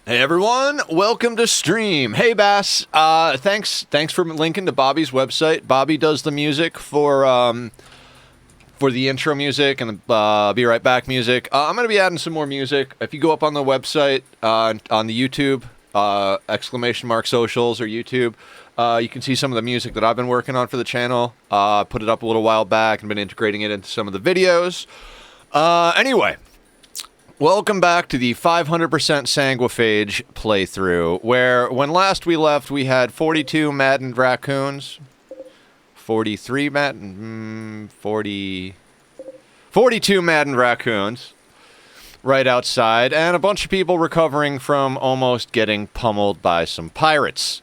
Hey everyone, welcome to stream. Hey Bass, thanks for linking to Bobby's website. Bobby does the music for the intro music and the Be Right Back music. I'm gonna be adding some more music. If you go up on the website on the YouTube !socials or YouTube, you can see some of the music that I've been working on for the channel. Put it up a little while back and been integrating it into some of the videos. Anyway. Welcome back to the 500% Sanguophage playthrough, where when last we left, we had 42 maddened raccoons, 42 maddened raccoons right outside, and a bunch of people recovering from almost getting pummeled by some pirates.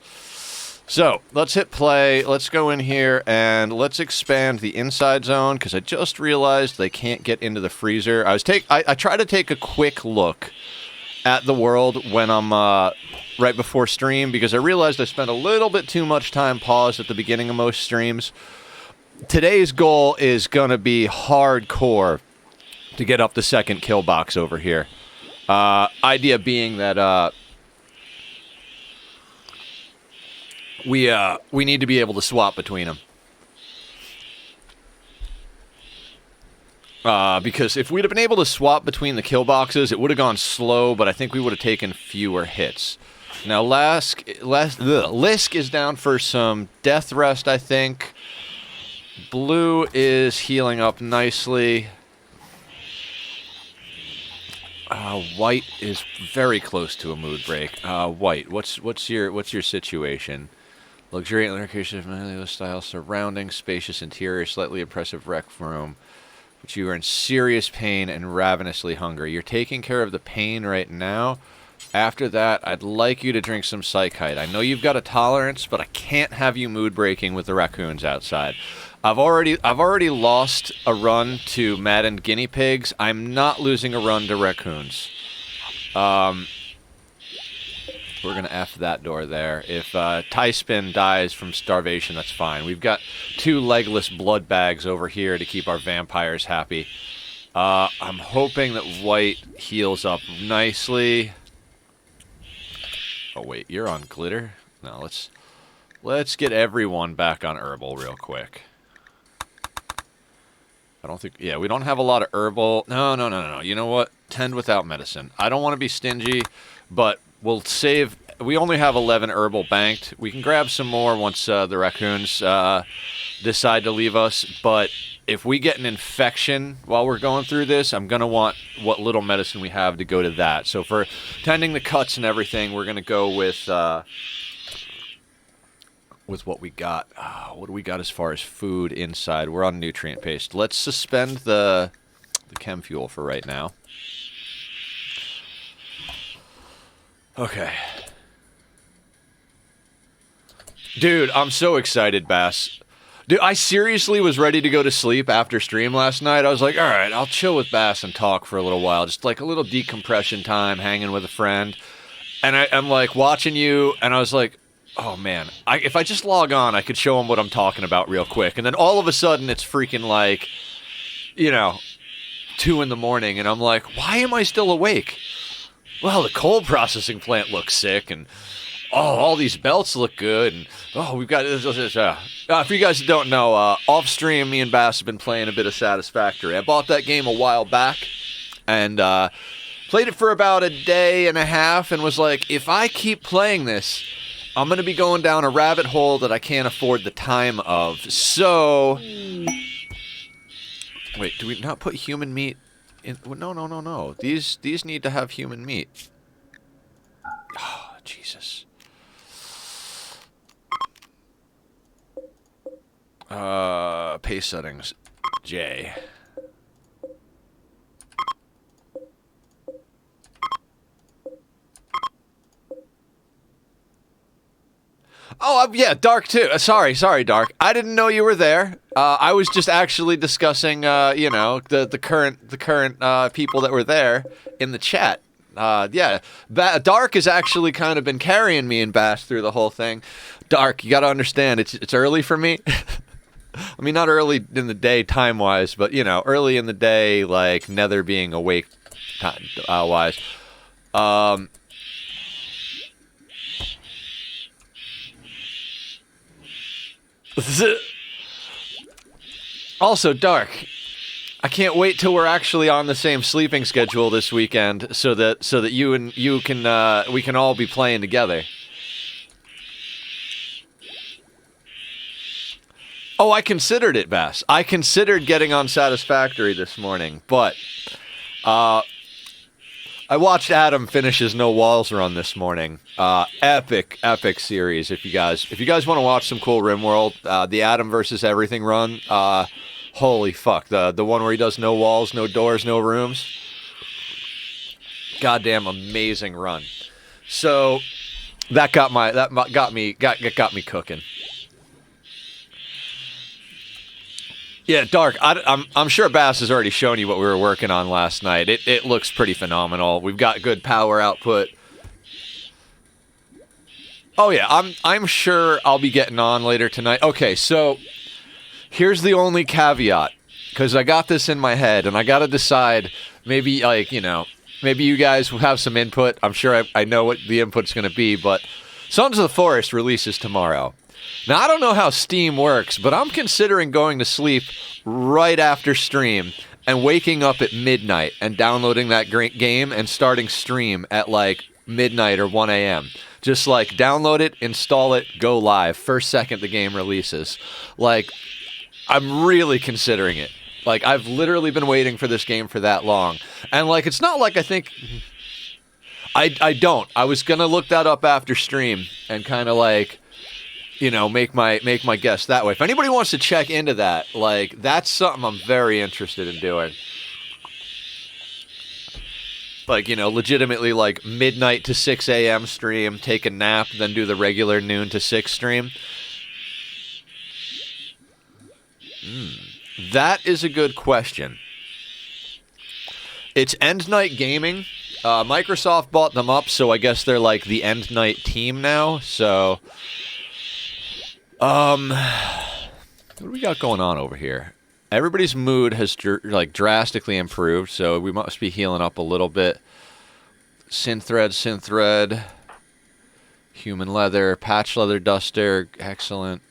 So, let's hit play, let's go in here, and let's expand the inside zone, because I just realized they can't get into the freezer. I try to take a quick look at the world when I'm right before stream, because I realized I spent a little bit too much time paused at the beginning of most streams. Today's goal is going to be hardcore to get up the second kill box over here. Idea being that... We need to be able to swap between them. Because if we'd have been able to swap between the kill boxes, it would have gone slow, but I think we would have taken fewer hits. Now, Lisk is down for some death rest, I think. Blue is healing up nicely. White is very close to a mood break. White, what's your situation? Luxuriant location of Mendibles style surrounding, spacious interior, slightly oppressive rec room. But you are in serious pain and ravenously hungry. You're taking care of the pain right now. After that, I'd like you to drink some Psychite. I know you've got a tolerance, but I can't have you mood breaking with the raccoons outside. I've already lost a run to maddened guinea pigs. I'm not losing a run to raccoons. We're going to F that door there. If Tyspin dies from starvation, that's fine. We've got 2 legless blood bags over here to keep our vampires happy. I'm hoping that White heals up nicely. Oh, wait, you're on glitter? No, let's get everyone back on herbal real quick. I don't think... Yeah, we don't have a lot of herbal... No. You know what? Tend without medicine. I don't want to be stingy, but... We'll save... We only have 11 herbal banked. We can grab some more once the raccoons decide to leave us. But if we get an infection while we're going through this, I'm going to want what little medicine we have to go to that. So for tending the cuts and everything, we're going to go with what we got. What do we got as far as food inside? We're on nutrient paste. Let's suspend the chem fuel for right now. Okay. Dude, I'm so excited, Bass. Dude, I seriously was ready to go to sleep after stream last night. I was like, all right, I'll chill with Bass and talk for a little while. Just like a little decompression time, hanging with a friend. And I'm like watching you, and I was like, oh man, if I just log on, I could show him what I'm talking about real quick. And then all of a sudden, it's freaking like, 2 in the morning, and I'm like, why am I still awake? Well, the coal processing plant looks sick, and all these belts look good, and we've got this. For you guys that don't know, off stream, me and Bass have been playing a bit of Satisfactory. I bought that game a while back, and played it for about a day and a half, and was like, if I keep playing this, I'm gonna be going down a rabbit hole that I can't afford the time of. So, wait, do we not put human meat? No. These need to have human meat. Oh, Jesus. Pace settings. J. Oh, yeah, Dark too. Sorry, Dark. I didn't know you were there. I was just actually discussing, the current people that were there in the chat. Yeah, Dark has actually kind of been carrying me and Bash through the whole thing. Dark, you got to understand, it's early for me. I mean, not early in the day time-wise, but, early in the day, like, Nether being awake wise. Also, Dark, I can't wait till we're actually on the same sleeping schedule this weekend, so that you can we can all be playing together. Oh, I considered it, Bass. I considered getting on Satisfactory this morning, but I watched Adam finish his No Walls run this morning. Epic series. If you guys want to watch some cool RimWorld, the Adam versus Everything run. Holy fuck, the one where he does no walls, no doors, no rooms. Goddamn amazing run. So that got me cooking. Yeah, Dark. I'm sure Bass has already shown you what we were working on last night. It looks pretty phenomenal. We've got good power output. Oh yeah, I'm sure I'll be getting on later tonight. Okay, so here's the only caveat, because I got this in my head, and I got to decide, maybe, like, you know, maybe you guys will have some input. I'm sure I know what the input's going to be, but Sons of the Forest releases tomorrow. Now, I don't know how Steam works, but I'm considering going to sleep right after stream and waking up at midnight and downloading that great game and starting stream at, like, midnight or 1 a.m. Just, like, download it, install it, go live, first second the game releases. Like, I'm really considering it. Like, I've literally been waiting for this game for that long. And, like, it's not like I think... I don't. I was going to look that up after stream and kind of, like, you know, make my guess that way. If anybody wants to check into that, like, that's something I'm very interested in doing. Like, you know, legitimately, like, midnight to 6 a.m. stream, take a nap, then do the regular noon to 6 stream. That is a good question. It's End Night Gaming. Microsoft bought them up, so I guess they're like the End Night team now. So, what do we got going on over here? Everybody's mood has drastically improved, so we must be healing up a little bit. Synthread, human leather, patch leather duster, excellent.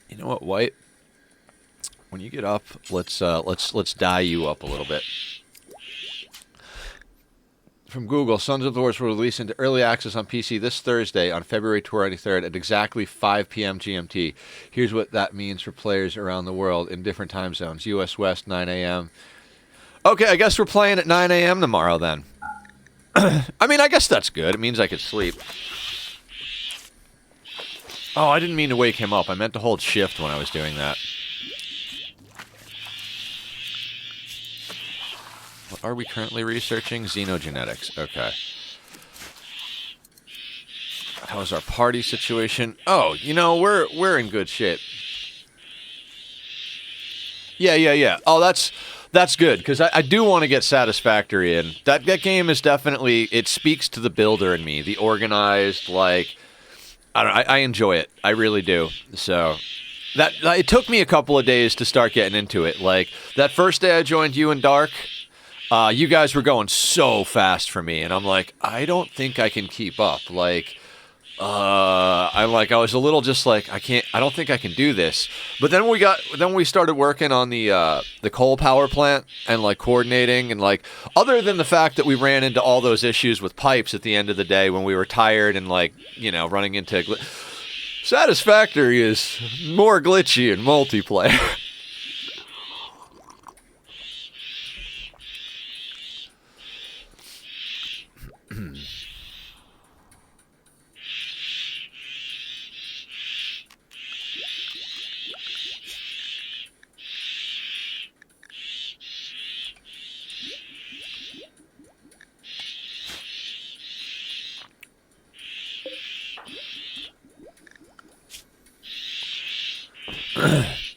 You know what, White? When you get up, let's dye you up a little bit. From Google, Sons of the Forest will release into early access on PC this Thursday on February 23rd at exactly 5 p.m. GMT. Here's what that means for players around the world in different time zones. US West, 9 a.m. Okay, I guess we're playing at 9 a.m. tomorrow then. I mean, I guess that's good. It means I could sleep. Oh, I didn't mean to wake him up. I meant to hold shift when I was doing that. What are we currently researching? Xenogenetics. Okay. How's our party situation? Oh, you know, we're in good shape. Yeah. Oh, that's good, because I do want to get Satisfactory in. That game is definitely, it speaks to the builder in me, the organized, like, I don't know, I enjoy it. I really do. So that it took me a couple of days to start getting into it. Like, that first day I joined you and Dark, you guys were going so fast for me, and I'm like, I don't think I can keep up. Like, I was a little just like, I don't think I can do this. But then we started working on the coal power plant and, like, coordinating, and, like, other than the fact that we ran into all those issues with pipes at the end of the day when we were tired and, like, you know, running into Satisfactory is more glitchy in multiplayer.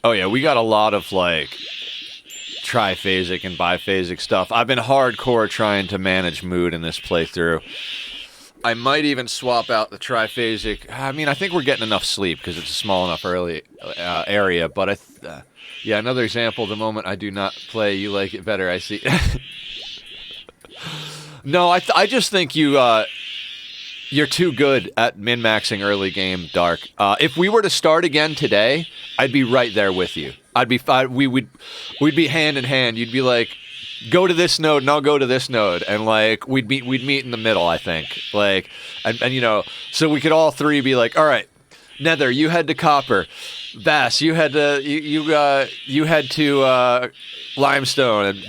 Oh yeah, we got a lot of, like, triphasic and biphasic stuff. I've been hardcore trying to manage mood in this playthrough. I might even swap out the triphasic. I mean, I think we're getting enough sleep because it's a small enough area, but yeah, another example, the moment I do not play, you like it better, I see. No, I just think you, You're too good at min-maxing early game, Dark. If we were to start again today, I'd be right there with you. We'd be hand in hand. You'd be like, go to this node, and I'll go to this node, and like we'd meet in the middle. I think, like, and you know, so we could all three be like, all right, Nether, you head to Copper, Bass, you head to you head to Limestone, and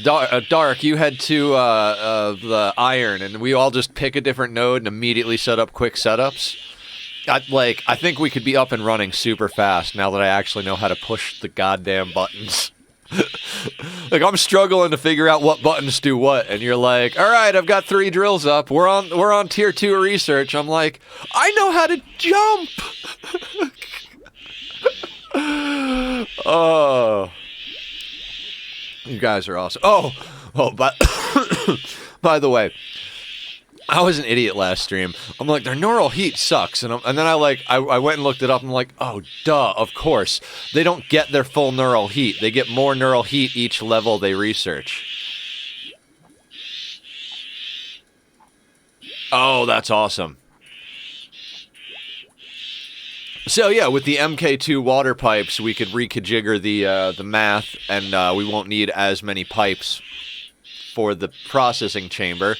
Dark, you head to the Iron, and we all just pick a different node and immediately set up quick setups. I think we could be up and running super fast now that I actually know how to push the goddamn buttons. Like, I'm struggling to figure out what buttons do what, and you're like, all right, I've got 3 drills up. We're on tier 2 research. I'm like, I know how to jump. Oh, you guys are awesome. Oh, by the way, I was an idiot last stream. I'm like, their neural heat sucks, and then I went and looked it up. I'm like, oh, duh, of course. They don't get their full neural heat. They get more neural heat each level they research. Oh, that's awesome. So yeah, with the MK2 water pipes, we could reconfigure the math, and we won't need as many pipes for the processing chamber.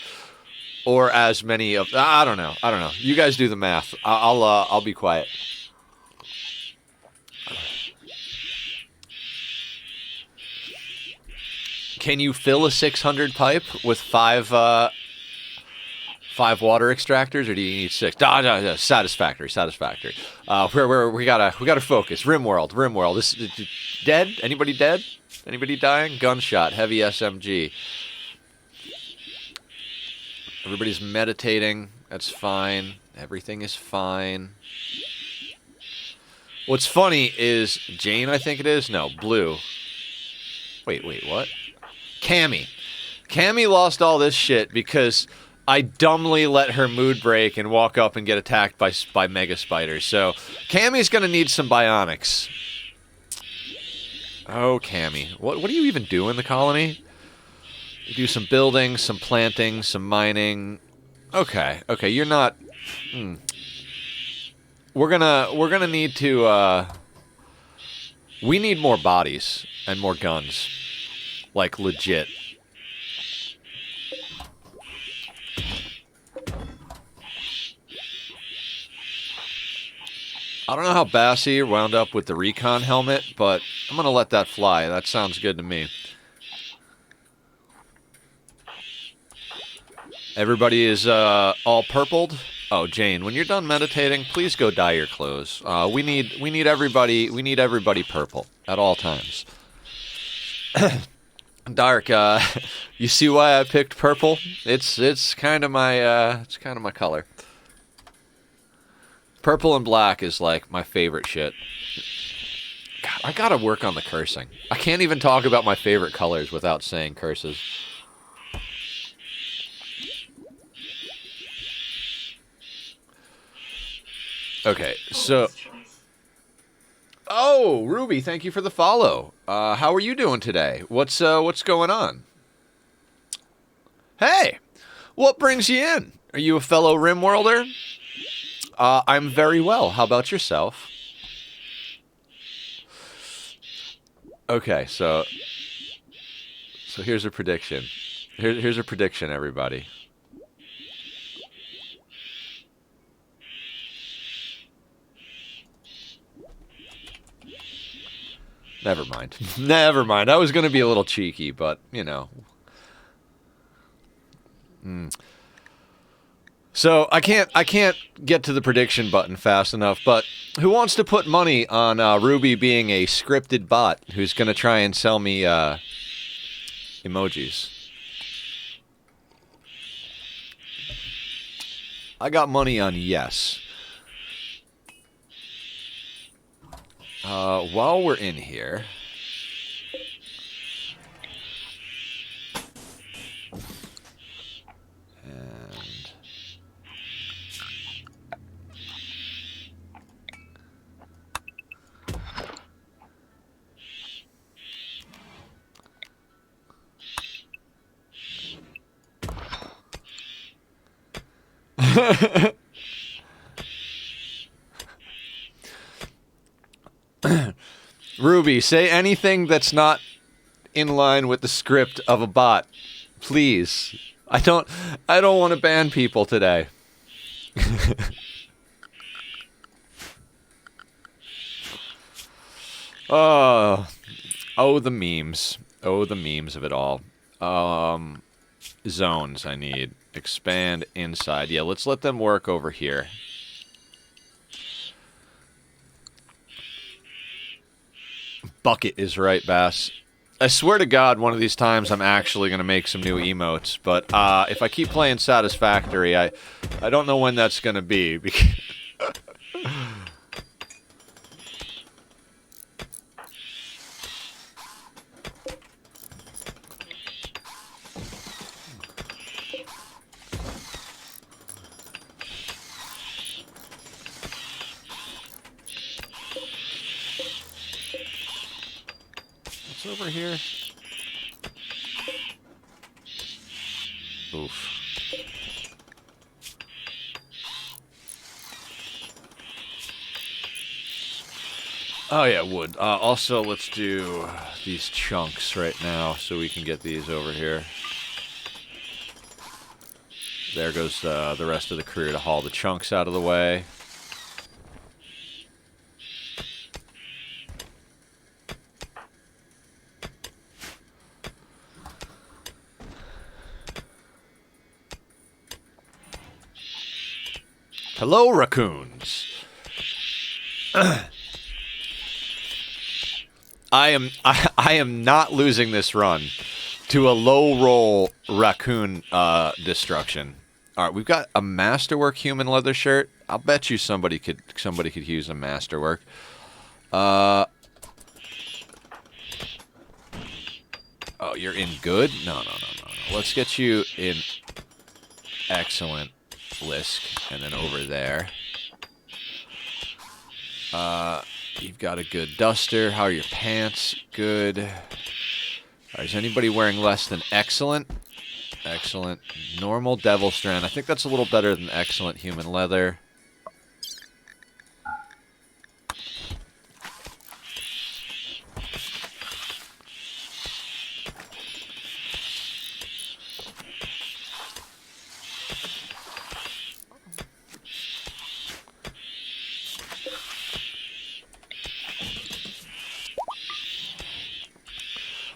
Or as many of... I don't know. You guys do the math. I'll be quiet. Can you fill a 600 pipe with 5 water extractors, or do you need 6? Satisfactory. We gotta focus. RimWorld. This dead? Anybody dead? Anybody dying? Gunshot. Heavy SMG. Everybody's meditating. That's fine. Everything is fine. What's funny is Jane, I think it is. No, Blue. Wait, what? Cammy. Cammy lost all this shit because I dumbly let her mood break and walk up and get attacked by mega spiders. So Cammy's gonna need some bionics. Oh, Cammy. What do you even do in the colony? You do some building, some planting, some mining. Okay, you're not... We're gonna need to, we need more bodies and more guns. Like, legit. I don't know how Bassy wound up with the recon helmet, but I'm gonna let that fly. That sounds good to me. Everybody is all purpled. Oh, Jane, when you're done meditating, please go dye your clothes. We need everybody purple at all times. Dark, you see why I picked purple? It's kind of my color. Purple and black is like my favorite shit. God, I gotta work on the cursing. I can't even talk about my favorite colors without saying curses. Okay, so... Oh, Ruby, thank you for the follow. How are you doing today? What's going on? Hey, what brings you in? Are you a fellow RimWorlder? I'm very well. How about yourself? Okay, so here's a prediction. Here's a prediction, everybody. Never mind. Never mind. I was going to be a little cheeky, but, you know. So, I can't get to the prediction button fast enough, but who wants to put money on Ruby being a scripted bot who's going to try and sell me emojis? I got money on yes. While we're in here... Ruby, say anything that's not in line with the script of a bot. Please. I don't want to ban people today. Oh, the memes. Oh, the memes of it all. Zones I need. Expand inside. Yeah, let's let them work over here. Bucket is right, Bass. I swear to God, one of these times I'm actually going to make some new emotes. But if I keep playing Satisfactory, I don't know when that's going to be. What's over here? Oof. Oh yeah, wood. Also, let's do these chunks right now so we can get these over here. There goes the rest of the crew to haul the chunks out of the way. Hello, raccoons. I am not losing this run to a low roll raccoon destruction. All right, we've got a masterwork human leather shirt. I'll bet you somebody could use a masterwork. Oh, you're in good? No. Let's get you in excellent. Lisk, and then over there. You've got a good duster. How are your pants? Good. All right, is anybody wearing less than excellent? Excellent. Normal devil strand. I think that's a little better than excellent human leather.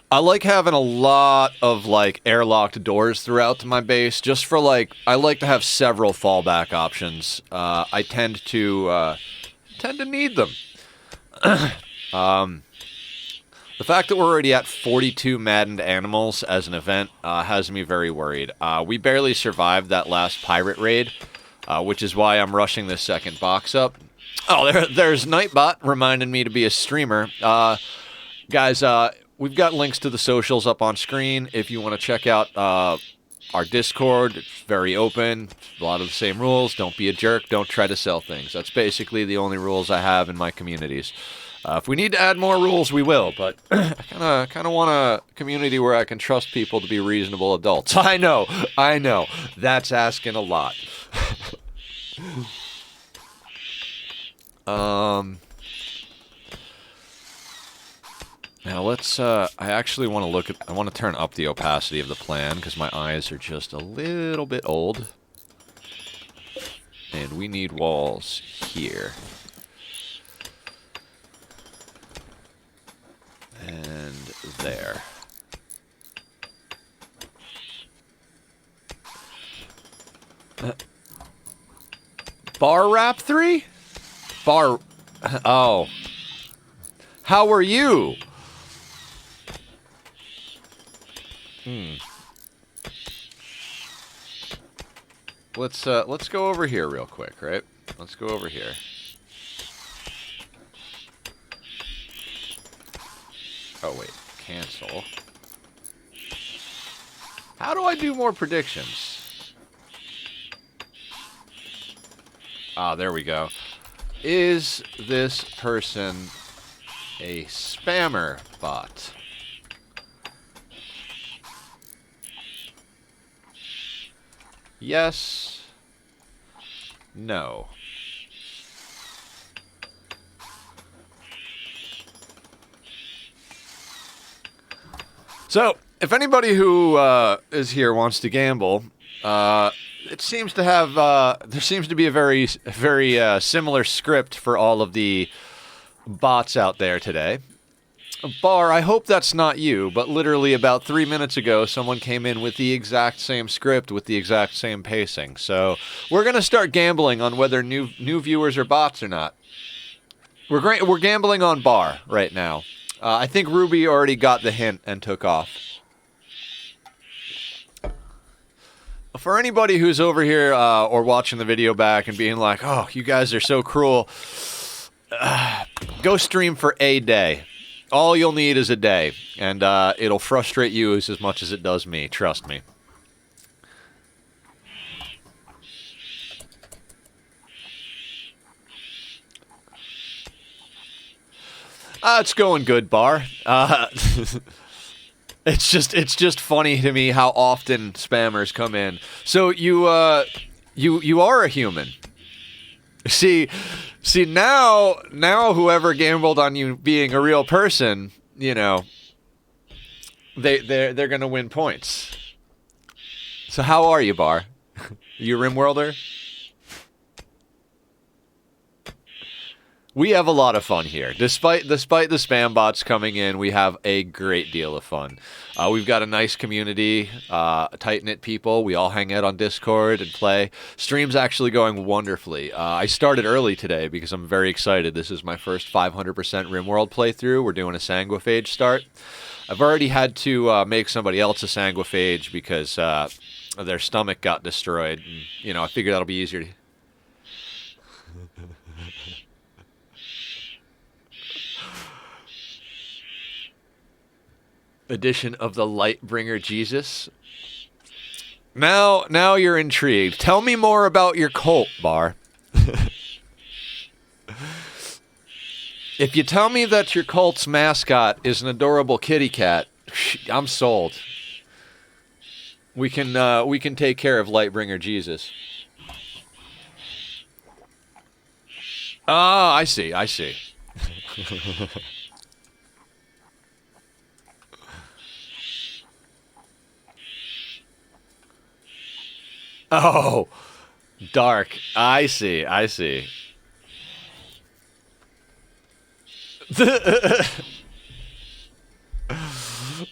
I like having a lot of, like, airlocked doors throughout my base, just for, like, I like to have several fallback options. I tend to need them. The fact that we're already at 42 maddened animals as an event has me very worried. We barely survived that last pirate raid, which is why I'm rushing this second box up. Oh, there's Nightbot reminding me to be a streamer. Guys, we've got links to the socials up on screen if you want to check out our Discord. It's very open. A lot of the same rules. Don't be a jerk. Don't try to sell things. That's basically the only rules I have in my communities. If we need to add more rules, we will, but I kind of want a community where I can trust people to be reasonable adults. I know. That's asking a lot. Now let's, I actually want to I want to turn up the opacity of the plan, because my eyes are just a little bit old. And we need walls here. And there. Bar Rap 3? Bar... Oh. How are you? Let's go over here real quick, right? Let's go over here. Oh wait, cancel. How do I do more predictions? Ah, there we go. Is this person a spammer bot? Yes. No. So, if anybody who is here wants to gamble, it seems to have there seems to be a very similar script for all of the bots out there today. Bar, I hope that's not you, but literally about 3 minutes ago, someone came in with the exact same script with the exact same pacing. So we're gonna start gambling on whether new viewers are bots or not. We're gambling on Bar right now. I think Ruby already got the hint and took off. For anybody who's over here or watching the video back and being like, "Oh, you guys are so cruel," go stream for a day. All you'll need is a day, and it'll frustrate you as much as it does me. Trust me. It's going good, Bar. It's just funny to me how often spammers come in. So you are a human. See now whoever gambled on you being a real person, you know, they're gonna win points. So how are you, Bar? You a RimWorlder? We have a lot of fun here. Despite the spam bots coming in, we have a great deal of fun. We've got a nice community, tight-knit people. We all hang out on Discord and play. Stream's actually going wonderfully. I started early today because I'm very excited. This is my first 500% RimWorld playthrough. We're doing a Sanguophage start. I've already had to make somebody else a Sanguophage because their stomach got destroyed. And, you know, I figured that'll be easier to... Edition of the Lightbringer Jesus. Now you're intrigued. Tell me more about your cult, Bar. If you tell me that your cult's mascot is an adorable kitty cat, I'm sold. We can take care of Lightbringer Jesus. Ah, I see. Oh, dark. I see.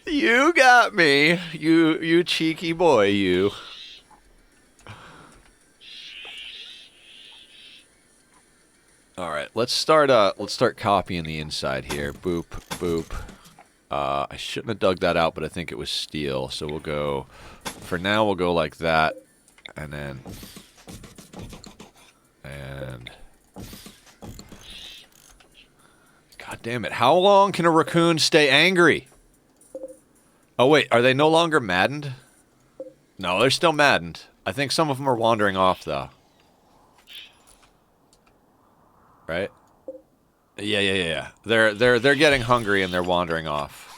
You got me. You cheeky boy, you. All right, let's start copying the inside here. Boop, boop. I shouldn't have dug that out, but I think it was steel. So we'll go, for now, we'll go like that. And then, God damn it. How long can a raccoon stay angry? Oh, wait, are they no longer maddened? No, they're still maddened. I think some of them are wandering off, though. Right? Yeah. They're getting hungry and they're wandering off.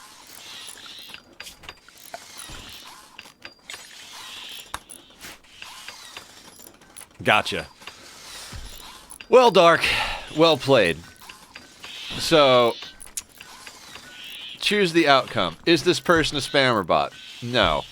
Gotcha. Well, Dark. Well played. So, choose the outcome. Is this person a spammer bot? No.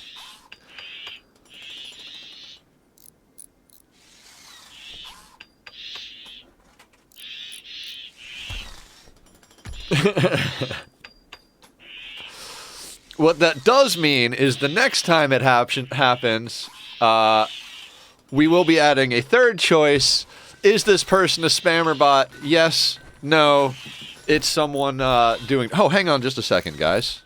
What that does mean is the next time it happens, we will be adding a third choice. Is this person a spammer bot? Yes. No. It's someone doing... Oh, hang on just a second, guys.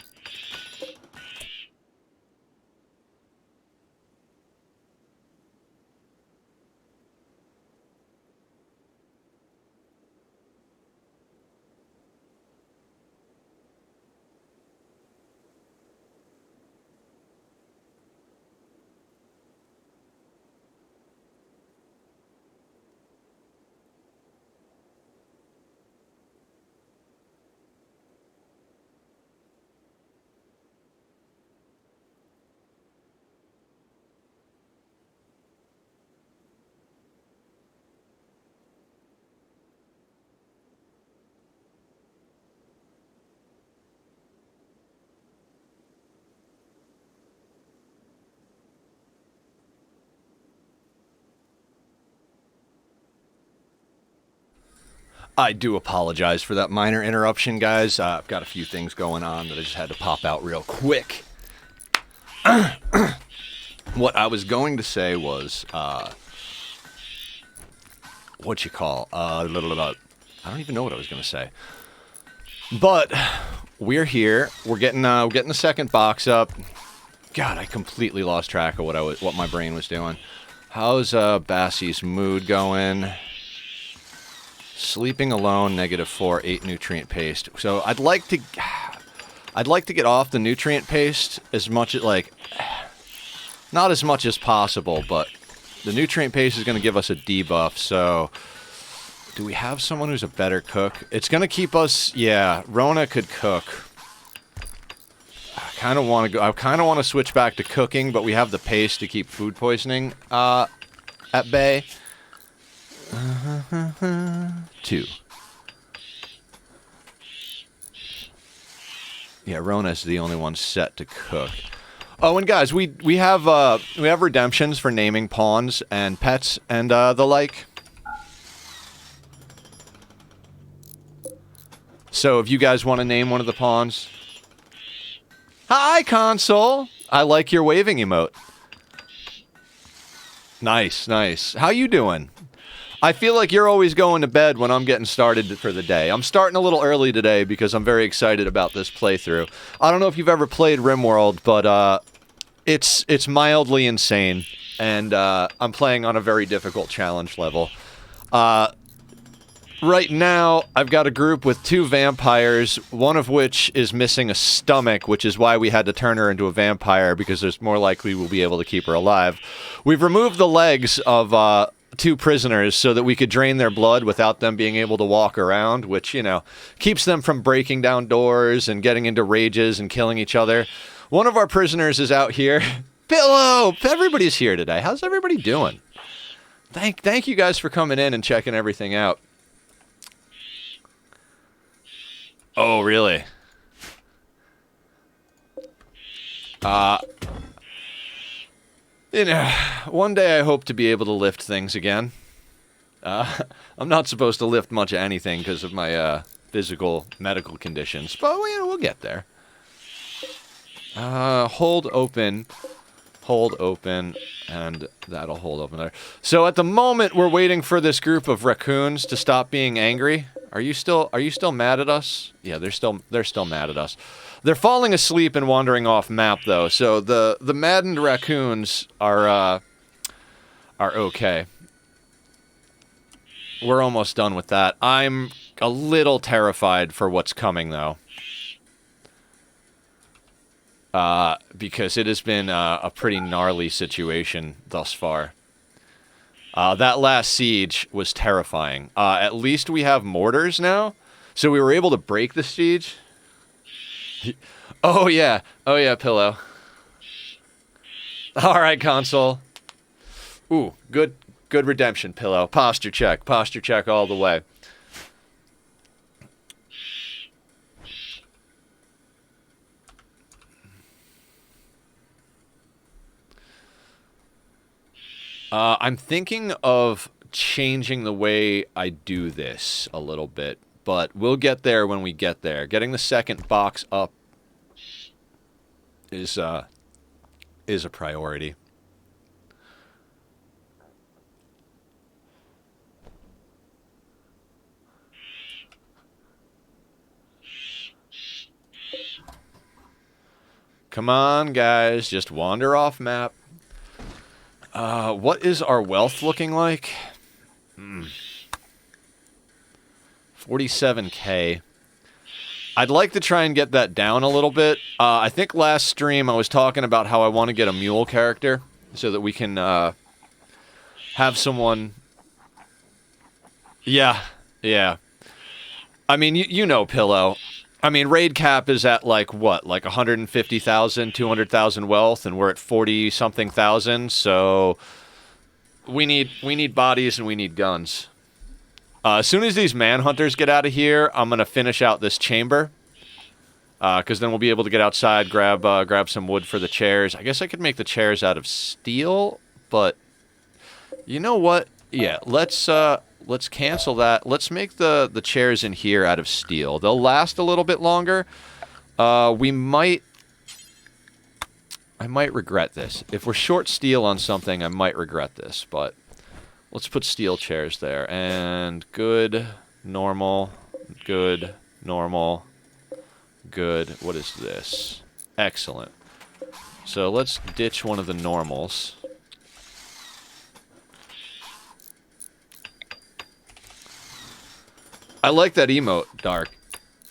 I do apologize for that minor interruption, guys. I've got a few things going on that I just had to pop out real quick. What I was going to say was, I don't even know what I was going to say. But we're here. We're getting the second box up. God, I completely lost track of what my brain was doing. How's Bassie's mood going? Sleeping alone, -4, 8 nutrient paste. So I'd like to get off the nutrient paste as much as not as much as possible, but the nutrient paste is going to give us a debuff. So do we have someone who's a better cook? It's going to keep us. Yeah, Rona could cook. I kind of want to switch back to cooking, but we have the paste to keep food poisoning at bay. 2. Yeah, Rona's the only one set to cook. Oh, and guys, we have redemptions for naming pawns and pets and the like. So if you guys want to name one of the pawns, hi console. I like your waving emote. Nice, nice. How you doing? I feel like you're always going to bed when I'm getting started for the day. I'm starting a little early today because I'm very excited about this playthrough. I don't know if you've ever played RimWorld, but it's mildly insane, and I'm playing on a very difficult challenge level. Right now, I've got a group with 2 vampires, one of which is missing a stomach, which is why we had to turn her into a vampire, because there's more likely we'll be able to keep her alive. We've removed the legs of 2 prisoners so that we could drain their blood without them being able to walk around, which, you know, keeps them from breaking down doors and getting into rages and killing each other. One of our prisoners is out here. Pillow! Everybody's here today. How's everybody doing? Thank you guys for coming in and checking everything out. Oh, really? You know, one day I hope to be able to lift things again. I'm not supposed to lift much of anything because of my physical medical conditions, but you know, we'll get there. Hold open, and that'll hold open there. So at the moment, we're waiting for this group of raccoons to stop being angry. Are you still mad at us? Yeah, they're still mad at us. They're falling asleep and wandering off map though. So the maddened raccoons are okay. We're almost done with that. I'm a little terrified for what's coming though. Because it has been a pretty gnarly situation thus far. That last siege was terrifying. At least we have mortars now, so we were able to break the siege. Oh yeah, Pillow. All right, console. Ooh, good redemption, Pillow. Posture check all the way. I'm thinking of changing the way I do this a little bit, but we'll get there when we get there. Getting the second box up is a priority. Come on, guys, just wander off map. What is our wealth looking like? 47K. I'd like to try and get that down a little bit. I think last stream I was talking about how I want to get a mule character so that we can have someone... Yeah. I mean, you know, Pillow. I mean, raid cap is at like what? Like 150,000, 200,000 wealth, and we're at 40-something thousand. So we need bodies and we need guns. As soon as these manhunters get out of here, I'm gonna finish out this chamber. Because then we'll be able to get outside, grab some wood for the chairs. I guess I could make the chairs out of steel, but you know what? Yeah, let's let's cancel that. Let's make the chairs in here out of steel. They'll last a little bit longer. I might regret this. If we're short steel on something, I might regret this, but let's put steel chairs there. And good, normal, good, normal, good. What is this? Excellent. So let's ditch one of the normals. I like that emote, Dark.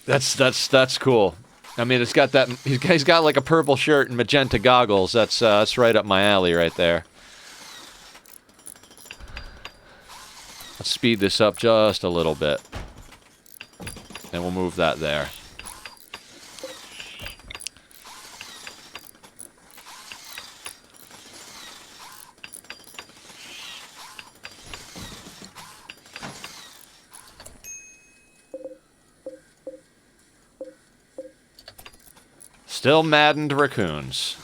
That's cool. I mean, it's got that. He's got like a purple shirt and magenta goggles. That's right up my alley, right there. Let's speed this up just a little bit, and we'll move that there. Still maddened raccoons.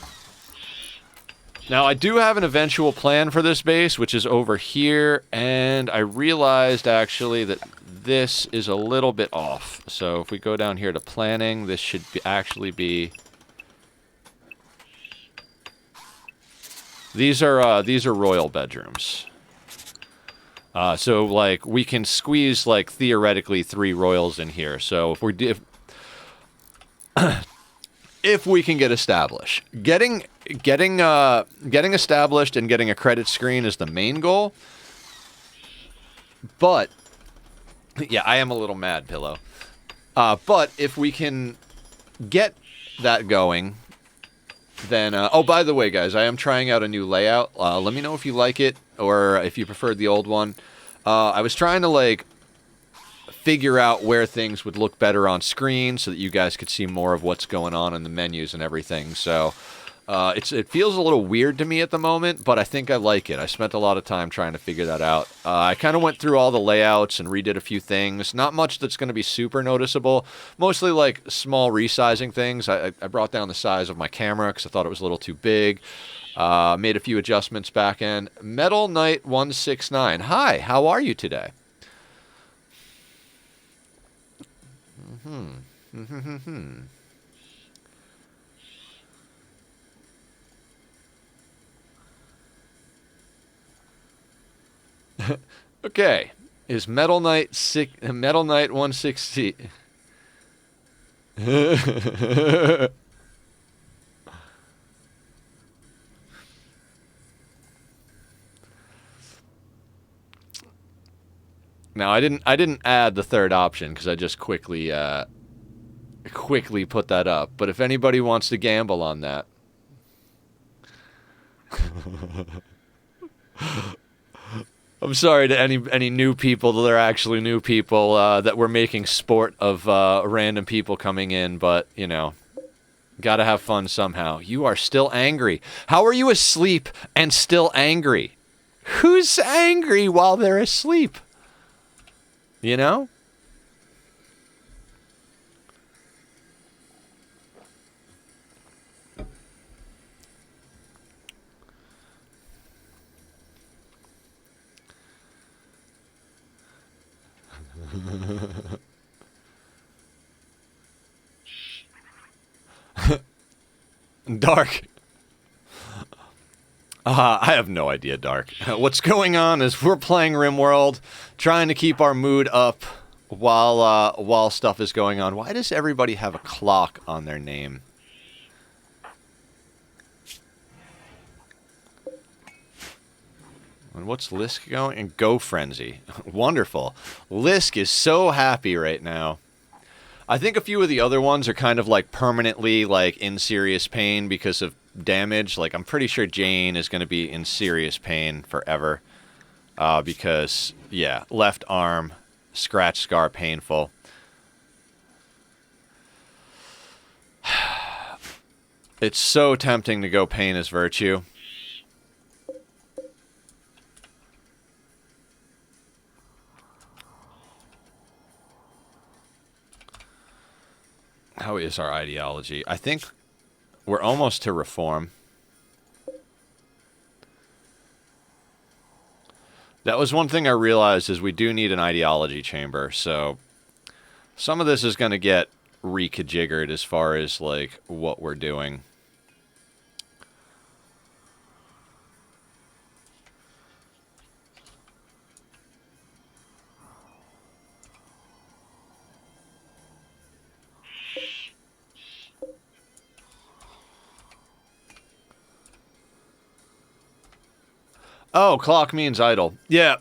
Now, I do have an eventual plan for this base, which is over here, and I realized, actually, that this is a little bit off. So if we go down here to planning, this should actually be... These are royal bedrooms. So, like, we can squeeze, like, theoretically 3 royals in here. So if we're... If we can get established. Getting established and getting a credit screen is the main goal. But, yeah, I am a little mad, Pillow. But if we can get that going, then... oh, by the way, guys, I am trying out a new layout. Let me know if you like it, or if you preferred the old one. I was trying to, like, figure out where things would look better on screen so that you guys could see more of what's going on in the menus and everything. So it feels a little weird to me at the moment, but I think I like it. I spent a lot of time trying to figure that out. I kind of went through all the layouts and redid a few things. Not much that's going to be super noticeable. Mostly like small resizing things. I brought down the size of my camera because I thought it was a little too big. Made a few adjustments back end. Metal Knight 169. Hi, how are you today? Okay, is Metal Knight 160? Now I didn't add the third option because I just quickly put that up. But if anybody wants to gamble on that. I'm sorry to any new people that are actually new people that we're making sport of random people coming in, but, you know, gotta have fun somehow. You are still angry. How are you asleep and still angry? Who's angry while they're asleep? You know? Dark. I have no idea, Dark. What's going on is we're playing RimWorld, trying to keep our mood up while stuff is going on. Why does everybody have a clock on their name? And what's Lisk going? And Go Frenzy. Wonderful. Lisk is so happy right now. I think a few of the other ones are kind of like permanently like in serious pain because of damage. Like I'm pretty sure Jane is going to be in serious pain forever. Because, yeah, left arm, scratch scar painful. It's so tempting to go pain is virtue. How is our ideology? I think we're almost to reform. That was one thing I realized is we do need an ideology chamber, so some of this is going to get reconfigured as far as, like, what we're doing. Oh, clock means idle. Yeah.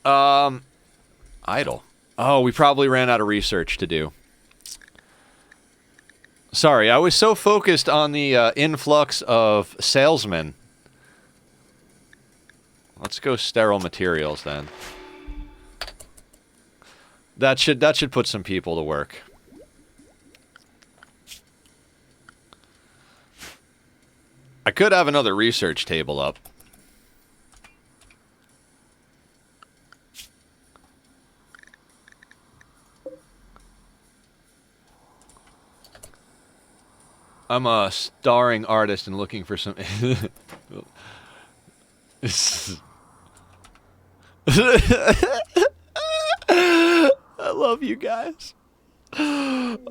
Idle. Oh, we probably ran out of research to do. Sorry, I was so focused on the influx of salesmen. Let's go sterile materials then. That should put some people to work. I could have another research table up. I'm a starring artist and looking for some... I love you guys.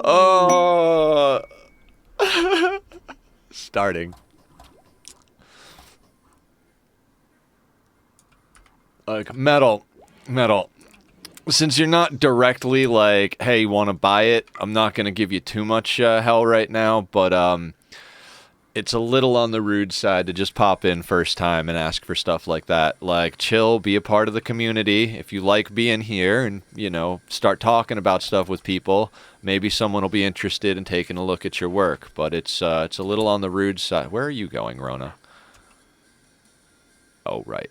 Oh... Starting. Like, metal. Since you're not directly like, hey, you want to buy it, I'm not going to give you too much hell right now, but it's a little on the rude side to just pop in first time and ask for stuff like that. Like, chill, be a part of the community. If you like being here and, you know, start talking about stuff with people, maybe someone will be interested in taking a look at your work, but it's a little on the rude side. Where are you going, Rona? Oh, right.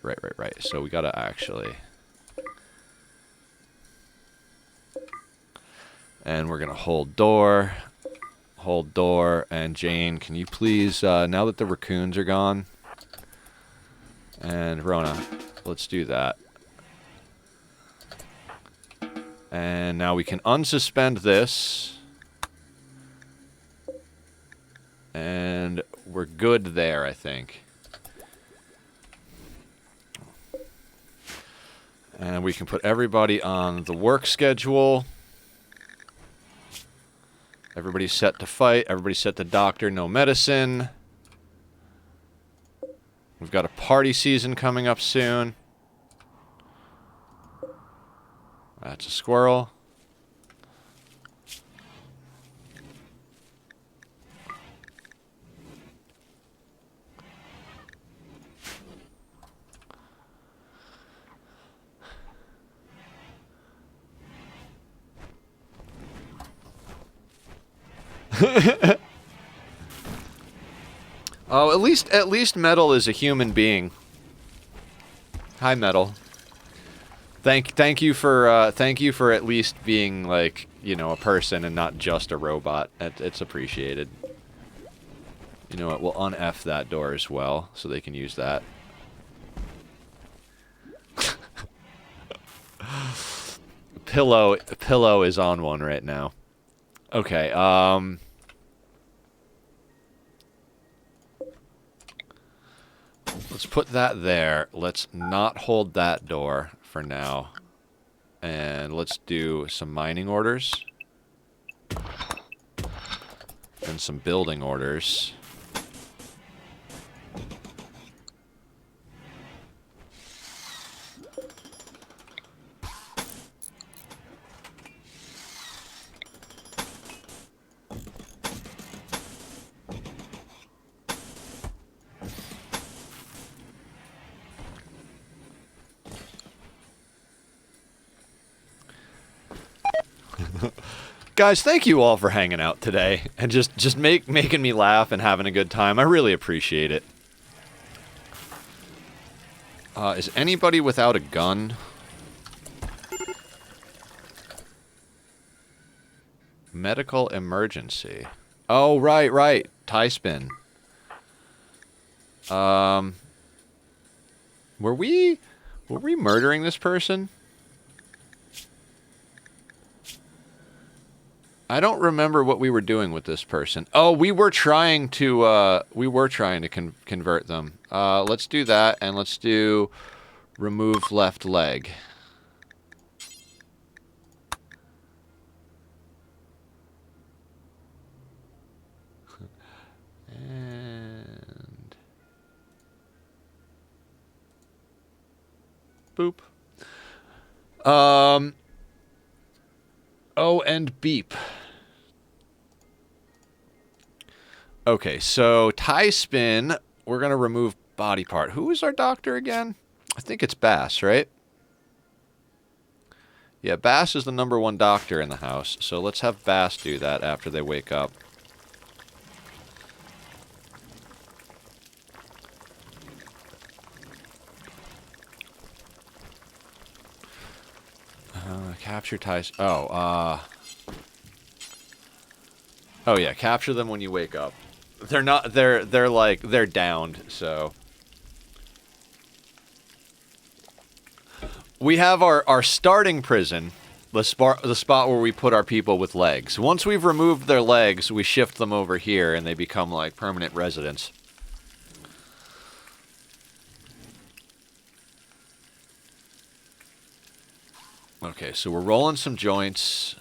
So we got to actually... And we're going to hold door, and Jane, can you please, now that the raccoons are gone, and Rona, let's do that. And now we can unsuspend this, and we're good there, I think. And we can put everybody on the work schedule. Everybody's set to fight. Everybody's set to doctor, no medicine. We've got a party season coming up soon. That's a squirrel. Oh, at least Metal is a human being. Hi, Metal. Thank you for at least being, like, you know, a person and not just a robot. It's appreciated. You know what? We'll un-F that door as well, so they can use that. Pillow is on one right now. Okay, let's put that there. Let's not hold that door for now. And let's do some mining orders. And some building orders. Guys, thank you all for hanging out today and just making me laugh and having a good time. I really appreciate it. Is anybody without a gun? Medical emergency. Oh, right. Tie spin. Were we murdering this person? I don't remember what we were doing with this person. Oh, we were trying to convert them. Let's do that, and let's do Remove left leg. And boop. Oh, and beep. Okay, so tie spin, we're going to remove body part. Who is our doctor again? I think it's Bass, right? Yeah, Bass is the #1 doctor in the house, so let's have Bass do that after they wake up. Capture ties. Oh yeah, capture them when you wake up. They're not. They're like they're downed. So we have our starting prison, the spot where we put our people with legs. Once we've removed their legs, we shift them over here, and they become like permanent residents. Okay, so we're rolling some joints.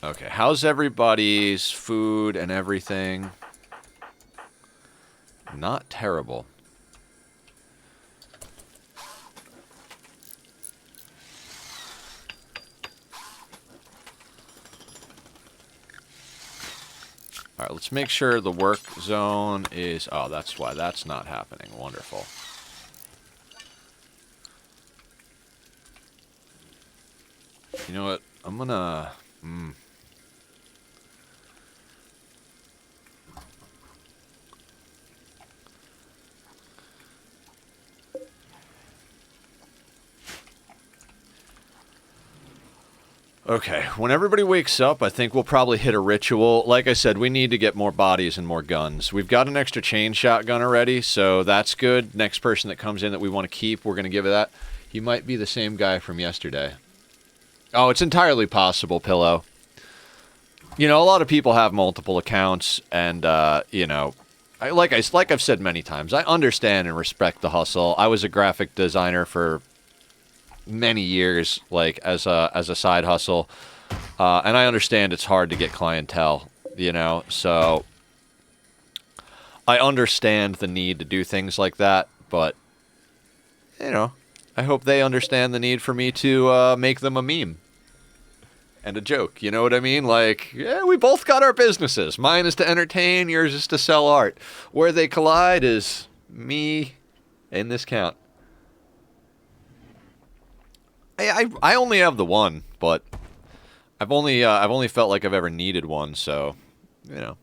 Okay, how's everybody's food and everything? Not terrible. All right, let's make sure the work zone is... Oh, that's why that's not happening. Wonderful. You know what? I'm gonna... Okay, when everybody wakes up, I think we'll probably hit a ritual. Like I said, we need to get more bodies and more guns. We've got an extra chain shotgun already, so that's good. Next person that comes in that we want to keep, we're going to give it that. He might be the same guy from yesterday. Oh, it's entirely possible, Pillow. You know, a lot of people have multiple accounts, and, you know, like I've said many times, I understand and respect the hustle. I was a graphic designer for many years, like as a side hustle, and I understand it's hard to get clientele, you know, so I understand the need to do things like that, but you know, I hope they understand the need for me to make them a meme and a joke, you know what I mean? Like, yeah, we both got our businesses. Mine is to entertain, yours is to sell art. Where they collide is me and this count. I only have the one, but I've only felt like I've ever needed one, so you know.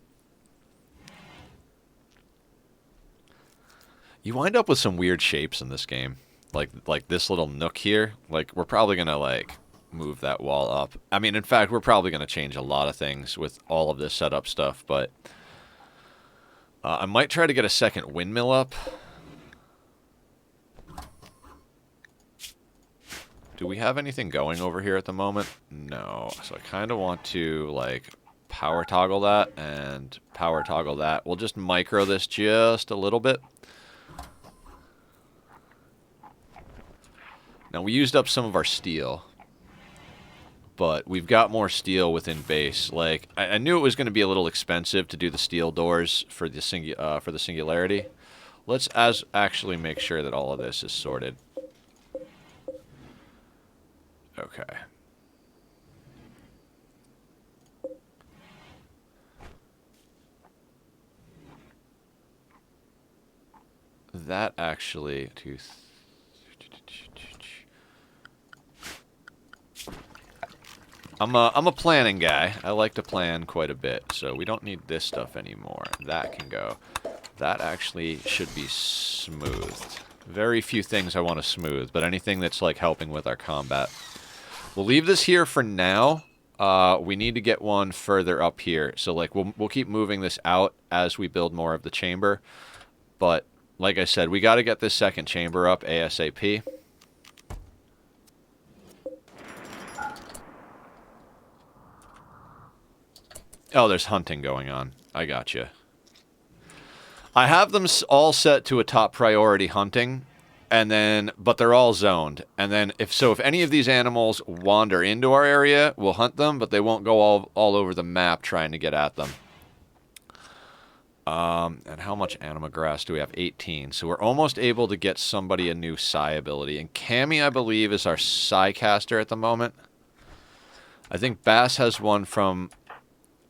You wind up with some weird shapes in this game, like this little nook here. Like we're probably gonna like move that wall up. I mean, in fact, we're probably gonna change a lot of things with all of this setup stuff, but I might try to get a second windmill up. Do we have anything going over here at the moment? No. So I kind of want to, like, power toggle that and power toggle that. We'll just micro this just a little bit. Now, we used up some of our steel, but we've got more steel within base. Like, I knew it was going to be a little expensive to do the steel doors for the singularity. Let's actually make sure that all of this is sorted. Okay. That actually I'm a planning guy. I like to plan quite a bit, so we don't need this stuff anymore. That can go. That actually should be smoothed. Very few things I want to smooth, but anything that's like helping with our combat. We'll leave this here for now. We need to get one further up here. So like we'll keep moving this out as we build more of the chamber. But like I said, we got to get this second chamber up ASAP. Oh, there's hunting going on. I gotcha. I have them all set to a top priority hunting, and then but they're all zoned. And then if any of these animals wander into our area, we'll hunt them, but they won't go all over the map trying to get at them. And how much anima grass do we have? 18. So we're almost able to get somebody a new Psi ability. And Cammy, I believe, is our Psi caster at the moment. I think Bass has one from,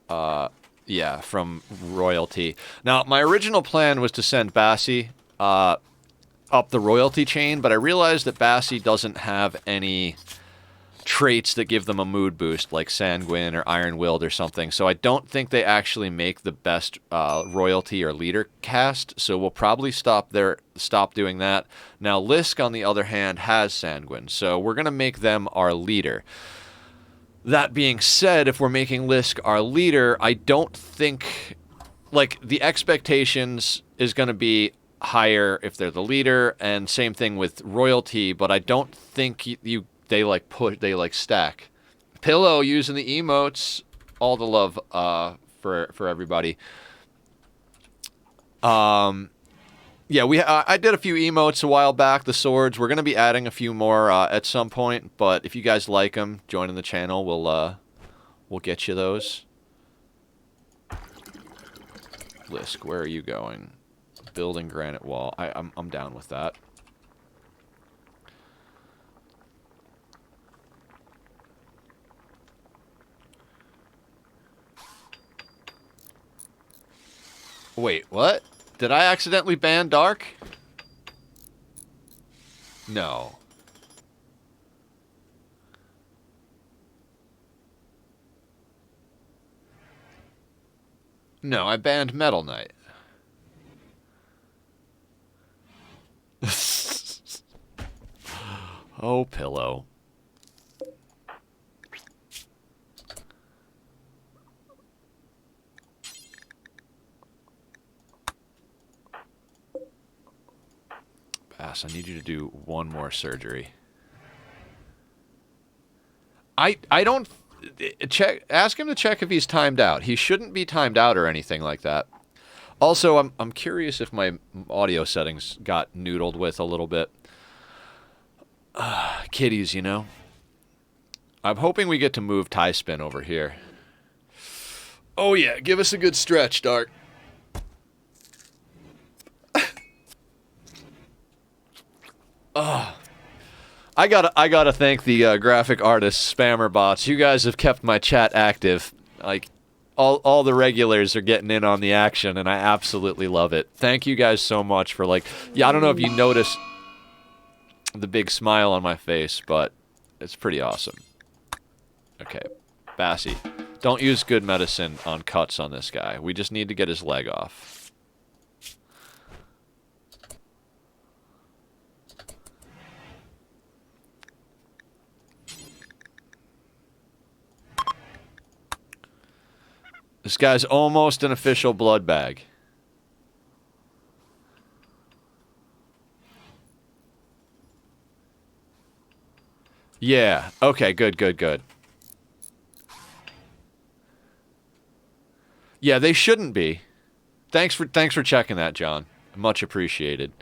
from Royalty. Now, my original plan was to send Bassie up the Royalty chain, but I realized that Bassie doesn't have any traits that give them a mood boost, like Sanguine or Iron-Willed or something. So I don't think they actually make the best Royalty or Leader cast, so we'll probably stop doing that. Now, Lisk, on the other hand, has Sanguine, so we're going to make them our Leader. That being said, if we're making Lisk our Leader, I don't think... Like, the expectations is going to be higher if they're the Leader, and same thing with Royalty, but I don't think they stack. Pillow using the emotes. All the love for everybody. Yeah, I did a few emotes a while back, the swords. We're going to be adding a few more at some point, but if you guys like them, join in the channel. We'll get you those. Lisk, where are you going? Building granite wall. I'm down with that. Wait, what? Did I accidentally ban Dark? No. No, I banned Metal Knight. Oh, Pillow. Bass, I need you to do one more surgery. I don't... Ask him to check if he's timed out. He shouldn't be timed out or anything like that. Also, I'm curious if my audio settings got noodled with a little bit. Kitties, you know. I'm hoping we get to move tie spin over here. Oh yeah, give us a good stretch, Dark. I gotta thank the graphic artists, spammer bots. You guys have kept my chat active. Like, all the regulars are getting in on the action, and I absolutely love it. Thank you guys so much for, like... Yeah, I don't know if you notice the big smile on my face, but it's pretty awesome. Okay, Bassie. Don't use good medicine on cuts on this guy. We just need to get his leg off. This guy's almost an official blood bag. Yeah. Okay, good. Yeah, they shouldn't be. Thanks for checking that, John. Much appreciated.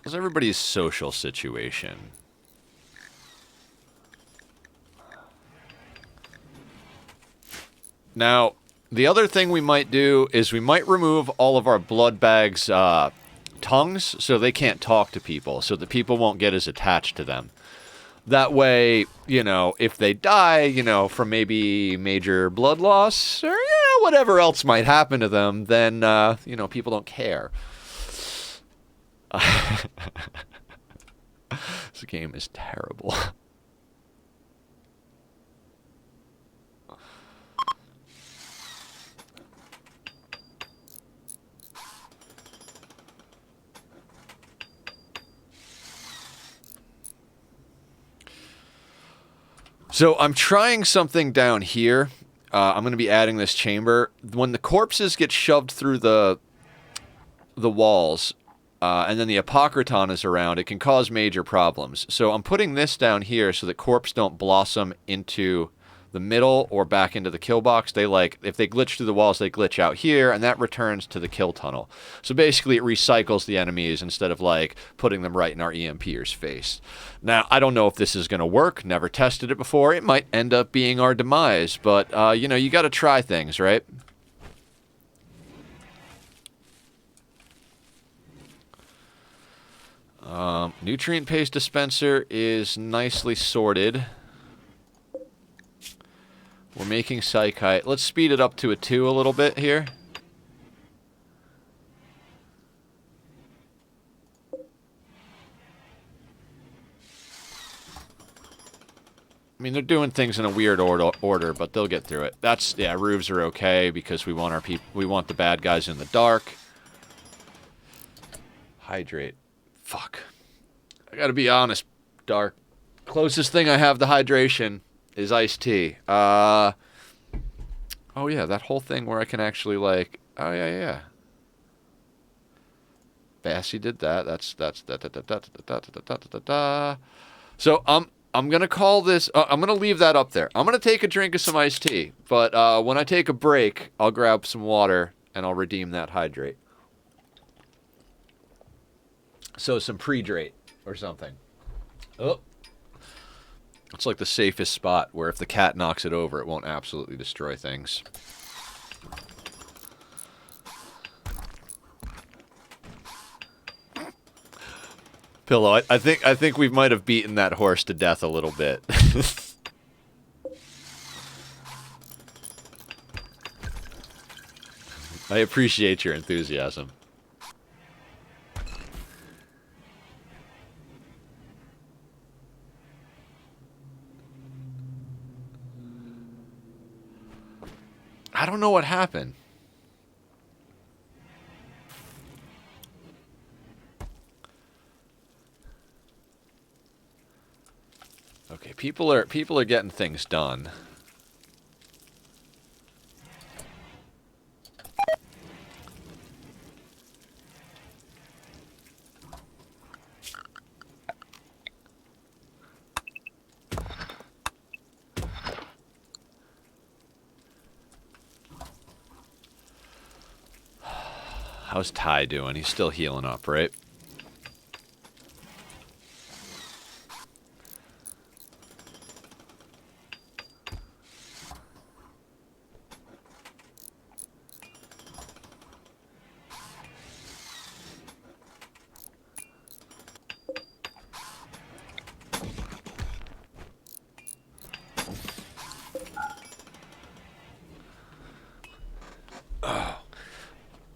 How's everybody's social situation? Now, the other thing we might do is we might remove all of our blood bags' tongues so they can't talk to people, so that people won't get as attached to them. That way, you know, if they die, you know, from maybe major blood loss or, yeah, whatever else might happen to them, then, you know, people don't care. This game is terrible. So I'm trying something down here. I'm going to be adding this chamber. when the corpses get shoved through the walls, and then the Apocryton is around, it can cause major problems. So I'm putting this down here so that corpse don't blossom into the middle or back into the kill box. They if they glitch through the walls, they glitch out here, and that returns to the kill tunnel. So basically it recycles the enemies instead of putting them right in our EMPer's face. Now, I don't know if this is going to work. Never tested it before. It might end up being our demise, but you got to try things, right? Nutrient paste dispenser is nicely sorted. We're making psychite. Let's speed it up to a 2 a little bit here. I mean, they're doing things in a weird order, but they'll get through it. Roofs are okay because we want we want the bad guys in the dark. Hydrate. Fuck. I gotta be honest, Dark. Closest thing I have to hydration is iced tea. Oh yeah, that whole thing where I can actually oh yeah. Bassy did that. That's So I'm gonna call this. I'm gonna leave that up there. I'm gonna take a drink of some iced tea, but when I take a break, I'll grab some water and I'll redeem that hydrate. So some pre-drate or something. Oh. It's like the safest spot where if the cat knocks it over, it won't absolutely destroy things. Pillow, I think we might have beaten that horse to death a little bit. I appreciate your enthusiasm. I don't know what happened. Okay, people are getting things done. How's Ty doing? He's still healing up, right? Oh,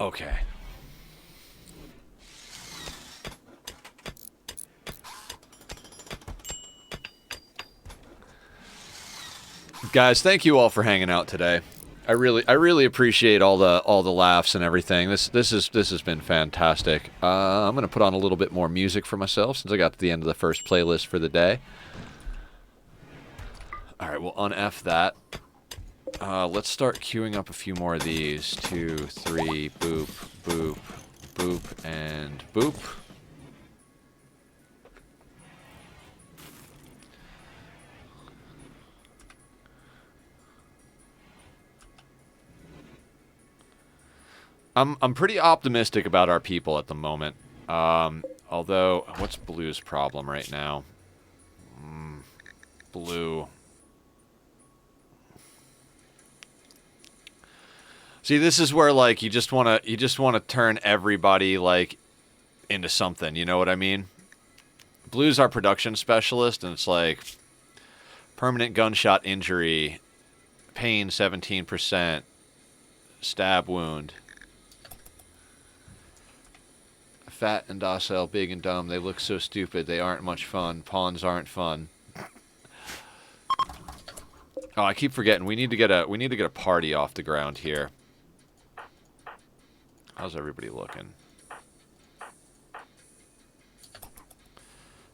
okay. Guys, thank you all for hanging out today. I really appreciate all the laughs and everything. This has been fantastic. I'm gonna put on a little bit more music for myself since I got to the end of the first playlist for the day. All right, we'll un-F that. Let's start queuing up a few more of these. 2, 3, boop, boop, boop, and boop. I'm pretty optimistic about our people at the moment. Although, what's Blue's problem right now? Blue. See, this is where you just wanna turn everybody into something. You know what I mean? Blue's our production specialist, and it's permanent gunshot injury, pain 17%, stab wound. Fat and docile, big and dumb. They look so stupid. They aren't much fun. Pawns aren't fun. Oh, I keep forgetting. We need to get a party off the ground here. How's everybody looking?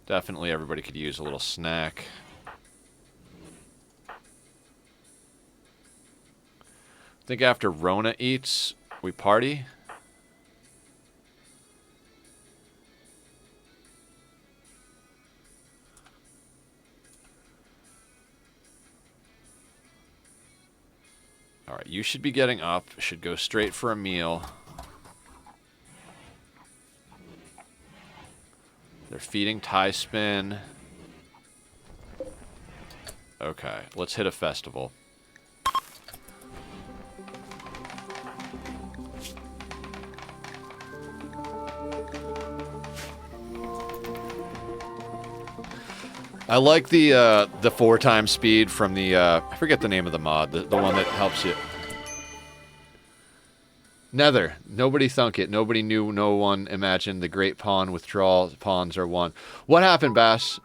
Definitely everybody could use a little snack. think after Rona eats, we party. All right, you should be getting up. Should go straight for a meal. They're feeding Tie Spin. Okay, let's hit a festival. I like the 4x speed from the I forget the name of the mod, the one that helps you. Nether. Nobody thunk it. Nobody knew. No one imagined the great pawn withdrawal pawns are won. What happened, Bass?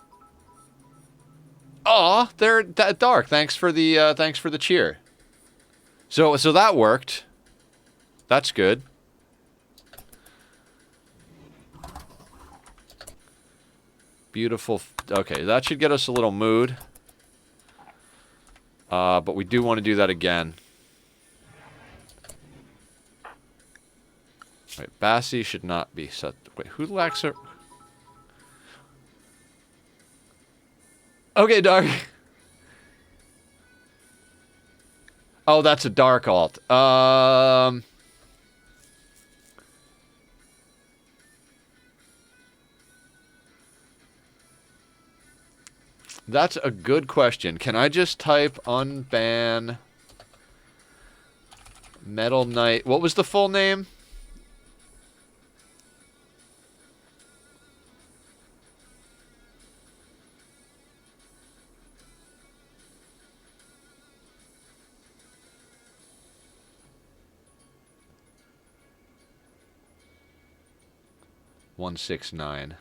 Aw, they're dark. Thanks for the cheer. So that worked. That's good. Beautiful. Okay, that should get us a little mood. But we do want to do that again. Wait, Bassie should not be set. Wait, who lacks her? Okay, Dark. Oh, that's a Dark alt. That's a good question. Can I just type unban Metal Knight? What was the full name? $169.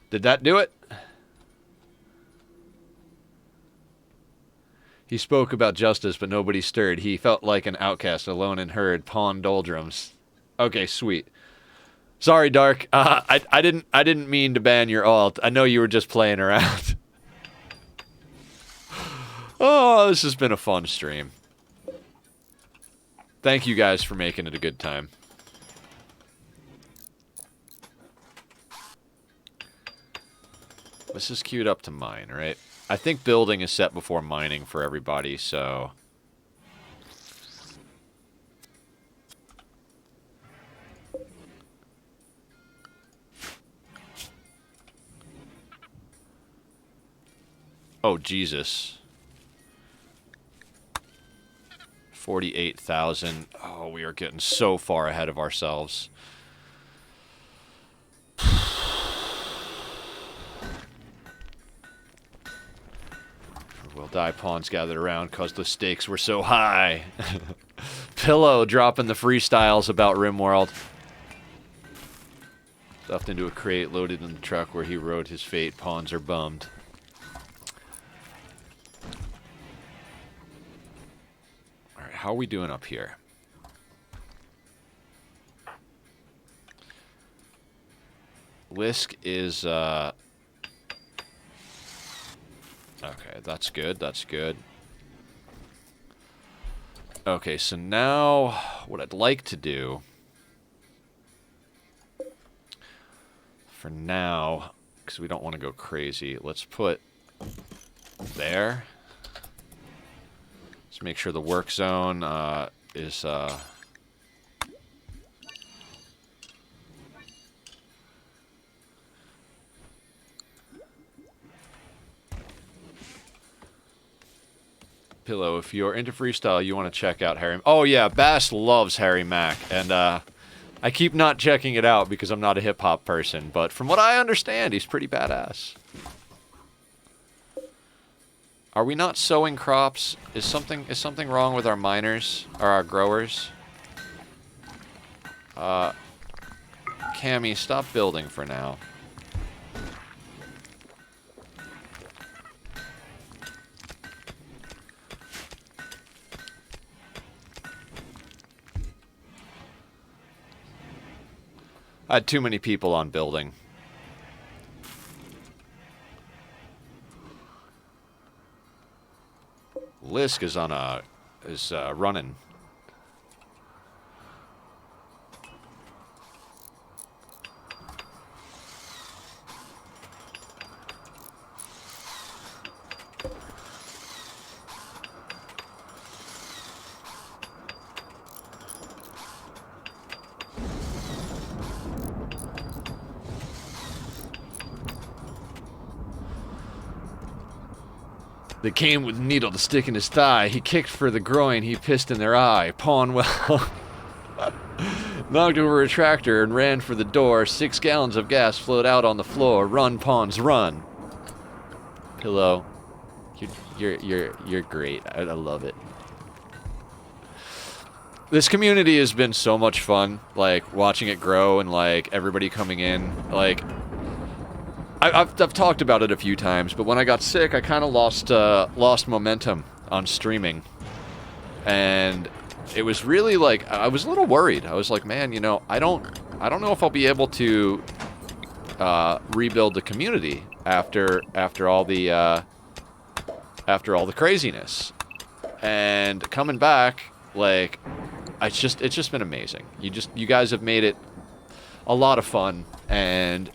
Did that do it? He spoke about justice, but nobody stirred. He felt like an outcast, alone and heard pawn doldrums. Okay, sweet. Sorry, Dark. I didn't mean to ban your alt. I know you were just playing around. Oh, this has been a fun stream. Thank you guys for making it a good time. This is queued up to mine, right? I think building is set before mining for everybody, so... Oh, Jesus. 48,000. Oh, we are getting so far ahead of ourselves. Will die pawns gathered around cause the stakes were so high. Pillow dropping the freestyles about RimWorld. Stuffed into a crate, loaded in the truck where he wrote his fate. Pawns are bummed. Alright, how are we doing up here? Lisk is, okay, that's good, that's good. Okay, so now, what I'd like to do, for now, because we don't want to go crazy, let's put there. Let's make sure the work zone is... Pillow, if you're into freestyle, you want to check out Harry... Oh, yeah, Bass loves Harry Mack, and I keep not checking it out because I'm not a hip-hop person, but from what I understand, he's pretty badass. Are we not sowing crops? Is something wrong with our miners, or our growers? Cammy, stop building for now. I had too many people on building. Lisk is on a... is running. They came with a needle to stick in his thigh. He kicked for the groin. He pissed in their eye. Pawn well. Knocked over a tractor and ran for the door. 6 gallons of gas flowed out on the floor. Run, pawns, run. Pillow, you're great. I love it. This community has been so much fun. Like watching it grow and like everybody coming in. Like. I've talked about it a few times, but when I got sick, I kind of lost momentum on streaming, and it was really like I was a little worried. I was like, man, you know, I don't know if I'll be able to rebuild the community after all the craziness, and coming back, like, it's just been amazing. You guys have made it a lot of fun and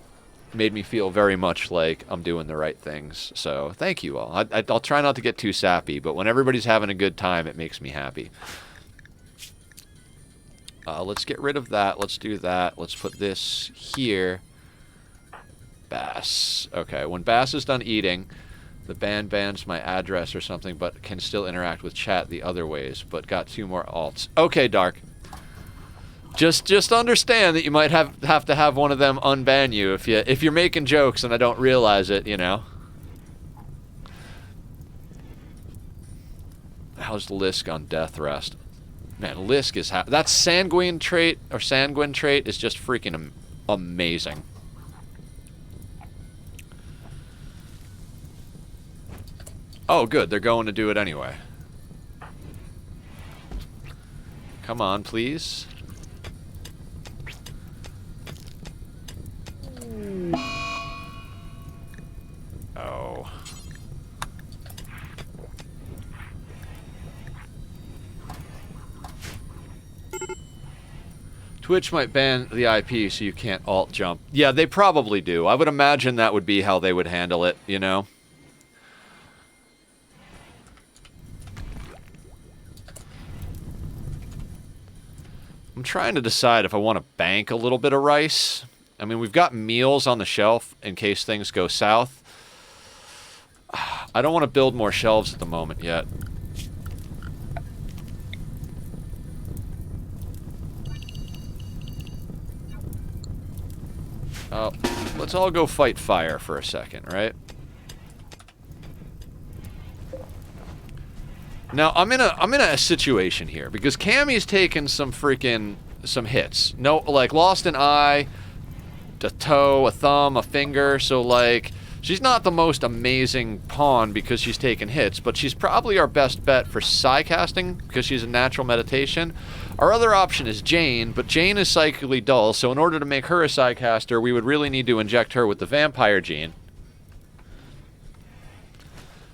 made me feel very much like I'm doing the right things. So thank you all. I'll try not to get too sappy, but when everybody's having a good time, it makes me happy. Let's get rid of that. Let's do that. Let's put this here. Bass. Okay, when Bass is done eating, the band bans my address or something, but can still interact with chat the other ways, but got 2 more alts. Okay, Dark. Just understand that you might have to have one of them unban you if you're making jokes and I don't realize it, you know. How's Lisk on death rest? Man, Lisk is that sanguine trait is just freaking amazing. Oh, good. They're going to do it anyway. Come on, please. Oh. Twitch might ban the IP so you can't alt jump. Yeah, they probably do. I would imagine that would be how they would handle it, you know? I'm trying to decide if I want to bank a little bit of rice. I mean, we've got meals on the shelf in case things go south. I don't want to build more shelves at the moment yet. Let's all go fight fire for a second, right? Now, I'm in a situation here because Cammy's taken some hits. No, like lost an eye, a toe, a thumb, a finger. So like she's not the most amazing pawn because she's taken hits, but she's probably our best bet for psi casting because she's a natural meditation. Our other option is Jane, but Jane is psychically dull, so in order to make her a psi caster, we would really need to inject her with the vampire gene.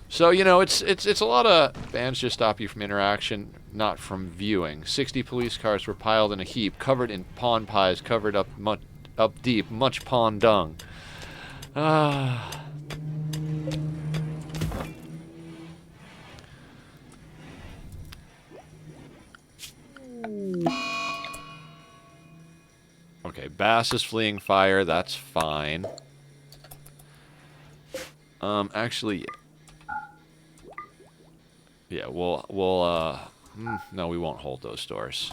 So, you know, it's a lot of bans just stop you from interaction, not from viewing. 60 police cars were piled in a heap, covered in pawn pies, covered up deep, much pawn dung. Okay, Bass is fleeing fire, that's fine. Actually, yeah, we'll no, we won't hold those doors.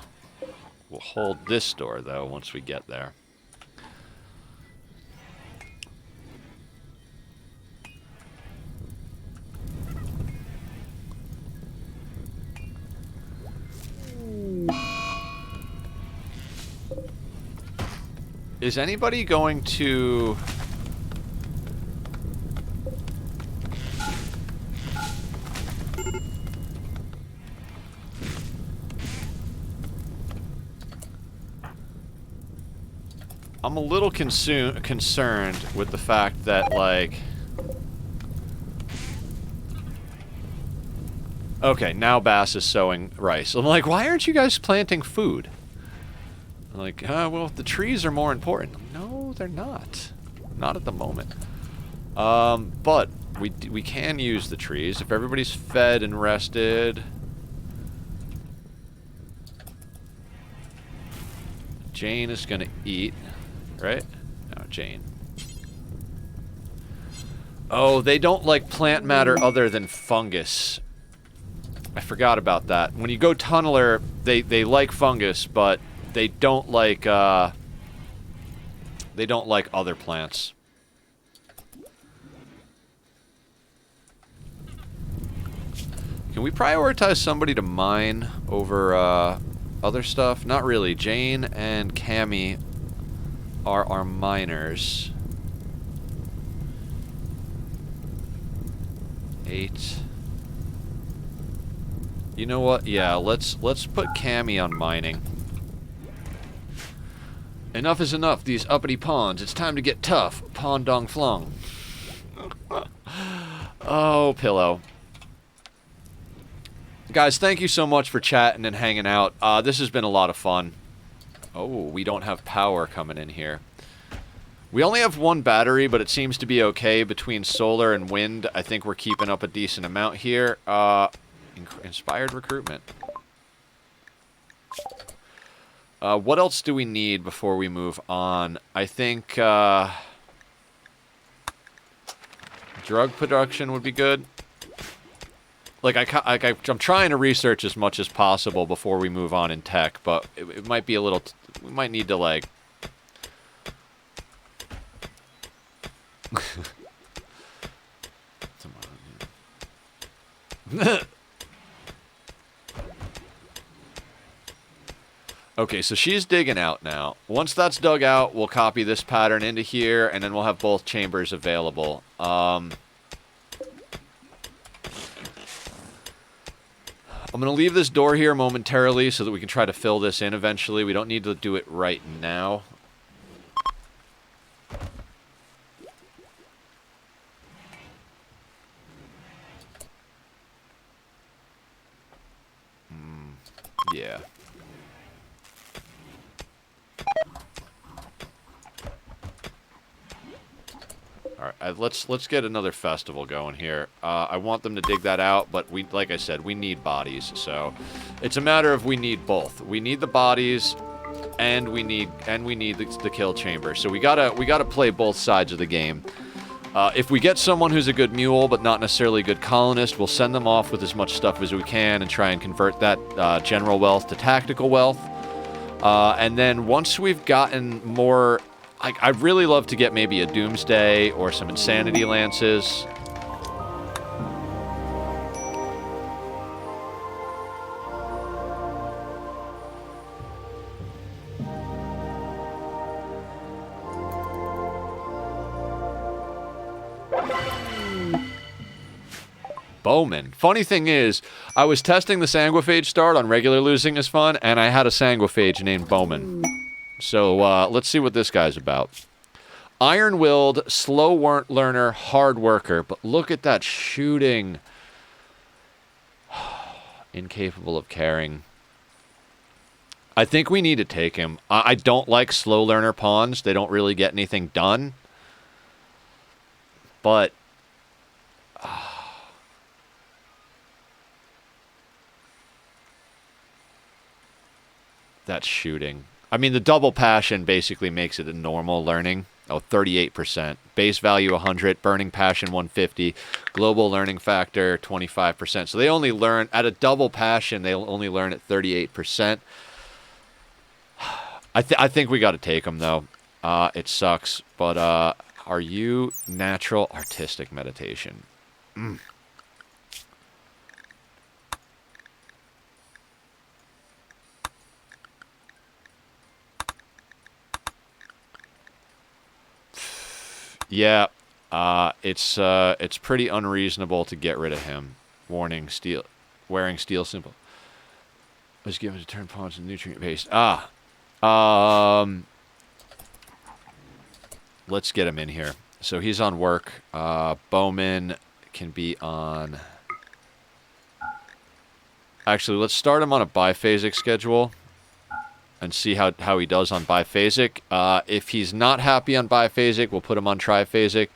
We'll hold this door, though, once we get there. Is anybody going to... I'm a little concerned with the fact that, like... Okay, now Bass is sowing rice. I'm like, why aren't you guys planting food? I'm like, well, the trees are more important. No, they're not. Not at the moment. But we can use the trees if everybody's fed and rested. Jane is gonna eat, right? No, Jane. Oh, they don't like plant matter other than fungus. I forgot about that. When you go tunneler, they like fungus, but they don't like other plants. Can we prioritize somebody to mine over other stuff? Not really. Jane and Cammy are our miners. 8. You know what? Yeah, let's put Cammy on mining. Enough is enough, these uppity pawns. It's time to get tough. Pawn dong flung. Oh, pillow. Guys, thank you so much for chatting and hanging out. This has been a lot of fun. Oh, we don't have power coming in here. We only have one battery, but it seems to be okay between solar and wind. I think we're keeping up a decent amount here. Inspired recruitment. What else do we need before we move on? I think drug production would be good. Like I'm trying to research as much as possible before we move on in tech, but it might be a little. We might need to like. Okay, so she's digging out now. Once that's dug out, we'll copy this pattern into here, and then we'll have both chambers available. I'm going to leave this door here momentarily so that we can try to fill this in eventually. We don't need to do it right now. Yeah. Alright, let's get another festival going here. I want them to dig that out, but like I said, we need bodies, so it's a matter of we need both. We need the bodies, and we need the kill chamber. So we gotta play both sides of the game. If we get someone who's a good mule, but not necessarily a good colonist, we'll send them off with as much stuff as we can and try and convert that general wealth to tactical wealth. And then once we've gotten more... I'd really love to get maybe a Doomsday or some Insanity Lances. Bowman. Funny thing is, I was testing the Sanguophage start on regular losing is fun, and I had a Sanguophage named Bowman. So, let's see what this guy's about. Iron-willed, slow learner, hard worker. But look at that shooting. Incapable of caring. I think we need to take him. I don't like slow learner pawns. They don't really get anything done. But... that's shooting. I mean, the double passion basically makes it a normal learning. Oh, 38%. Base value 100, burning passion 150, global learning factor 25%. So they only learn, at a double passion, they'll only learn at 38%. I think we got to take them, though. It sucks. But are you natural artistic meditation? Mm. Yeah, it's pretty unreasonable to get rid of him. Warning: wearing steel symbol was given to turn pawns into nutrient based. Let's get him in here. So he's on work. Bowman can be on Actually, let's start him on a biphasic schedule and see how he does on biphasic. If he's not happy on biphasic, we'll put him on triphasic.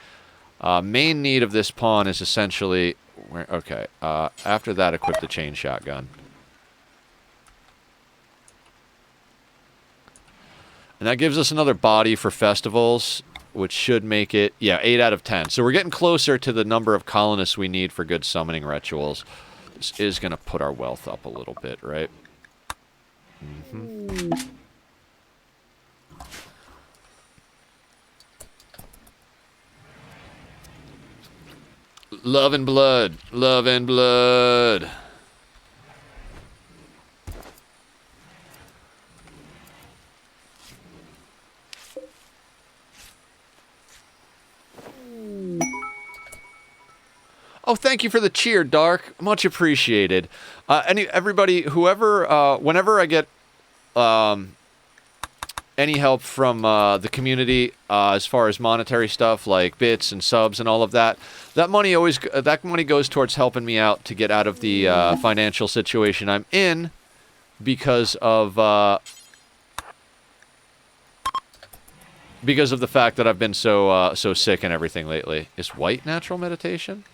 Main need of this pawn is essentially... Okay, after that, equip the chain shotgun. And that gives us another body for festivals, which should make it, yeah, 8 out of 10. So we're getting closer to the number of colonists we need for good summoning rituals. This is going to put our wealth up a little bit, right? Mm-hmm. Love and blood. Love and blood. Oh, thank you for the cheer, Dark. Much appreciated. Everybody, whoever, whenever I get any help from the community as far as monetary stuff like bits and subs and all of that, that money goes towards helping me out to get out of the financial situation I'm in because of the fact that I've been so sick and everything lately. Is white natural meditation?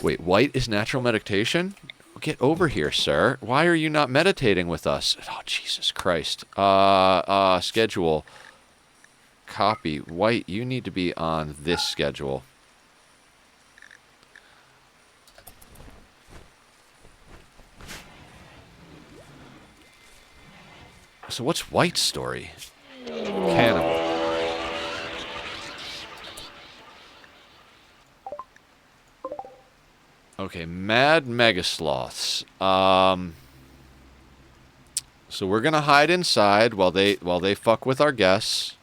Wait, white is natural meditation? Get over here, sir. Why are you not meditating with us? Oh, Jesus Christ. Schedule. Copy. White, you need to be on this schedule. So what's White's story? Cannibal. Okay, mad megasloths. So we're gonna hide inside while they fuck with our guests.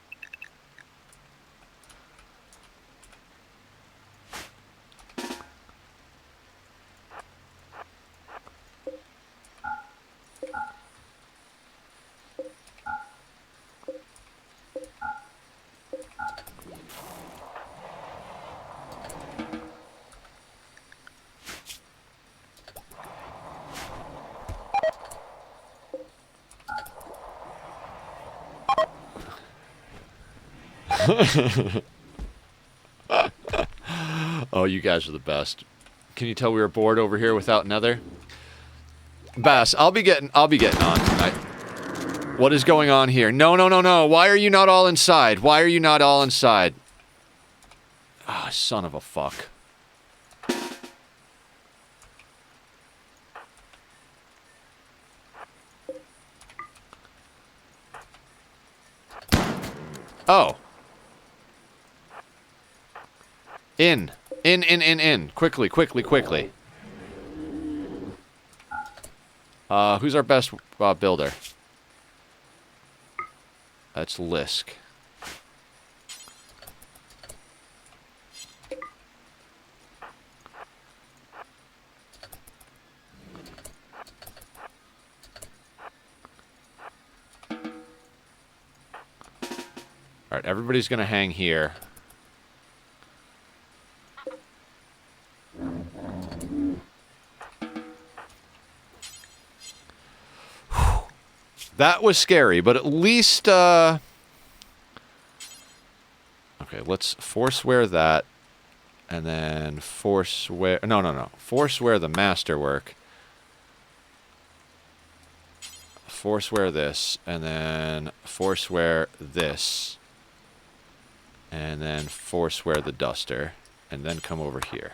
Oh, you guys are the best. Can you tell we were bored over here without Nether? Bass, I'll be getting on tonight. What is going on here? No, no, no, no. Why are you not all inside? Why are you not all inside? Ah, oh, son of a fuck. Oh. In. Quickly, quickly, quickly. Who's our best builder? That's Lisk. Alright, everybody's gonna hang here. That was scary, but at least, okay, let's forswear that, and then forswear, no, forswear the masterwork. Forswear this, and then forswear this, and then forswear the duster, and then come over here.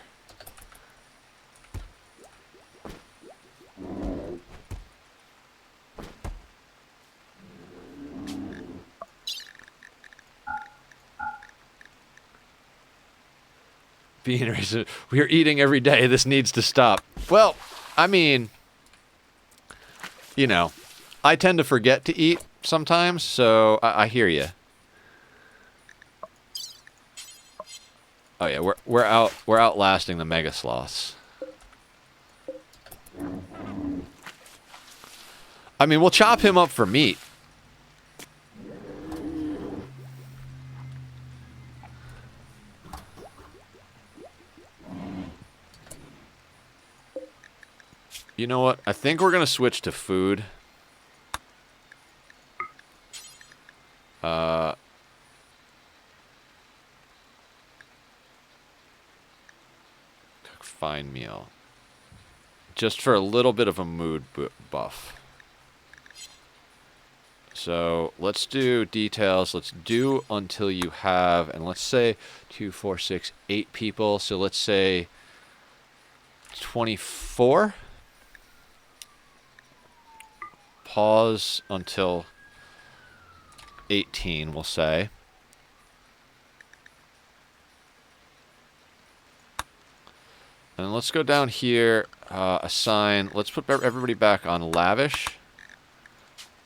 Beaners, we are eating every day. This needs to stop. Well, I mean, you know, I tend to forget to eat sometimes, so I hear you. Oh yeah, we're outlasting the mega sloths. I mean, we'll chop him up for meat. You know what? I think we're going to switch to food. Cook fine meal. Just for a little bit of a mood buff. So let's do details. Let's do until you have, and let's say 2, 4, 6, 8 people. So let's say 24. Pause until 18, we'll say. And let's go down here, assign, let's put everybody back on lavish.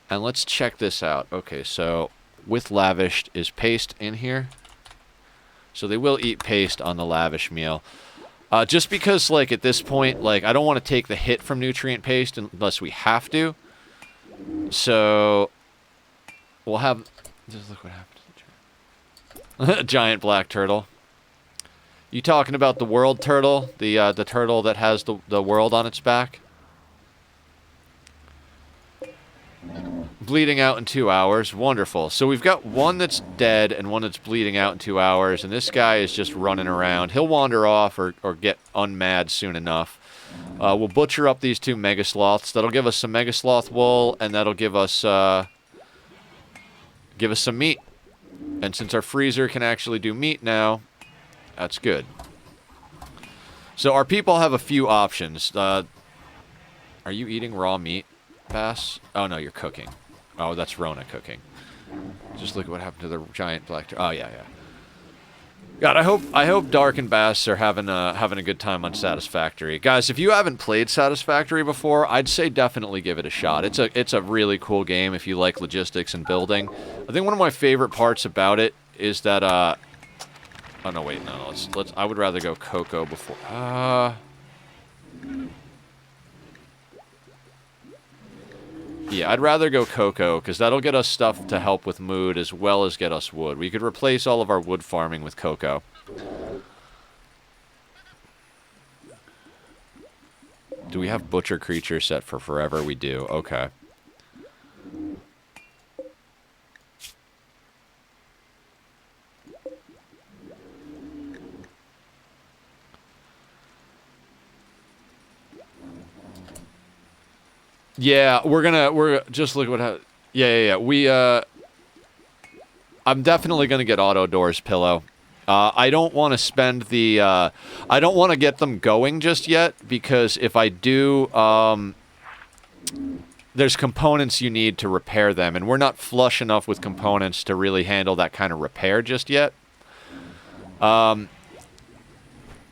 And let's check this out. Okay, so with lavished, is paste in here? So they will eat paste on the lavish meal. Just because, like, at this point, like, I don't want to take the hit from nutrient paste unless we have to. So we'll have, just look what happened to the giant. Giant black turtle. You talking about the world turtle? The turtle that has the world on its back? Bleeding out in 2 hours. Wonderful. So we've got one that's dead and one that's bleeding out in 2 hours, and this guy is just running around. He'll wander off or get unmad soon enough. We'll butcher up these 2 mega sloths. That'll give us some mega sloth wool, and that'll give us some meat. And since our freezer can actually do meat now, that's good. So our people have a few options. Are you eating raw meat, Bass? Oh, no, you're cooking. Oh, that's Rona cooking. Just look at what happened to the giant black turtle. Oh, yeah, yeah. God, I hope Dark and Bass are having a good time on Satisfactory. Guys, if you haven't played Satisfactory before, I'd say definitely give it a shot. It's a really cool game if you like logistics and building. I think one of my favorite parts about it is that oh no, wait, no, let's I would rather go Cocoa before yeah, I'd rather go Cocoa, because that'll get us stuff to help with mood as well as get us wood. We could replace all of our wood farming with Cocoa. Do we have Butcher Creature set for forever? We do. Okay. Yeah, we're just look what happened. Yeah. I'm definitely gonna get auto doors pillow. I don't want to spend the, I don't want to get them going just yet, because if I do, there's components you need to repair them, and we're not flush enough with components to really handle that kind of repair just yet.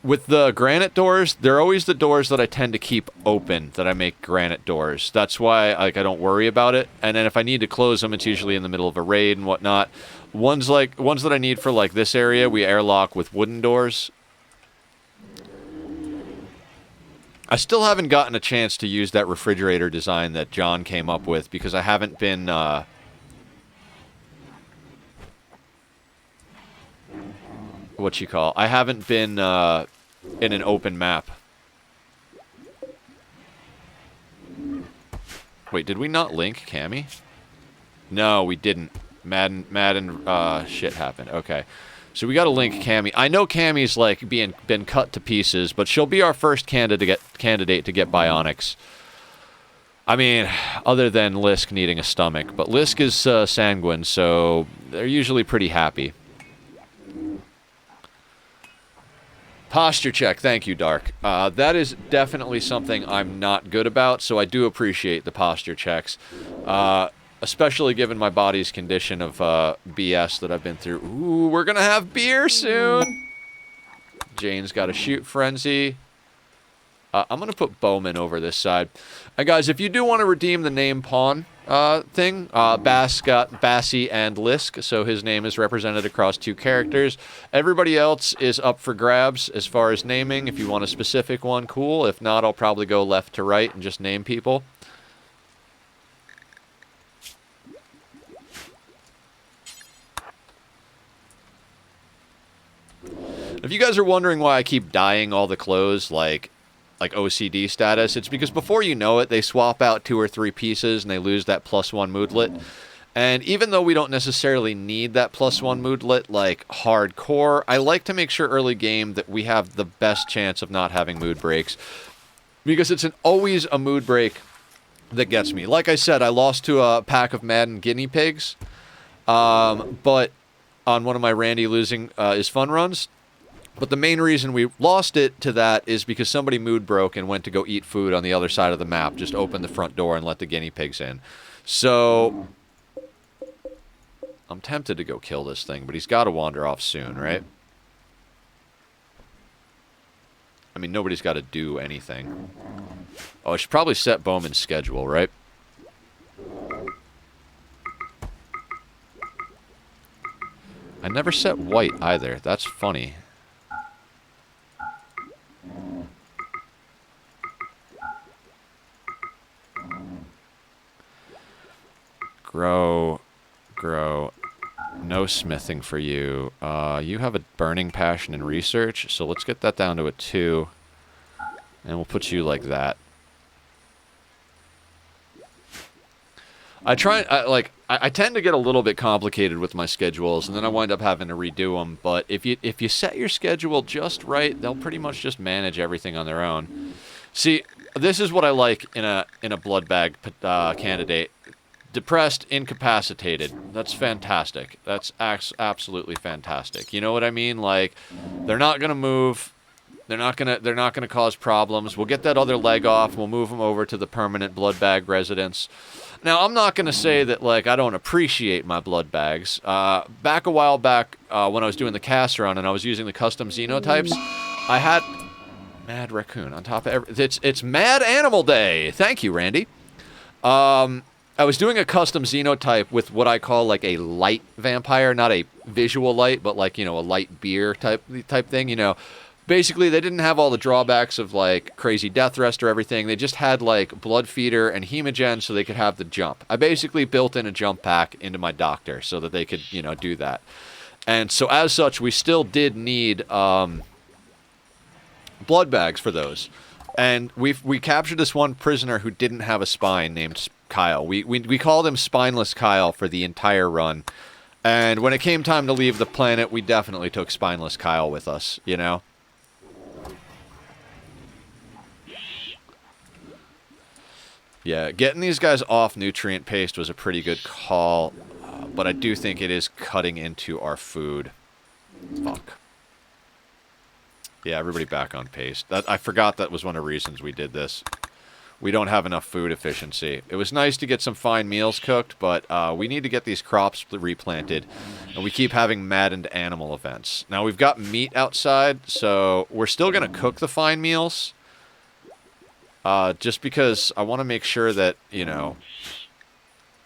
With the granite doors, they're always the doors that I tend to keep open, that I make granite doors. That's why I don't worry about it. And then if I need to close them, it's usually in the middle of a raid and whatnot. Ones that I need for like this area, we airlock with wooden doors. I still haven't gotten a chance to use that refrigerator design that John came up with, because I haven't been I haven't been in an open map. Wait, did we not link Cammy? No, we didn't. Madden shit happened. Okay. So we got to link Cammy. I know Cammy's like been cut to pieces, but she'll be our first candidate to get bionics. I mean, other than Lisk needing a stomach, but Lisk is sanguine, so they're usually pretty happy. Posture check. Thank you, Dark. That is definitely something I'm not good about, so I do appreciate the posture checks. Especially given my body's condition of BS that I've been through. Ooh, we're going to have beer soon. Jane's got a shoot frenzy. I'm going to put Bowman over this side. And guys, if you do want to redeem the name pawn thing, Bass got Bassie and Lisk, so his name is represented across 2 characters. Everybody else is up for grabs as far as naming. If you want a specific one, cool. If not, I'll probably go left to right and just name people. If you guys are wondering why I keep dyeing all the clothes, like, like OCD status. It's because before you know it, they swap out 2 or 3 pieces and they lose that +1 moodlet. And even though we don't necessarily need that +1 moodlet like hardcore, I like to make sure early game that we have the best chance of not having mood breaks, because it's always a mood break that gets me. Like I said, I lost to a pack of Madden guinea pigs, but on one of my Randy losing is fun runs. But the main reason we lost it to that is because somebody mood broke and went to go eat food on the other side of the map, just opened the front door and let the guinea pigs in. So I'm tempted to go kill this thing, but he's got to wander off soon, right? I mean, nobody's got to do anything. Oh, I should probably set Bowman's schedule, right? I never set white either. That's funny. Grow. No smithing for you. You have a burning passion in research, so let's get that down to a 2. And we'll put you like that. I tend to get a little bit complicated with my schedules, and then I wind up having to redo them. But if you set your schedule just right, they'll pretty much just manage everything on their own. See, this is what I like in a blood bag candidate. Depressed, incapacitated. That's fantastic. That's absolutely fantastic. You know what I mean? Like, they're not gonna move. They're not gonna cause problems. We'll get that other leg off. We'll move them over to the permanent blood bag residence. Now, I'm not gonna say that like I don't appreciate my blood bags. Back a while back when I was doing the cast run and I was using the custom xenotypes, I had Mad Raccoon on top of it's Mad Animal Day. Thank you, Randy. I was doing a custom xenotype with what I call like a light vampire, not a visual light, but like, you know, a light beer type thing, you know. Basically, they didn't have all the drawbacks of like crazy death rest or everything. They just had like blood feeder and hemogen so they could have the jump. I basically built in a jump pack into my doctor so that they could, you know, do that. And so as such, we still did need blood bags for those. And we captured this one prisoner who didn't have a spine named Kyle. We called him Spineless Kyle for the entire run. And when it came time to leave the planet, we definitely took Spineless Kyle with us, you know? Yeah, getting these guys off nutrient paste was a pretty good call, but I do think it is cutting into our food. Fuck. Yeah, everybody back on paste. I forgot that was one of the reasons we did this. We don't have enough food efficiency. It was nice to get some fine meals cooked, but we need to get these crops replanted, and we keep having maddened animal events. Now, we've got meat outside, so we're still going to cook the fine meals, just because I want to make sure that, you know,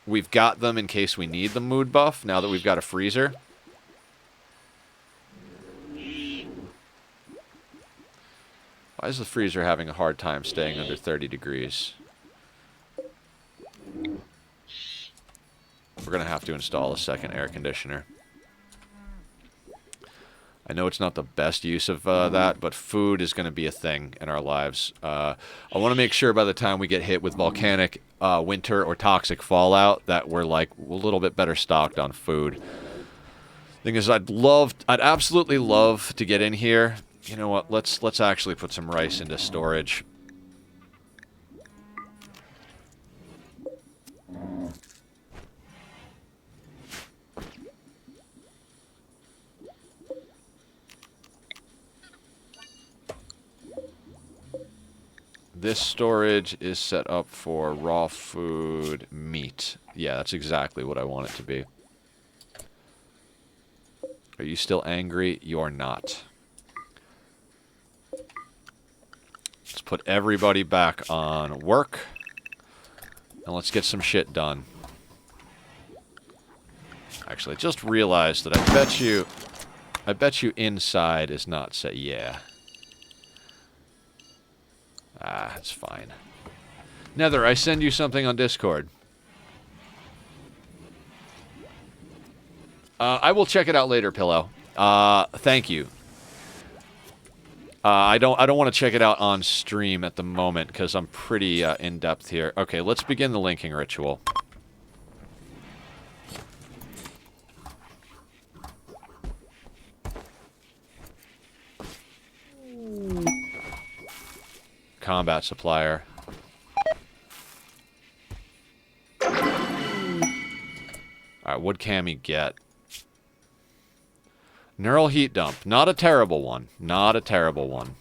we've got them in case we need the mood buff, now that we've got a freezer. Why is the freezer having a hard time staying under 30 degrees? We're going to have to install a second air conditioner. I know it's not the best use of that, but food is going to be a thing in our lives. I want to make sure by the time we get hit with volcanic winter or toxic fallout that we're like a little bit better stocked on food. Thing is, I'd absolutely love to get in here. You know what? Let's actually put some rice into storage. This storage is set up for raw food, meat. Yeah, that's exactly what I want it to be. Are you still angry? You're not. Let's put everybody back on work, and let's get some shit done. Actually, I just realized that I bet you inside is not set. Yeah. Ah, it's fine. Nether, I send you something on Discord. I will check it out later, Pillow. Thank you. I don't want to check it out on stream at the moment because I'm pretty in depth here. Okay, let's begin the linking ritual. Combat supplier. Alright, what can we get? Neural heat dump. Not a terrible one. Not a terrible one.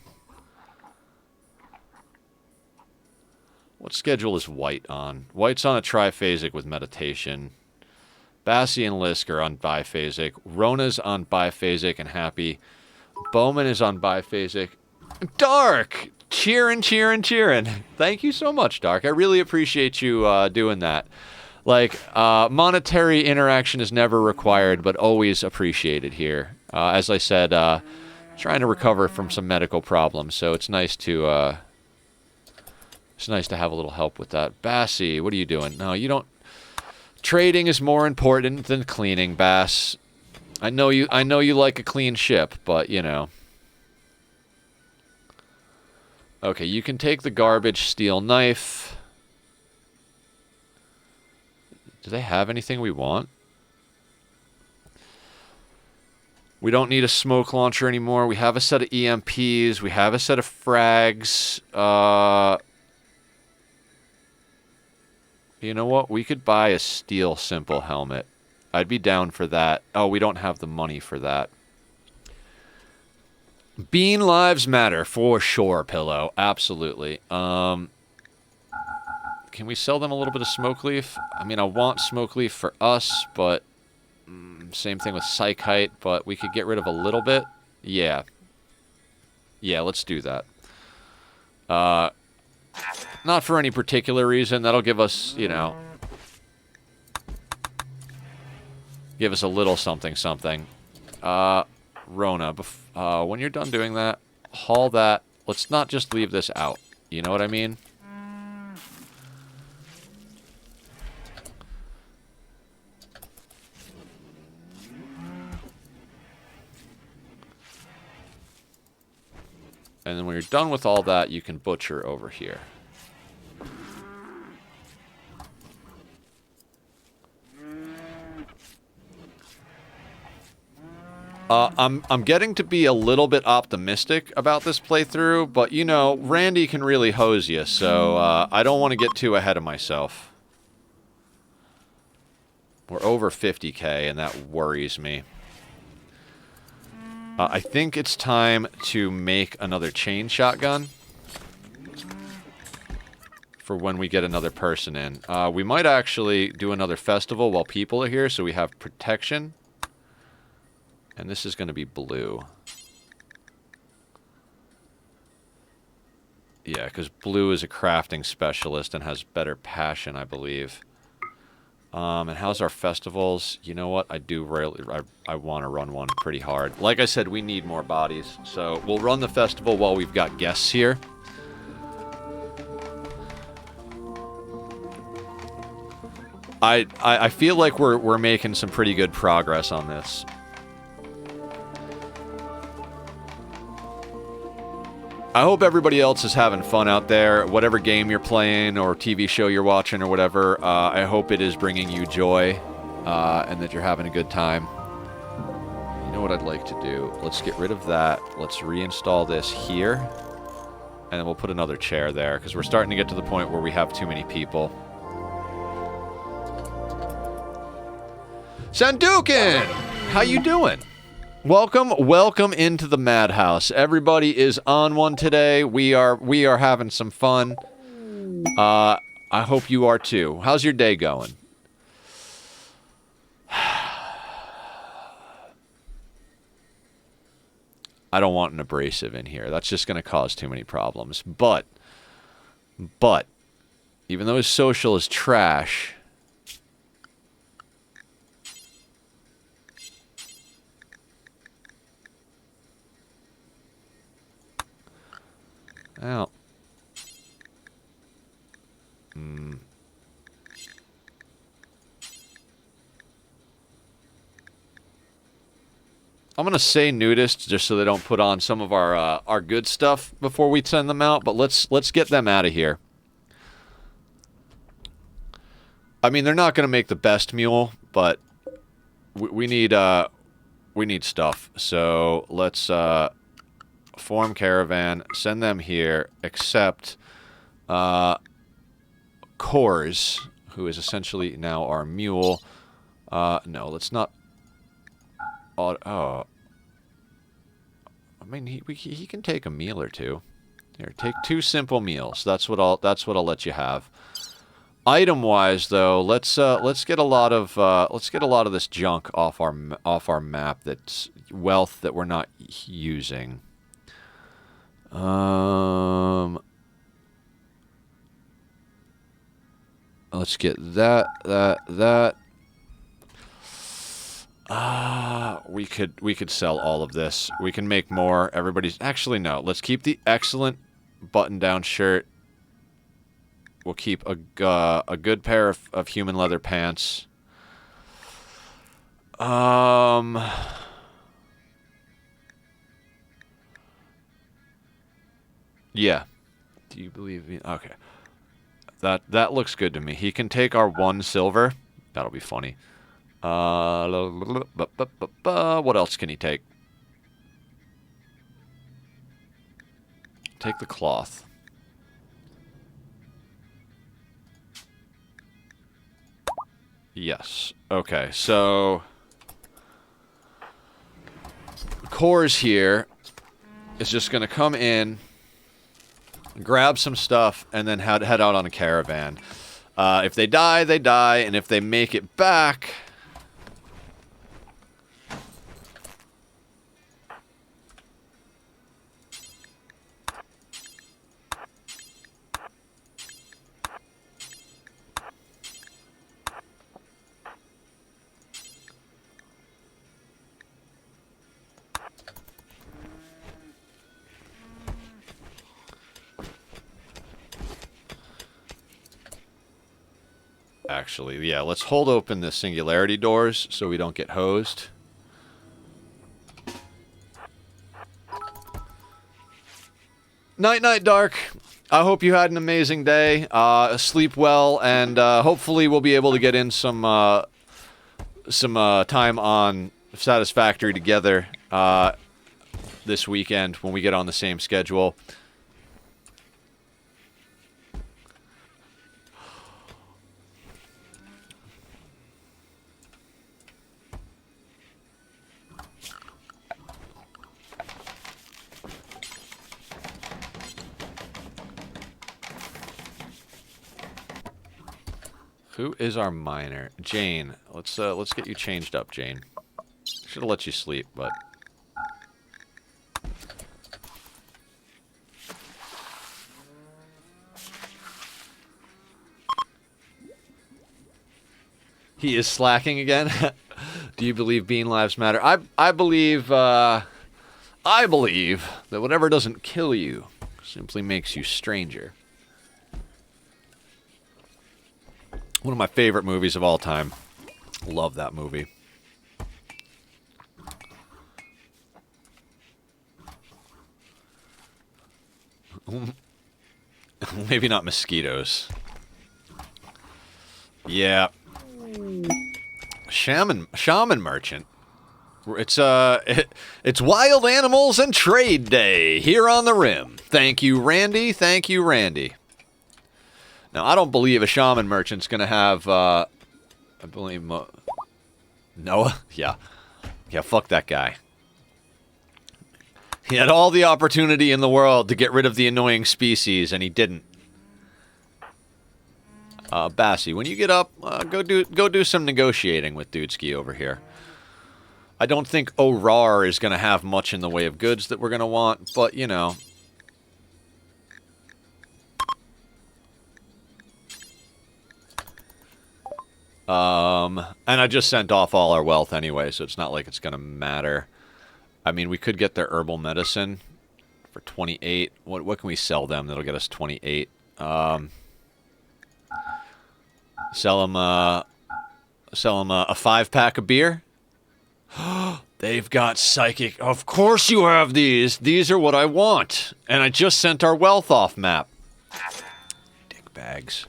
What schedule is White on? White's on a triphasic with meditation. Bassie and Lisk are on biphasic. Rona's on biphasic and happy. Bowman is on biphasic. Dark! Cheering, cheering, cheering. Thank you so much, Dark. I really appreciate you doing that. Like, monetary interaction is never required, but always appreciated here. As I said, trying to recover from some medical problems, so it's nice to have a little help with that. Bassie, what are you doing? No, you don't. Trading is more important than cleaning, Bass. I know you like a clean ship, but you know. Okay, you can take the garbage steel knife. Do they have anything we want? We don't need a smoke launcher anymore. We have a set of EMPs. We have a set of frags. You know what? We could buy a steel simple helmet. I'd be down for that. Oh, we don't have the money for that. Bean lives matter, for sure, Pillow. Absolutely. Can we sell them a little bit of smoke leaf? I mean, I want smoke leaf for us, but same thing with psychite, but we could get rid of a little bit. Yeah. Yeah, let's do that. Not for any particular reason. That'll give us, you know, give us a little something something. Rona, when you're done doing that, haul that. Let's not just leave this out. You know what I mean? And then when you're done with all that, you can butcher over here. I'm getting to be a little bit optimistic about this playthrough, but you know, Randy can really hose you, so I don't want to get too ahead of myself. We're over 50k, and that worries me. I think it's time to make another chain shotgun for when we get another person in. We might actually do another festival while people are here, so we have protection. And this is going to be blue. Yeah, because blue is a crafting specialist and has better passion, I believe. And how's our festivals? You know what? I want to run one pretty hard. Like I said, we need more bodies. So we'll run the festival while we've got guests here. I feel like we're making some pretty good progress on this. I hope everybody else is having fun out there. Whatever game you're playing or TV show you're watching or whatever, I hope it is bringing you joy and that you're having a good time. You know what I'd like to do? Let's get rid of that. Let's reinstall this here. And then we'll put another chair there because we're starting to get to the point where we have too many people. Sandukin! How you doing? Welcome into the madhouse. Everybody is on one today. We are having some fun. I hope you are too. How's your day going? I don't want an abrasive in here. That's just going to cause too many problems. But even though his social is trash, well, I'm gonna say nudists just so they don't put on some of our good stuff before we send them out. But let's get them out of here. I mean, they're not gonna make the best mule, but we need stuff. So let's form caravan, send them here, except Kors, who is essentially now our mule. No, let's not. Oh, I mean, he can take a meal or two. Here, take 2 simple meals. That's what I'll let you have. Item wise, though, let's get a lot of this junk off our map. That's wealth that we're not using. Let's get that. We could sell all of this. We can make more. Actually, no. Let's keep the excellent button-down shirt. We'll keep a good pair of human leather pants. Yeah. Do you believe me? Okay. That looks good to me. He can take our 1 silver. That'll be funny. What else can he take? Take the cloth. Yes. Okay, so Kors here is just going to come in, grab some stuff, and then head out on a caravan. If they die, they die, and if they make it back... Actually, yeah, let's hold open the singularity doors so we don't get hosed. Night, night, Dark. I hope you had an amazing day. Sleep well, and hopefully we'll be able to get in some time on Satisfactory together this weekend when we get on the same schedule. Who is our miner? Jane. Let's get you changed up, Jane. Should have let you sleep, but... He is slacking again? Do you believe bean lives matter? I believe that whatever doesn't kill you simply makes you stranger. One of my favorite movies of all time. Love that movie. Maybe not mosquitoes. Yeah. Shaman merchant. It's Wild Animals and Trade Day here on the Rim. Thank you, Randy. Thank you, Randy. Now, I don't believe a shaman merchant's going to have, I believe, Noah? Yeah. Yeah, fuck that guy. He had all the opportunity in the world to get rid of the annoying species, and he didn't. Bassie, when you get up, go do some negotiating with Dudeski over here. I don't think Orar is going to have much in the way of goods that we're going to want, but, you know... And I just sent off all our wealth anyway, so it's not like it's gonna matter. I mean, we could get their herbal medicine for 28. What can we sell them that'll get us 28? Sell them a 5-pack of beer. They've got psychic. Of course you have these. These are what I want. And I just sent our wealth off map. Dick bags.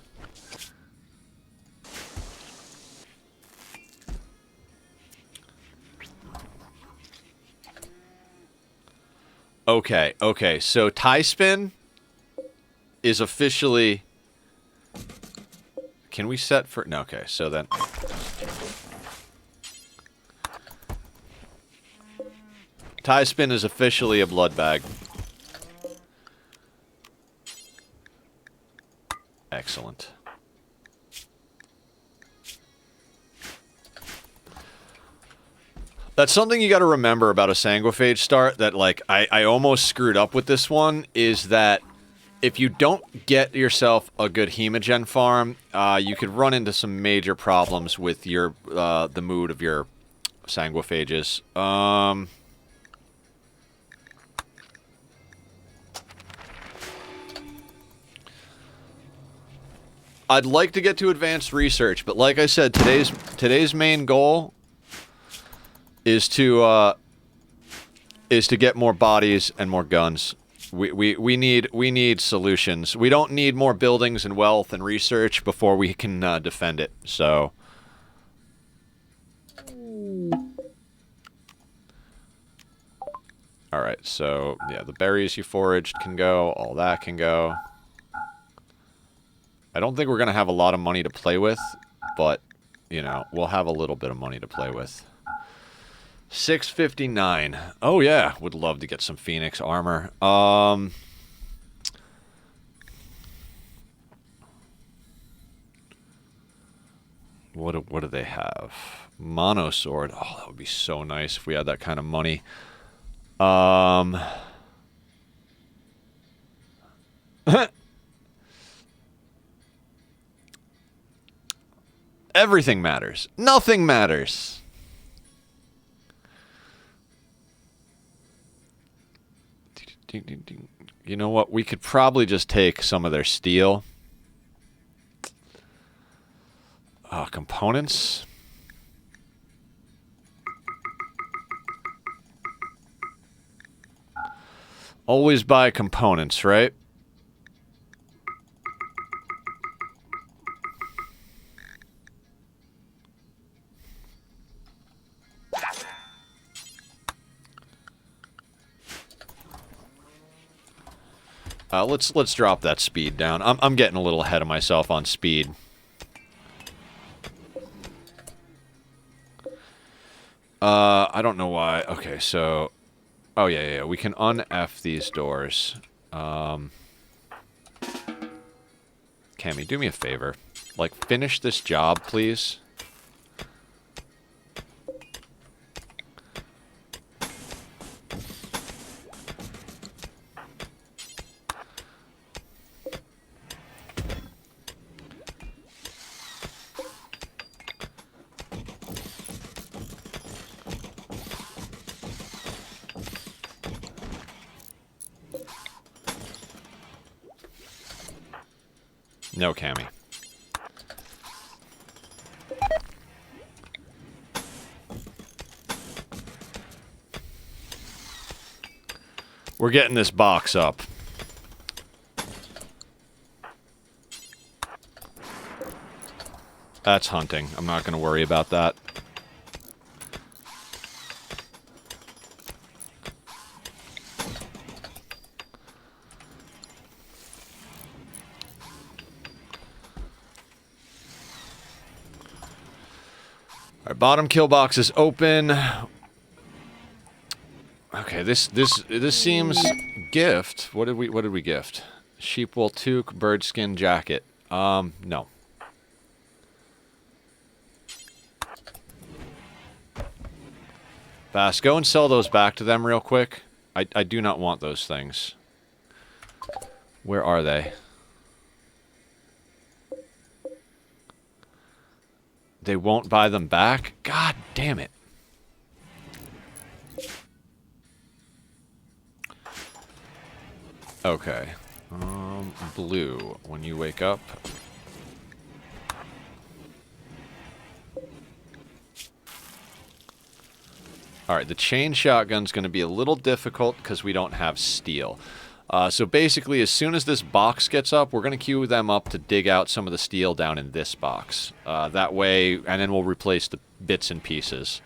Okay, okay. So tie spin is officially... Can we set for... No, okay. So then... Tie spin is officially a blood bag. Excellent. That's something you got to remember about a Sanguophage start that, like, I almost screwed up with this one, is that if you don't get yourself a good hemogen farm, you could run into some major problems with your the mood of your Sanguophages. I'd like to get to advanced research, but like I said, today's main goal is to get more bodies and more guns. We need solutions. We don't need more buildings and wealth and research before we can defend it. So, all right. So yeah, the berries you foraged can go. All that can go. I don't think we're gonna have a lot of money to play with, but you know, we'll have a little bit of money to play with. 659. Oh yeah, would love to get some Phoenix armor. What do they have? Mono sword. Oh, that would be so nice if we had that kind of money. Everything matters. Nothing matters. You know what? We could probably just take some of their steel. Components. Always buy components, right? Let's drop that speed down. I'm getting a little ahead of myself on speed. I don't know why. Okay, so... Oh, yeah. We can un-F these doors. Cammy, do me a favor. Like, finish this job, please. No, Cammy. We're getting this box up. That's hunting. I'm not going to worry about that. Our bottom kill box is open. Okay, this seems gift. What did we gift? Sheepwool toque, birdskin jacket. No. Fast, go and sell those back to them real quick. I do not want those things. Where are they? They won't buy them back? God damn it. Okay. Blue, when you wake up. All right, the chain shotgun's going to be a little difficult because we don't have steel. So basically, as soon as this box gets up, we're going to queue them up to dig out some of the steel down in this box. That way, and then we'll replace the bits and pieces.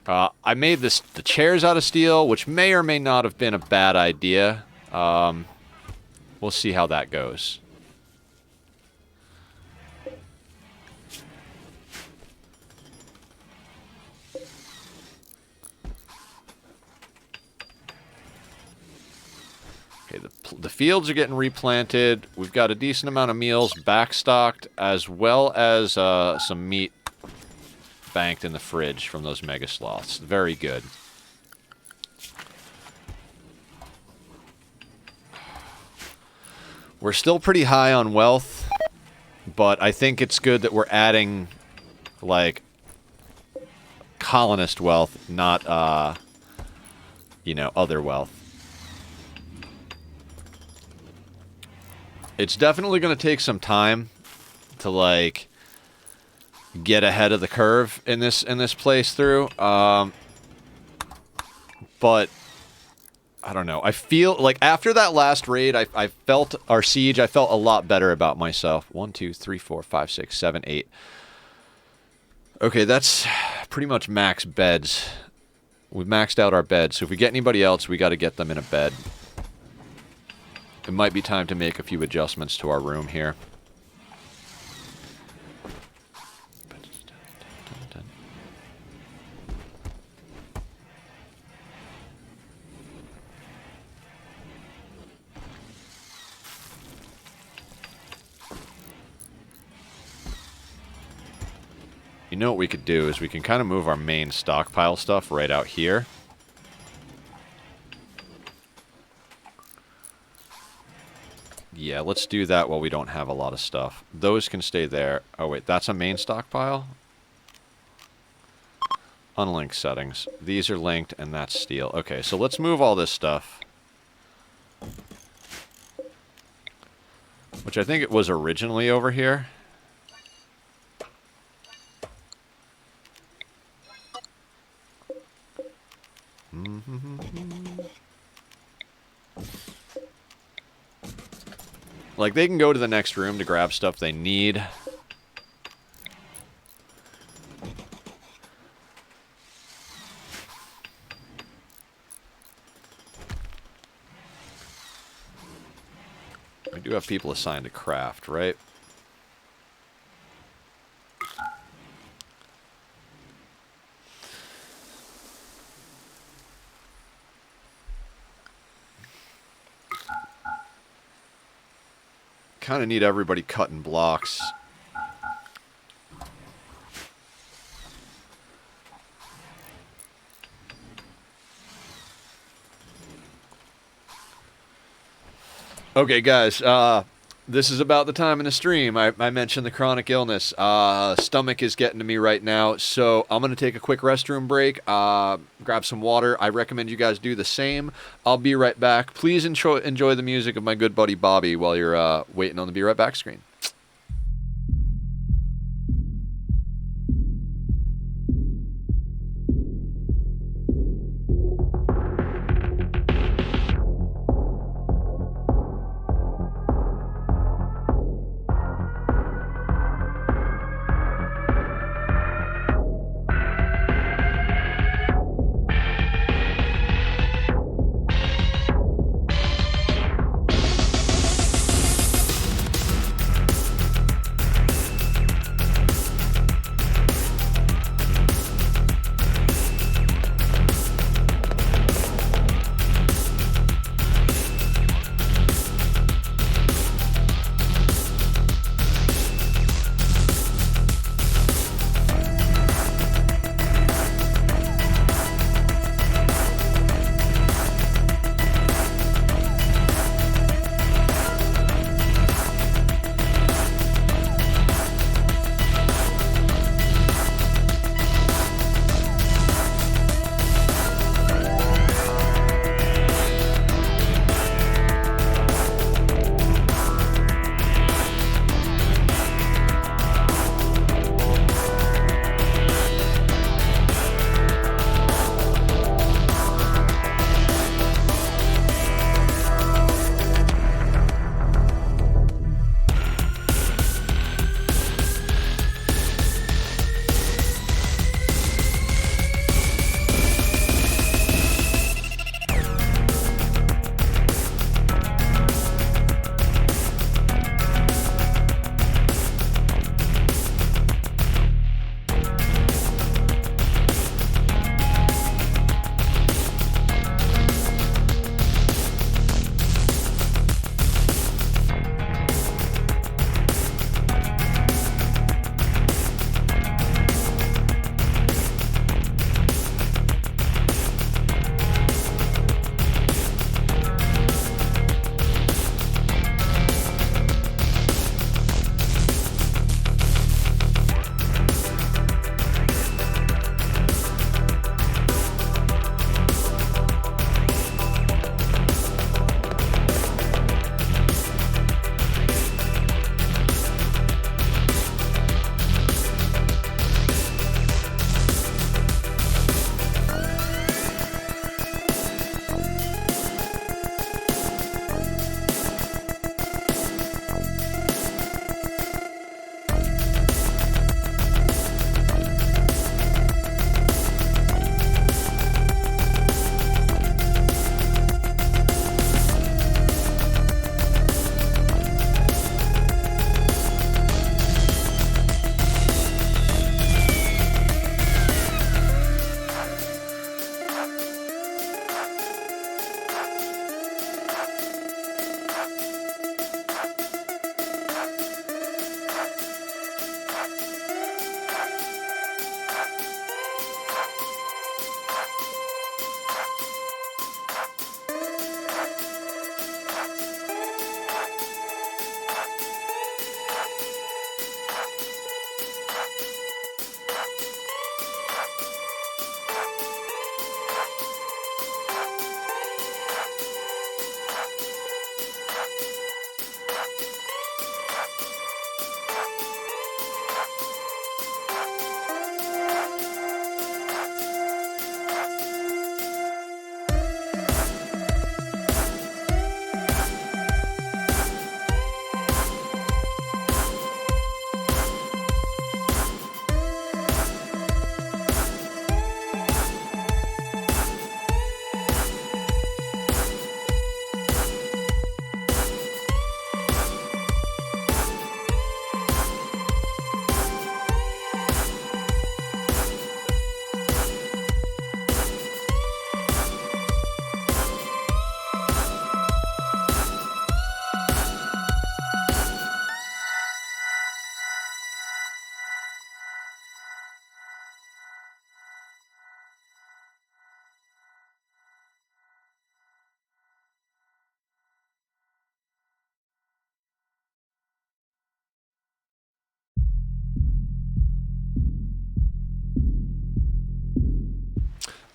I made the chairs out of steel, which may or may not have been a bad idea. We'll see how that goes. Okay, the fields are getting replanted. We've got a decent amount of meals backstocked, as well as some meat banked in the fridge from those mega sloths. Very good. We're still pretty high on wealth, but I think it's good that we're adding, like, colonist wealth, not, you know, other wealth. It's definitely going to take some time to, like, get ahead of the curve in this playthrough. But I don't know. I feel like after that last raid, I felt our siege. I felt a lot better about myself. 1, 2, 3, 4, 5, 6, 7, 8. Okay, that's pretty much max beds. We've maxed out our beds. So if we get anybody else, we got to get them in a bed. It might be time to make a few adjustments to our room here. You know what we could do is we can kind of move our main stockpile stuff right out here. Yeah, let's do that while we don't have a lot of stuff. Those can stay there. Oh, wait, that's a main stockpile? Unlinked settings. These are linked, and that's steel. Okay, so let's move all this stuff. Which I think it was originally over here. Like, they can go to the next room to grab stuff they need. We do have people assigned to craft, right? Kind of need everybody cutting blocks. Okay, guys, this is about the time in the stream. I mentioned the chronic illness. Stomach is getting to me right now, so I'm going to take a quick restroom break, grab some water. I recommend you guys do the same. I'll be right back. Please enjoy the music of my good buddy Bobby while you're waiting on the Be Right Back screen.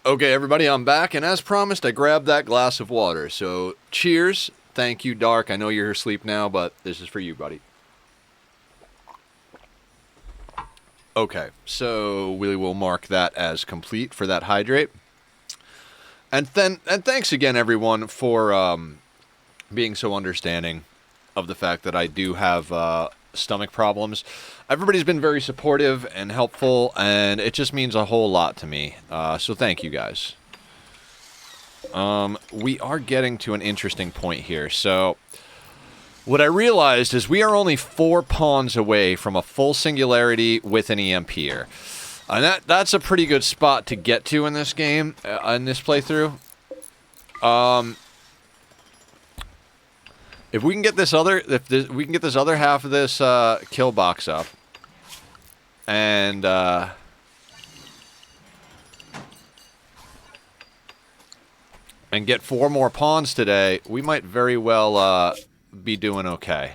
Okay, everybody, I'm back, and as promised, I grabbed that glass of water. So, cheers. Thank you, Dark. I know you're asleep now, but this is for you, buddy. Okay, so we will mark that as complete for that hydrate. And thanks again, everyone, for being so understanding of the fact that I do have stomach problems. Everybody's been very supportive and helpful, and it just means a whole lot to me. So thank you, guys. We are getting to an interesting point here. So what I realized is we are only 4 pawns away from a full singularity with an EMPer. And that's a pretty good spot to get to in this game, in this playthrough. If we can get this other, we can get this other half of this kill box up, and get 4 more pawns today, we might very well be doing okay.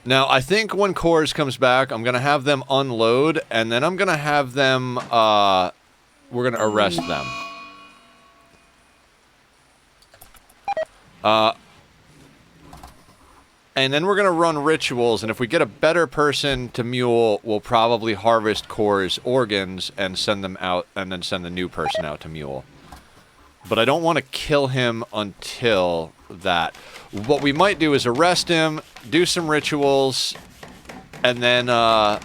Now, I think when Cores comes back, I'm going to have them unload, and then I'm going to have them, we're going to arrest them. And then we're going to run rituals, and if we get a better person to mule, we'll probably harvest Core's organs and send them out, and then send the new person out to mule. But I don't want to kill him until that. What we might do is arrest him, do some rituals, and then, and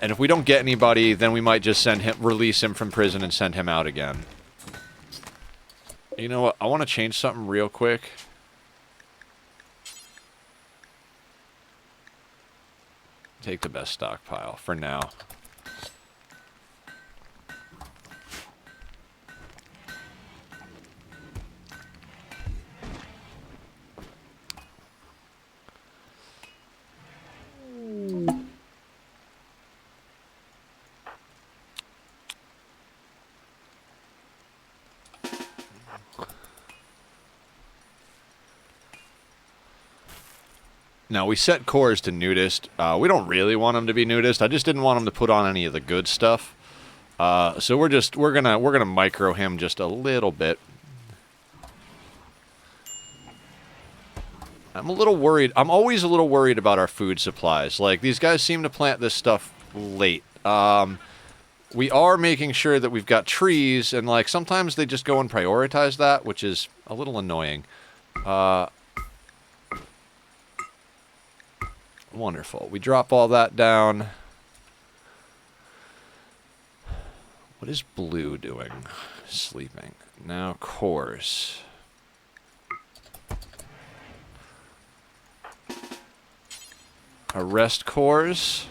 if we don't get anybody, then we might just release him from prison and send him out again. You know what? I want to change something real quick. Take the best stockpile for now. Now, we set Cores to nudist. We don't really want him to be nudist. I just didn't want him to put on any of the good stuff. So we're gonna micro him just a little bit. I'm a little worried. I'm always a little worried about our food supplies. Like, these guys seem to plant this stuff late. We are making sure that we've got trees, and like sometimes they just go and prioritize that, which is a little annoying. Wonderful. We drop all that down. What is Blue doing? Sleeping. Now, Cores. Arrest Cores.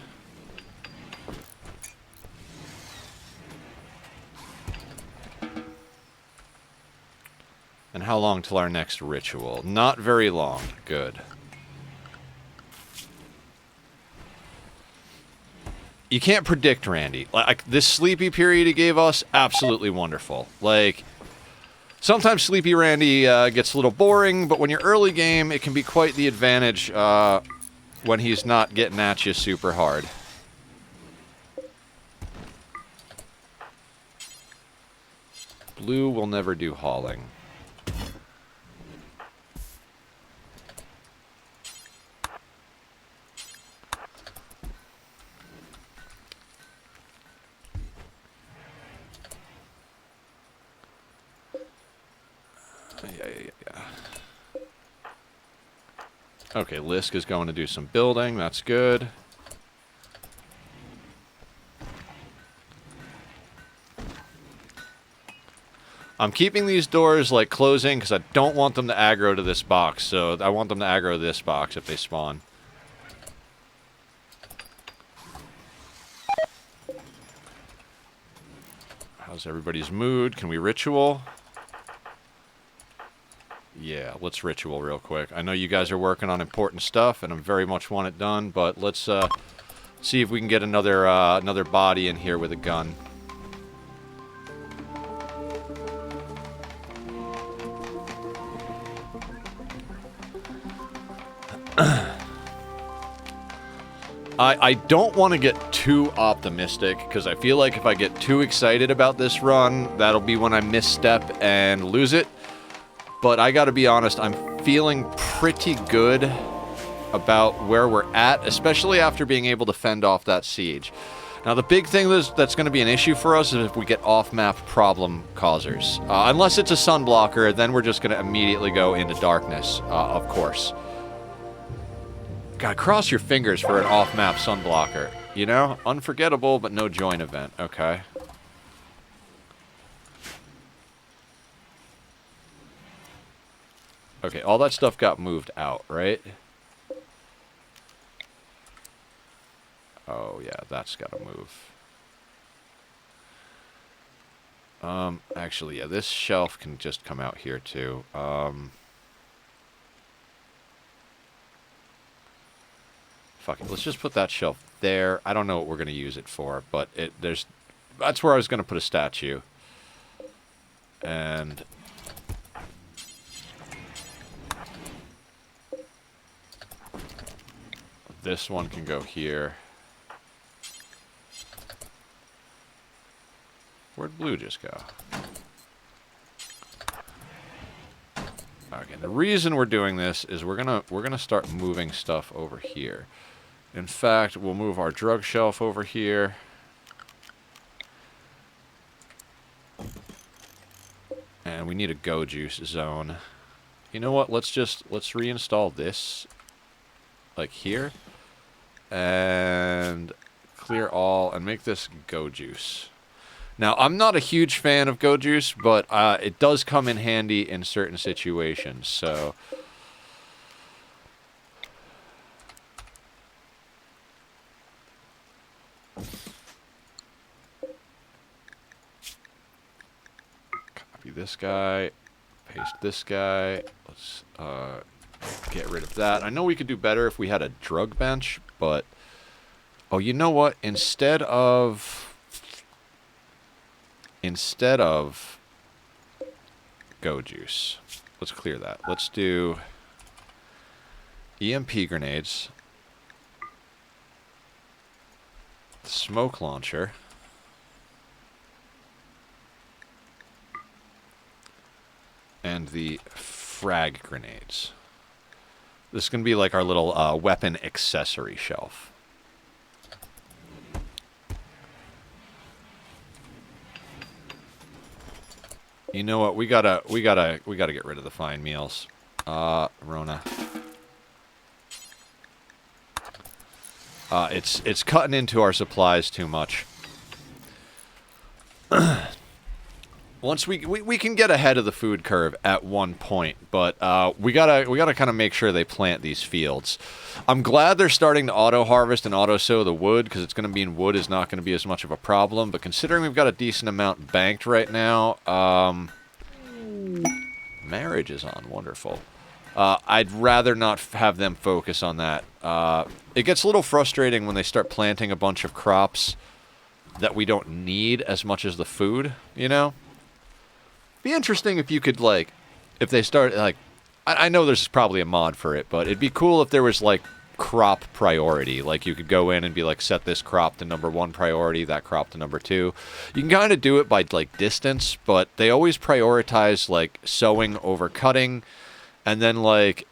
And how long till our next ritual? Not very long. Good. You can't predict Randy. Like, this sleepy period he gave us, absolutely wonderful. Like, sometimes sleepy Randy gets a little boring, but when you're early game, it can be quite the advantage when he's not getting at you super hard. Blue will never do hauling. Yeah. Okay, Lisk is going to do some building. That's good. I'm keeping these doors, like, closing because I don't want them to aggro to this box. So I want them to aggro to this box if they spawn. How's everybody's mood? Can we ritual? Yeah, let's ritual real quick. I know you guys are working on important stuff, and I very much want it done, but let's see if we can get another another body in here with a gun. I don't want to get too optimistic, because I feel like if I get too excited about this run, that'll be when I misstep and lose it. But I gotta be honest, I'm feeling pretty good about where we're at, especially after being able to fend off that siege. Now, the big thing that's going to be an issue for us is if we get off-map problem causers. Unless it's a sunblocker, then we're just going to immediately go into darkness, of course. God, cross your fingers for an off-map sunblocker. You know? Unforgettable, but no join event. Okay. Okay, all that stuff got moved out, right? Oh, yeah, that's got to move. Actually, yeah, this shelf can just come out here, too. Fuck it, let's just put that shelf there. I don't know what we're going to use it for, but that's where I was going to put a statue. And this one can go here. Where'd blue just go? Okay, the reason we're doing this is we're gonna start moving stuff over here. In fact, we'll move our drug shelf over here. And we need a go juice zone. You know what? Let's reinstall this like here. And clear all and make this go juice. Now, I'm not a huge fan of go juice, but it does come in handy in certain situations, so copy this guy, paste this guy. Let's get rid of that. I know we could do better if we had a drug bench, but oh, you know what? Instead of go juice, let's clear that. Let's do EMP grenades, smoke launcher, and the frag grenades. This is going to be like our little weapon accessory shelf. You know what? We gotta get rid of the fine meals. Rona. It's cutting into our supplies too much. Once we can get ahead of the food curve at one point, but we gotta kind of make sure they plant these fields. I'm glad they're starting to auto harvest and auto sow the wood, because it's going to mean wood is not going to be as much of a problem. But considering we've got a decent amount banked right now, marriage is on. Wonderful. I'd rather not have them focus on that. It gets a little frustrating when they start planting a bunch of crops that we don't need as much as the food, you know? Be interesting if you could, like, if they start, like, I know there's probably a mod for it, but it'd be cool if there was, like, crop priority. Like, you could go in and be like, set this crop to #1 priority, that crop to #2. You can kind of do it by, like, distance, but they always prioritize, like, sowing over cutting, and then, like,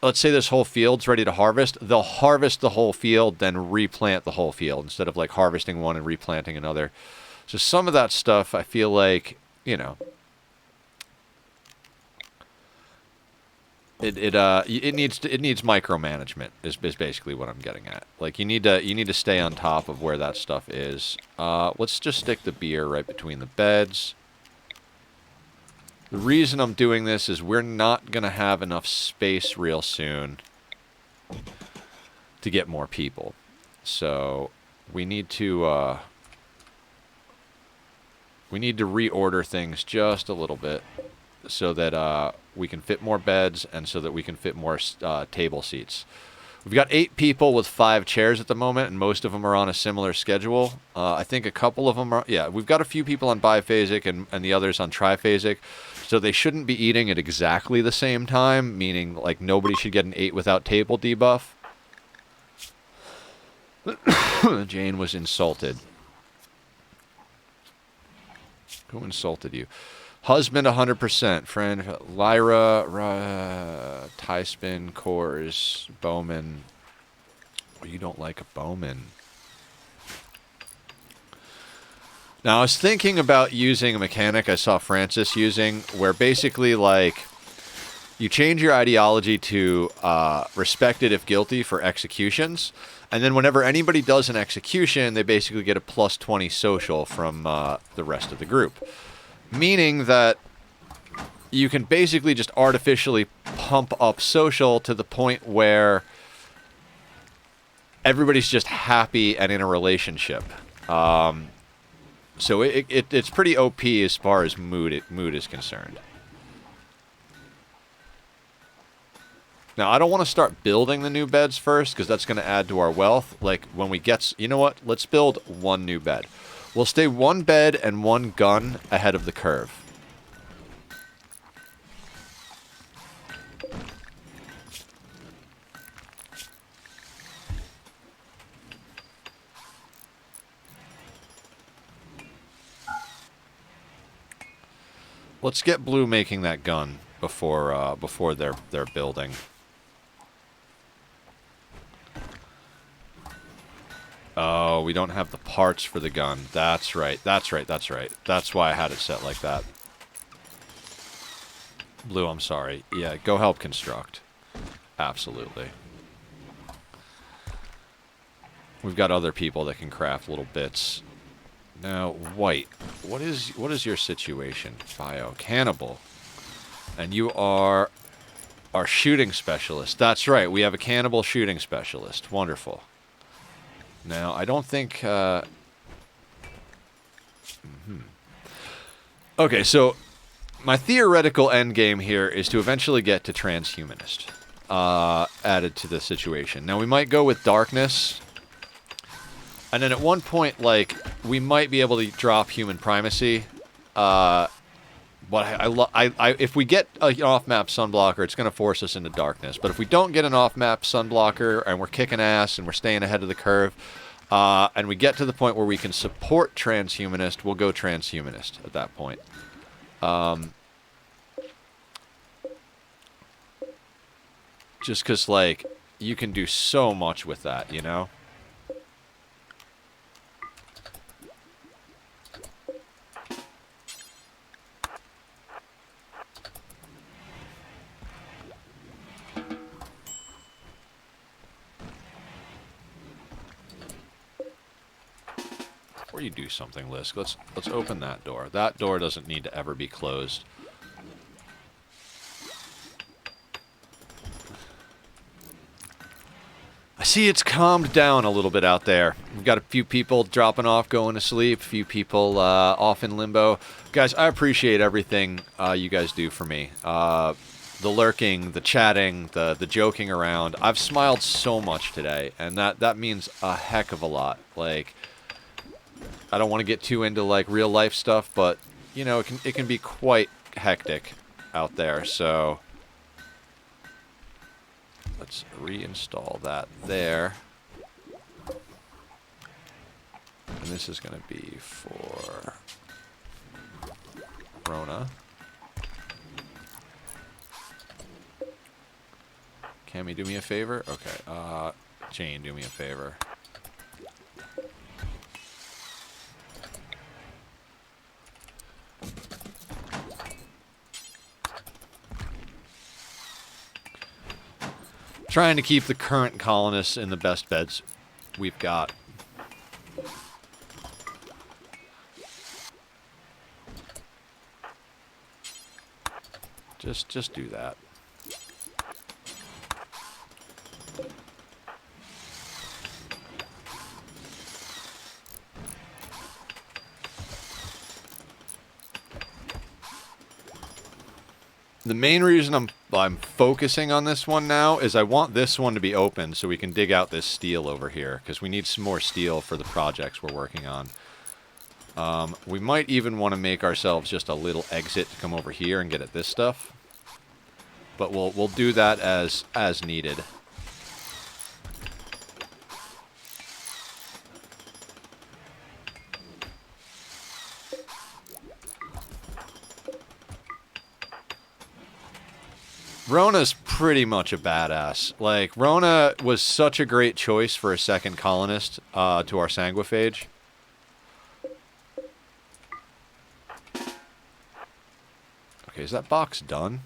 let's say this whole field's ready to harvest, they'll harvest the whole field, then replant the whole field, instead of, like, harvesting one and replanting another. So some of that stuff, I feel like, you know, it needs micromanagement is basically what I'm getting at. Like, you need to stay on top of where that stuff is. Let's just stick the beer right between the beds. The reason I'm doing this is we're not gonna have enough space real soon to get more people, so we need to reorder things just a little bit, so that we can fit more beds and so that we can fit more table seats. We've got 8 people with 5 chairs at the moment, and most of them are on a similar schedule. I think a couple of them are... Yeah, we've got a few people on biphasic and the others on triphasic, so they shouldn't be eating at exactly the same time, meaning, like, nobody should get an 8 without table debuff. Jane was insulted. Who insulted you? Husband 100%. Friend Lyra, tie spin, cores, Bowman. Oh, you don't like a Bowman. Now, I was thinking about using a mechanic I saw Francis using, where basically, like, you change your ideology to respected if guilty for executions, and then whenever anybody does an execution, they basically get a plus 20 social from the rest of the group. Meaning that you can basically just artificially pump up social to the point where everybody's just happy and in a relationship. So it's pretty OP as far as mood is concerned. Now, I don't want to start building the new beds first, because that's going to add to our wealth. Like, when we get... You know what? Let's build one new bed. We'll stay one bed and one gun ahead of the curve. Let's get Blue making that gun before they're building. Oh, we don't have the parts for the gun. That's right. That's right. That's right. That's why I had it set like that. Blue, I'm sorry. Yeah, go help construct. Absolutely. We've got other people that can craft little bits. Now, White, what is your situation? Bio cannibal. And you are our shooting specialist. That's right. We have a cannibal shooting specialist. Wonderful. Now, I don't think... Okay, so my theoretical endgame here is to eventually get to transhumanist added to the situation. Now, we might go with darkness. And then at one point, like, we might be able to drop human primacy. But if we get an off-map sunblocker, it's going to force us into darkness. But if we don't get an off-map sunblocker and we're kicking ass and we're staying ahead of the curve, and we get to the point where we can support transhumanist, we'll go transhumanist at that point. Just because, like, you can do so much with that, you know? Before you do something, Lisk, let's open that door. That door doesn't need to ever be closed. I see it's calmed down a little bit out there. We've got a few people dropping off, going to sleep, a few people off in limbo. Guys, I appreciate everything you guys do for me. The lurking, the chatting, the joking around. I've smiled so much today, and that means a heck of a lot. Like, I don't want to get too into, like, real life stuff, but, you know, it can be quite hectic out there, so let's reinstall that there. And this is going to be for Rona. Cammy, do me a favor? Okay, Jane, do me a favor. Trying to keep the current colonists in the best beds we've got. Just do that. The main reason I'm focusing on this one now is I want this one to be open so we can dig out this steel over here, because we need some more steel for the projects we're working on. We might even want to make ourselves just a little exit to come over here and get at this stuff. But we'll do that as needed. Rona's pretty much a badass. Like, Rona was such a great choice for a second colonist to our Sanguophage. Okay, is that box done?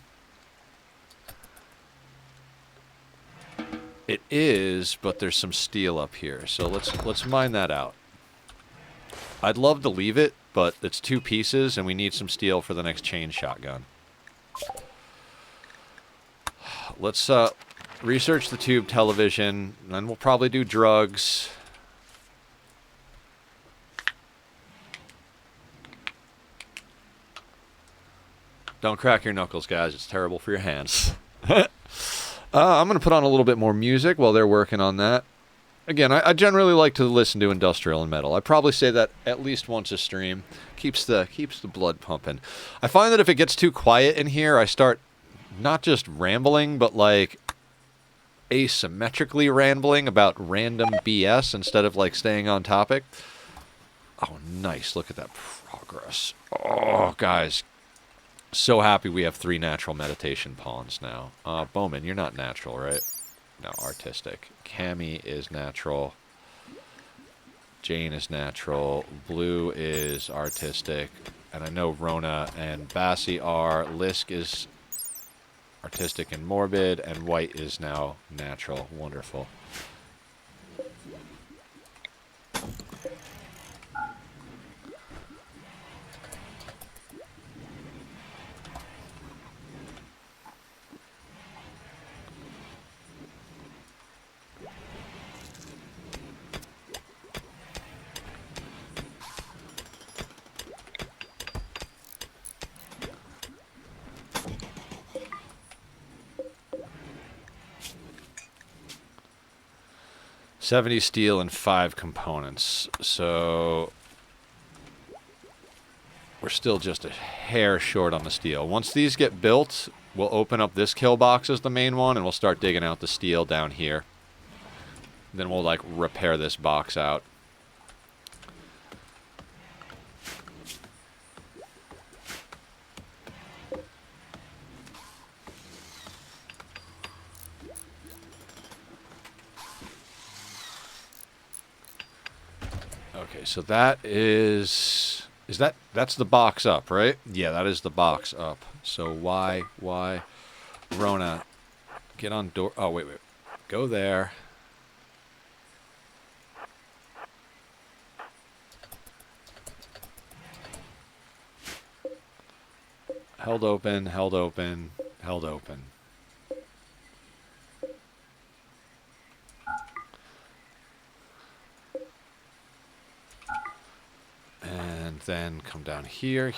It is, but there's some steel up here, so let's mine that out. I'd love to leave it, but it's 2 pieces, and we need some steel for the next chain shotgun. Let's research the tube television, and then we'll probably do drugs. Don't crack your knuckles, guys. It's terrible for your hands. I'm going to put on a little bit more music while they're working on that. Again, I generally like to listen to industrial and metal. I probably say that at least once a stream. Keeps the blood pumping. I find that if it gets too quiet in here, I start not just rambling, but like asymmetrically rambling about random BS instead of like staying on topic. Oh, nice. Look at that progress. Oh, guys. So happy we have 3 natural meditation pawns now. Bowman, you're not natural, right? No, artistic. Cammy is natural. Jane is natural. Blue is artistic. And I know Rona and Bassie are. Lisk is artistic and morbid. And White is now natural. Wonderful. $70 steel and 5 components. So we're still just a hair short on the steel. Once these get built, we'll open up this kill box as the main one, and we'll start digging out the steel down here. Then we'll like repair this box out. Okay, so that that's the box up, right? Yeah, that is the box up. So why, Rona, get on door, oh, wait, go there. Held open, held open, held open. And then come down here.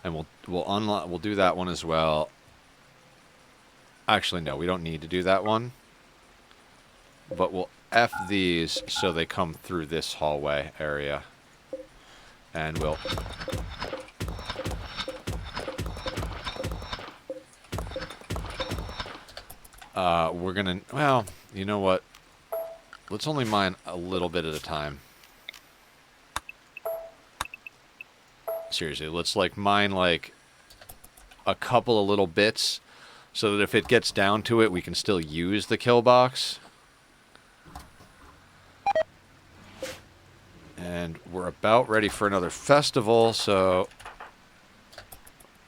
And we'll do that one as well. Actually, no, we don't need to do that one. But we'll F these so they come through this hallway area. And we'll... we're gonna... Well, you know what? Let's only mine a little bit at a time. Seriously, let's like mine like a couple of little bits so that if it gets down to it, we can still use the kill box. And we're about ready for another festival, so...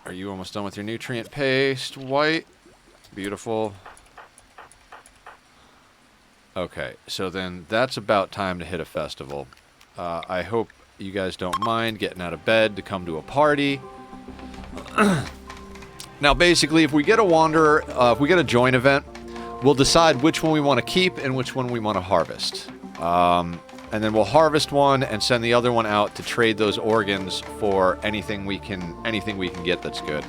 Are you almost done with your nutrient paste? White. Beautiful. Okay, so then that's about time to hit a festival. I hope you guys don't mind getting out of bed to come to a party. Now, basically, if we get a Wanderer, if we get a join event, we'll decide which one we want to keep and which one we want to harvest. And then we'll harvest one and send the other one out to trade those organs for anything we can get that's good.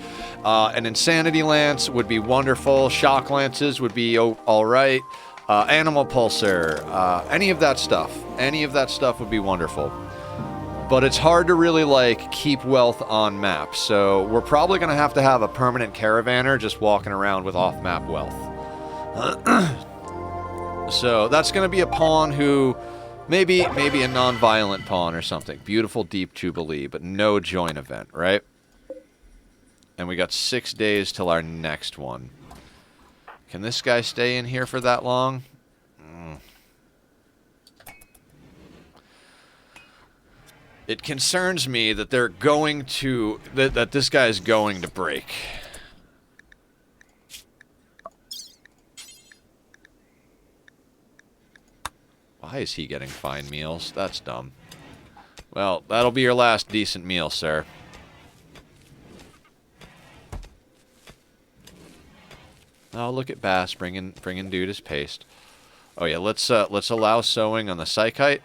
An Insanity Lance would be wonderful. Shock Lances would be all right. Animal Pulsar, any of that stuff would be wonderful. but it's hard to really, like, keep wealth on maps. So we're probably going to have a permanent caravaner just walking around with off-map wealth. So that's going to be a pawn who... Maybe a non-violent pawn or something. Beautiful Deep Jubilee, but no join event, right? And we got 6 days till our next one. Can this guy stay in here for that long? It concerns me that they're going to... That this guy is going to break. Why is he getting fine meals? That's dumb. Well, that'll be your last decent meal, sir. Oh, look at Bass bringing dude his paste. Oh yeah, let's allow sowing on the Psychite.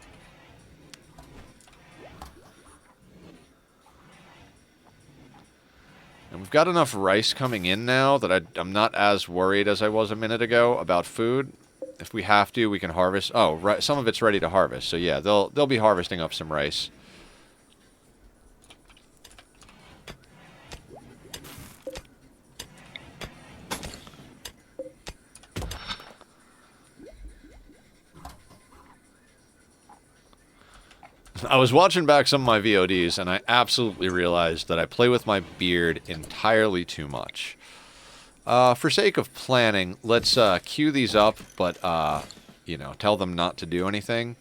And we've got enough rice coming in now that I'm not as worried as I was a minute ago about food. If we have to, we can harvest. Oh, right, some of it's ready to harvest. So yeah, they'll be harvesting up some rice. I was watching back some of my VODs, and I absolutely realized that I play with my beard entirely too much. For sake of planning, let's queue these up, but, you know, tell them not to do anything.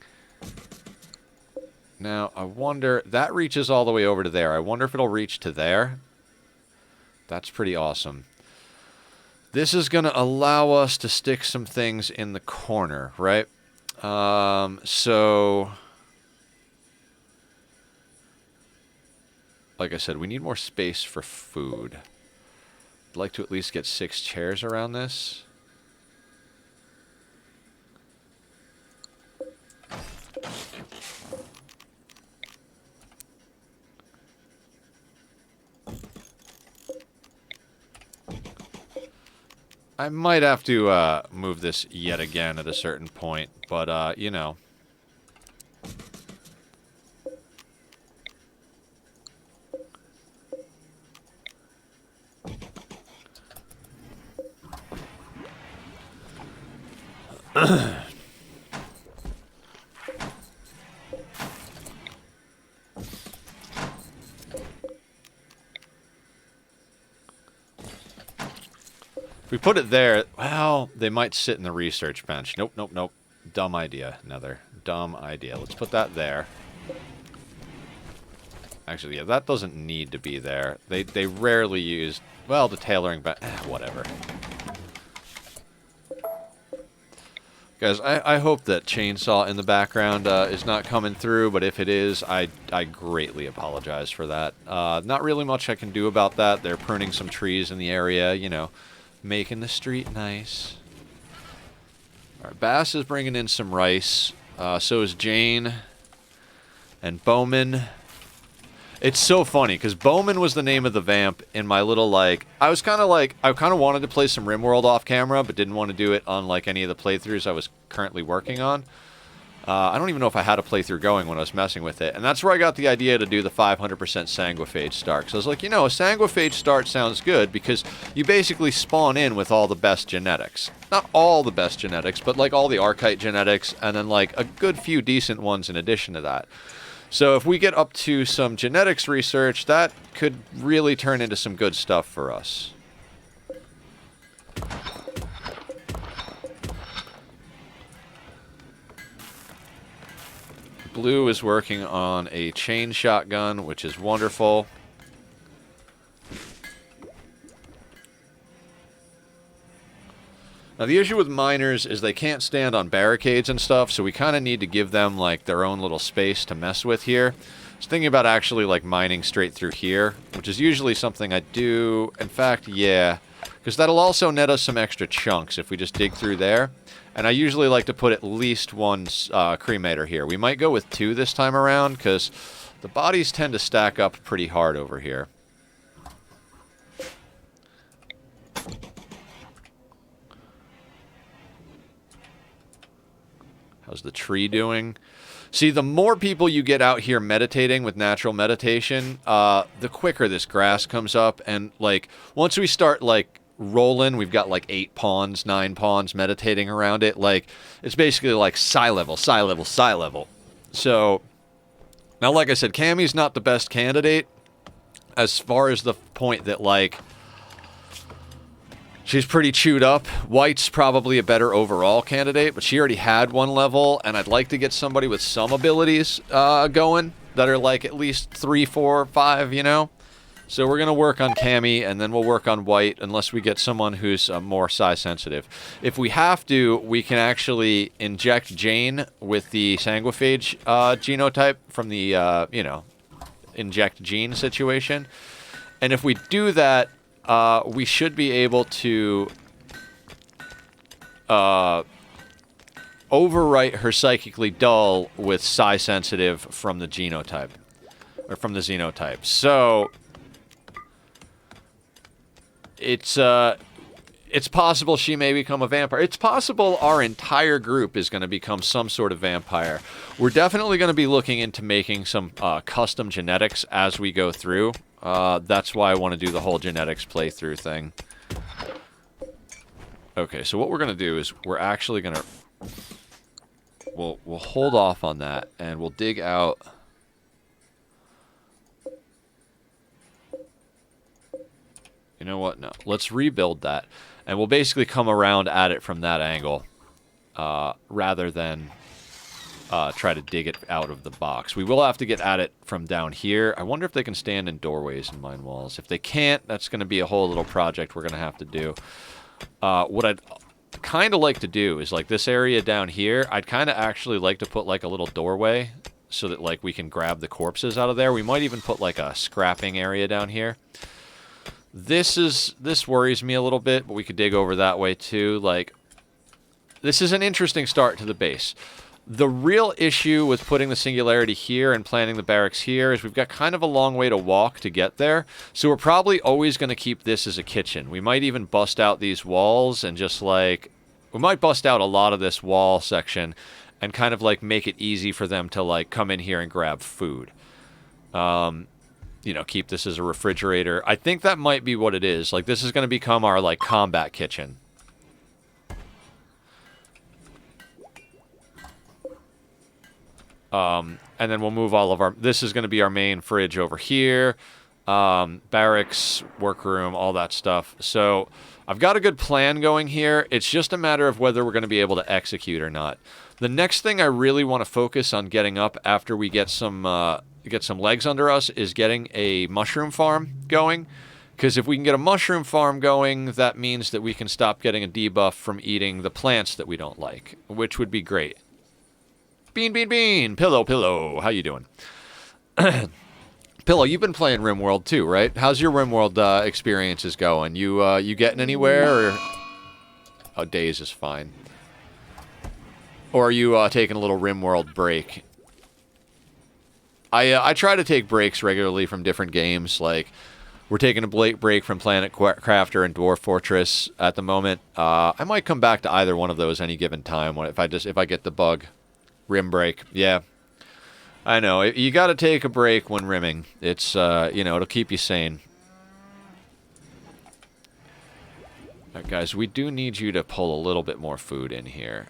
Now, I wonder... That reaches all the way over to there. I wonder if it'll reach to there. That's pretty awesome. This is going to allow us to stick some things in the corner, right? So... Like I said, we need more space for food. I'd like to at least get 6 chairs around this. I might have to move this yet again at a certain point, but, you know. If we put it there, well, they might sit in the research bench. Nope, nope, nope. Dumb idea. Another dumb idea. Let's put that there. Actually, yeah, that doesn't need to be there. They rarely use, well, the tailoring, but whatever. Guys, I hope that chainsaw in the background is not coming through, but if it is, I greatly apologize for that. Not really much I can do about that. They're pruning some trees in the area, you know, making the street nice. All right, Bass is bringing in some rice. So is Jane and Bowman. It's so funny, because Bowman was the name of the vamp in my little, like... I kind of wanted to play some RimWorld off camera, but didn't want to do it on, like, any of the playthroughs I was currently working on. I don't even know if I had a playthrough going when I was messing with it. And that's where I got the idea to do the 500% Sanguophage start. Because I was like, you know, a Sanguophage start sounds good, because you basically spawn in with all the best genetics. Not all the best genetics, but, like, all the Archite genetics, and then, like, a good few decent ones in addition to that. So if we get up to some genetics research, that could really turn into some good stuff for us. Blue is working on a chain shotgun, which is wonderful. Now, the issue with miners is they can't stand on barricades and stuff, so we kind of need to give them, like, their own little space to mess with here. I was thinking about actually, like, mining straight through here, which is usually something I do. In fact, yeah, because that'll also net us some extra chunks if we just dig through there. And I usually like to put at least one cremator here. We might go with 2 this time around, because the bodies tend to stack up pretty hard over here. How's the tree doing? See, the more people you get out here meditating with natural meditation, the quicker this grass comes up. And, like, once we start, like, rolling, we've got, like, 8 pawns, 9 pawns meditating around it. Like, it's basically, like, psi level, psi level, psi level. So, now, like I said, Cammie's not the best candidate as far as the point that, like, she's pretty chewed up. White's probably a better overall candidate, but she already had 1 level, and I'd like to get somebody with some abilities going that are like at least 3, 4, 5, you know? So we're going to work on Cammie, and then we'll work on White unless we get someone who's more size sensitive. If we have to, we can actually inject Jane with the Sanguophage genotype from the, you know, inject gene situation. And if we do that, we should be able to overwrite her psychically dull with psi sensitive from the genotype, or from the xenotype. So it's possible she may become a vampire. It's possible our entire group is going to become some sort of vampire. We're definitely going to be looking into making some custom genetics as we go through. That's why I want to do the whole genetics playthrough thing. Okay, so what we're going to do is we're actually going to... We'll hold off on that, and we'll dig out... You know what? No. Let's rebuild that. And we'll basically come around at it from that angle, rather than try to dig it out of the box. We will have to get at it from down here. I wonder if they can stand in doorways and mine walls. If they can't, that's going to be a whole little project we're going to have to do. What I'd kind of like to do is, like, this area down here, I'd kind of actually like to put, like, a little doorway so that, like, we can grab the corpses out of there. We might even put, like, a scrapping area down here. This worries me a little bit, but we could dig over that way too. Like, this is an interesting start to the base. The real issue with putting the singularity here and planting the barracks here is we've got kind of a long way to walk to get there. So we're probably always going to keep this as a kitchen. We might even bust out these walls and just, like, we might bust out a lot of this wall section and kind of, like, make it easy for them to, like, come in here and grab food. You know, keep this as a refrigerator. I think that might be what it is. Like, this is going to become our, like, combat kitchen. And then we'll move all of our... This is going to be our main fridge over here. Barracks, workroom, all that stuff. So I've got a good plan going here. It's just a matter of whether we're going to be able to execute or not. The next thing I really want to focus on getting up after we get some legs under us is getting a mushroom farm going. Because if we can get a mushroom farm going, that means that we can stop getting a debuff from eating the plants that we don't like, which would be great. Bean, bean, bean. Pillow, pillow. How you doing? Pillow, you've been playing RimWorld too, right? How's your RimWorld experiences going? You getting anywhere? Or... Oh, days is fine. Or are you taking a little RimWorld break? I try to take breaks regularly from different games. Like, we're taking a break from Planet Crafter and Dwarf Fortress at the moment. I might come back to either one of those any given time if I get the bug. Rim break, yeah. I know, you got to take a break when rimming. It's you know, it'll keep you sane. All right, guys, we do need you to pull a little bit more food in here.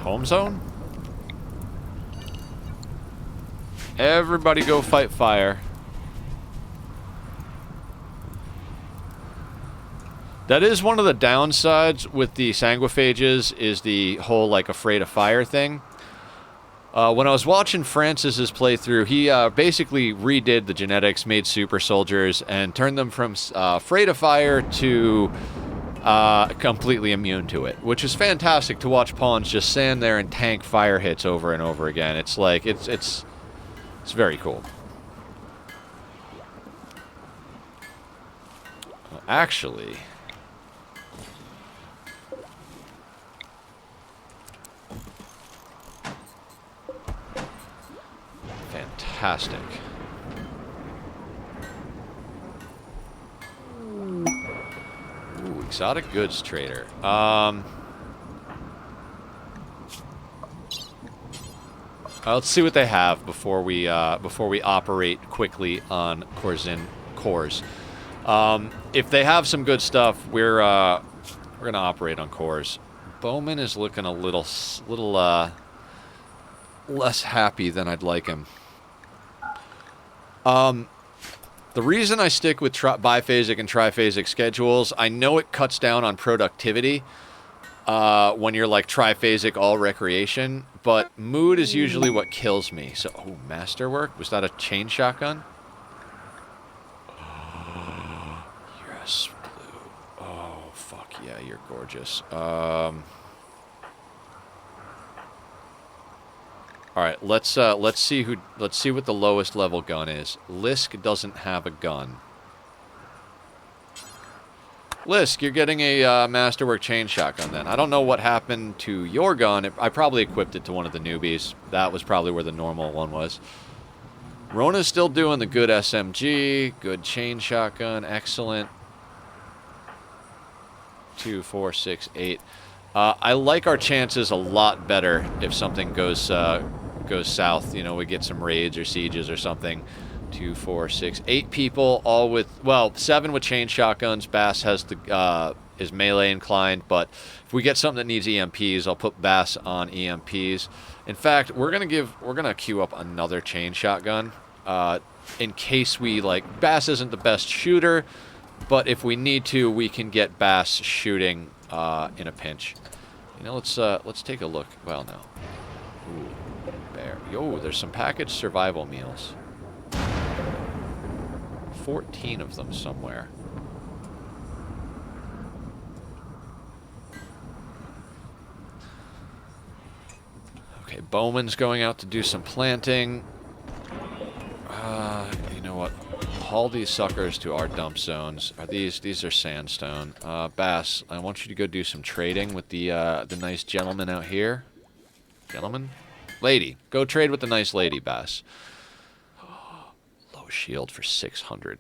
Home zone? Everybody go fight fire. That is one of the downsides with the Sanguophages, is the whole, like, afraid of fire thing. When I was watching Francis's playthrough, he basically redid the genetics, made super soldiers, and turned them from afraid of fire to completely immune to it, which is fantastic to watch pawns just stand there and tank fire hits over and over again. It's like, it's very cool. Actually, fantastic. Ooh, exotic goods trader. Let's see what they have before we operate quickly on Corzin cores. If they have some good stuff, we're gonna operate on cores. Bowman is looking a little less happy than I'd like him. The reason I stick with biphasic and triphasic schedules, I know it cuts down on productivity when you're like triphasic all recreation, but mood is usually what kills me. So, oh, masterwork? Was that a chain shotgun? Yes, blue. Oh, fuck yeah, you're gorgeous. All right, let's see what the lowest level gun is. Lisk doesn't have a gun. Lisk, you're getting a Masterwork chain shotgun then. I don't know what happened to your gun. I probably equipped it to one of the newbies. That was probably where the normal one was. Rona's still doing the good SMG, good chain shotgun, excellent. 2, 4, 6, 8. I like our chances a lot better if something goes south. You know, we get some raids or sieges or something. 2, 4, 6, 8 people, all with, well, 7 with chain shotguns. Bass has the is melee inclined, but if we get something that needs EMPs, I'll put Bass on EMPs. In fact, we're gonna queue up another chain shotgun in case we like. Bass isn't the best shooter, but if we need to, we can get Bass shooting in a pinch. You know, let's take a look. Well, no. Ooh, bear. Yo, there's some packaged survival meals. 14 of them somewhere. Okay, Bowman's going out to do some planting. You know what? Haul these suckers to our dump zones. These are sandstone. Bass, I want you to go do some trading with the nice gentleman out here. Gentleman? Lady. Go trade with the nice lady, Bass. Shield for 600.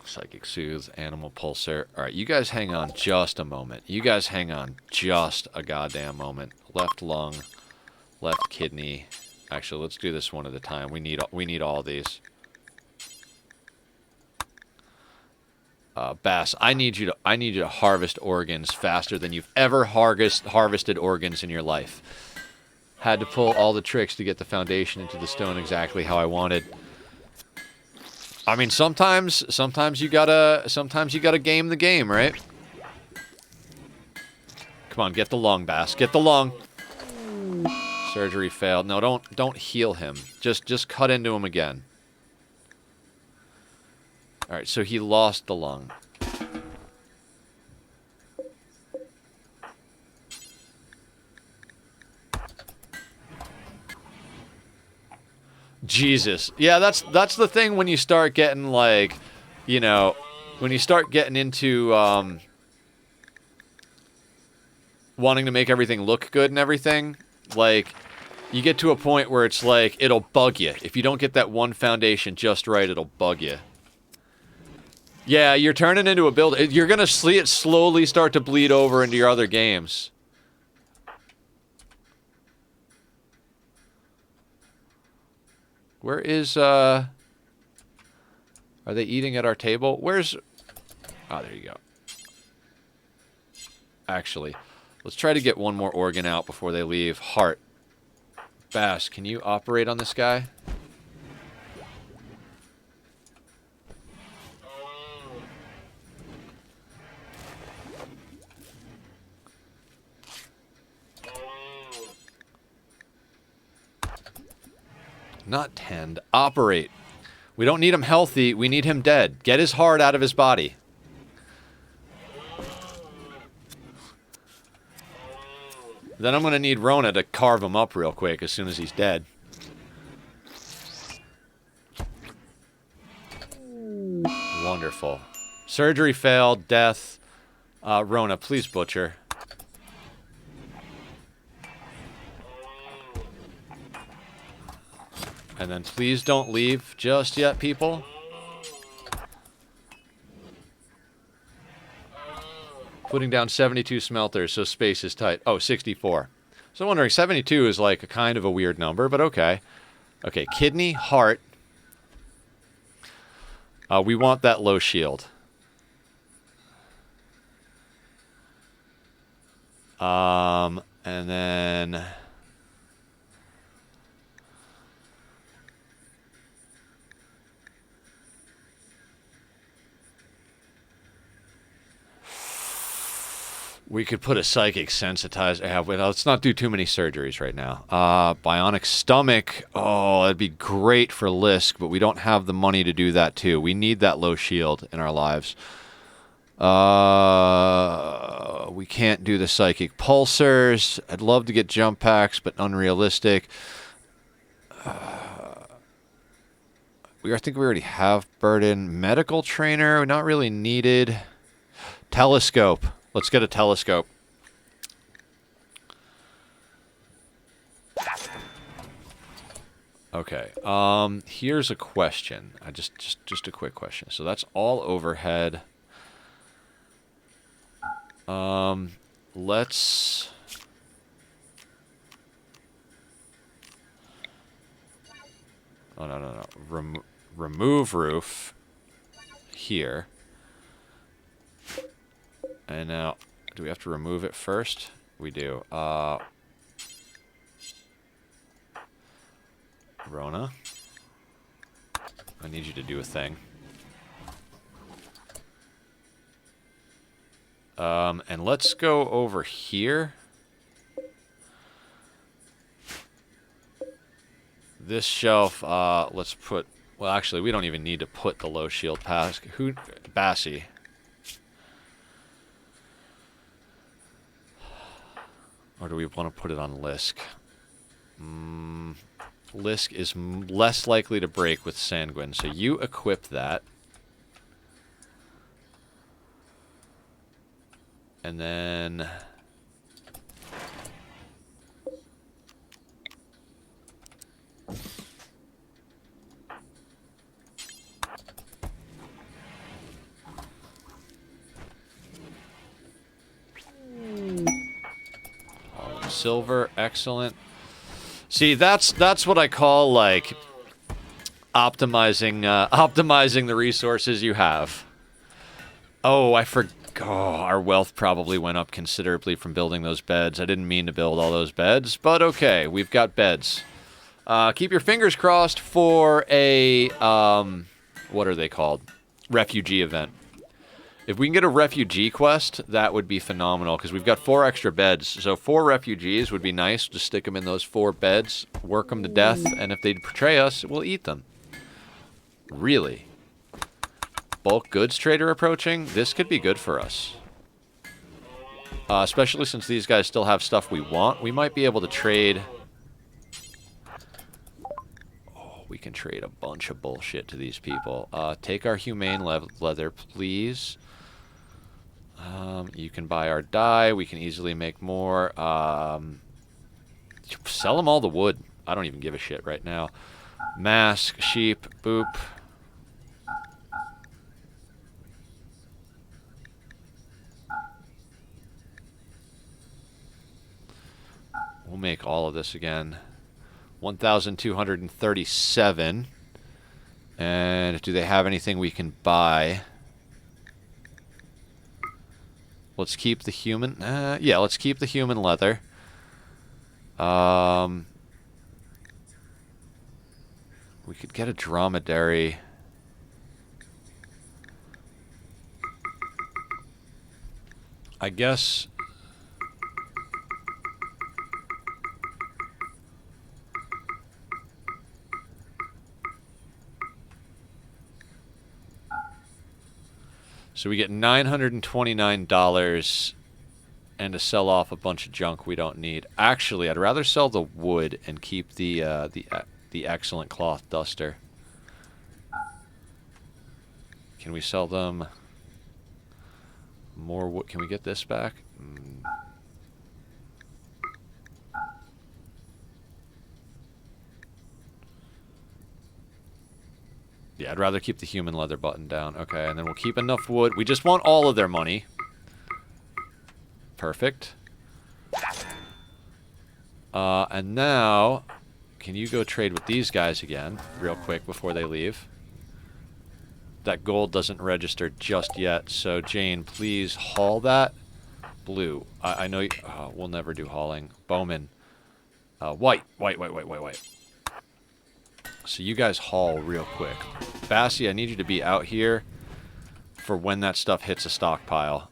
Psychic Soothe, Animal Pulsar. Alright, you guys hang on just a moment. You guys hang on just a goddamn moment. Left lung, left kidney. Actually, let's do this one at a time. We need all these. Bass, I need you to harvest organs faster than you've ever harvested organs in your life. Had to pull all the tricks to get the foundation into the stone exactly how I wanted. I mean, sometimes you gotta game the game, right? Come on, get the lung, Bass. Get the lung. Surgery failed. No, don't heal him. Just cut into him again. All right, so he lost the lung. Jesus. Yeah, that's the thing when you start getting, like, you know, when you start getting into wanting to make everything look good and everything, like, you get to a point where it's like, it'll bug you. If you don't get that one foundation just right, it'll bug you. Yeah, you're turning into a build. You're going to see it slowly start to bleed over into your other games. Where is, are they eating at our table? Where's... Oh, there you go. Actually, let's try to get one more organ out before they leave. Heart. Bass, can you operate on this guy? Not tend. Operate. We don't need him healthy. We need him dead. Get his heart out of his body. Then I'm going to need Rona to carve him up real quick as soon as he's dead. Wonderful. Surgery failed. Death. Rona, please butcher. And then please don't leave just yet, people. Putting down 72 smelters, so space is tight. Oh, 64. So I'm wondering, 72 is like a kind of a weird number, but okay. Okay, kidney, heart. We want that low shield. And then... we could put a psychic sensitizer. Yeah, but let's not do too many surgeries right now. Bionic stomach. Oh, that'd be great for Lisk, but we don't have the money to do that too. We need that low shield in our lives. We can't do the psychic pulsars. I'd love to get jump packs, but unrealistic. I think we already have burden. Medical trainer, not really needed. Telescope. Let's get a telescope. Okay. Here's a question. Just a quick question. So that's all overhead. Let's... Oh, no. Remove roof here. And now, do we have to remove it first? We do. Rona, I need you to do a thing. And let's go over here. This shelf, let's put... Well, actually, we don't even need to put the low shield past... Bassie. Or do we want to put it on Lisk? Lisk is less likely to break with Sanguine, so you equip that. And then... silver, excellent. See, that's what I call like optimizing the resources you have. Oh, I forgot. Oh, our wealth probably went up considerably from building those beds. I didn't mean to build all those beds, but okay, we've got beds. Keep your fingers crossed for a what are they called? Refugee event. If we can get a refugee quest, that would be phenomenal, because we've got 4 extra beds. So 4 refugees would be nice. Just stick them in those 4 beds, work them to death, and if they betray us, we'll eat them. Really? Bulk goods trader approaching? This could be good for us. Especially since these guys still have stuff we want. We might be able to trade... Oh, we can trade a bunch of bullshit to these people. Take our humane leather, please. You can buy our dye. We can easily make more. Sell them all the wood. I don't even give a shit right now. Mask, sheep, boop. We'll make all of this again. 1,237. And do they have anything we can buy? Let's keep the human. Yeah, let's keep the human leather. We could get a dromedary. I guess. So we get $929 and to sell off a bunch of junk we don't need. Actually, I'd rather sell the wood and keep the excellent cloth duster. Can we sell them more wood? Can we get this back? Yeah, I'd rather keep the human leather button down. Okay, and then we'll keep enough wood. We just want all of their money. Perfect. And now, can you go trade with these guys again, real quick, before they leave? That gold doesn't register just yet, so Jane, please haul that. Blue. I know you... we'll never do hauling. Bowman. White. White. So you guys haul real quick. Bassie, I need you to be out here for when that stuff hits a stockpile.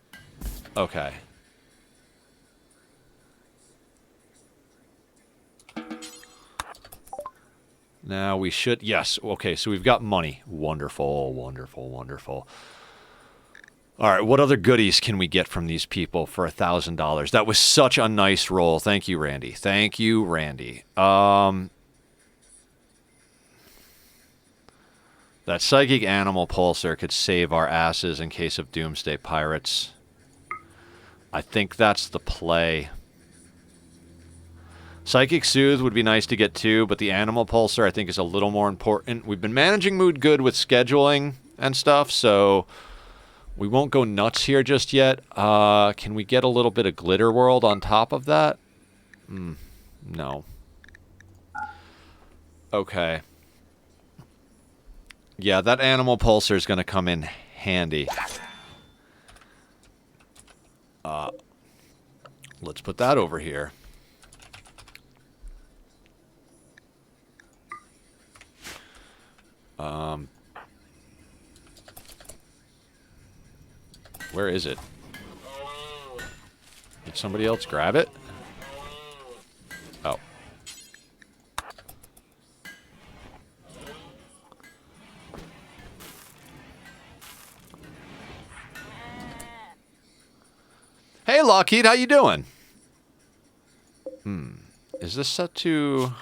Okay. Now we should... Yes, okay, so we've got money. Wonderful, wonderful, wonderful. All right, what other goodies can we get from these people for $1,000? That was such a nice roll. Thank you, Randy. Thank you, Randy. That psychic animal pulsar could save our asses in case of doomsday pirates. I think that's the play. Psychic Soothe would be nice to get too, but the animal pulsar I think is a little more important. We've been managing mood good with scheduling and stuff, so we won't go nuts here just yet. Can we get a little bit of Glitter World on top of that? No. Okay. Yeah, that animal pulsar is going to come in handy. Let's put that over here. Where is it? Did somebody else grab it? Oh. Hey, Lockheed, how you doing? Is this set to...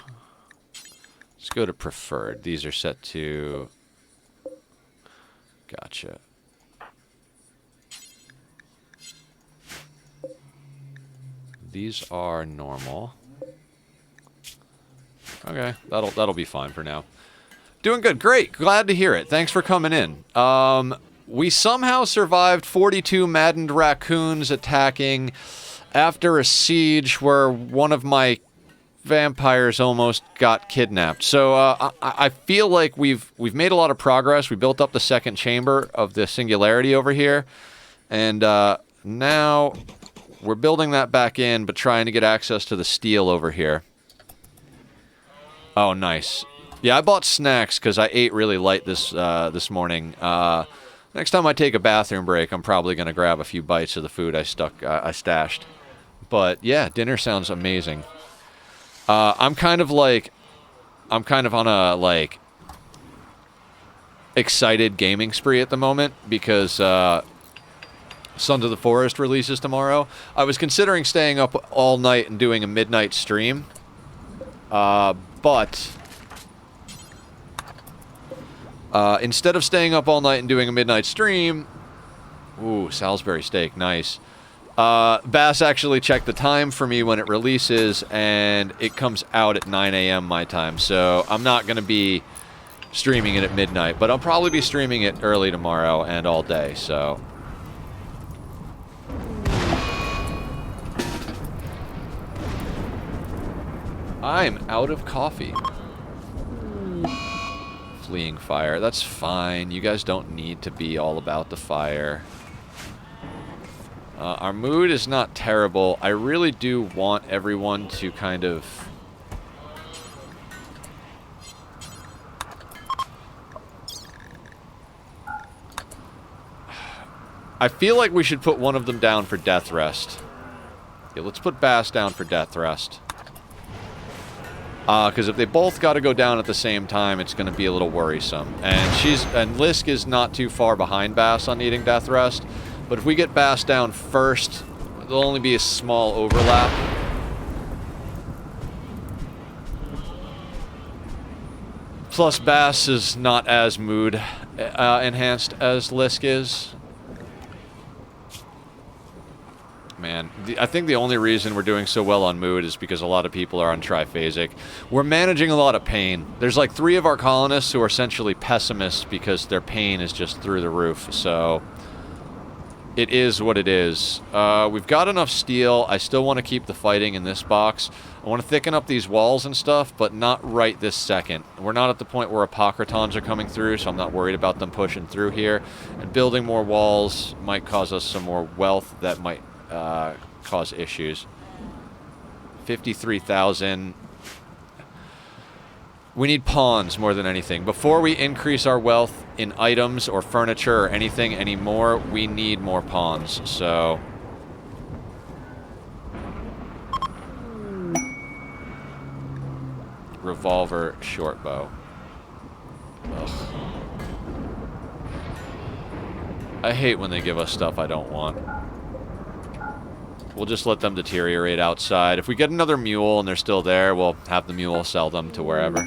Let's go to preferred. These are set to... Gotcha. These are normal. Okay, that'll be fine for now. Doing good, great, glad to hear it. Thanks for coming in. We somehow survived 42 maddened raccoons attacking after a siege where one of my vampires almost got kidnapped. So I feel like we've made a lot of progress. We built up the second chamber of the singularity over here, and now we're building that back in, but trying to get access to the steel over here. Oh, nice. Yeah, I bought snacks because I ate really light this morning. Next time I take a bathroom break, I'm probably going to grab a few bites of the food I stashed. But yeah, dinner sounds amazing. I'm kind of on a excited gaming spree at the moment because Sons of the Forest releases tomorrow. I was considering staying up all night and doing a midnight stream, but instead of staying up all night and doing a midnight stream, ooh, Salisbury steak, nice. Bass actually checked the time for me when it releases, and it comes out at 9 a.m. my time, so I'm not going to be streaming it at midnight, but I'll probably be streaming it early tomorrow and all day, so... I'm out of coffee. Fleeing fire, that's fine. You guys don't need to be all about the fire. Our mood is not terrible. I really do want everyone to kind of... I feel like we should put one of them down for death rest. Yeah, let's put Bass down for death rest. Because if they both got to go down at the same time, it's going to be a little worrisome. And Lisk is not too far behind Bass on needing death rest. But if we get Bass down first, there'll only be a small overlap. Plus, Bass is not as mood enhanced as Lisk is. Man, man. I think the only reason we're doing so well on mood is because a lot of people are on triphasic. We're managing a lot of pain. There's like 3 of our colonists who are essentially pessimists because their pain is just through the roof. So it is what it is. We've got enough steel. I still want to keep the fighting in this box. I want to thicken up these walls and stuff, but not right this second. We're not at the point where Apocrytons are coming through, so I'm not worried about them pushing through here. And building more walls might cause us some more wealth that might cause issues. 53,000. We need pawns more than anything. Before we increase our wealth in items or furniture or anything anymore, we need more pawns, so... Revolver, short bow. Ugh. I hate when they give us stuff I don't want. We'll just let them deteriorate outside. If we get another mule and they're still there, we'll have the mule sell them to wherever.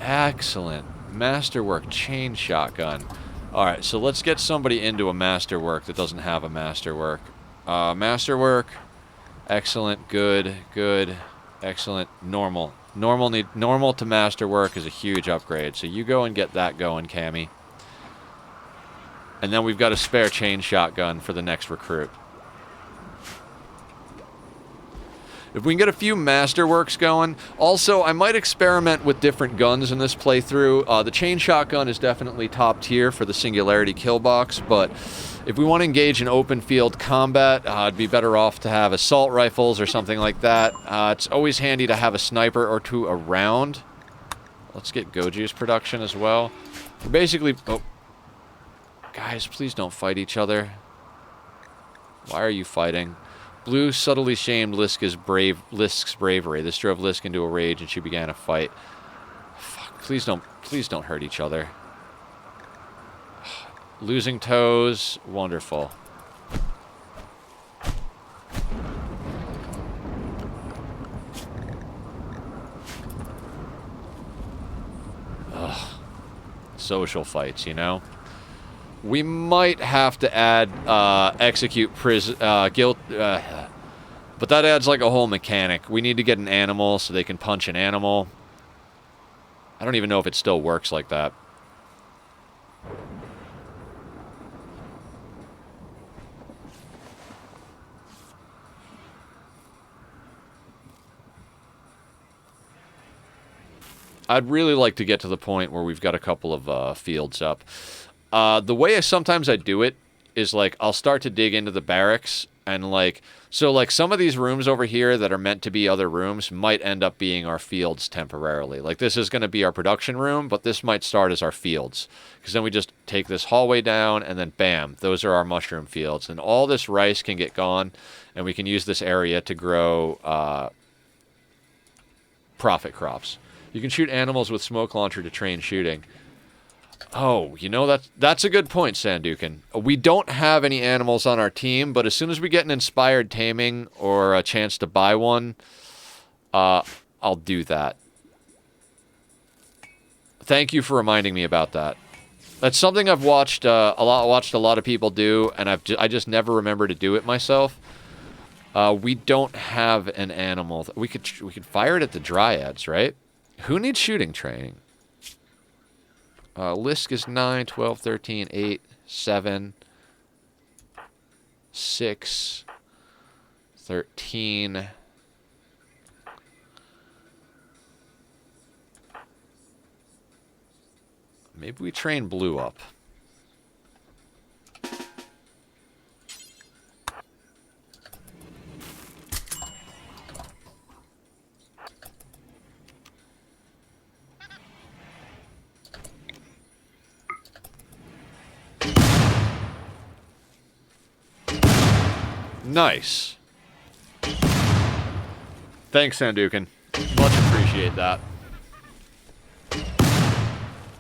Excellent. Masterwork chain shotgun. Alright, so let's get somebody into a masterwork that doesn't have a masterwork. Masterwork. Excellent. Good. Good. Excellent. Normal. Normal to masterwork is a huge upgrade. So you go and get that going, Cammy. And then we've got a spare chain shotgun for the next recruit. If we can get a few masterworks going. Also, I might experiment with different guns in this playthrough. The chain shotgun is definitely top tier for the Singularity kill box, but if we want to engage in open field combat, it'd be better off to have assault rifles or something like that. It's always handy to have a sniper or two around. Let's get Goju's production as well. We're basically... Oh. Guys, please don't fight each other. Why are you fighting? Blue subtly shamed Lisk's bravery. This drove Lisk into a rage and she began a fight. Fuck, please don't hurt each other. Losing toes, wonderful. Ugh. Social fights, you know? We might have to add execute guilt, but that adds like a whole mechanic. We need to get an animal so they can punch an animal. I don't even know if it still works like that. I'd really like to get to the point where we've got a couple of fields up. The way sometimes I do it is, like, I'll start to dig into the barracks, and, like, so, like, some of these rooms over here that are meant to be other rooms might end up being our fields temporarily. Like, this is going to be our production room, but this might start as our fields. Because then we just take this hallway down, and then bam, those are our mushroom fields. And all this rice can get gone, and we can use this area to grow profit crops. You can shoot animals with smoke launcher to train shooting. Oh, you know, that's a good point, Sandukin. We don't have any animals on our team, but as soon as we get an inspired taming or a chance to buy one, I'll do that. Thank you for reminding me about that. That's something I've watched a lot of people do, and I just never remember to do it myself. We don't have an animal. We could fire it at the dryads, right? Who needs shooting training? Lisk is 9, 12, 13, 8, 7, 6, 13. Maybe we train Blue up. Nice. Thanks, Sandukin. Much appreciate that.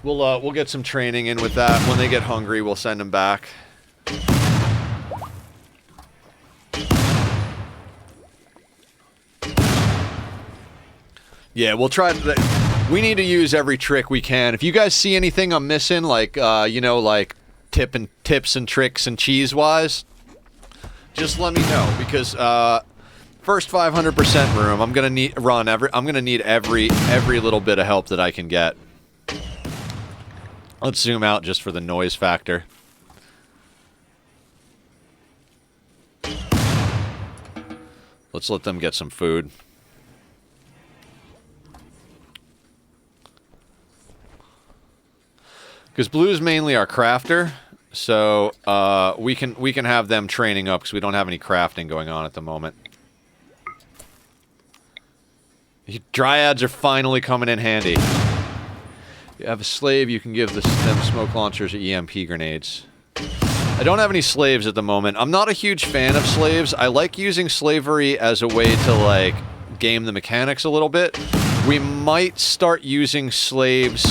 We'll get some training in with that. When they get hungry, we'll send them back. Yeah, we'll try. We need to use every trick we can. If you guys see anything I'm missing, like you know, like tips and tricks and cheese wise, just let me know, because first 500% room, I'm gonna need every little bit of help that I can get. Let's zoom out just for the noise factor. Let's let them get some food. Because Blue's mainly our crafter, so we can have them training up because we don't have any crafting going on at the moment. Dryads are finally coming in handy. You have a slave, you can give them smoke launchers or EMP grenades. I don't have any slaves at the moment. I'm not a huge fan of slaves. I like using slavery as a way to, like, game the mechanics a little bit. We might start using slaves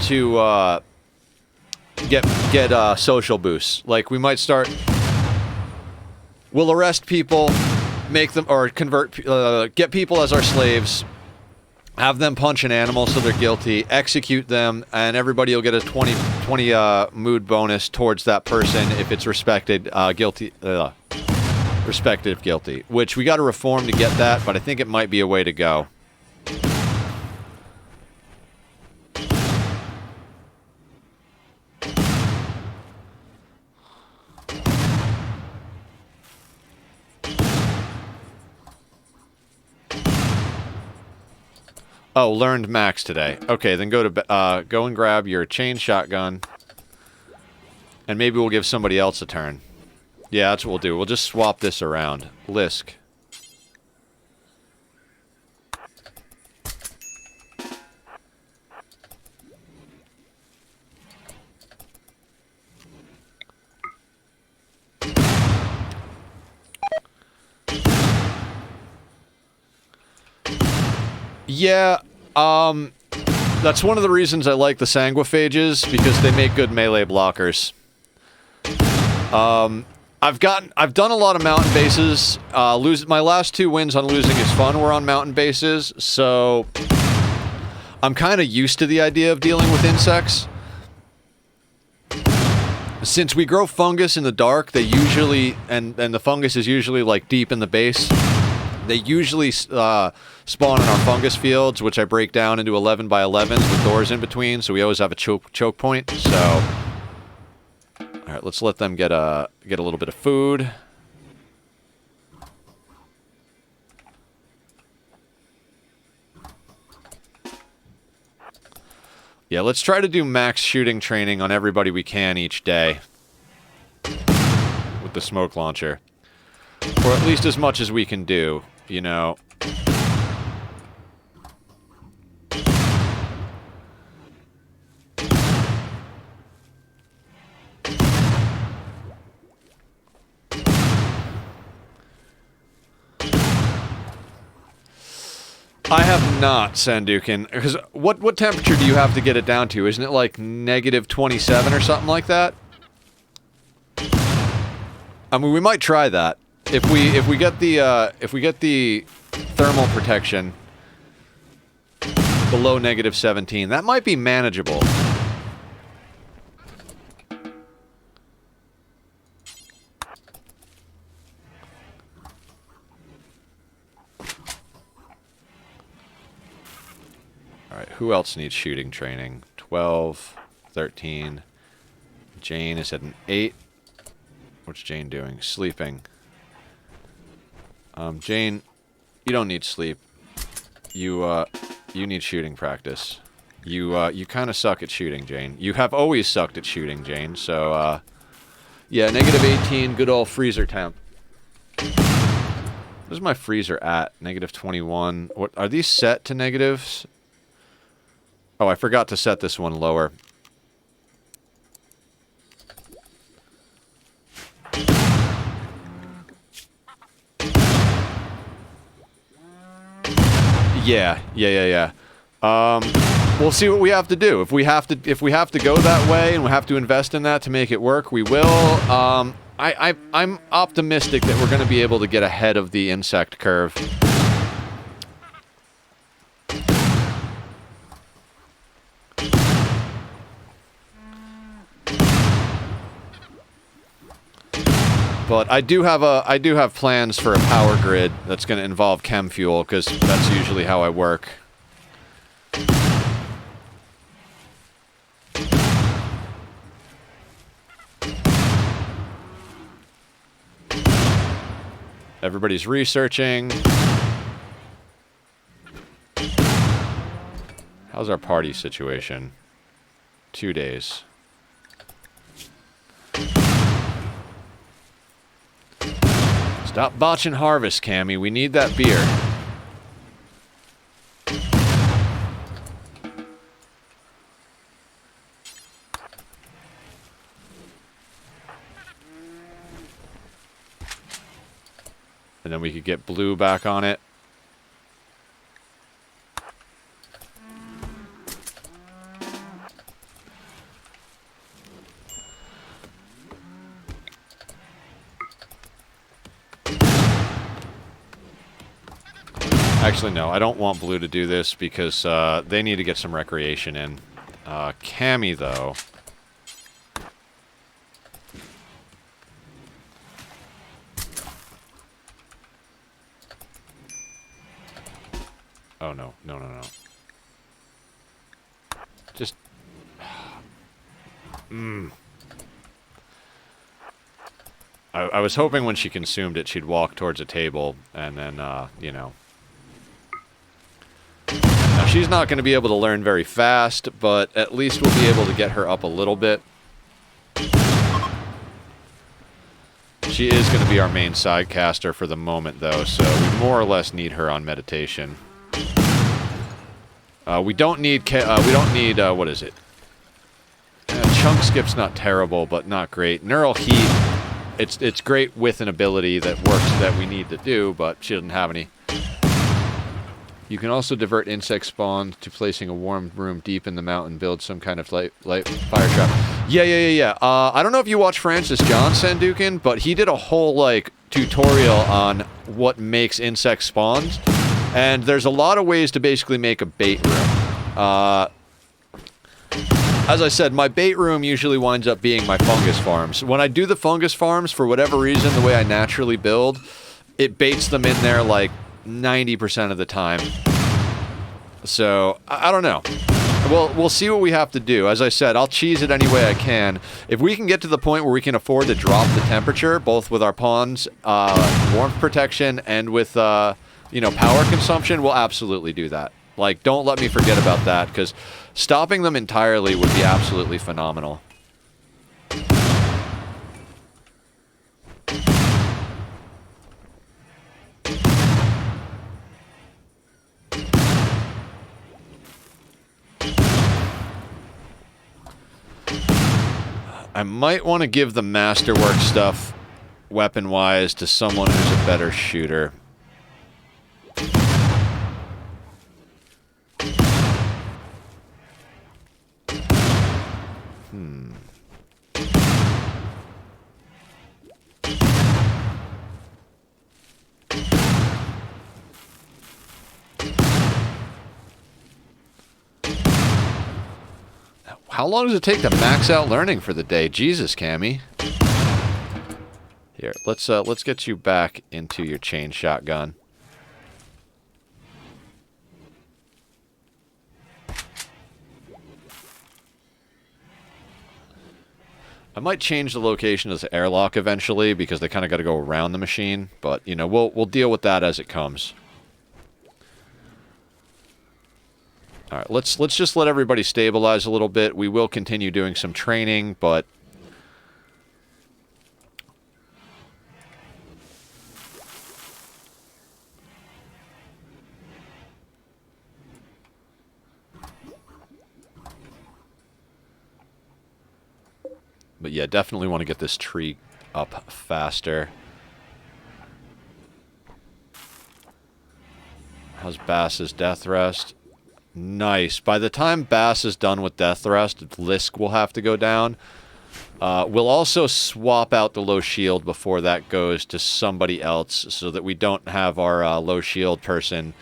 to get social boosts. Like, we might start... We'll arrest people, make them... Or get people as our slaves, have them punch an animal so they're guilty, execute them, and everybody will get a 20 mood bonus towards that person if it's respected guilty, respected if guilty. Which we got to reform to get that, but I think it might be a way to go. Oh, learned max today. Okay, then go and grab your chain shotgun. And maybe we'll give somebody else a turn. Yeah, that's what we'll do. We'll just swap this around. Lisk. Yeah, that's one of the reasons I like the Sanguophages, because they make good melee blockers. I've done a lot of mountain bases. My last 2 wins on losing is fun were on mountain bases, so I'm kind of used to the idea of dealing with insects. Since we grow fungus in the dark, they usually, and the fungus is usually like deep in the base, they usually spawn in our fungus fields, which I break down into 11 by 11s with doors in between, so we always have a choke point. So, all right, let's let them get a little bit of food. Yeah, let's try to do max shooting training on everybody we can each day with the smoke launcher. Or at least as much as we can do, you know. I have not, Sandukin. Because what temperature do you have to get it down to? Isn't it like negative 27 or something like that? I mean, we might try that. If we get the thermal protection below negative 17, that might be manageable. Alright, who else needs shooting training? 12, 13. Jane is at an 8. What's Jane doing? Sleeping. Jane, you don't need sleep. You need shooting practice. You kind of suck at shooting, Jane. You have always sucked at shooting, Jane, so, yeah, negative 18, good old freezer temp. Where's my freezer at? Negative 21. What, are these set to negatives? Oh, I forgot to set this one lower. Yeah. We'll see what we have to do. If we have to go that way and we have to invest in that to make it work, we will. I'm optimistic that we're going to be able to get ahead of the insect curve. But I do have plans for a power grid that's going to involve chem fuel, because that's usually how I work. Everybody's researching. How's our party situation? 2 days. Stop botching harvest, Cammy. We need that beer. And then we could get blue back on it. Actually, no, I don't want blue to do this because they need to get some recreation in. Cammy, though. Oh, no. No, no, no. Just... I was hoping when she consumed it, she'd walk towards a table, and then, you know... Now, she's not going to be able to learn very fast, but at least we'll be able to get her up a little bit. She is going to be our main sidecaster for the moment, though, so we more or less need her on meditation. We don't need, what is it? Chunk skip's not terrible, but not great. Neural heat, it's great with an ability that works that we need to do, but she doesn't have any. You can also divert insect spawn to placing a warm room deep in the mountain, build some kind of light fire trap. Yeah. I don't know if you watch Francis John Sandukin, but he did a whole, like, tutorial on what makes insect spawns. And there's a lot of ways to basically make a bait room. As I said, my bait room usually winds up being my fungus farms. When I do the fungus farms, for whatever reason, the way I naturally build, it baits them in there, like, 90% of the time. So, I don't know. We'll see what we have to do. As I said, I'll cheese it any way I can. If we can get to the point where we can afford to drop the temperature, both with our pawns, warmth protection, and with, you know, power consumption, we'll absolutely do that. Like, don't let me forget about that, because stopping them entirely would be absolutely phenomenal. I might want to give the masterwork stuff, weapon-wise, to someone who's a better shooter. How long does it take to max out learning for the day? Jesus, Cammy. Here, let's get you back into your chain shotgun. I might change the location of the airlock eventually because they kind of got to go around the machine, but you know, we'll deal with that as it comes. All right, let's just let everybody stabilize a little bit. We will continue doing some training, but yeah, definitely want to get this tree up faster. How's Bass's death rest? Nice. By the time Bass is done with death rest, Lisk will have to go down. We'll also swap out the low shield before that goes to somebody else so that we don't have our low shield person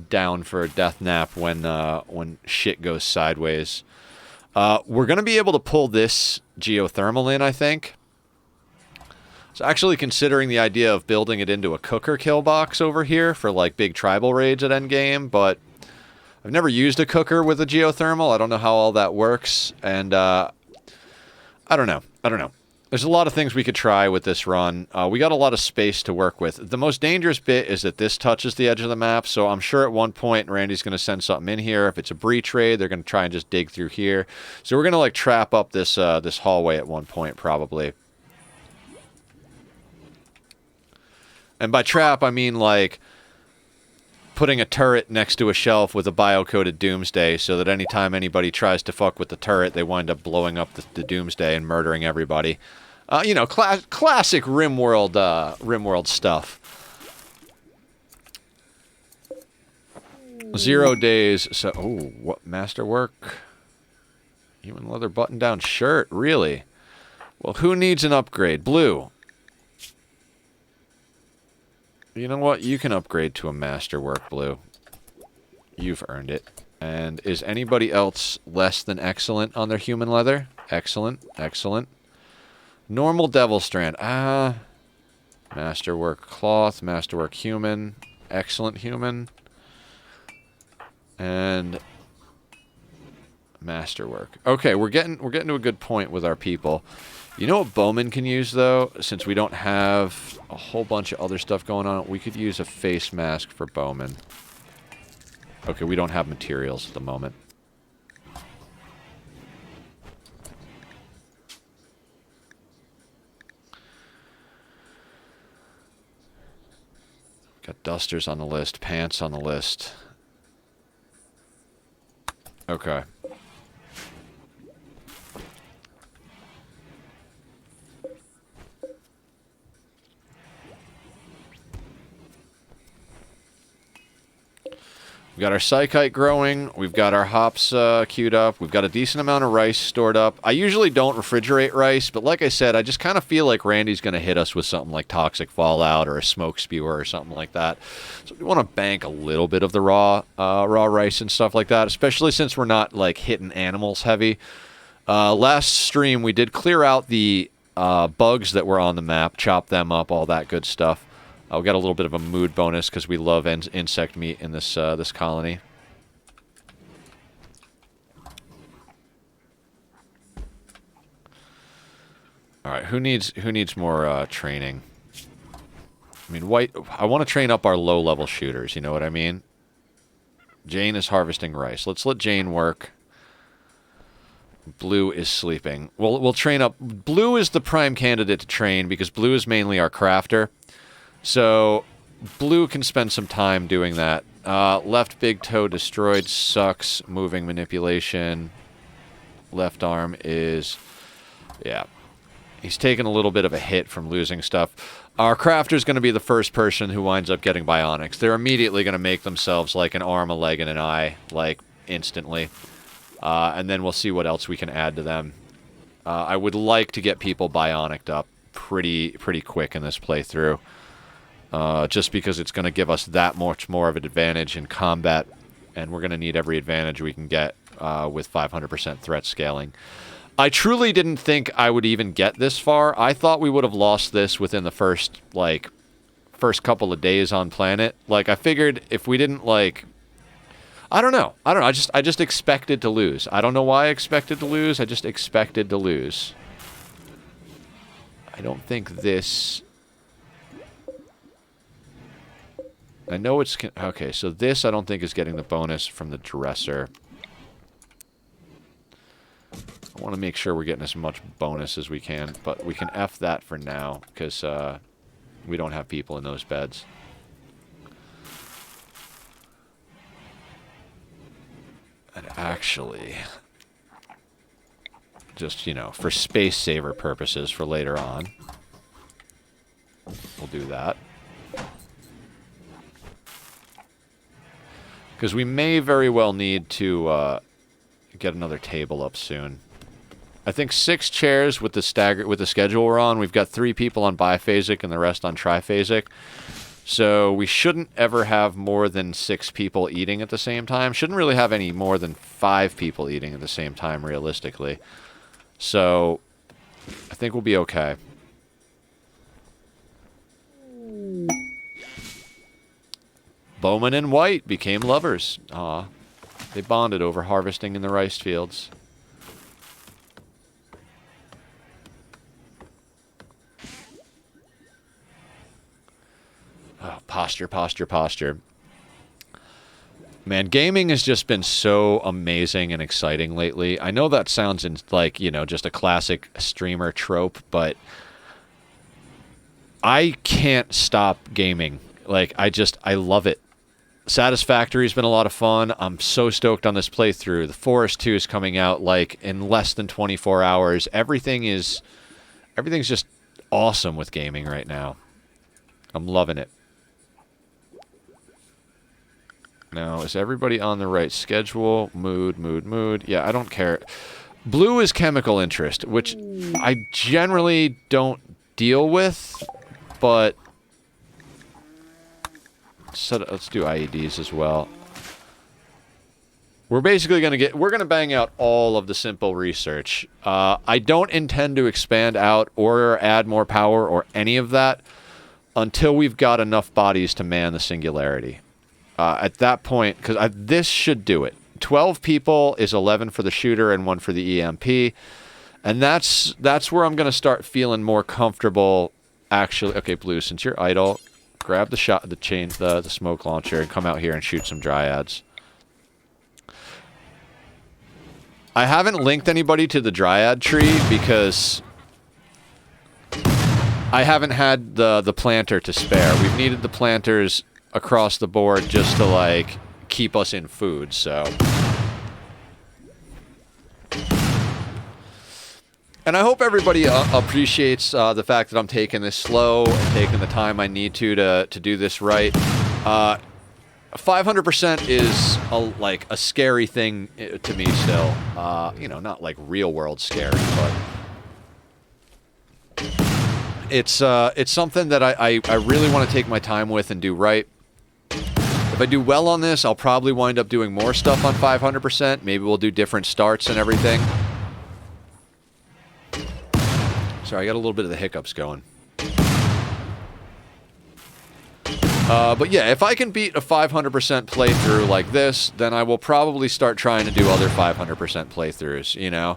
down for a death nap when shit goes sideways. We're going to be able to pull this geothermal in, I think. So actually considering the idea of building it into a cooker kill box over here for like big tribal raids at endgame, but I've never used a cooker with a geothermal. I don't know how all that works, and I don't know. There's a lot of things we could try with this run. We got a lot of space to work with. The most dangerous bit is that this touches the edge of the map, so I'm sure at one point Randy's going to send something in here. If it's a breach raid, they're going to try and just dig through here. So we're going to like trap up this this hallway at one point, probably. And by trap, I mean like putting a turret next to a shelf with a bio-coded Doomsday so that anytime anybody tries to fuck with the turret, they wind up blowing up the Doomsday and murdering everybody. You know, classic RimWorld stuff. 0 days. So, oh, what masterwork? Human leather button-down shirt, really? Well, who needs an upgrade? Blue. You know what? You can upgrade to a masterwork, Blue. You've earned it. And is anybody else less than excellent on their human leather? Excellent. Excellent. Normal devil strand. Masterwork cloth, masterwork human, excellent human. And masterwork. Okay, we're getting to a good point with our people. You know what Bowman can use, though? Since we don't have a whole bunch of other stuff going on, we could use a face mask for Bowman. Okay, we don't have materials at the moment. Got dusters on the list, pants on the list. Okay. We've got our psychite growing. We've got our hops queued up. We've got a decent amount of rice stored up. I usually don't refrigerate rice, but like I said, I just kind of feel like Randy's going to hit us with something like toxic fallout or a smoke spewer or something like that. So we want to bank a little bit of the raw rice and stuff like that, especially since we're not like hitting animals heavy. Last stream, we did clear out the bugs that were on the map, chop them up, all that good stuff. We got a little bit of a mood bonus because we love insect meat in this this colony. All right, who needs more training? I mean, I want to train up our low-level shooters. You know what I mean? Jane is harvesting rice. Let's let Jane work. Blue is sleeping. We'll train up. Blue is the prime candidate to train because Blue is mainly our crafter. So, Blue can spend some time doing that. Left big toe destroyed sucks. Moving manipulation. Left arm is... yeah. He's taken a little bit of a hit from losing stuff. Our crafter's going to be the first person who winds up getting bionics. They're immediately going to make themselves like an arm, a leg, and an eye. Like, instantly. And then we'll see what else we can add to them. I would like to get people bionicked up pretty quick in this playthrough. Just because it's going to give us that much more of an advantage in combat, and we're going to need every advantage we can get with 500% threat scaling. I truly didn't think I would even get this far. I thought we would have lost this within the first couple of days on planet. Like, I figured if we didn't, like... I don't know. I just expected to lose. I don't know why I expected to lose. I just expected to lose. I don't think this... I know it's... okay, so this I don't think is getting the bonus from the dresser. I want to make sure we're getting as much bonus as we can, but we can F that for now, because we don't have people in those beds. And actually, just, you know, for space saver purposes for later on, we'll do that. Because we may very well need to get another table up soon. I think 6 chairs with the schedule we're on. We've got 3 people on biphasic and the rest on triphasic. So we shouldn't ever have more than 6 people eating at the same time. Shouldn't really have any more than 5 people eating at the same time, realistically. So I think we'll be okay. Bowman and White became lovers. Aw. They bonded over harvesting in the rice fields. Oh, posture, posture, posture. Man, gaming has just been so amazing and exciting lately. I know that sounds like, you know, just a classic streamer trope, but I can't stop gaming. Like, I love it. Satisfactory's been a lot of fun. I'm so stoked on this playthrough. The Forest 2 is coming out, like, in less than 24 hours. Everything's just awesome with gaming right now. I'm loving it. Now, is everybody on the right schedule? Mood, mood, mood. Yeah, I don't care. Blue is chemical interest, which I generally don't deal with, but so let's do IEDs as well. We're basically we're gonna bang out all of the simple research. I don't intend to expand out or add more power or any of that until we've got enough bodies to man the singularity. At that point, because this should do it. 12 people is 11 for the shooter and 1 for the EMP. And that's where I'm going to start feeling more comfortable, actually. Okay, Blue, since you're idle, grab the smoke launcher and come out here and shoot some dryads. I haven't linked anybody to the dryad tree because I haven't had the planter to spare. We've needed the planters across the board just to, like, keep us in food, so. And I hope everybody appreciates the fact that I'm taking this slow and taking the time I need to do this right. 500% is like a scary thing to me still. You know, not like real world scary, but it's something that I really want to take my time with and do right. If I do well on this, I'll probably wind up doing more stuff on 500%. Maybe we'll do different starts and everything. Sorry, I got a little bit of the hiccups going. But yeah, if I can beat a 500% playthrough like this, then I will probably start trying to do other 500% playthroughs, you know?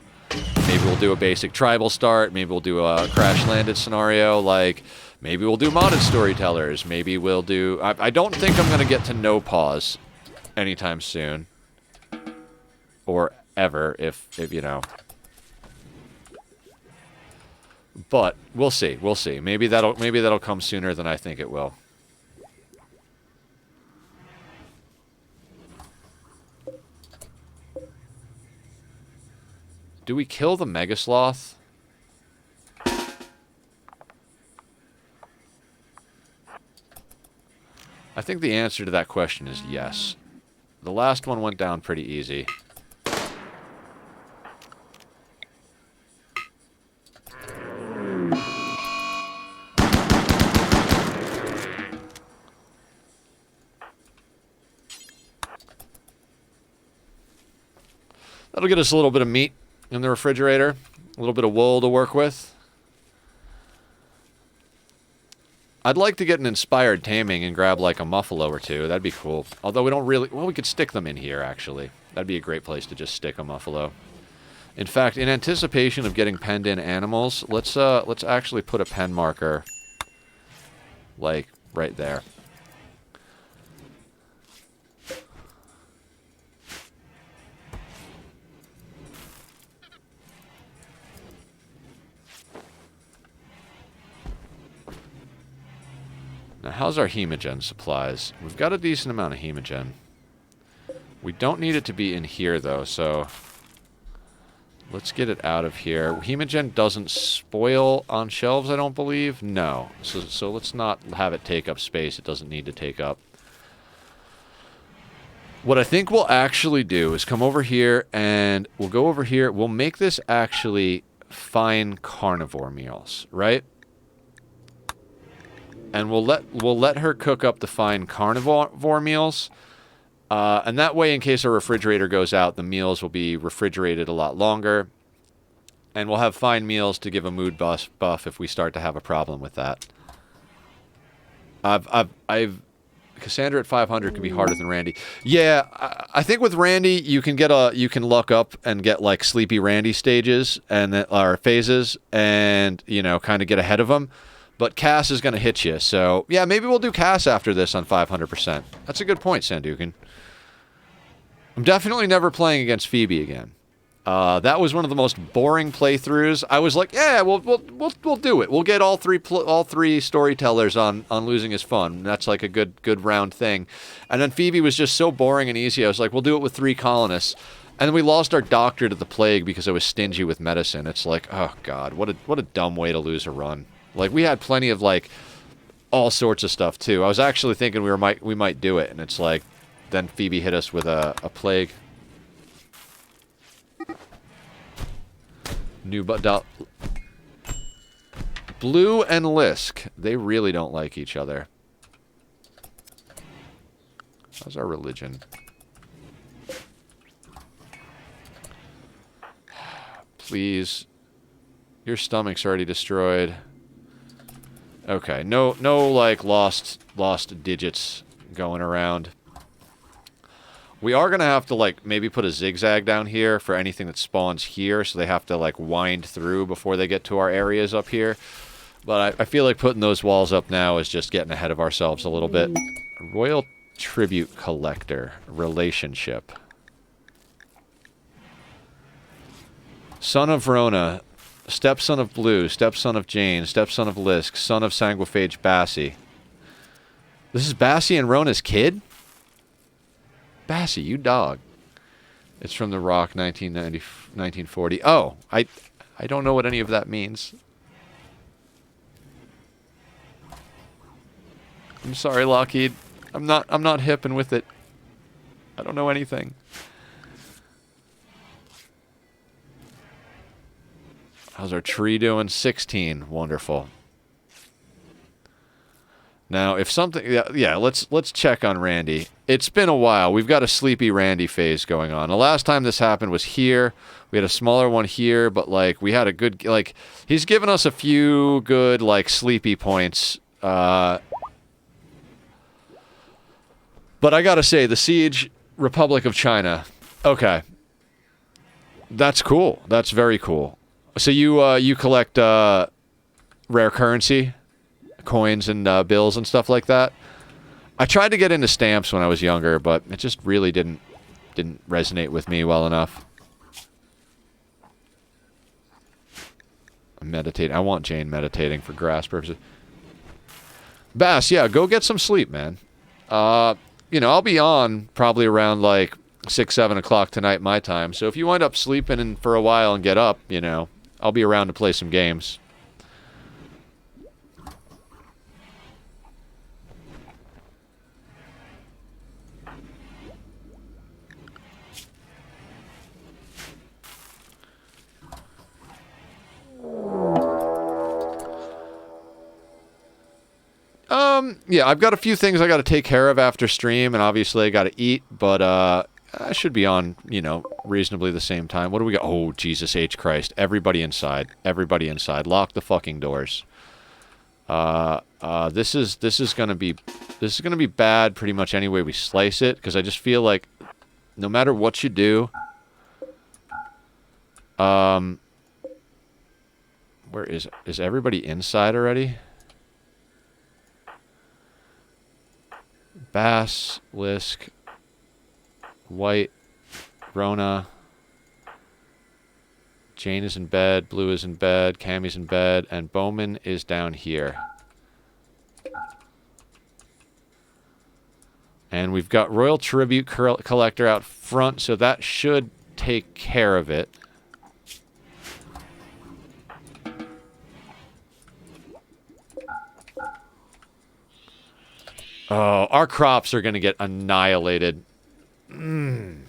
Maybe we'll do a basic tribal start. Maybe we'll do a crash-landed scenario. Like, maybe we'll do modded storytellers. Maybe we'll do... I don't think I'm going to get to no pause anytime soon. Or ever, if you know. But we'll see. We'll see. Maybe that'll come sooner than I think it will. Do we kill the Mega Sloth? I think the answer to that question is yes. The last one went down pretty easy. That'll get us a little bit of meat in the refrigerator, a little bit of wool to work with. I'd like to get an inspired taming and grab like a muffalo or two. That'd be cool. Although we don't really... Well, we could stick them in here, actually. That'd be a great place to just stick a muffalo. In fact, in anticipation of getting penned in animals, let's actually put a pen marker, like, right there. Now, how's our hemogen supplies? We've got a decent amount of hemogen. We don't need it to be in here, though, so let's get it out of here. Hemogen doesn't spoil on shelves, I don't believe. No. So let's not have it take up space it doesn't need to take up. What I think we'll actually do is come over here, and we'll go over here. We'll make this actually fine carnivore meals, right? And we'll let her cook up the fine carnivore meals, and that way, in case our refrigerator goes out, the meals will be refrigerated a lot longer, and we'll have fine meals to give a mood buff if we start to have a problem with that. I've Cassandra at 500 could be harder than Randy. Yeah, I think with Randy you can luck up and get like Sleepy Randy stages and then, or phases, and you know, kind of get ahead of him. But Cass is going to hit you, so yeah, maybe we'll do Cass after this on 500%. That's a good point, Sandukin. I'm definitely never playing against Phoebe again. That was one of the most boring playthroughs. I was like, yeah, we'll do it. We'll get all three storytellers on Losing is Fun. That's like a good round thing. And then Phoebe was just so boring and easy. I was like, we'll do it with 3 colonists. And then we lost our doctor to the plague because I was stingy with medicine. It's like, oh god, what a dumb way to lose a run. Like, we had plenty of like all sorts of stuff too. I was actually thinking we might do it, and it's like, then Phoebe hit us with a plague. Blue and Lisk, they really don't like each other. How's our religion? Please. Your stomach's already destroyed. Okay, no like lost digits going around. We are going to have to, like, maybe put a zigzag down here for anything that spawns here, so they have to, like, wind through before they get to our areas up here. But I feel like putting those walls up now is just getting ahead of ourselves a little bit. Royal Tribute Collector. Relationship. Son of Rona. Stepson of Blue. Stepson of Jane. Stepson of Lisk. Son of Sanguophage Bassie. This is Bassie and Rona's kid? Bassie, you dog. It's from The Rock, 1940. Oh, I don't know what any of that means. I'm sorry, Lockheed. I'm not hip and with it. I don't know anything. How's our tree doing? 16. Wonderful. Now, if something... Yeah, let's check on Randy. It's been a while. We've got a Sleepy Randy phase going on. The last time this happened was here. We had a smaller one here, but, like, we had a good... Like, he's given us a few good, like, sleepy points. But I gotta say, the Siege Republic of China... Okay. That's cool. That's very cool. So you collect rare currency? Coins and bills and stuff like that. I tried to get into stamps when I was younger, but it just really didn't resonate with me well enough. Meditate. I want Jane meditating for grass purposes. Bass, yeah, go get some sleep, man. You know, I'll be on probably around like 6, 7 o'clock tonight my time. So if you wind up sleeping for a while and get up, you know, I'll be around to play some games. Yeah, I've got a few things I got to take care of after stream, and obviously I got to eat, but I should be on, you know, reasonably the same time. What do we got? Oh, Jesus H. Christ. Everybody inside. Everybody inside. Lock the fucking doors. This is going to be bad pretty much any way we slice it, because I just feel like no matter what you do, where is everybody inside already? Bass, Lisk, White, Rona, Jane is in bed, Blue is in bed, Cammy's in bed, and Bowman is down here. And we've got Royal Tribute Collector out front, so that should take care of it. Oh, our crops are going to get annihilated. I'm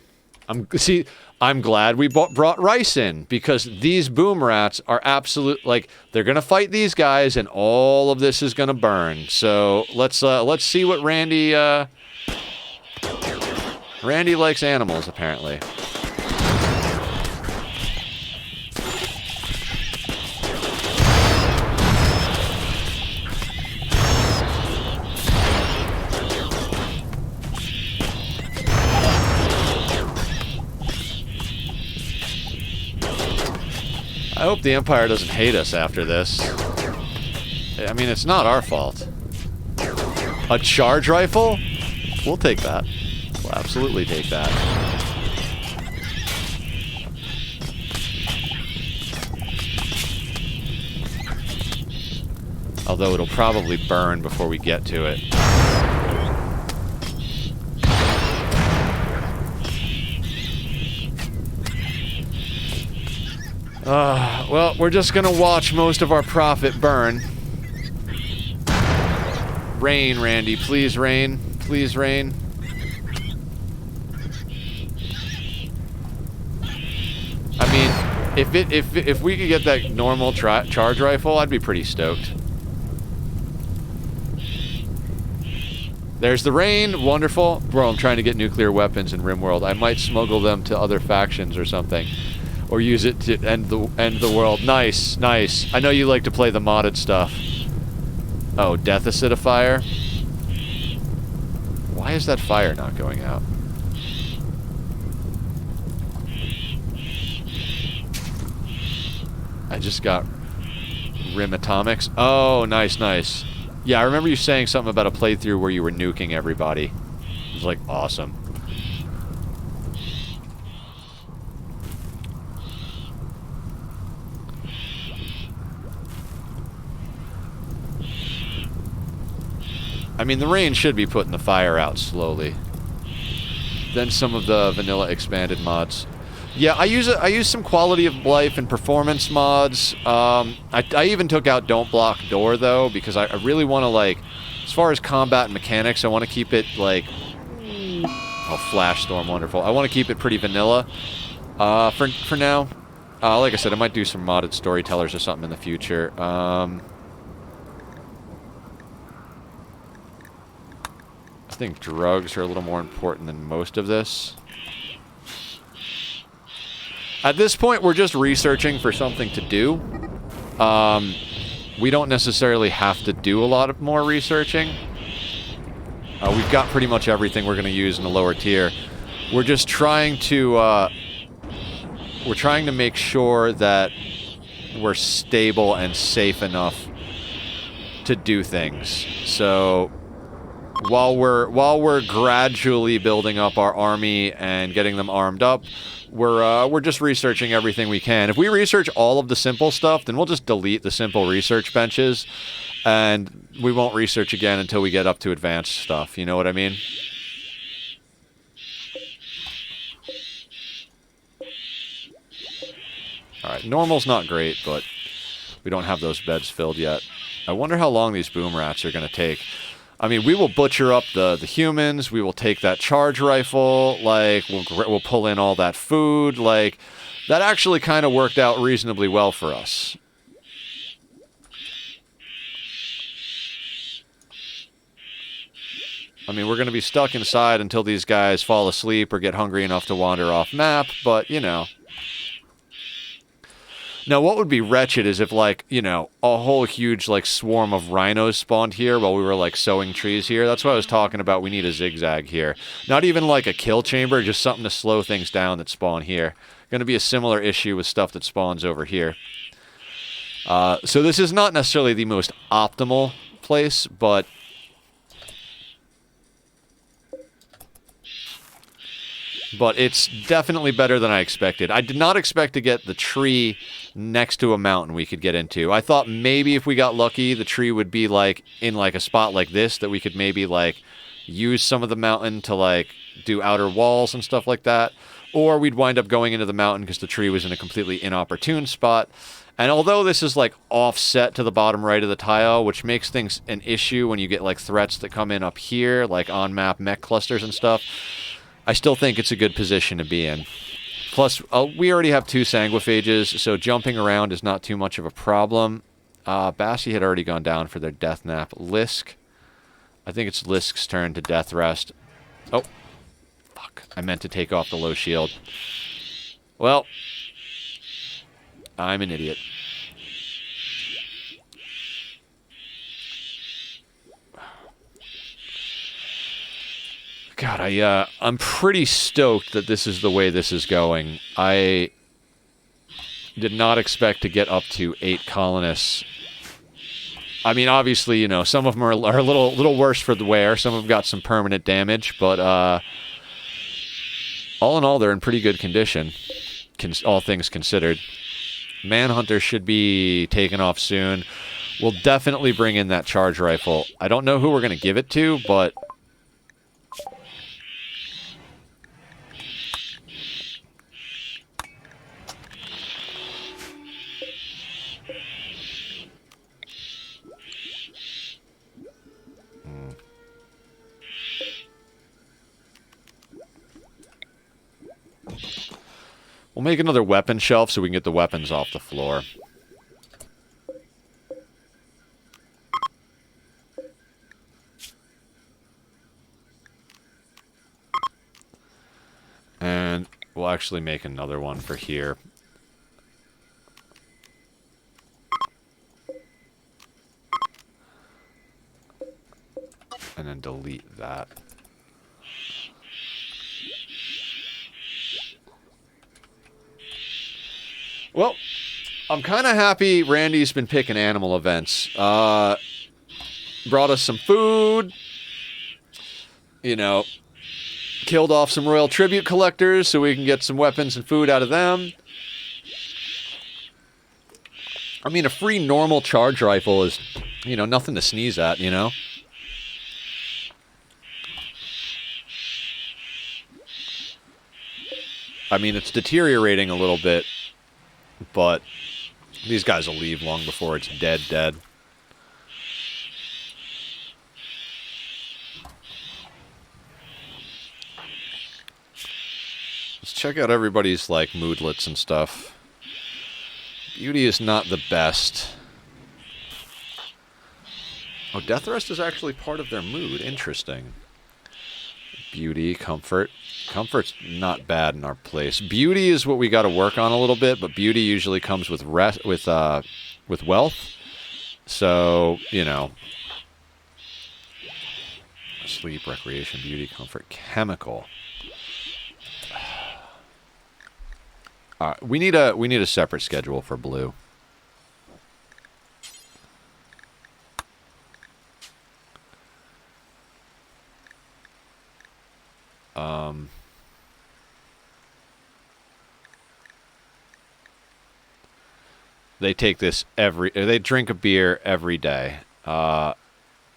glad we brought rice in, because these boom rats are absolute, like, they're going to fight these guys and all of this is going to burn. So let's see what Randy likes animals, apparently. I hope the Empire doesn't hate us after this. I mean, it's not our fault. A charge rifle? We'll take that. We'll absolutely take that. Although it'll probably burn before we get to it. Well, we're just gonna watch most of our profit burn. Rain, Randy. Please rain. Please rain. I mean, if we could get that normal charge rifle, I'd be pretty stoked. There's the rain. Wonderful. Bro, I'm trying to get nuclear weapons in RimWorld. I might smuggle them to other factions or something. Or use it to end the world. Nice, nice. I know you like to play the modded stuff. Oh, death acidifier? Why is that fire not going out? I just got Rim Atomics. Oh, nice, nice. Yeah, I remember you saying something about a playthrough where you were nuking everybody. It was like awesome. I mean, the rain should be putting the fire out slowly. Then some of the vanilla expanded mods. Yeah, I use some quality of life and performance mods. I even took out Don't Block Door, though, because I really want to, like, as far as combat and mechanics, I want to keep it, like... Oh, Flash Storm, wonderful. I want to keep it pretty vanilla for now. Like I said, I might do some modded storytellers or something in the future. I think drugs are a little more important than most of this. At this point, we're just researching for something to do. We don't necessarily have to do a lot of more researching. We've got pretty much everything we're going to use in the lower tier. We're just trying to... we're trying to make sure that we're stable and safe enough to do things. So... While we're gradually building up our army and getting them armed up, we're just researching everything we can. If we research all of the simple stuff, then we'll just delete the simple research benches, and we won't research again until we get up to advanced stuff. You know what I mean? All right, normal's not great, but we don't have those beds filled yet. I wonder how long these boom rats are going to take. I mean, we will butcher up the humans. We will take that charge rifle. Like, we'll pull in all that food. Like, that actually kind of worked out reasonably well for us. I mean, we're going to be stuck inside until these guys fall asleep or get hungry enough to wander off map, but, you know. Now, what would be wretched is if, like, you know, a whole huge, like, swarm of rhinos spawned here while we were, like, sowing trees here. That's what I was talking about. We need a zigzag here. Not even, like, a kill chamber, just something to slow things down that spawn here. Going to be a similar issue with stuff that spawns over here. So this is not necessarily the most optimal place, but... But it's definitely better than I expected. I did not expect to get the tree next to a mountain we could get into. I thought maybe if we got lucky, the tree would be, like, in, like, a spot like this, that we could maybe, like, use some of the mountain to, like, do outer walls and stuff like that. Or we'd wind up going into the mountain because the tree was in a completely inopportune spot. And although this is, like, offset to the bottom right of the tile, which makes things an issue when you get, like, threats that come in up here, like on-map mech clusters and stuff, I still think it's a good position to be in. Plus, we already have 2 Sanguophages, so jumping around is not too much of a problem. Bassi had already gone down for their death nap. Lisk. I think it's Lisk's turn to death rest. Oh. Fuck. I meant to take off the low shield. Well. I'm an idiot. God, I'm pretty stoked that this is the way this is going. Did not expect to get up to 8 colonists. I mean, obviously, you know, some of them are a little worse for the wear. Some of them got some permanent damage, but all in all, they're in pretty good condition, all things considered. Manhunter should be taken off soon. We'll definitely bring in that charge rifle. I don't know who we're going to give it to, but... We'll make another weapon shelf so we can get the weapons off the floor. And we'll actually make another one for here. And then delete that. Well, I'm kind of happy Randy's been picking animal events. Brought us some food. You know, killed off some royal tribute collectors so we can get some weapons and food out of them. I mean, a free normal charge rifle is, you know, nothing to sneeze at, you know? I mean, it's deteriorating a little bit, but these guys will leave long before it's dead. Let's check out everybody's, like, moodlets and stuff. Beauty is not the best. Oh, Death Rest is actually part of their mood. Interesting. Beauty, comfort. Comfort's not bad in our place. Beauty is what we got to work on a little bit, but beauty usually comes with with wealth. So, you know, sleep, recreation, beauty, comfort, chemical. We need a separate schedule for blue. They take this they drink a beer every day. And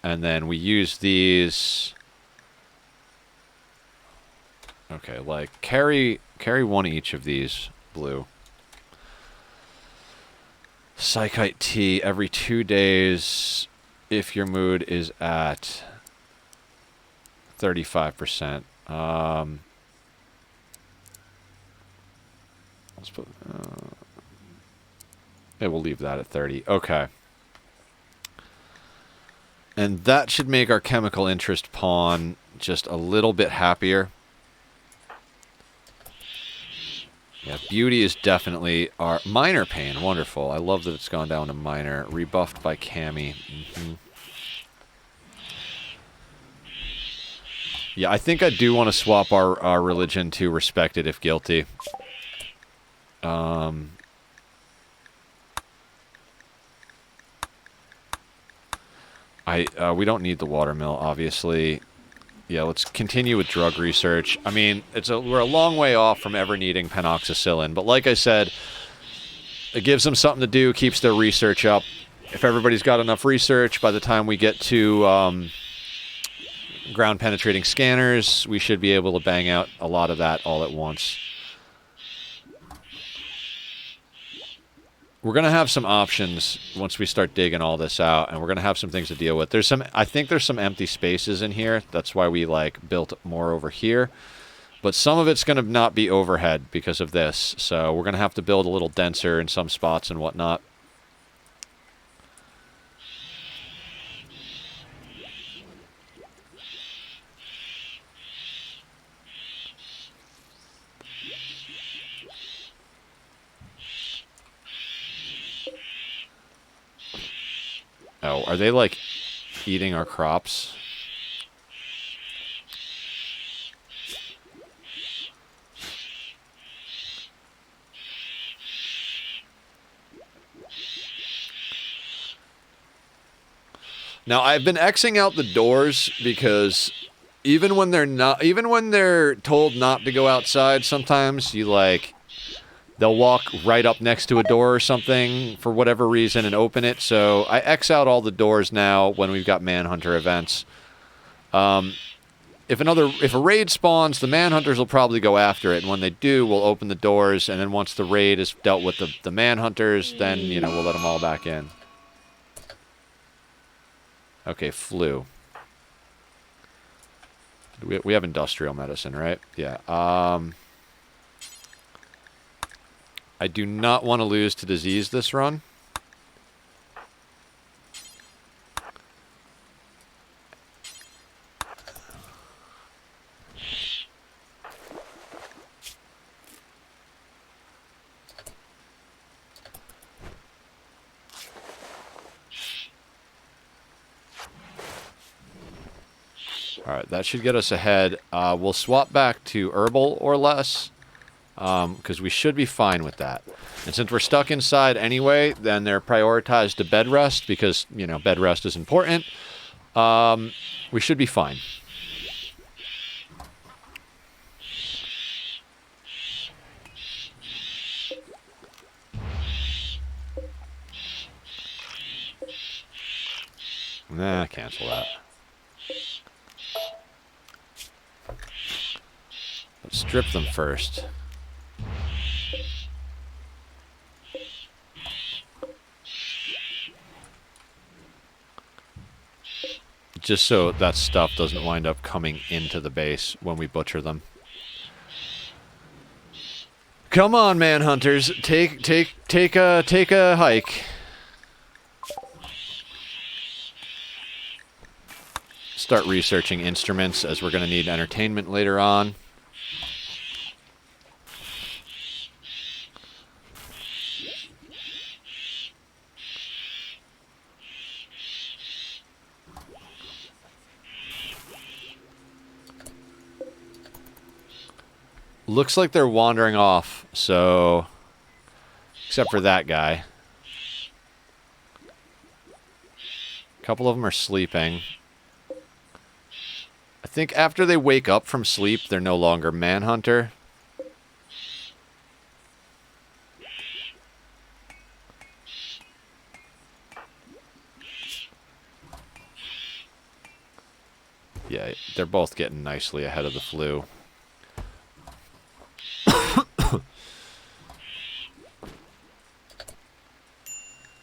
then we use these. Okay, like carry one each of these, blue. Psychite tea every 2 days if your mood is at 35%. Let's put... yeah, we'll leave that at 30. Okay. And that should make our chemical interest pawn just a little bit happier. Yeah, beauty is definitely our... Minor pain, wonderful. I love that it's gone down to minor. Rebuffed by Cammy. Yeah, I think I do want to swap our religion to respected if guilty. We don't need the watermill, obviously. Yeah, let's continue with drug research. I mean, we're a long way off from ever needing penoxycillin, but like I said, it gives them something to do, keeps their research up. If everybody's got enough research, by the time we get to ground-penetrating scanners, we should be able to bang out a lot of that all at once. We're going to have some options once we start digging all this out, and we're going to have some things to deal with. I think there's some empty spaces in here. That's why we, like, built more over here. But some of it's going to not be overhead because of this. So we're going to have to build a little denser in some spots and whatnot. Oh, are they, like, eating our crops? Now, I've been Xing out the doors because even when they're told not to go outside, sometimes they'll walk right up next to a door or something for whatever reason and open it. So I X out all the doors now when we've got Manhunter events. If a raid spawns, the Manhunters will probably go after it, and when they do, we'll open the doors, and then once the raid has dealt with the Manhunters, then, we'll let them all back in. Okay, flu. We have industrial medicine, right? Yeah. I do not want to lose to disease this run. Alright, that should get us ahead. We'll swap back to herbal or less, because we should be fine with that. And since we're stuck inside anyway, then they're prioritized to bed rest, because, bed rest is important. We should be fine. Nah, cancel that. Let's strip them first. Just so that stuff doesn't wind up coming into the base when we butcher them. Come on, Manhunters, take a hike. Start researching instruments, as we're going to need entertainment later on. Looks like they're wandering off, so... Except for that guy. A couple of them are sleeping. I think after they wake up from sleep, they're no longer Manhunter. Yeah, they're both getting nicely ahead of the flu.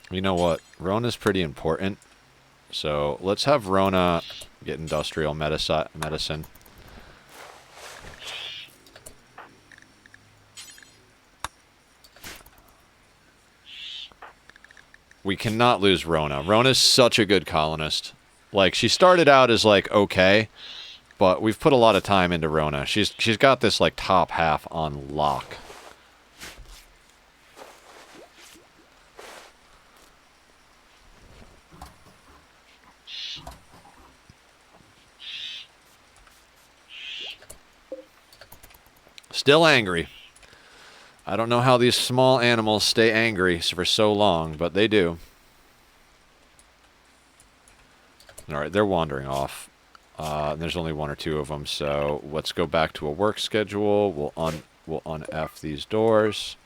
You know what? Rona's pretty important. So let's have Rona get industrial medicine. We cannot lose Rona. Rona's such a good colonist. Like, she started out as, okay, but we've put a lot of time into Rona. She's got this, top half on lock. Still angry. I don't know how these small animals stay angry for so long, but they do. Alright, they're wandering off. And there's only one or two of them, so let's go back to a work schedule. We'll un-F these doors.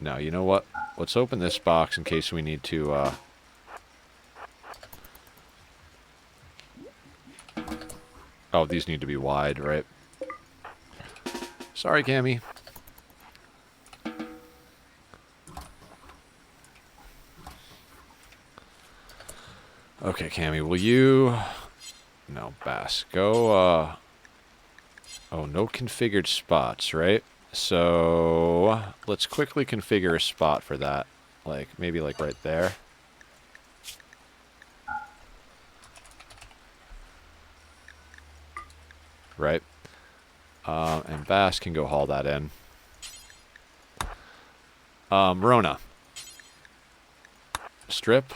Now, you know what? Let's open this box in case we need to, Oh, these need to be wide, right? Sorry, Cammy. Okay, Cammy, will you... No, Bass. Go, Oh, no configured spots, right? So, let's quickly configure a spot for that. Maybe right there. Right? And Bass can go haul that in. Rona. Strip.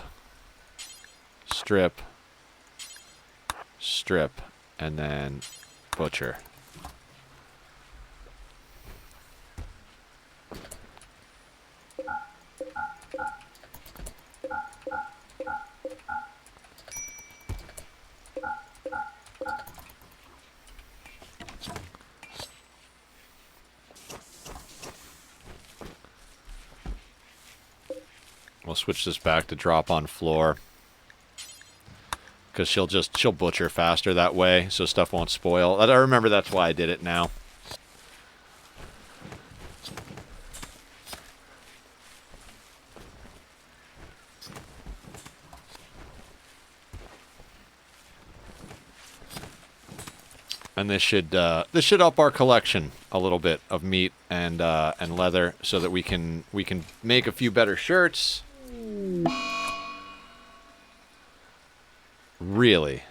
Strip. Strip. And then butcher. switch this back to drop on floor. Because she'll butcher faster that way, so stuff won't spoil. I remember that's why I did it now. And this should up our collection a little bit of meat and leather, so that we can make a few better shirts. Really?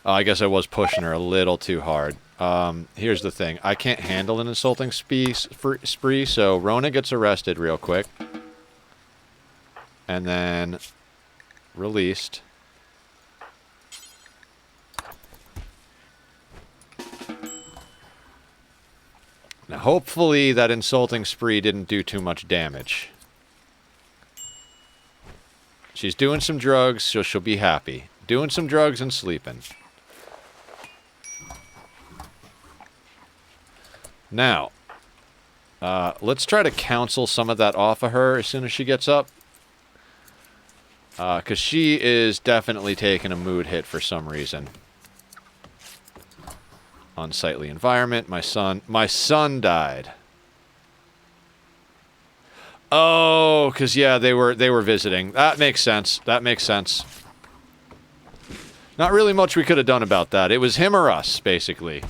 Oh, I guess I was pushing her a little too hard. Here's the thing: I can't handle an insulting spree, so Rona gets arrested real quick, and then released. Now, hopefully that insulting spree didn't do too much damage. She's doing some drugs, so she'll be happy. Doing some drugs and sleeping. Now, let's try to counsel some of that off of her as soon as she gets up. Because she is definitely taking a mood hit for some reason. Unsightly environment. My son died. Oh, because yeah, they were visiting. That makes sense. That makes sense. Not really much we could have done about that. It was him or us, basically.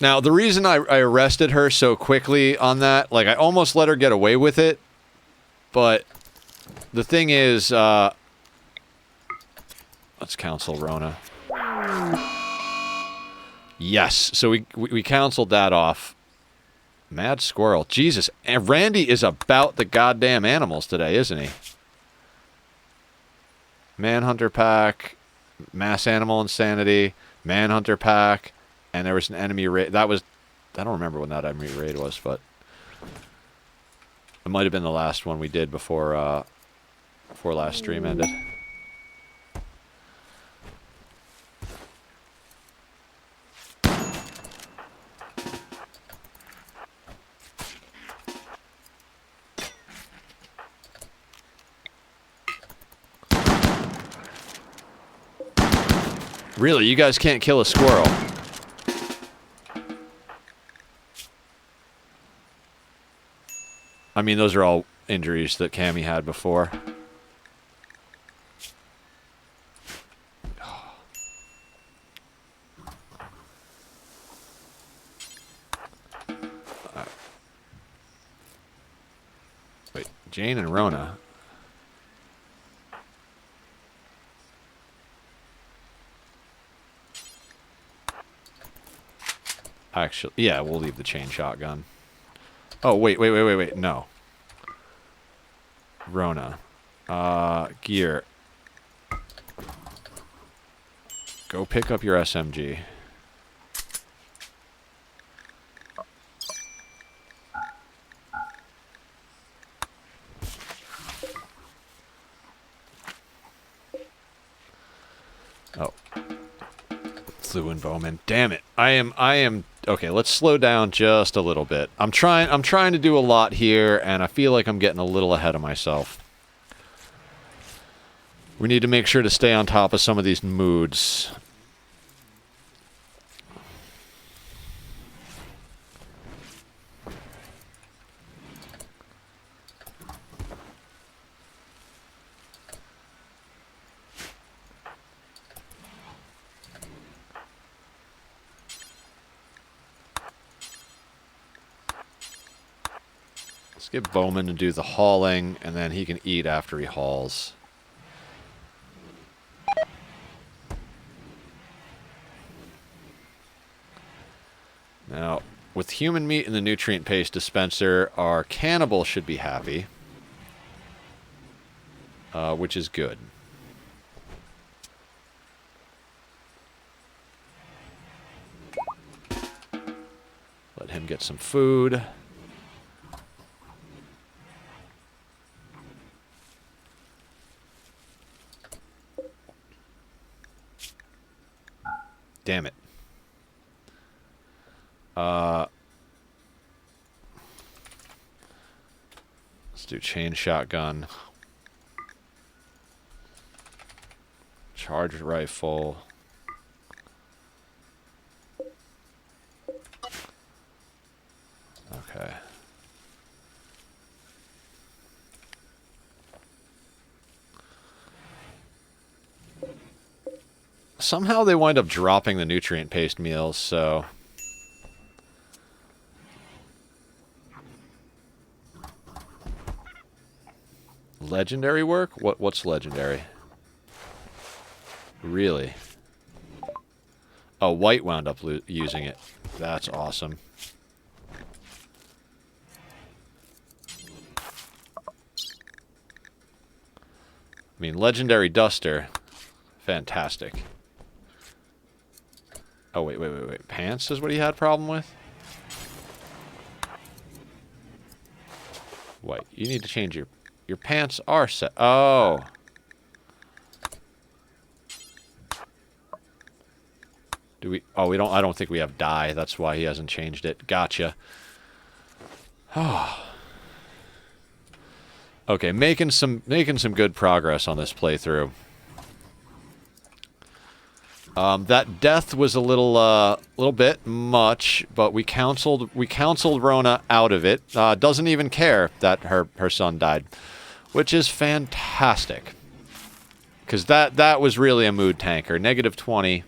Now, the reason I arrested her so quickly on that, like, I almost let her get away with it, but the thing is, let's counsel Rona. Yes, so we counseled that off. Mad squirrel. Jesus, and Randy is about the goddamn animals today, isn't he? Manhunter pack, mass animal insanity, manhunter pack, and there was an enemy raid. That was, I don't remember when that enemy raid was, but it might have been the last one we did before last stream ended. Really, you guys can't kill a squirrel? I mean, those are all injuries that Cammy had before. Wait, Jane and Rona. Actually, yeah, we'll leave the chain shotgun. Oh, wait, no. Rona. Gear. Go pick up your SMG. Oh. Flew Bowman. Damn it. I am okay, let's slow down just a little bit. I'm trying to do a lot here, and I feel like I'm getting a little ahead of myself. We need to make sure to stay on top of some of these moods. Let's get Bowman to do the hauling, and then he can eat after he hauls. Now, with human meat in the nutrient paste dispenser, our cannibal should be happy. Which is good. Let him get some food. Damn it. chain shotgun. Charged rifle. Okay. Somehow they wind up dropping the nutrient paste meals, so... Legendary work? What's legendary? Really? Oh, White wound up using it. That's awesome. I mean, legendary duster. Fantastic. Oh, wait. Pants is what he had problem with? Wait, you need to change your pants are set. Oh. Do we? Oh, we don't. I don't think we have dye. That's why he hasn't changed it. Gotcha. Oh. Okay, making some good progress on this playthrough. That death was a little bit much, but we counseled Rona out of it. Doesn't even care that her son died, which is fantastic. Because that was really a mood tanker. -20.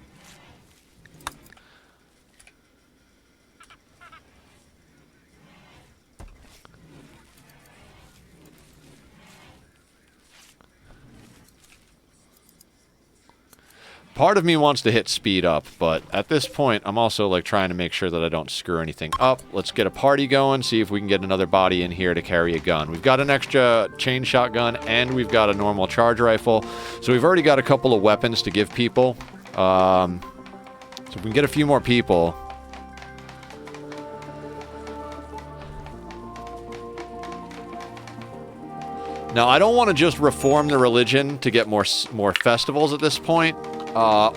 Part of me wants to hit speed up, but at this point, I'm also like trying to make sure that I don't screw anything up. Let's get a party going, see if we can get another body in here to carry a gun. We've got an extra chain shotgun, and we've got a normal charge rifle. So we've already got a couple of weapons to give people. So if we can get a few more people... Now, I don't want to just reform the religion to get more festivals at this point.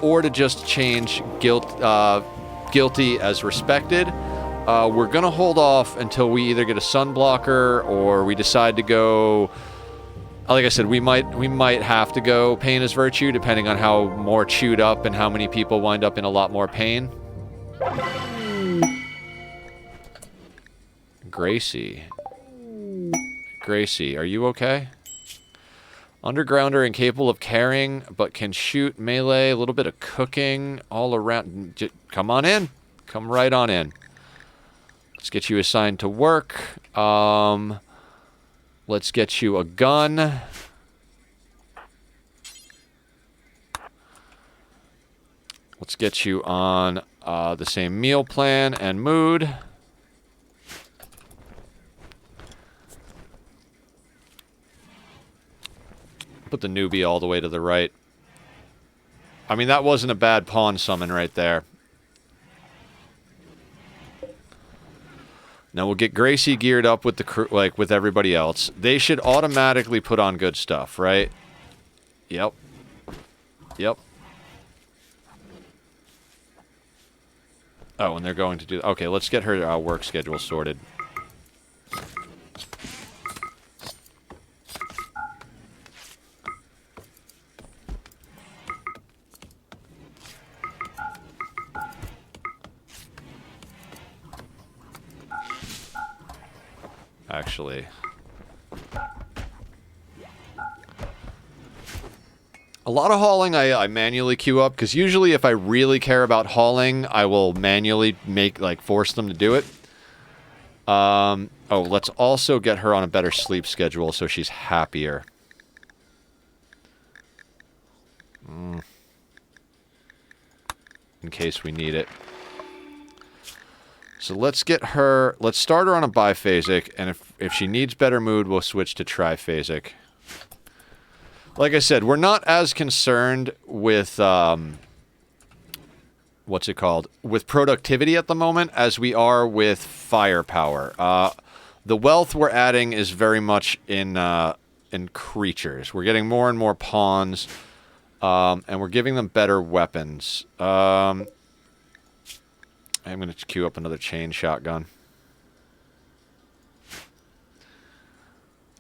Or to just change guilty as respected. We're going to hold off until we either get a sunblocker or we decide to go... Like I said, we might have to go pain as virtue, depending on how more chewed up and how many people wind up in a lot more pain. Gracie, are you okay? Undergrounder, incapable of carrying, but can shoot melee, a little bit of cooking, all around. Come on in. Come right on in. Let's get you assigned to work. Let's get you a gun. Let's get you on the same meal plan and mood. Put the newbie all the way to the right. I mean, that wasn't a bad pawn summon right there. Now we'll get Gracie geared up with the crew, like with everybody else. They should automatically put on good stuff, right? Yep. Oh, and they're going to do... Okay, let's get her work schedule sorted. Actually, a lot of hauling I manually queue up, because usually if I really care about hauling, I will manually force them to do it. Oh, let's also get her on a better sleep schedule so she's happier. In case we need it. So let's get her... Let's start her on a biphasic, and if she needs better mood, we'll switch to triphasic. Like I said, we're not as concerned with... what's it called? With productivity at the moment as we are with firepower. The wealth we're adding is very much in creatures. We're getting more and more pawns, and we're giving them better weapons. I'm going to queue up another chain shotgun.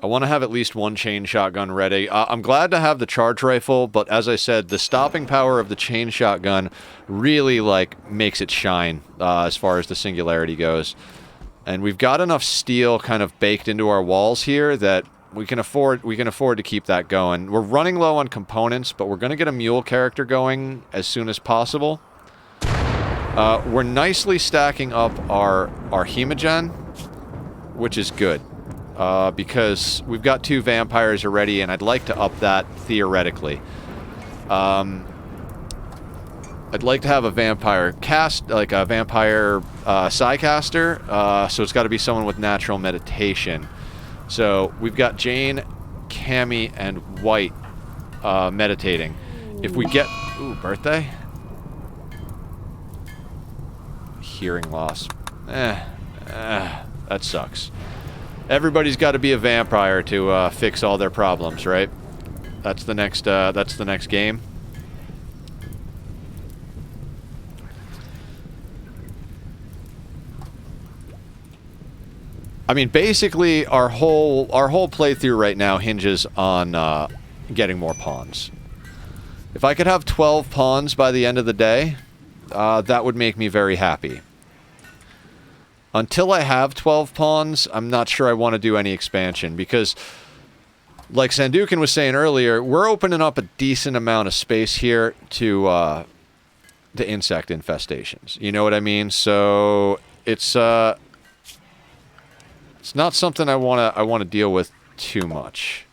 I want to have at least one chain shotgun ready. I'm glad to have the charge rifle, but as I said, the stopping power of the chain shotgun really, like, makes it shine as far as the singularity goes. And we've got enough steel kind of baked into our walls here that we can afford to keep that going. We're running low on components, but we're going to get a mule character going as soon as possible. We're nicely stacking up our hemogen, which is good. Because we've got 2 vampires already, and I'd like to up that theoretically. I'd like to have a vampire cast, like a vampire psycaster, so it's got to be someone with natural meditation. So we've got Jane, Cammy, and White meditating. If we get... Ooh, birthday? Hearing loss. That sucks. Everybody's got to be a vampire to fix all their problems, right? That's the next game. I mean, basically, our whole playthrough right now hinges on getting more pawns. If I could have 12 pawns by the end of the day, that would make me very happy. Until I have 12 pawns, I'm not sure I want to do any expansion, because, like Sandukin was saying earlier, we're opening up a decent amount of space here to insect infestations. You know what I mean? So it's not something I want to deal with too much.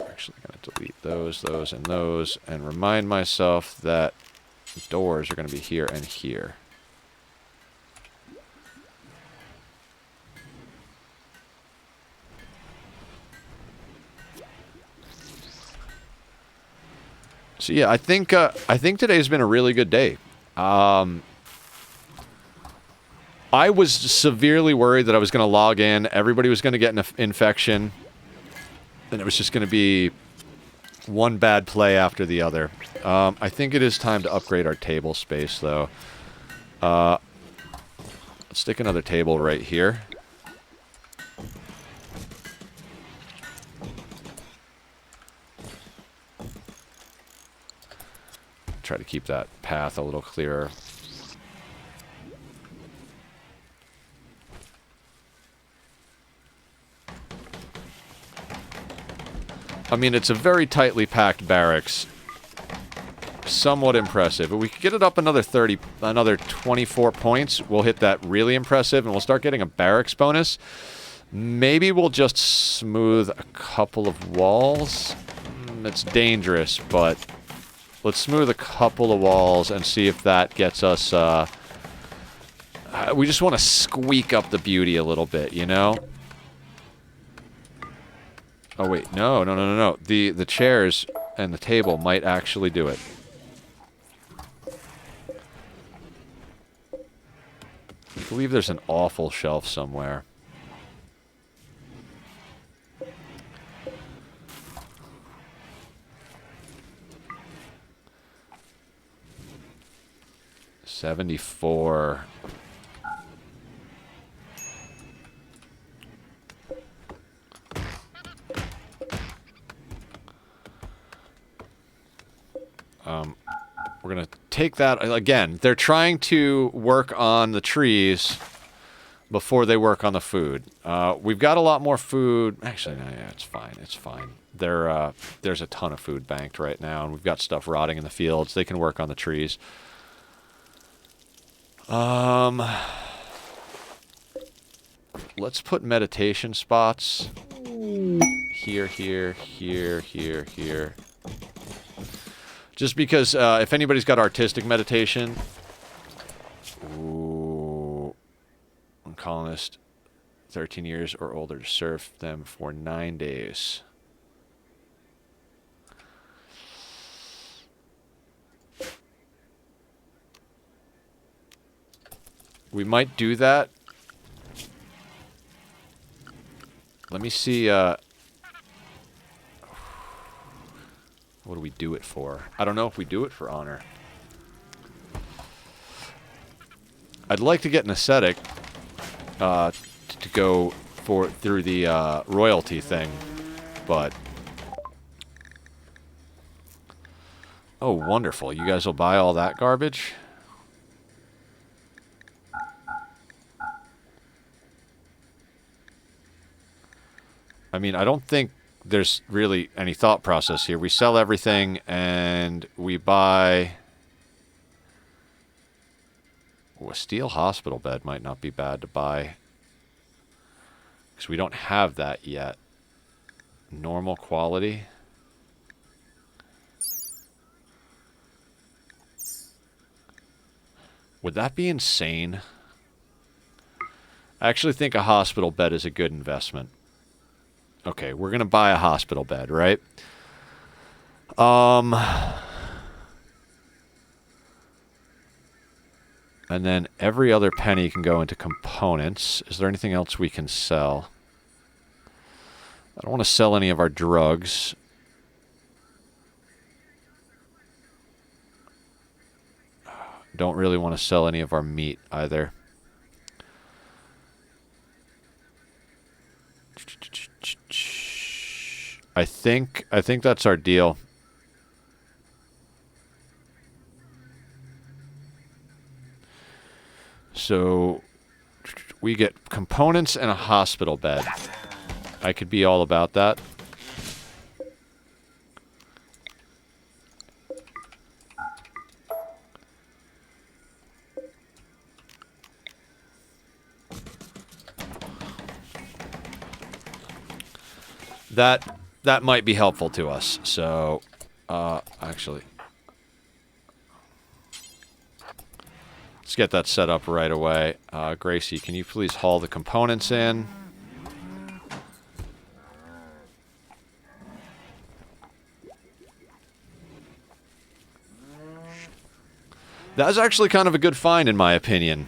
I'm actually going to delete those, and those, and remind myself that doors are going to be here and here. So yeah, I think today's been a really good day. I was severely worried that I was going to log in, everybody was going to get an infection, and it was just going to be one bad play after the other. I think it is time to upgrade our table space, though. Let's stick another table right here. Try to keep that path a little clearer. I mean, it's a very tightly packed barracks. Somewhat impressive. If we could get it up another 24 points, we'll hit that really impressive, and we'll start getting a barracks bonus. Maybe we'll just smooth a couple of walls. It's dangerous, but let's smooth a couple of walls and see if that gets us, we just want to squeak up the beauty a little bit, you know? Oh, wait, no. The chairs and the table might actually do it. I believe there's an awful shelf somewhere. $74. We're gonna take that again. They're trying to work on the trees before they work on the food. We've got a lot more food. Actually, no, yeah, it's fine. It's fine. There's a ton of food banked right now, and we've got stuff rotting in the fields. They can work on the trees. Let's put meditation spots here, here, here, here, here. Just because if anybody's got artistic meditation, ooh, one colonist, 13 years or older, to serve them for 9 days. We might do that. Let me see, what do we do it for? I don't know if we do it for honor. I'd like to get an ascetic to go through the royalty thing, but oh, wonderful! You guys will buy all that garbage. I mean, I don't think there's really any thought process here. We sell everything and we buy. Ooh, a steel hospital bed might not be bad to buy. Because we don't have that yet. Normal quality. Would that be insane? I actually think a hospital bed is a good investment. Okay, we're going to buy a hospital bed, right? And then every other penny can go into components. Is there anything else we can sell? I don't want to sell any of our drugs. Don't really want to sell any of our meat either. I think that's our deal. So we get components and a hospital bed. I could be all about that. That might be helpful to us. So, actually, let's get that set up right away. Gracie, can you please haul the components in? That was actually kind of a good find, in my opinion.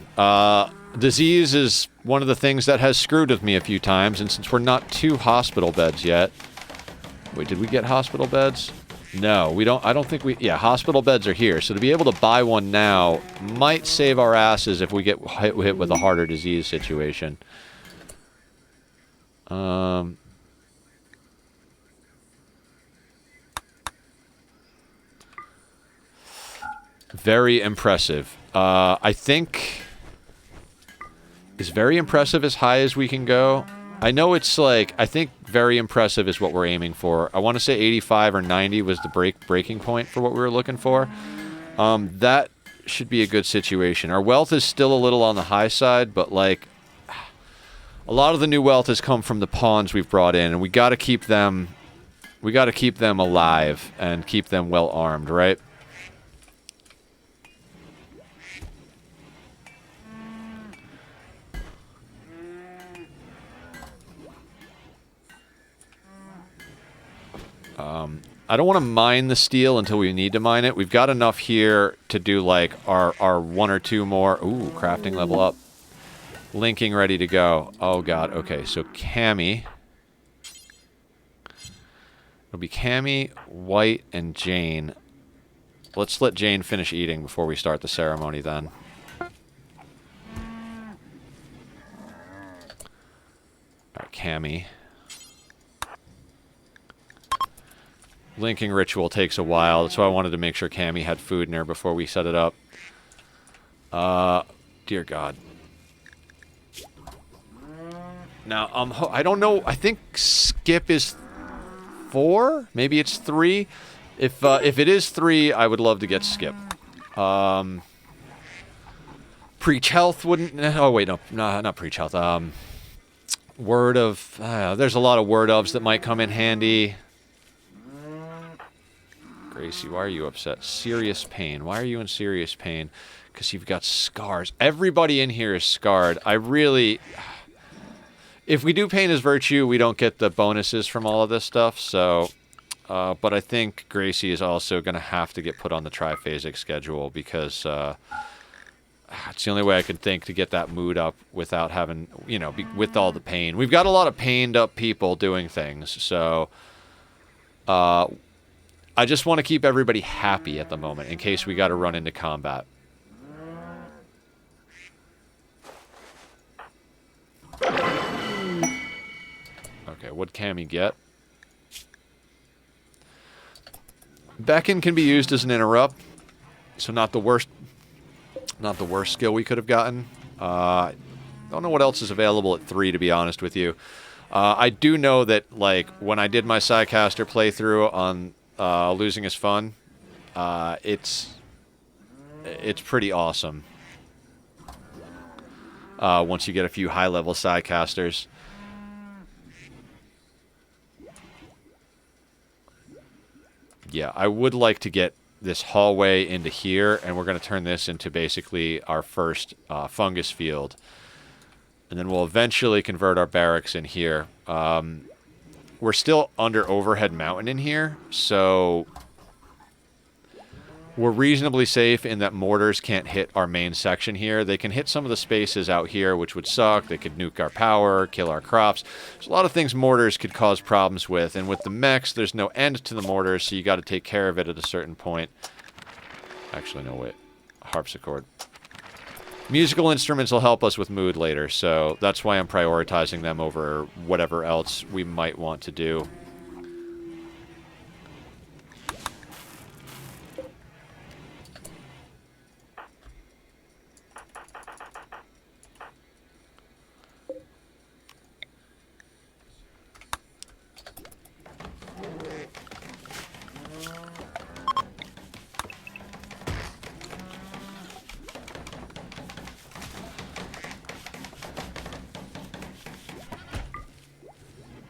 Disease is one of the things that has screwed with me a few times, and since we're not 2 hospital beds yet... Wait, did we get hospital beds? No, we don't. I don't think we... Yeah, hospital beds are here, so to be able to buy one now might save our asses if we get hit with a harder disease situation. Very impressive. I think... Is very impressive as high as we can go? I know it's like... I think very impressive is what we're aiming for. I want to say 85 or 90 was the breaking point for what we were looking for. That should be a good situation. Our wealth is still a little on the high side, but like... A lot of the new wealth has come from the pawns we've brought in, and we got to keep them... We got to keep them alive and keep them well armed, right? I don't want to mine the steel until we need to mine it. We've got enough here to do like our 1 or 2 more. Ooh, crafting level up. Linking ready to go. Oh god, okay, so Cammy. It'll be Cammy, White, and Jane. Let's let Jane finish eating before we start the ceremony then. Alright, Cammy. Linking ritual takes a while. That's why I wanted to make sure Cammy had food in her before we set it up. Dear God. Now, I don't know. I think skip is 4? Maybe it's 3? If it is 3, I would love to get skip. Preach health wouldn't... Oh, wait, no, not preach health. Word of... there's a lot of word ofs that might come in handy. Gracie, why are you upset? Serious pain. Why are you in serious pain? Because you've got scars. Everybody in here is scarred. I really... If we do pain as virtue, we don't get the bonuses from all of this stuff, so... but I think Gracie is also going to have to get put on the triphasic schedule because it's the only way I can think to get that mood up without having, you know, with all the pain. We've got a lot of pained up people doing things, so... I just want to keep everybody happy at the moment in case we got to run into combat. What'd Cammy get? Beckon can be used as an interrupt, so not the worst skill we could have gotten. Don't know what else is available at 3, to be honest with you. I do know that, like, when I did my Psycaster playthrough on Losing Is Fun, it's pretty awesome. Once you get a few high-level Psycasters. Yeah, I would like to get this hallway into here, and we're going to turn this into basically our first fungus field. And then we'll eventually convert our barracks in here. We're still under Overhead Mountain in here, so we're reasonably safe in that mortars can't hit our main section here. They can hit some of the spaces out here, which would suck. They could nuke our power, kill our crops. There's a lot of things mortars could cause problems with, and with the mechs, there's no end to the mortars, so you got to take care of it at a certain point. Actually, no, wait. Harpsichord. Musical instruments will help us with mood later, so that's why I'm prioritizing them over whatever else we might want to do.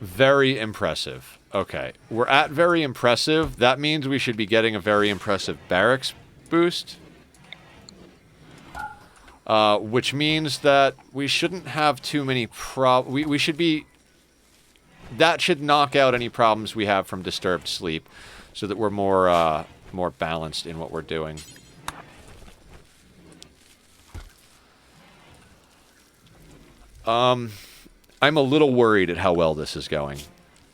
Very impressive. Okay, we're at very impressive. That means we should be getting a very impressive barracks boost. Which means that we shouldn't have too many we should be... That should knock out any problems we have from disturbed sleep, so that we're more balanced in what we're doing. I'm a little worried at how well this is going.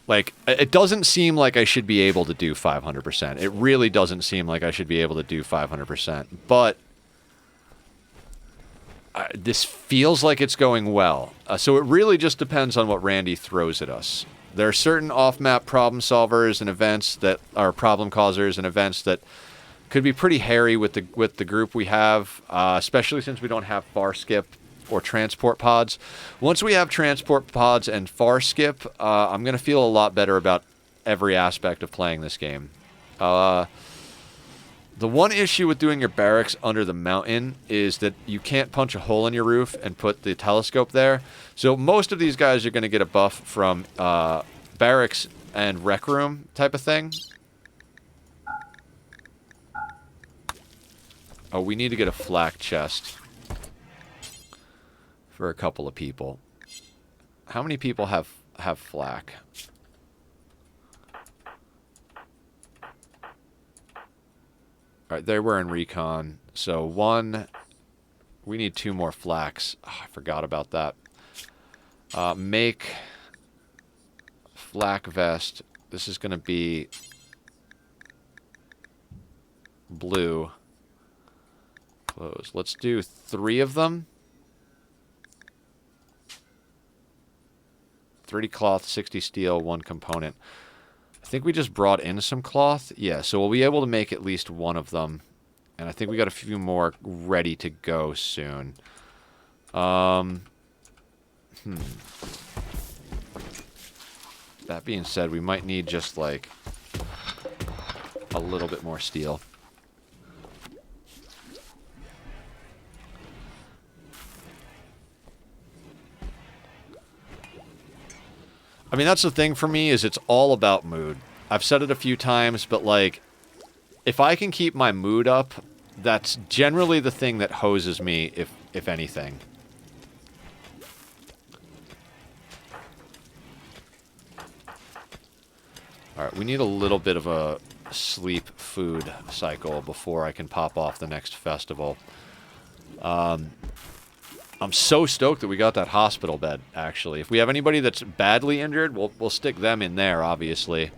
Like, it doesn't seem like I should be able to do 500%. It really doesn't seem like I should be able to do 500%. But this feels like it's going well. So it really just depends on what Randy throws at us. There are certain off-map problem solvers and events that are problem causers and events that could be pretty hairy with the group we have, especially since we don't have far skip or transport pods. Once we have transport pods and far skip, I'm going to feel a lot better about every aspect of playing this game. The one issue with doing your barracks under the mountain is that you can't punch a hole in your roof and put the telescope there. So most of these guys are going to get a buff from barracks and rec room type of thing. Oh, we need to get a flak chest for a couple of people. How many people have flak? Alright, they were in recon. So one... We need 2 more flaks. Oh, I forgot about that. Make... flak vest. This is going to be... blue. Close. Let's do 3 of them. 30 cloth, 60 steel, 1 component. I think we just brought in some cloth. Yeah, so we'll be able to make at least 1 of them. And I think we got a few more ready to go soon. That being said, we might need just, like, a little bit more steel. I mean, that's the thing for me, is it's all about mood. I've said it a few times, but, like, if I can keep my mood up, that's generally the thing that hoses me, if anything. Alright, we need a little bit of a sleep food cycle before I can pop off the next festival. I'm so stoked that we got that hospital bed, actually. If we have anybody that's badly injured, we'll stick them in there, obviously.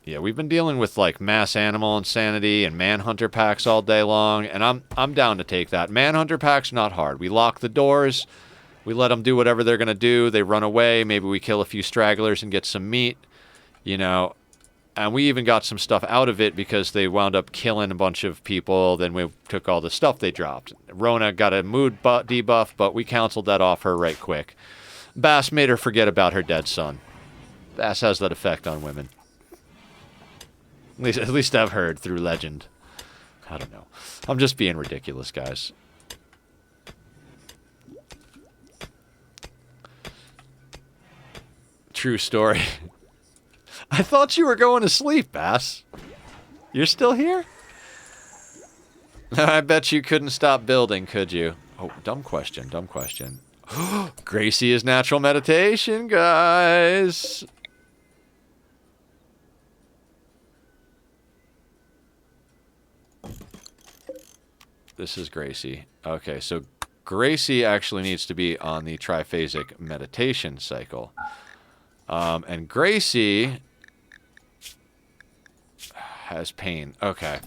Yeah, we've been dealing with like mass animal insanity and manhunter packs all day long, and I'm down to take that. Manhunter packs not hard. We lock the doors, we let them do whatever they're gonna do. They run away. Maybe we kill a few stragglers and get some meat, you know. And we even got some stuff out of it because they wound up killing a bunch of people. Then we took all the stuff they dropped. Rona got a mood debuff, but we canceled that off her right quick. Bass made her forget about her dead son. Bass has that effect on women. At least I've heard through legend. I don't know. I'm just being ridiculous, guys. True story. I thought you were going to sleep, Bass. You're still here? I bet you couldn't stop building, could you? Oh, dumb question, dumb question. Gracie is natural meditation, guys. This is Gracie. Okay, so Gracie actually needs to be on the triphasic meditation cycle. And Gracie has pain. Okay.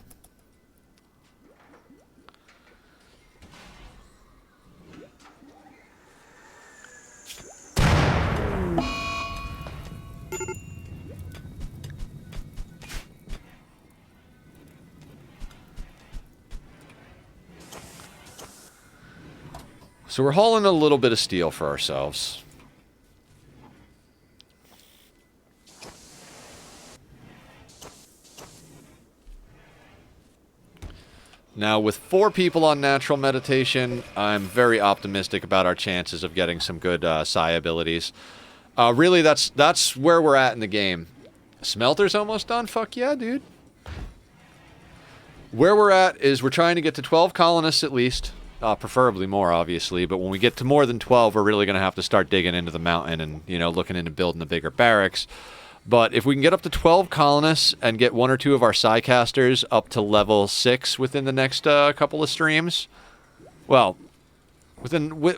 So we're hauling a little bit of steel for ourselves. Now, with 4 people on natural meditation, I'm very optimistic about our chances of getting some good psi abilities. Really, that's where we're at in the game. Smelter's almost done? Fuck yeah, dude. Where we're at is we're trying to get to 12 colonists at least. Preferably more, obviously, but when we get to more than 12, we're really going to have to start digging into the mountain and, you know, looking into building the bigger barracks. But if we can get up to 12 colonists and get 1 or 2 of our Psycasters up to level 6 within the next couple of streams, well,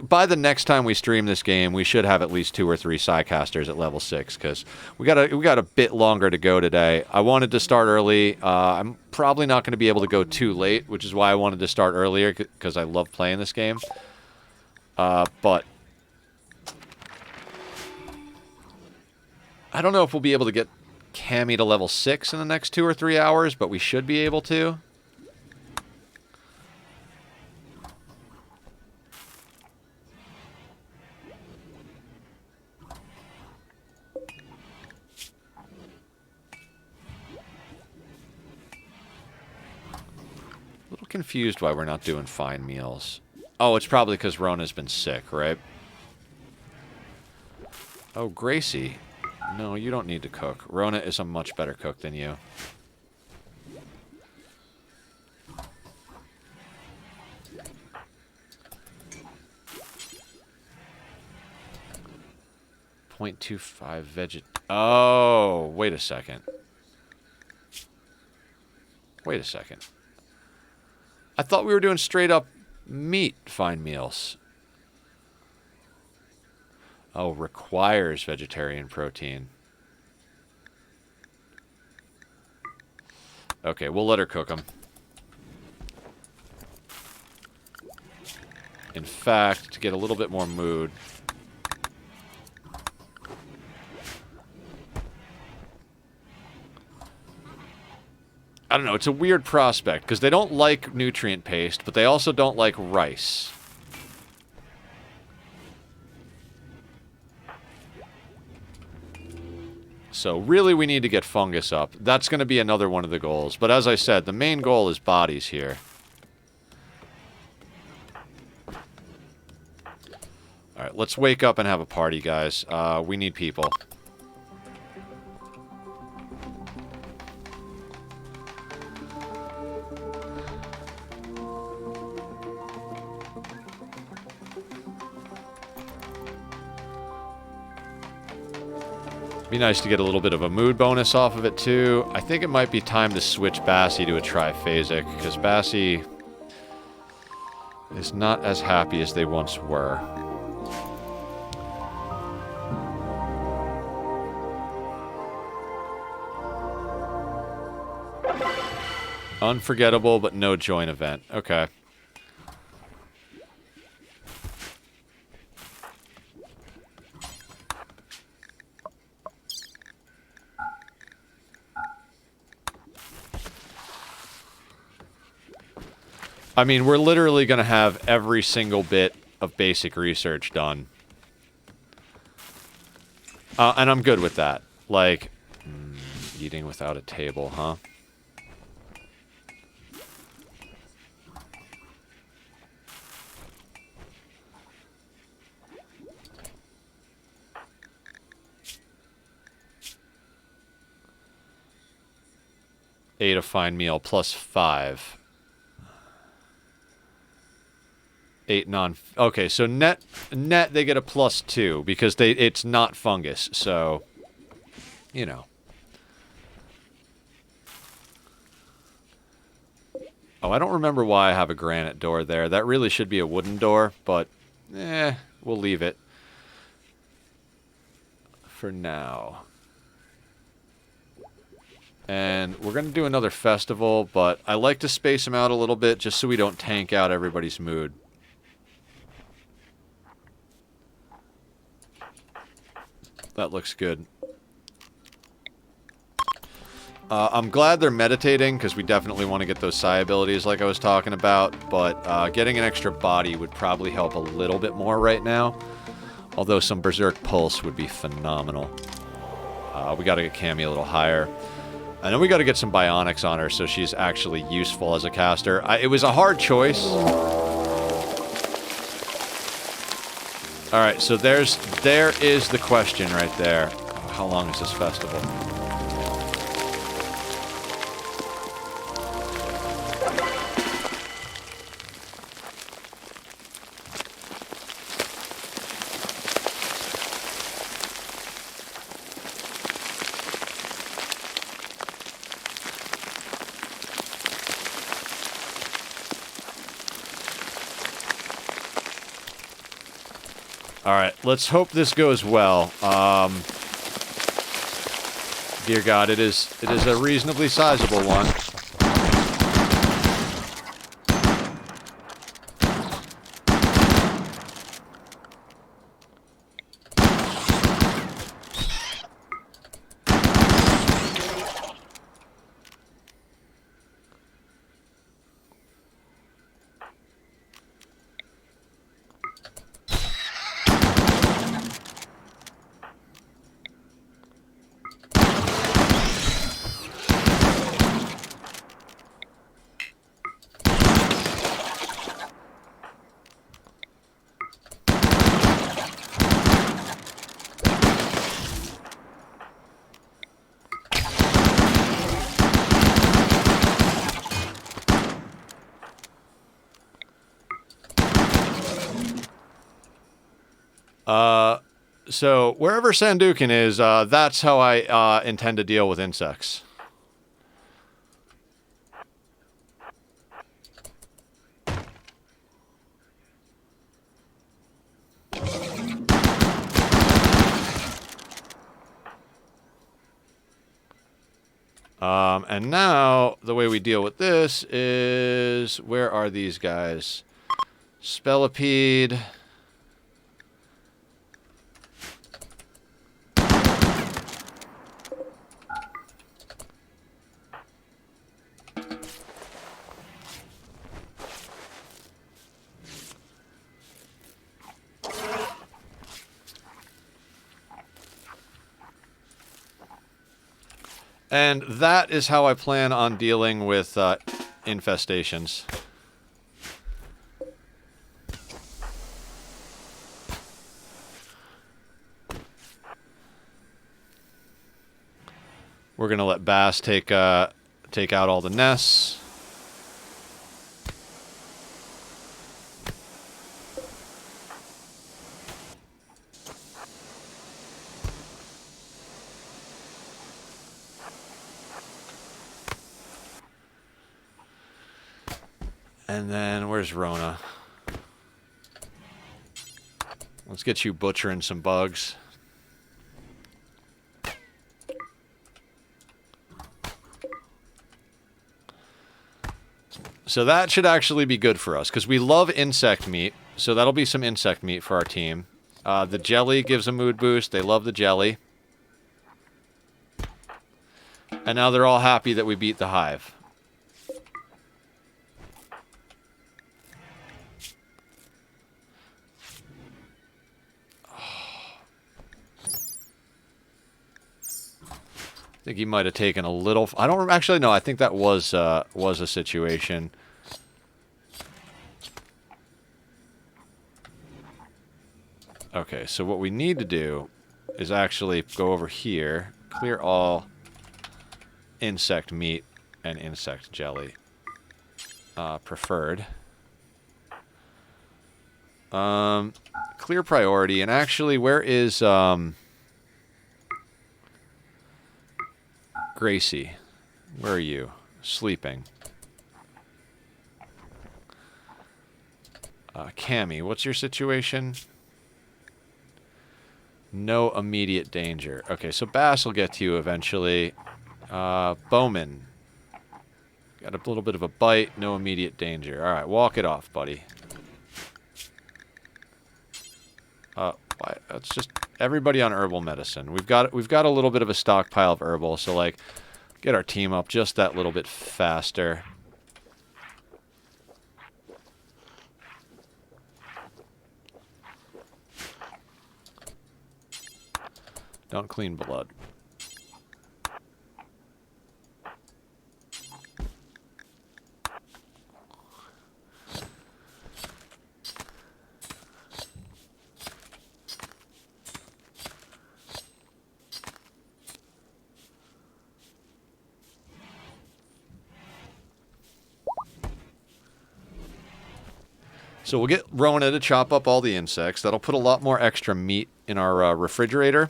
by the next time we stream this game, we should have at least 2 or 3 Psycasters at level 6, because we got a bit longer to go today. I wanted to start early. I'm probably not going to be able to go too late, which is why I wanted to start earlier, because I love playing this game. But I don't know if we'll be able to get Cammy to level 6 in the next 2 or 3 hours, but we should be able to. Confused why we're not doing fine meals. Oh, it's probably because Rona's been sick, right? Oh, Gracie. No, you don't need to cook. Rona is a much better cook than you. .25 veget... Oh, wait a second. Wait a second. I thought we were doing straight up meat fine meals. Oh, requires vegetarian protein. Okay, we'll let her cook them. In fact, to get a little bit more mood... I don't know, it's a weird prospect, because they don't like nutrient paste, but they also don't like rice. So really we need to get fungus up. That's going to be another one of the goals. But as I said, the main goal is bodies here. Alright, let's wake up and have a party, guys. We need people. Be nice to get a little bit of a mood bonus off of it, too. I think it might be time to switch Bassie to a triphasic, because Bassie is not as happy as they once were. Unforgettable, but no join event. Okay. I mean, we're literally going to have every single bit of basic research done. And I'm good with that. Like, eating without a table, huh? Eight a fine meal plus 5. 8 non. Okay, so net they get a plus 2 because it's not fungus. So, you know. Oh, I don't remember why I have a granite door there. That really should be a wooden door, but we'll leave it for now. And we're going to do another festival, but I like to space them out a little bit just so we don't tank out everybody's mood. That looks good. I'm glad they're meditating, because we definitely want to get those psi abilities like I was talking about, but getting an extra body would probably help a little bit more right now. Although some Berserk Pulse would be phenomenal. We got to get Cammy a little higher. And then we got to get some Bionics on her so she's actually useful as a caster. It was a hard choice. Alright, so there is the question right there. How long is this festival? Alright, let's hope this goes well. Dear God, it is a reasonably sizable one. So wherever Sandukin is, that's how I intend to deal with insects. And now, the way we deal with this is... Where are these guys? Spellipede... And that is how I plan on dealing with infestations. We're gonna let Bass take out all the nests. And then, where's Rona? Let's get you butchering some bugs. So that should actually be good for us, because we love insect meat. So that'll be some insect meat for our team. The jelly gives a mood boost. They love the jelly. And now they're all happy that we beat the hive. I think he might have taken a little... I don't actually know. I think that was a situation. Okay, so what we need to do is actually go over here, clear all insect meat and insect jelly. Preferred. Clear priority, and actually, where is... Gracie, where are you? Sleeping. Cammy, what's your situation? No immediate danger. Okay, so Bass will get to you eventually. Bowman. Got a little bit of a bite, no immediate danger. Alright, walk it off, buddy. That's just everybody on herbal medicine. We've got a little bit of a stockpile of herbal, so like get our team up just that little bit faster. Don't clean blood. So we'll get Rona to chop up all the insects. That'll put a lot more extra meat in our refrigerator.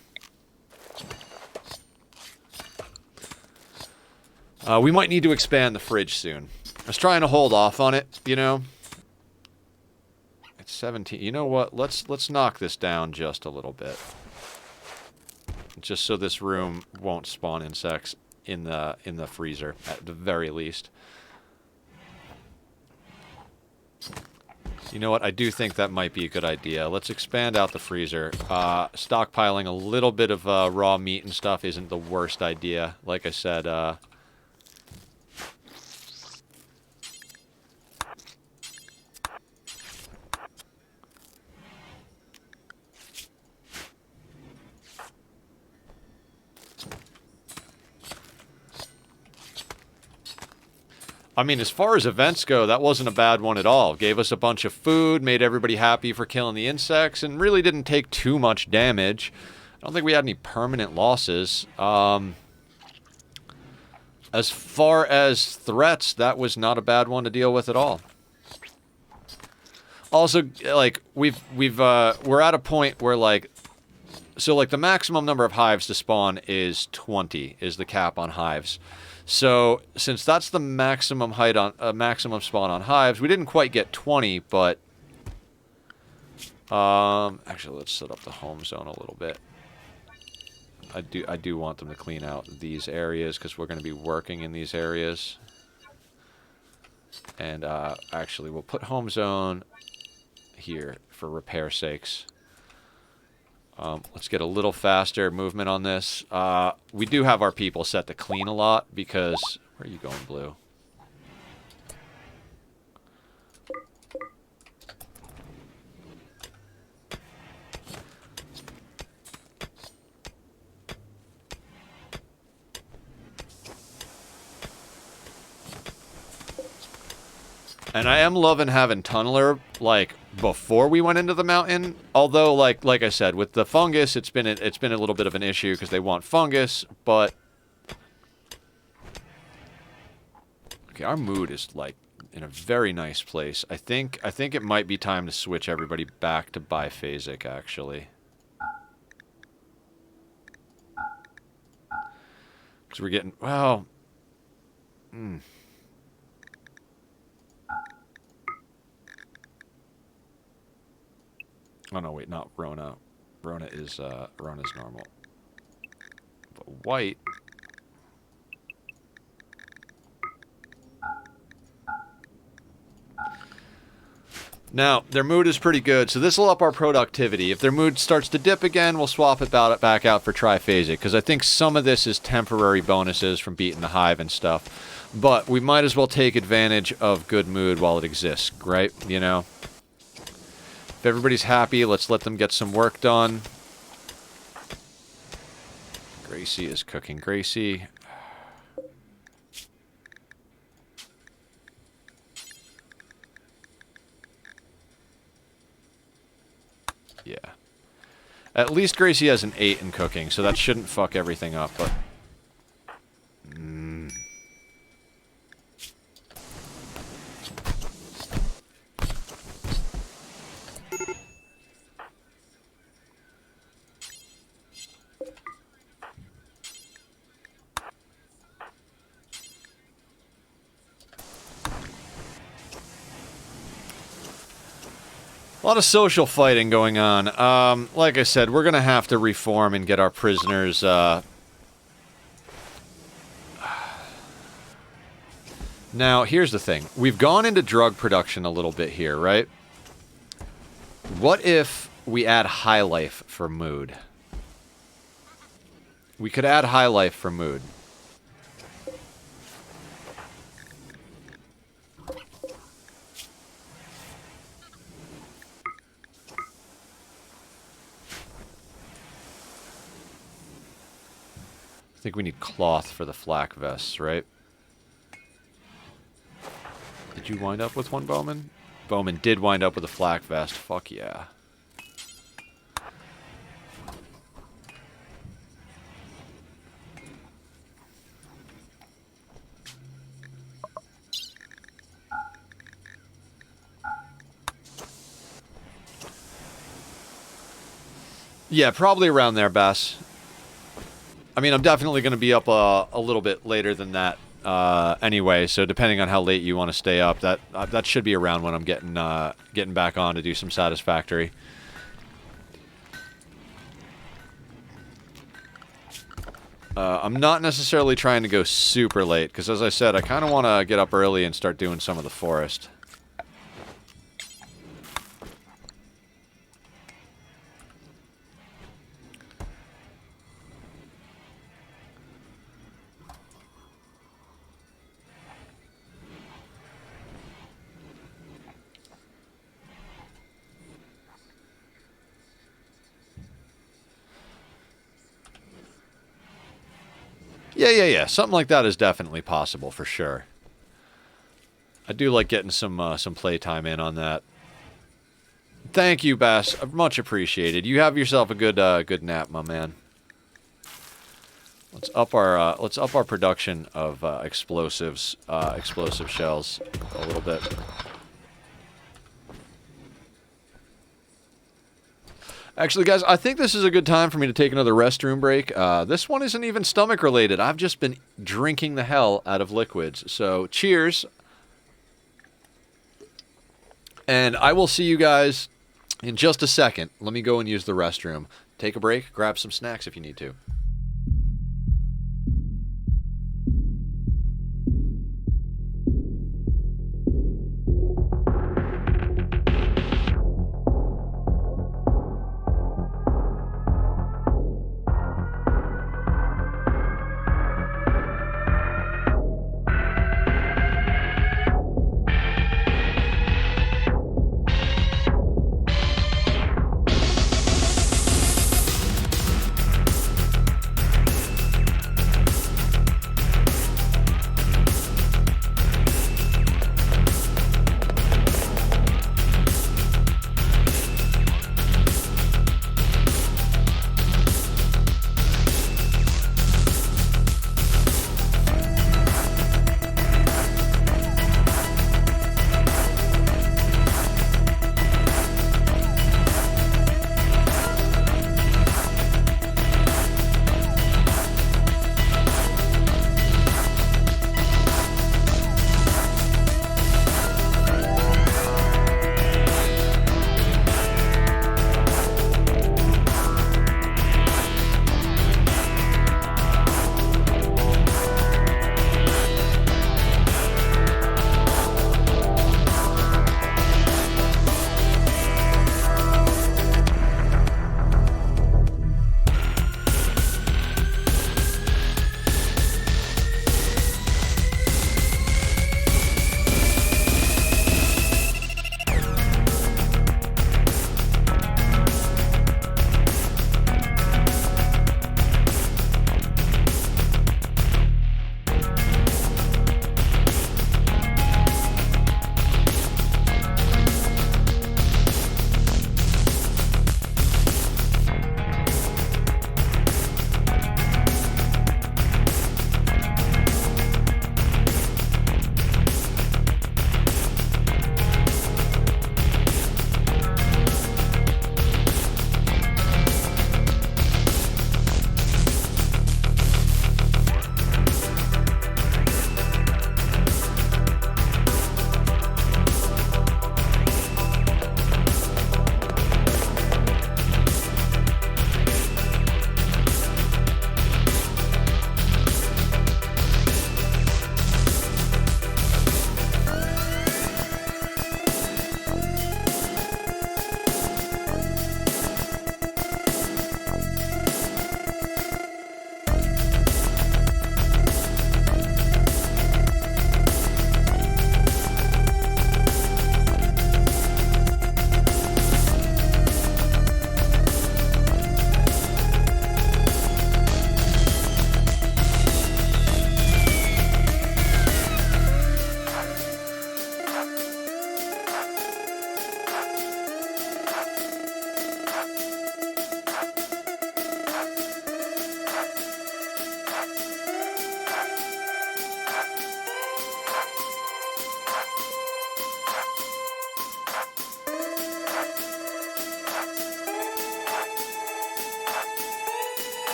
We might need to expand the fridge soon. I was trying to hold off on it, you know. It's 17. You know what? Let's knock this down just a little bit. Just so this room won't spawn insects in the freezer at the very least. You know what? I do think that might be a good idea. Let's expand out the freezer. Stockpiling a little bit of raw meat and stuff isn't the worst idea. Like I said, I mean, as far as events go, that wasn't a bad one at all. Gave us a bunch of food, made everybody happy for killing the insects, and really didn't take too much damage. I don't think we had any permanent losses. As far as threats, that was not a bad one to deal with at all. Also, like, we're at a point where, like, so, like, the maximum number of hives to spawn is 20, is the cap on hives. So, since that's the maximum height on maximum spawn on hives, we didn't quite get 20, but actually, let's set up the home zone a little bit. I do want them to clean out these areas because we're going to be working in these areas. And actually, we'll put home zone here for repair sakes. Let's get a little faster movement on this. We do have our people set to clean a lot because... Where are you going, Blue? And I am loving having Tunneler, like, before we went into the mountain. Although, like I said, with the fungus, it's been a little bit of an issue because they want fungus, but... Okay, our mood is, like, in a very nice place. I think it might be time to switch everybody back to biphasic, actually. Because we're getting... Well... Oh, no, wait, not Rona. Rona is, Rona's normal. But white... Now, their mood is pretty good, so this will up our productivity. If their mood starts to dip again, we'll swap it back out for triphasic, because I think some of this is temporary bonuses from beating the hive and stuff. But we might as well take advantage of good mood while it exists, right? You know? If everybody's happy, let's let them get some work done. Gracie is cooking Gracie. Yeah. At least Gracie has an 8 in cooking, so that shouldn't fuck everything up, but... A lot of social fighting going on. Like I said, we're going to have to reform and get our prisoners, Now, here's the thing. We've gone into drug production a little bit here, right? What if we add high life for mood? We could add high life for mood. I think we need cloth for the flak vests, right? Did you wind up with one, Bowman? Bowman did wind up with a flak vest. Fuck yeah. Yeah, probably around there, Bass. I mean, I'm definitely going to be up a little bit later than that anyway, so depending on how late you want to stay up, that should be around when I'm getting back on to do some Satisfactory. I'm not necessarily trying to go super late, because as I said, I kind of want to get up early and start doing some of the forest. Yeah. Something like that is definitely possible for sure. I do like getting some playtime in on that. Thank you, Bass. Much appreciated. You have yourself a good nap, my man. Let's up our production of explosive shells a little bit. Actually, guys, I think this is a good time for me to take another restroom break. This one isn't even stomach-related. I've just been drinking the hell out of liquids. So, cheers. And I will see you guys in just a second. Let me go and use the restroom. Take a break, grab some snacks if you need to.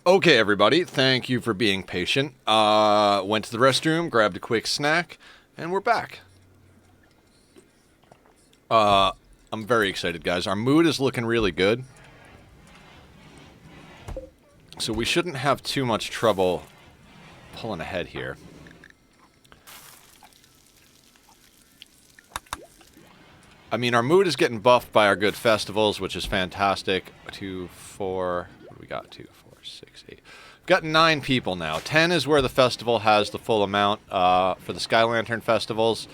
Okay, everybody, thank you for being patient. Went to the restroom, grabbed a quick snack, and we're back. I'm very excited, guys. Our mood is looking really good. So we shouldn't have too much trouble pulling ahead here. I mean, our mood is getting buffed by our good festivals, which is fantastic. 2, 4... What do we got? 2, 4, 6, 8... We've got 9 people now. 10 is where the festival has the full amount for the Sky Lantern festivals.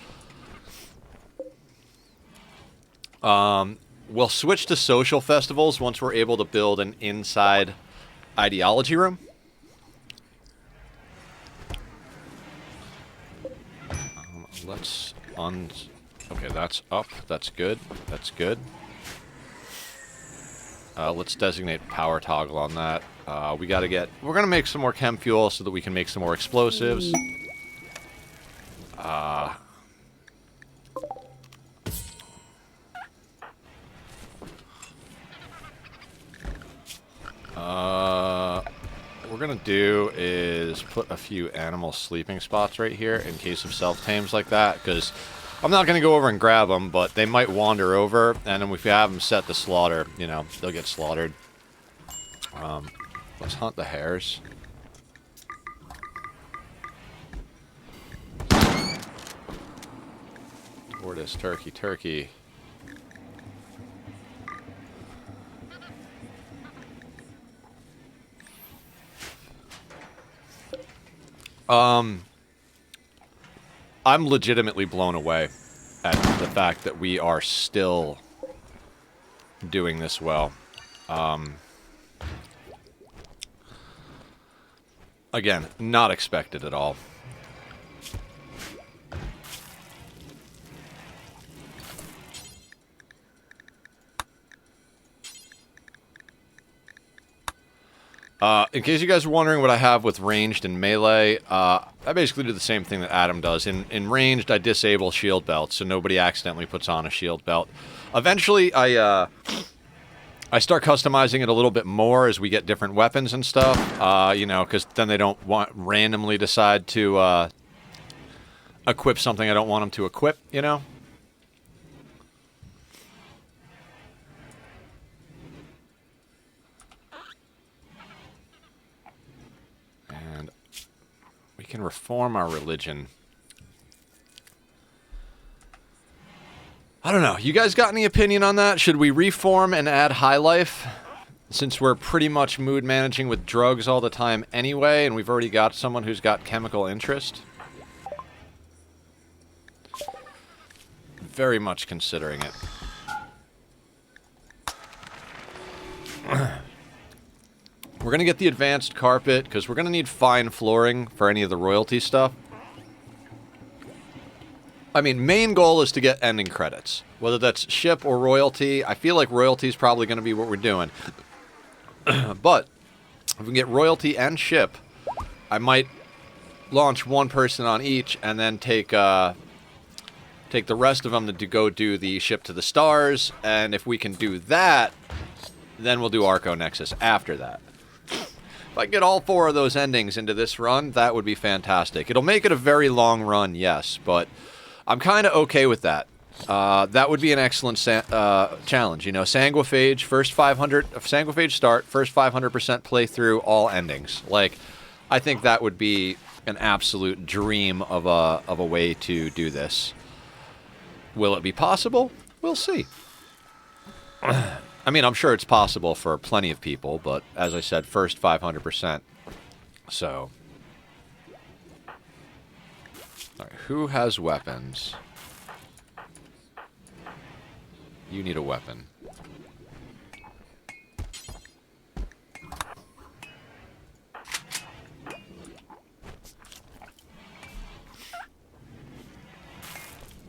We'll switch to social festivals once we're able to build an inside ideology room. Okay, that's up. That's good. That's good. Let's designate power toggle on that. We're gonna make some more chem fuel so that we can make some more explosives. What we're gonna do is put a few animal sleeping spots right here in case of self-tames like that, because I'm not gonna go over and grab them, but they might wander over, and then if we have them set to slaughter, you know, they'll get slaughtered. Let's hunt the hares. Tortoise, turkey, turkey. I'm legitimately blown away at the fact that we are still doing this well. Again, not expected at all. In case you guys are wondering what I have with ranged and melee, I basically do the same thing that Adam does. In ranged, I disable shield belts, so nobody accidentally puts on a shield belt. Eventually, I start customizing it a little bit more as we get different weapons and stuff, you know, because then they don't randomly decide to equip something I don't want them to equip, you know? And we can reform our religion. I don't know. You guys got any opinion on that? Should we reform and add high life? Since we're pretty much mood managing with drugs all the time anyway, and we've already got someone who's got chemical interest. Very much considering it. We're going to get the advanced carpet, because we're going to need fine flooring for any of the royalty stuff. I mean, main goal is to get ending credits. Whether that's ship or royalty, I feel like royalty is probably going to be what we're doing. But, if we can get royalty and ship, I might launch one person on each, and then take the rest of them to go do the ship to the stars, and if we can do that, then we'll do Arco Nexus after that. If I can get all 4 of those endings into this run, that would be fantastic. It'll make it a very long run, yes, but I'm kind of okay with that. That would be an excellent challenge. You know, Sanguophage, first 500, Sanguophage start, first 500% playthrough, all endings. Like, I think that would be an absolute dream of a way to do this. Will it be possible? We'll see. I mean, I'm sure it's possible for plenty of people, but as I said, first 500%. So, all right, who has weapons? You need a weapon.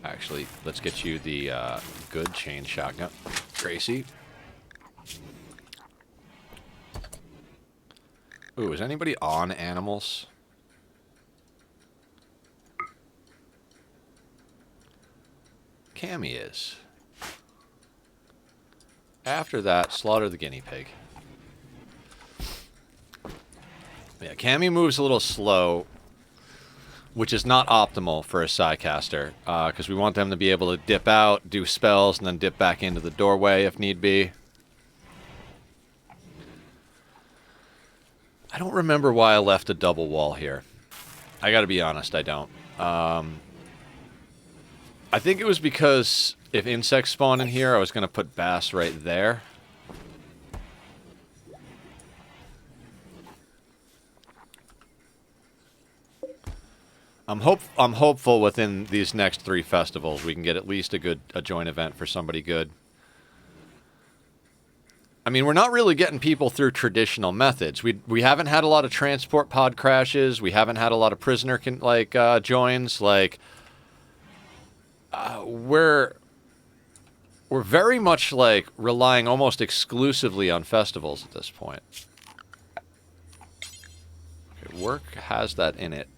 Actually, let's get you the good chain shotgun. Gracie. Ooh, is anybody on animals? Cammy is. After that, slaughter the guinea pig. Yeah, Cammy moves a little slow, which is not optimal for a Psycaster, because we want them to be able to dip out, do spells, and then dip back into the doorway if need be. I don't remember why I left a double wall here. I gotta be honest, I don't. I think it was because if insects spawn in here, I was gonna put bass right there. I'm hopeful within these next 3 festivals we can get at least a joint event for somebody good. I mean, we're not really getting people through traditional methods. We haven't had a lot of transport pod crashes. We haven't had a lot of prisoner joins. Like, we're very much like relying almost exclusively on festivals at this point. Okay, work has that in it.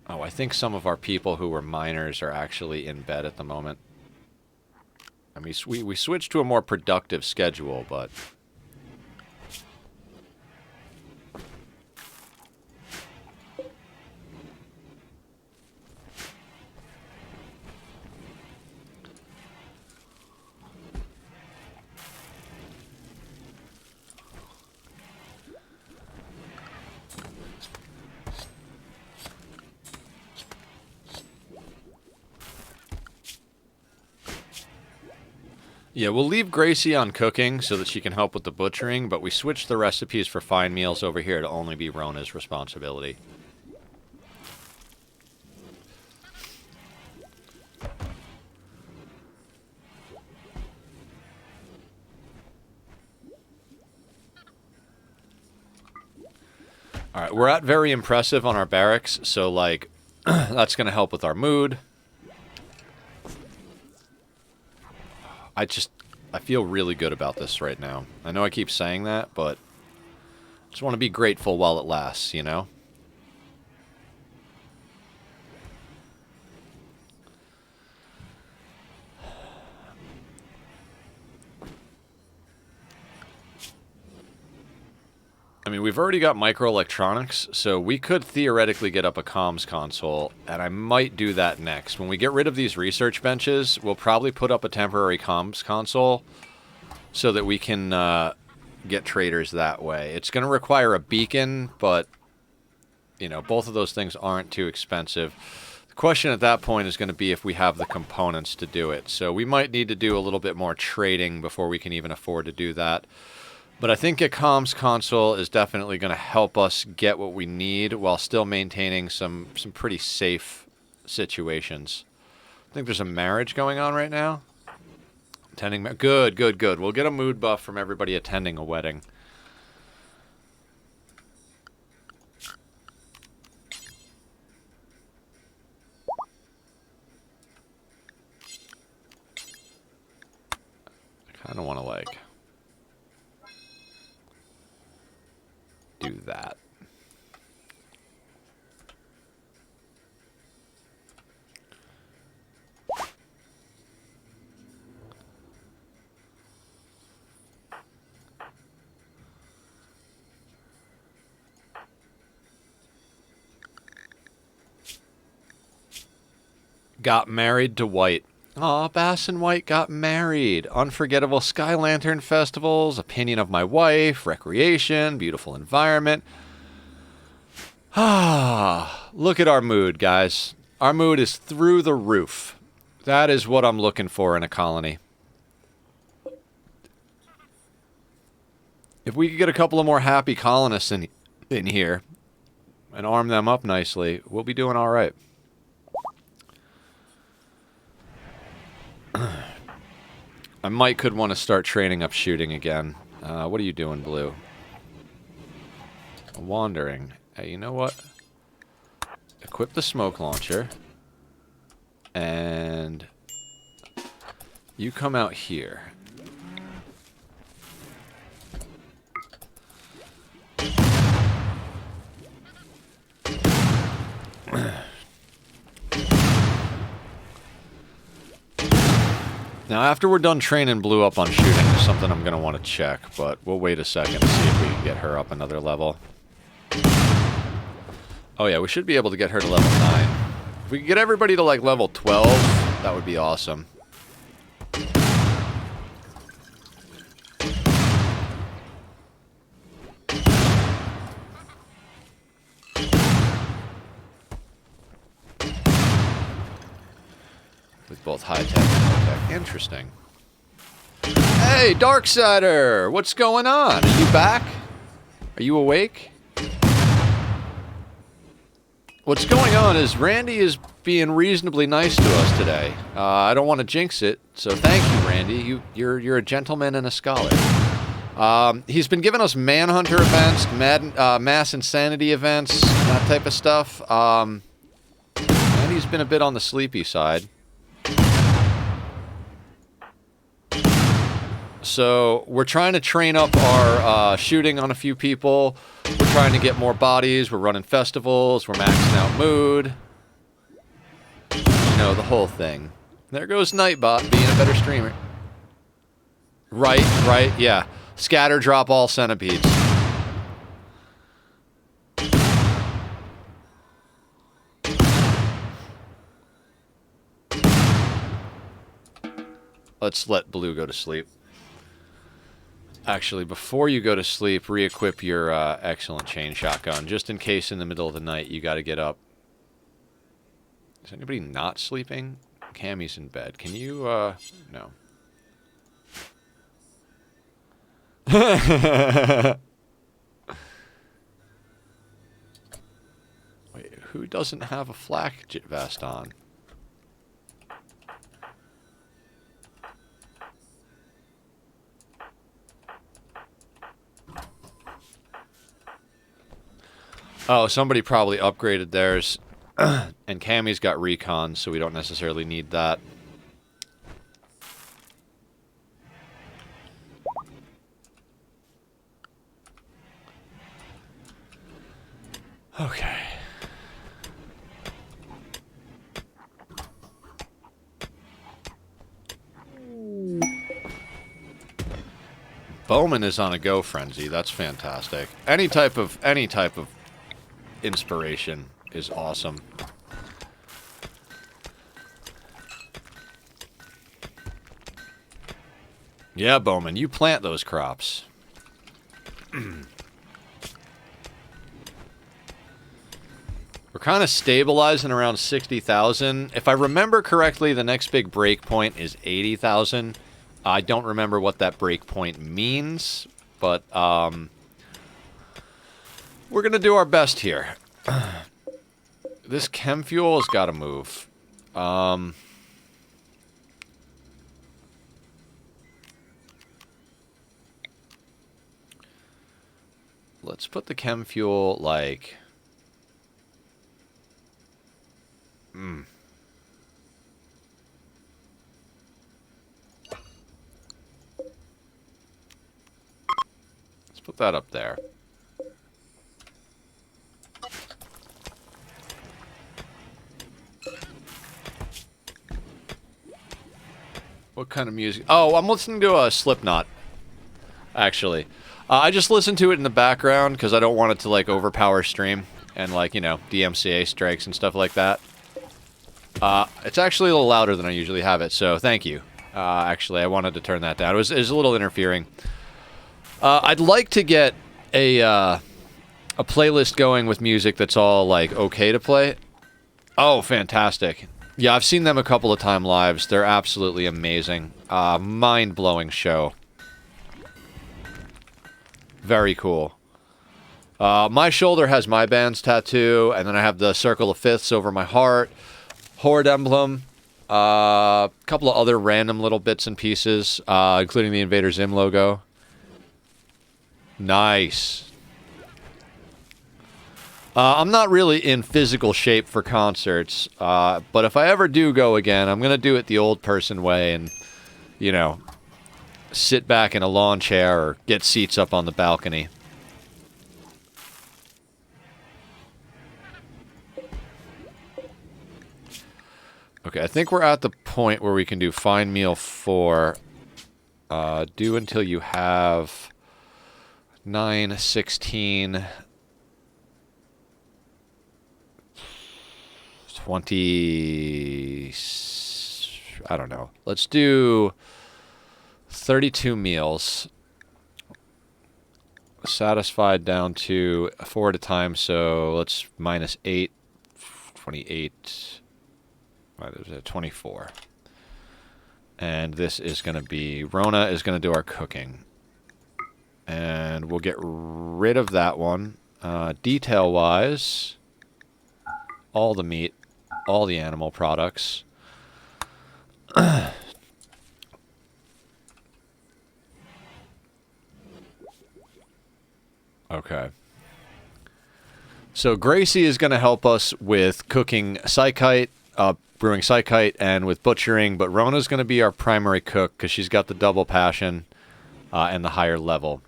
Oh, I think some of our people who were miners are actually in bed at the moment. I mean, we switched to a more productive schedule, but... Yeah, we'll leave Gracie on cooking so that she can help with the butchering, but we switched the recipes for fine meals over here to only be Rona's responsibility. Alright, we're at very impressive on our barracks, so, like, that's going to help with our mood. I feel really good about this right now. I know I keep saying that, but I just want to be grateful while it lasts, you know? I mean, we've already got microelectronics, so we could theoretically get up a comms console, and I might do that next. When we get rid of these research benches, we'll probably put up a temporary comms console so that we can get traders that way. It's going to require a beacon, but, you know, both of those things aren't too expensive. The question at that point is going to be if we have the components to do it. So we might need to do a little bit more trading before we can even afford to do that. But I think a comms console is definitely going to help us get what we need while still maintaining some pretty safe situations. I think there's a marriage going on right now. Attending, good. We'll get a mood buff from everybody attending a wedding. I kind of want to, like, do that. Got married to White. Aw, Bass and White got married. Unforgettable Sky Lantern festivals, opinion of my wife, recreation, beautiful environment. Ah, look at our mood, guys. Our mood is through the roof. That is what I'm looking for in a colony. If we could get a couple of more happy colonists in here and arm them up nicely, we'll be doing all right. I could want to start training up shooting again. What are you doing, Blue? Wandering. Hey, you know what? Equip the smoke launcher. And you come out here. Now, after we're done training Blue up on shooting, there's something I'm going to want to check, but we'll wait a second to see if we can get her up another level. Oh yeah, we should be able to get her to level 9. If we could get everybody to, like, level 12, that would be awesome. With both high-tech and low-tech. Interesting. Hey, Darksider! What's going on? Are you back? Are you awake? What's going on is Randy is being reasonably nice to us today. I don't want to jinx it, so thank you, Randy. You're a gentleman and a scholar. He's been giving us Manhunter events, mass insanity events, that type of stuff. And he's been a bit on the sleepy side. So we're trying to train up our shooting on a few people. We're trying to get more bodies. We're running festivals. We're maxing out mood. You know, the whole thing. There goes Nightbot being a better streamer. Right, yeah. Scatter, drop all centipedes. Let's let Blue go to sleep. Actually, before you go to sleep, re-equip your excellent chain shotgun, just in case in the middle of the night you got to get up. Is anybody not sleeping? Cammy's in bed. Can you, no. Wait, who doesn't have a flak vest on? Oh, somebody probably upgraded theirs, and Cammy's got recon, so we don't necessarily need that. Okay. Bowman is on a go frenzy. That's fantastic. Any type of inspiration is awesome. Yeah, Bowman, you plant those crops. We're kind of stabilizing around 60,000. If I remember correctly, the next big breakpoint is 80,000. I don't remember what that breakpoint means, but we're going to do our best here. This chem fuel has got to move. Let's put the chem fuel, like... Let's put that up there. What kind of music? Oh, I'm listening to a Slipknot, actually. I just listen to it in the background because I don't want it to, like, overpower stream and, like, you know, DMCA strikes and stuff like that. It's actually a little louder than I usually have it, so thank you. Actually, I wanted to turn that down. It was a little interfering. I'd like to get a playlist going with music that's all, like, okay to play. Oh, fantastic. Yeah, I've seen them a couple of times live. They're absolutely amazing. Mind-blowing show. Very cool. My shoulder has my band's tattoo, and then I have the Circle of Fifths over my heart. Horde emblem. A couple of other random little bits and pieces, including the Invader Zim logo. Nice. I'm not really in physical shape for concerts, but if I ever do go again, I'm going to do it the old person way and, you know, sit back in a lawn chair or get seats up on the balcony. Okay, I think we're at the point where we can do find meal 4. Do until you have 9, 16, 20... I don't know. Let's do 32 meals. Satisfied down to 4 at a time, so let's minus 8, 28, 24. And this is going to be, Rona is going to do our cooking. And we'll get rid of that one. Detail-wise, all the meat, all the animal products. Okay. So Gracie is going to help us with cooking psychite, brewing psychite, and with butchering, but Rona's going to be our primary cook because she's got the double passion and the higher level.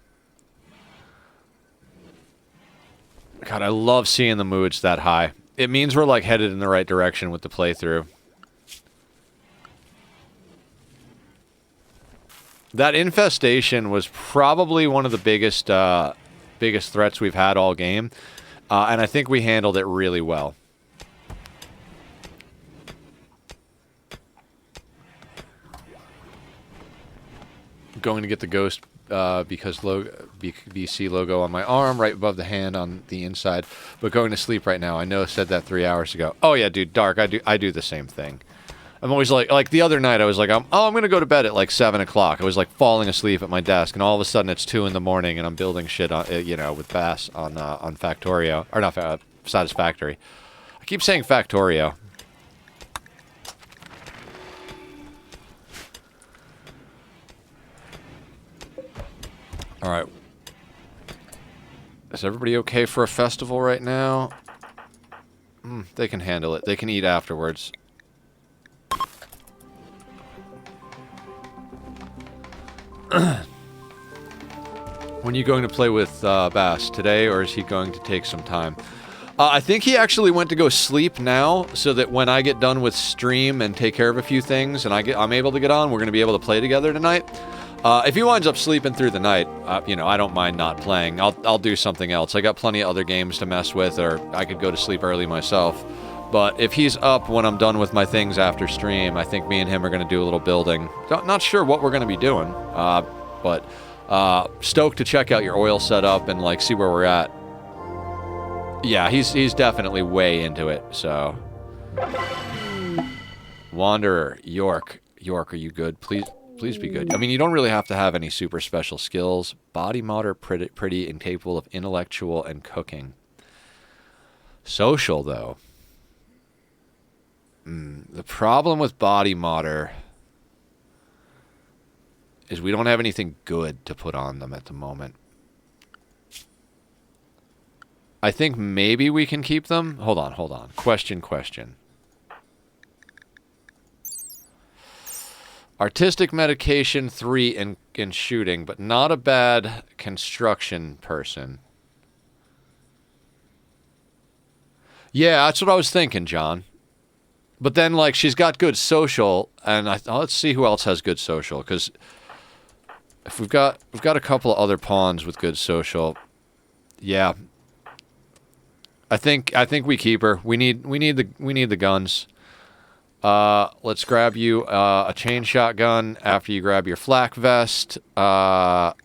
God, I love seeing the moods that high. It means we're like headed in the right direction with the playthrough. That infestation was probably one of the biggest threats we've had all game, and I think we handled it really well. Going to get the ghost because BC logo on my arm, right above the hand on the inside, but going to sleep right now. I know I said that 3 hours ago. Oh yeah, dude, Dark. I do the same thing. I'm always like the other night I was like, I'm gonna go to bed at like 7 o'clock. I was like falling asleep at my desk, and all of a sudden it's 2 in the morning, and I'm building shit on, with Bass on Factorio, or not Satisfactory. I keep saying Factorio. All right. Is everybody okay for a festival right now? They can handle it. They can eat afterwards. When are you going to play with Bass? Today, or is he going to take some time? I think he actually went to go sleep now, so that when I get done with stream and take care of a few things, and I'm able to get on, we're going to be able to play together tonight. If he winds up sleeping through the night, I don't mind not playing. I'll do something else. I got plenty of other games to mess with, or I could go to sleep early myself. But if he's up when I'm done with my things after stream, I think me and him are going to do a little building. Not sure what we're going to be doing, but stoked to check out your oil setup and like see where we're at. Yeah, he's definitely way into it. So, Wanderer, York, are you good? Please be good. I mean, you don't really have to have any super special skills. Body modder, pretty, and capable of intellectual and cooking. Social, though. The problem with body modder is we don't have anything good to put on them at the moment. I think maybe we can keep them. Hold on. Question. Artistic medication 3 in shooting, but not a bad construction person. Yeah, that's what I was thinking, John. But then, like, she's got good social, and let's see who else has good social, because if we've got a couple of other pawns with good social, yeah. I think we keep her. We need the guns. Let's grab you a chain shotgun after you grab your flak vest. And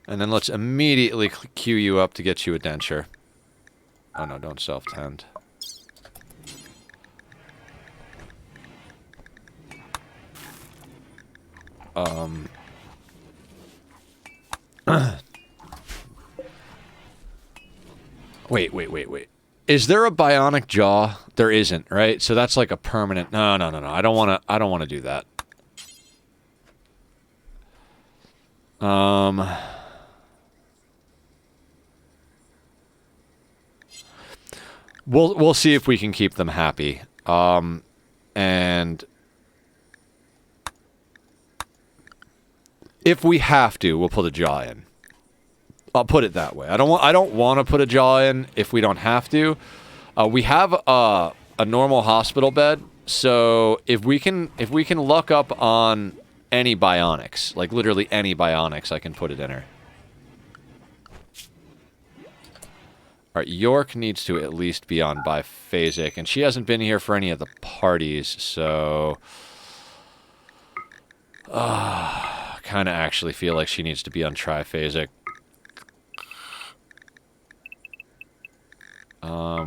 then let's immediately queue you up to get you a denture. Oh no, don't self-tend. Wait. Is there a bionic jaw? There isn't, right? So that's like a permanent. No. I don't want to do that. We'll see if we can keep them happy. And if we have to, we'll put a jaw in. I'll put it that way. I don't want to put a jaw in if we don't have to. We have a normal hospital bed, so if we can luck up on any bionics, like literally any bionics, I can put it in her. All right, York needs to at least be on biphasic, and she hasn't been here for any of the parties, so kind of actually feel like she needs to be on triphasic.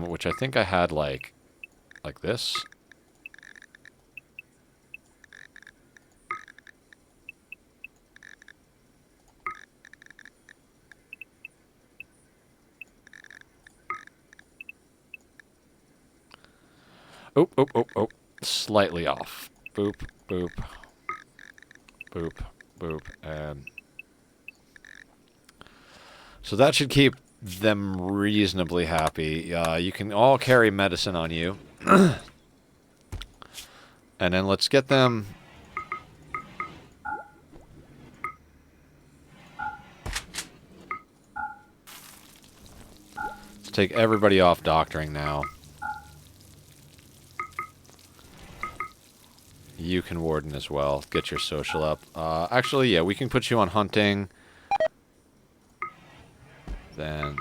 Which I think I had like this. Oh. Slightly off. Boop, boop. Boop, boop, and... So that should keep them reasonably happy. You can all carry medicine on you. And then let's get them... Let's take everybody off doctoring now. You can warden as well. Get your social up. Actually, yeah, we can put you on hunting. Then...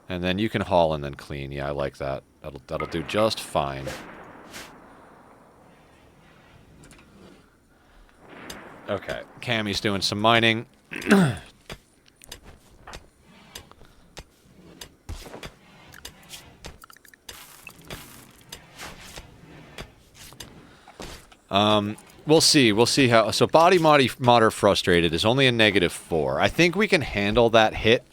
And then you can haul and then clean. Yeah, I like that. That'll do just fine. Okay, Cammy's doing some mining. We'll see. We'll see how... So body modder frustrated is only a -4. I think we can handle that hit.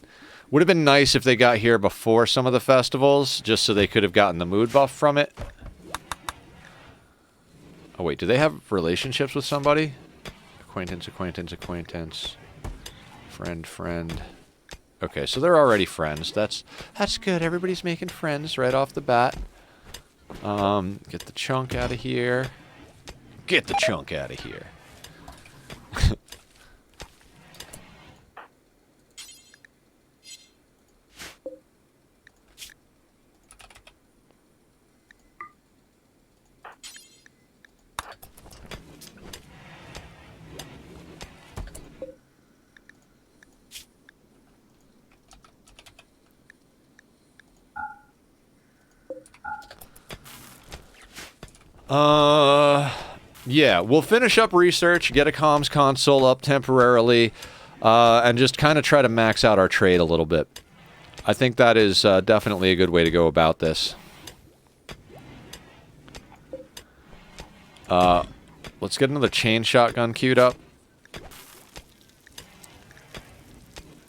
Would have been nice if they got here before some of the festivals, just so they could have gotten the mood buff from it. Oh, wait. Do they have relationships with somebody? Acquaintance, acquaintance, acquaintance. Friend, friend. Okay, so they're already friends. That's good. Everybody's making friends right off the bat. Get the chunk out of here. Get the chunk out of here. Yeah, we'll finish up research, get a comms console up temporarily, and just kind of try to max out our trade a little bit. I think that is definitely a good way to go about this. Let's get another chain shotgun queued up.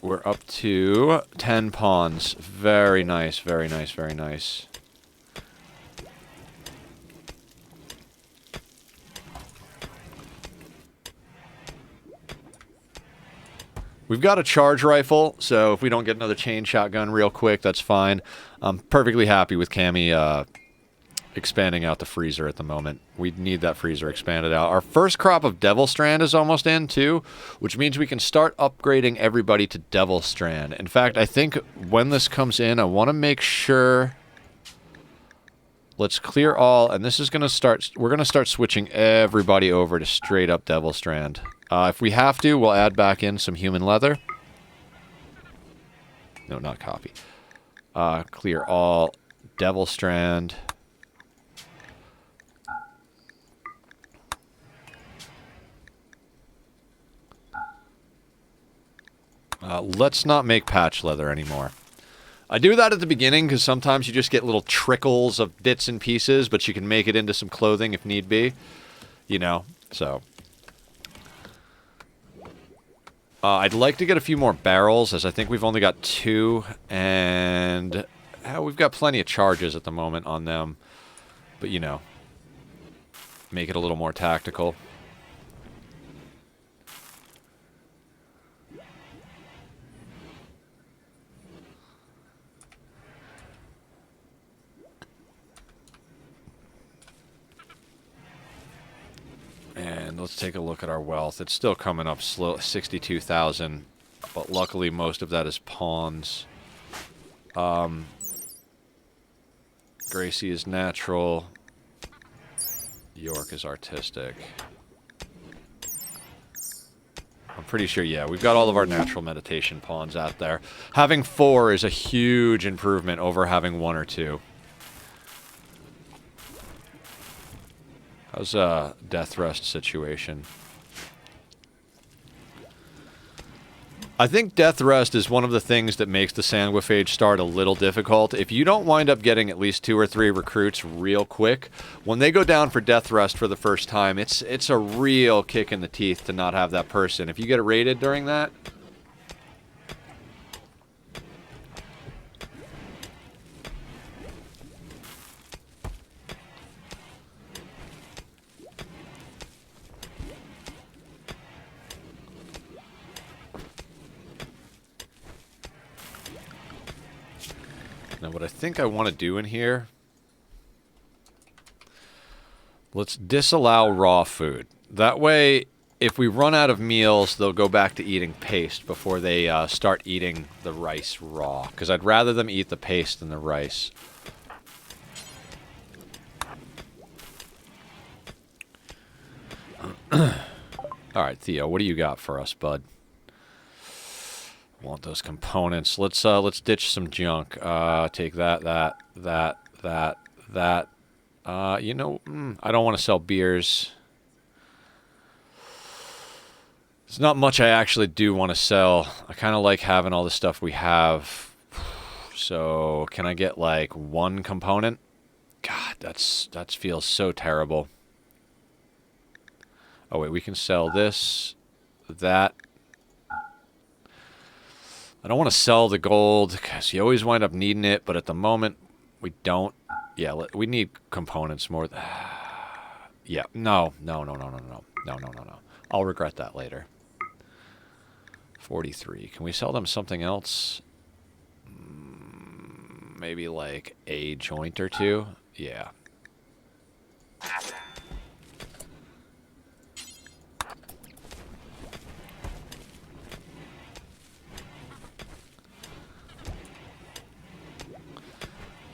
We're up to 10 pawns. Very nice, very nice, very nice. We've got a charge rifle, so if we don't get another chain shotgun real quick, that's fine. I'm perfectly happy with Cammy expanding out the freezer at the moment. We need that freezer expanded out. Our first crop of Devil Strand is almost in, too, which means we can start upgrading everybody to Devil Strand. In fact, I think when this comes in, I want to make sure... Let's clear all, and this is going to start... We're going to start switching everybody over to straight-up Devil Strand. If we have to, we'll add back in some human leather. No, not copy. Clear all. Devil Strand. Let's not make patch leather anymore. I do that at the beginning because sometimes you just get little trickles of bits and pieces, but you can make it into some clothing if need be. You know, so... I'd like to get a few more barrels, as I think we've only got 2, and we've got plenty of charges at the moment on them. But, you know, make it a little more tactical. And let's take a look at our wealth. It's still coming up slow, 62,000, but luckily most of that is pawns. Gracie is natural. York is artistic. I'm pretty sure, yeah, we've got all of our natural meditation pawns out there. Having 4 is a huge improvement over having 1 or 2. How's Death Rest situation? I think Death Rest is one of the things that makes the Sanguophage start a little difficult. If you don't wind up getting at least 2 or 3 recruits real quick, when they go down for Death Rest for the first time, it's a real kick in the teeth to not have that person. If you get raided during that... Now, what I think I want to do in here... Let's disallow raw food. That way, if we run out of meals, they'll go back to eating paste before they start eating the rice raw. Because I'd rather them eat the paste than the rice. Alright, Theo, what do you got for us, bud? Want those components. Let's ditch some junk. Take that. You know, I don't want to sell beers. There's not much I actually do want to sell. I kind of like having all the stuff we have. So, can I get like 1 component? God, that feels so terrible. Oh wait, we can sell this, that. I don't want to sell the gold, because you always wind up needing it, but at the moment, we don't. Yeah, we need components more. Yeah, no. I'll regret that later. 43. Can we sell them something else? Maybe like a joint or 2? Yeah.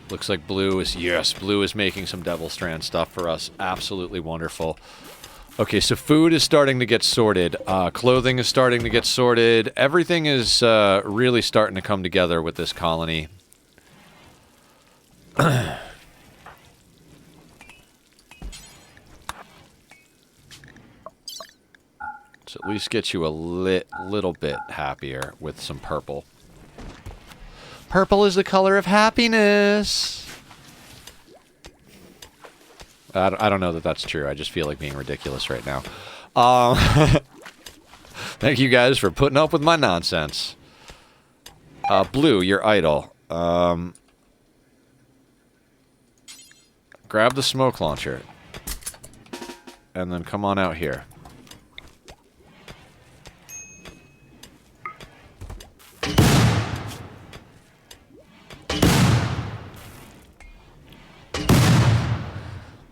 Looks like Blue is... Yes, Blue is making some Devil Strand stuff for us. Absolutely wonderful. Okay, so food is starting to get sorted. Clothing is starting to get sorted. Everything is really starting to come together with this colony. Let's at least get you a little bit happier with some purple. Purple is the color of happiness. I don't know that that's true. I just feel like being ridiculous right now. Thank you guys for putting up with my nonsense. Blue, your idol. Grab the smoke launcher. And then come on out here.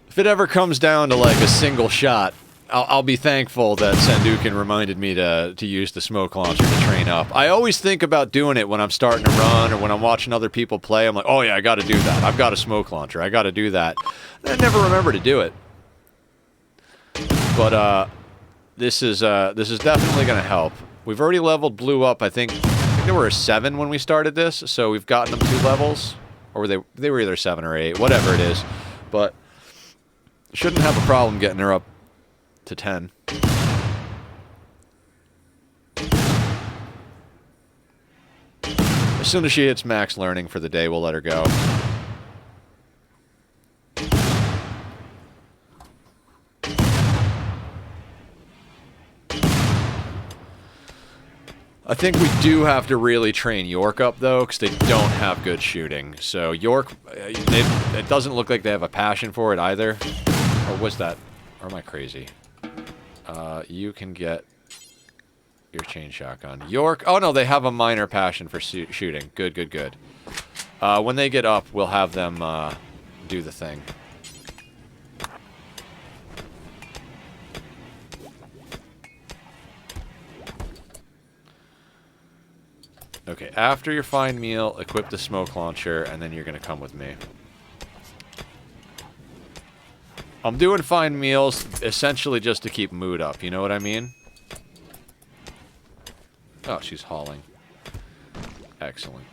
If it ever comes down to like a single shot, I'll be thankful that Sandukin reminded me to use the smoke launcher to train up. I always think about doing it when I'm starting to run or when I'm watching other people play. I'm like, oh yeah, I got to do that. I've got a smoke launcher. I got to do that. And I never remember to do it. But this is definitely going to help. We've already leveled Blue up. I think there were 7 when we started this, so we've gotten them 2 levels, or were they were either 7 or 8, whatever it is. But shouldn't have a problem getting her up to 10. As soon as she hits max learning for the day, we'll let her go. I think we do have to really train York up, though, because they don't have good shooting. So York, it doesn't look like they have a passion for it either. Or was that? Or am I crazy? You can get your chain shotgun. York, oh no, they have a minor passion for shooting. Good, good, good. When they get up, we'll have them do the thing. Okay, after your fine meal, equip the smoke launcher, and then you're going to come with me. I'm doing fine meals essentially just to keep mood up, you know what I mean? Oh, she's hauling. Excellent.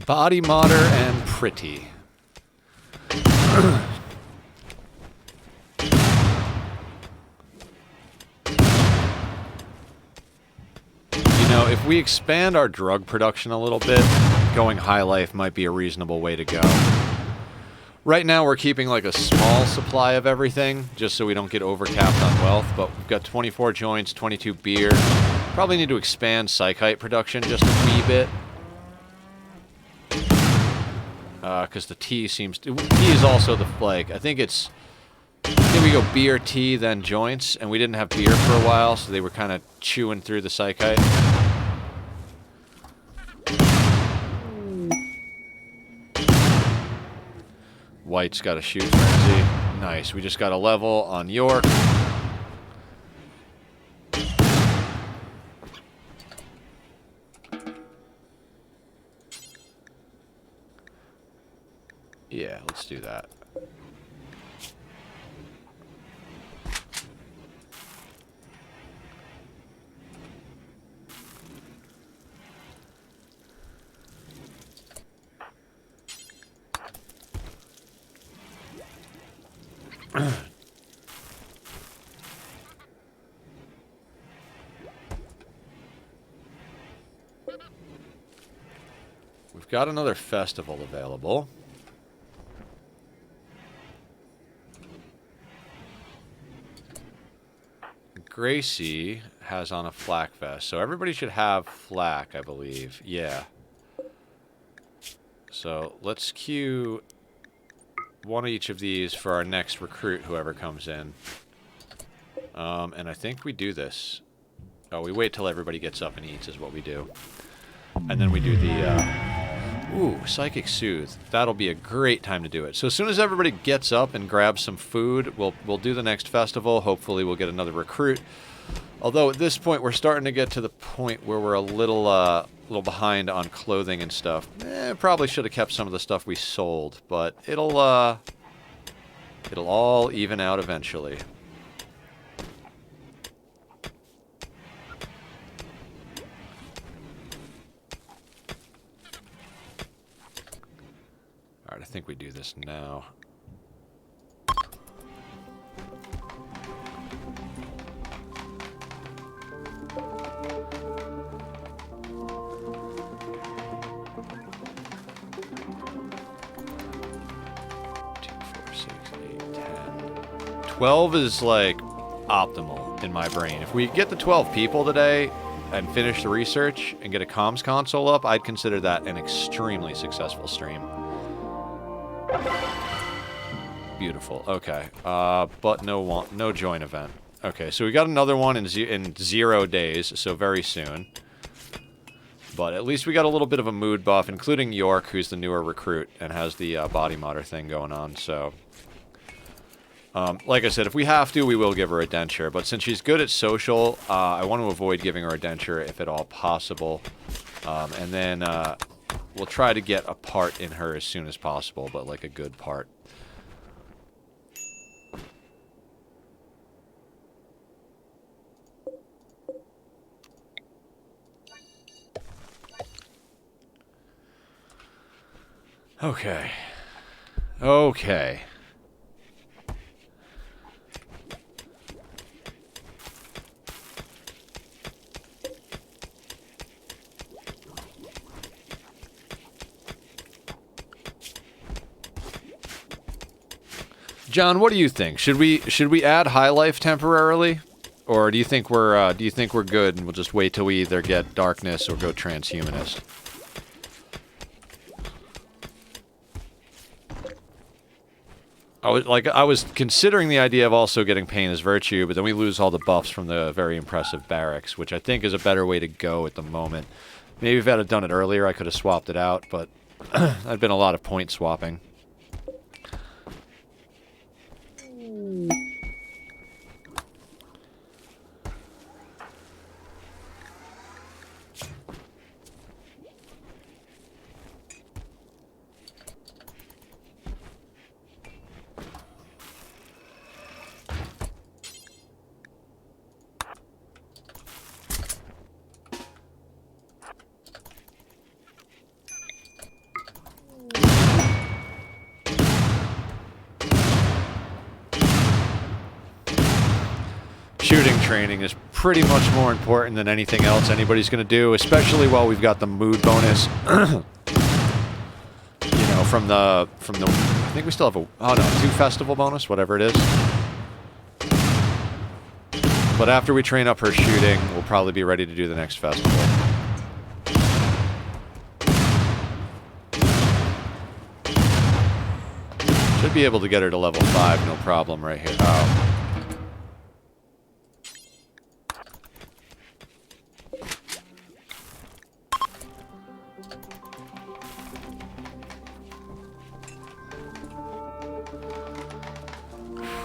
Body modder and pretty. You know, if we expand our drug production a little bit, going high life might be a reasonable way to go. Right now we're keeping like a small supply of everything, just so we don't get overcapped on wealth, but we've got 24 joints, 22 beer. Probably need to expand psychite production just a wee bit. Because the tea seems to... Tea is also the... Like, I think it's... Here we go, beer, tea, then joints. And we didn't have beer for a while, so they were kind of chewing through the psychite. White's got a shoot frenzy. Nice. We just got a level on York. Yeah, let's do that. We've got another festival available. Gracie has on a flak vest, so everybody should have flak, I believe. Yeah. So let's queue one of each of these for our next recruit, whoever comes in. And I think we do this. Oh, we wait till everybody gets up and eats is what we do. And then we do the, ooh, Psychic Soothe. That'll be a great time to do it. So as soon as everybody gets up and grabs some food, we'll do the next festival. Hopefully we'll get another recruit. Although at this point we're starting to get to the point where we're a little behind on clothing and stuff. Probably should have kept some of the stuff we sold, but it'll all even out eventually. Alright, I think we do this now. Two, 4, 6, 8, 10. 12 is like optimal in my brain. If we get the 12 people today and finish the research and get a comms console up, I'd consider that an extremely successful stream. Beautiful. Okay. But no join event. Okay, so we got another one in 0 days, so very soon. But at least we got a little bit of a mood buff, including York, who's the newer recruit and has the body modder thing going on. So, like I said, if we have to, we will give her a denture. But since she's good at social, I want to avoid giving her a denture if at all possible. And then we'll try to get a part in her as soon as possible, but like a good part. Okay. Okay. John, what do you think? Should we add high life temporarily, or do you think we're good and we'll just wait till we either get darkness or go transhumanist? I was considering the idea of also getting Pain as Virtue, but then we lose all the buffs from the very impressive barracks, which I think is a better way to go at the moment. Maybe if I had done it earlier, I could have swapped it out, but that'd been a lot of point swapping. Shooting training is pretty much more important than anything else anybody's going to do, especially while we've got the mood bonus. You know, from the I think we still have a 2 festival bonus, whatever it is. But after we train up her shooting, we'll probably be ready to do the next festival. Should be able to get her to level 5, no problem right here. Oh.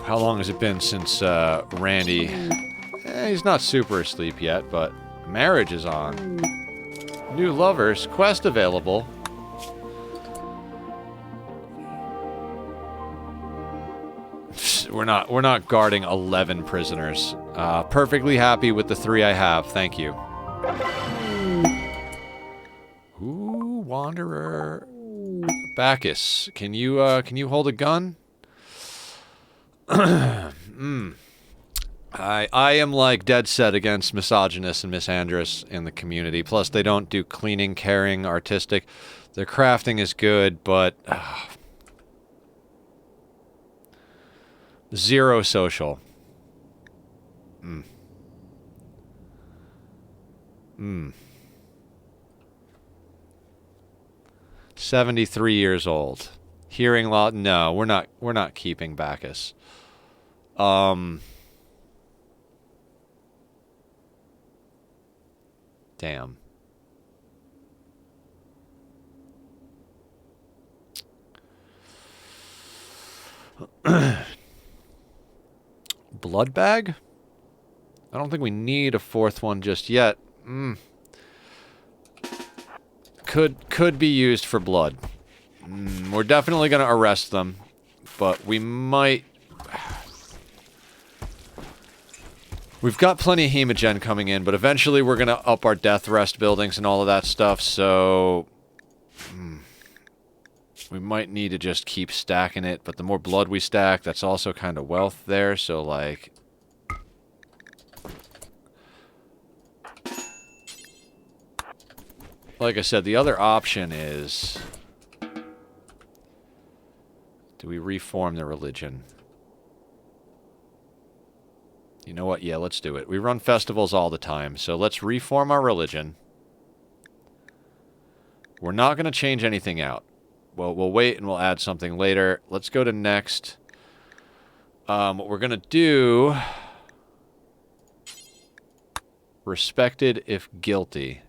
How long has it been since Randy... he's not super asleep yet, but marriage is on. New lovers, quest available. We're not guarding 11 prisoners. Perfectly happy with the 3 I have, thank you. Ooh, Wanderer. Bacchus, can you hold a gun? I am like dead set against misogynists and misandrous in the community. Plus, they don't do cleaning, caring, artistic. Their crafting is good, but zero social. 73 years old. Hearing loss. No, we're not keeping Bacchus. Damn. Blood bag? I don't think we need a 4th one just yet. Could be used for blood. We're definitely going to arrest them, but we might... We've got plenty of hemogen coming in, but eventually we're going to up our death rest buildings and all of that stuff, so... we might need to just keep stacking it, but the more blood we stack, that's also kind of wealth there, so like... Like I said, the other option is... Do we reform the religion? You know what? Yeah, let's do it. We run festivals all the time, so let's reform our religion. We're not going to change anything out. Well, we'll wait and we'll add something later. Let's go to next. What we're going to do... Respected if guilty.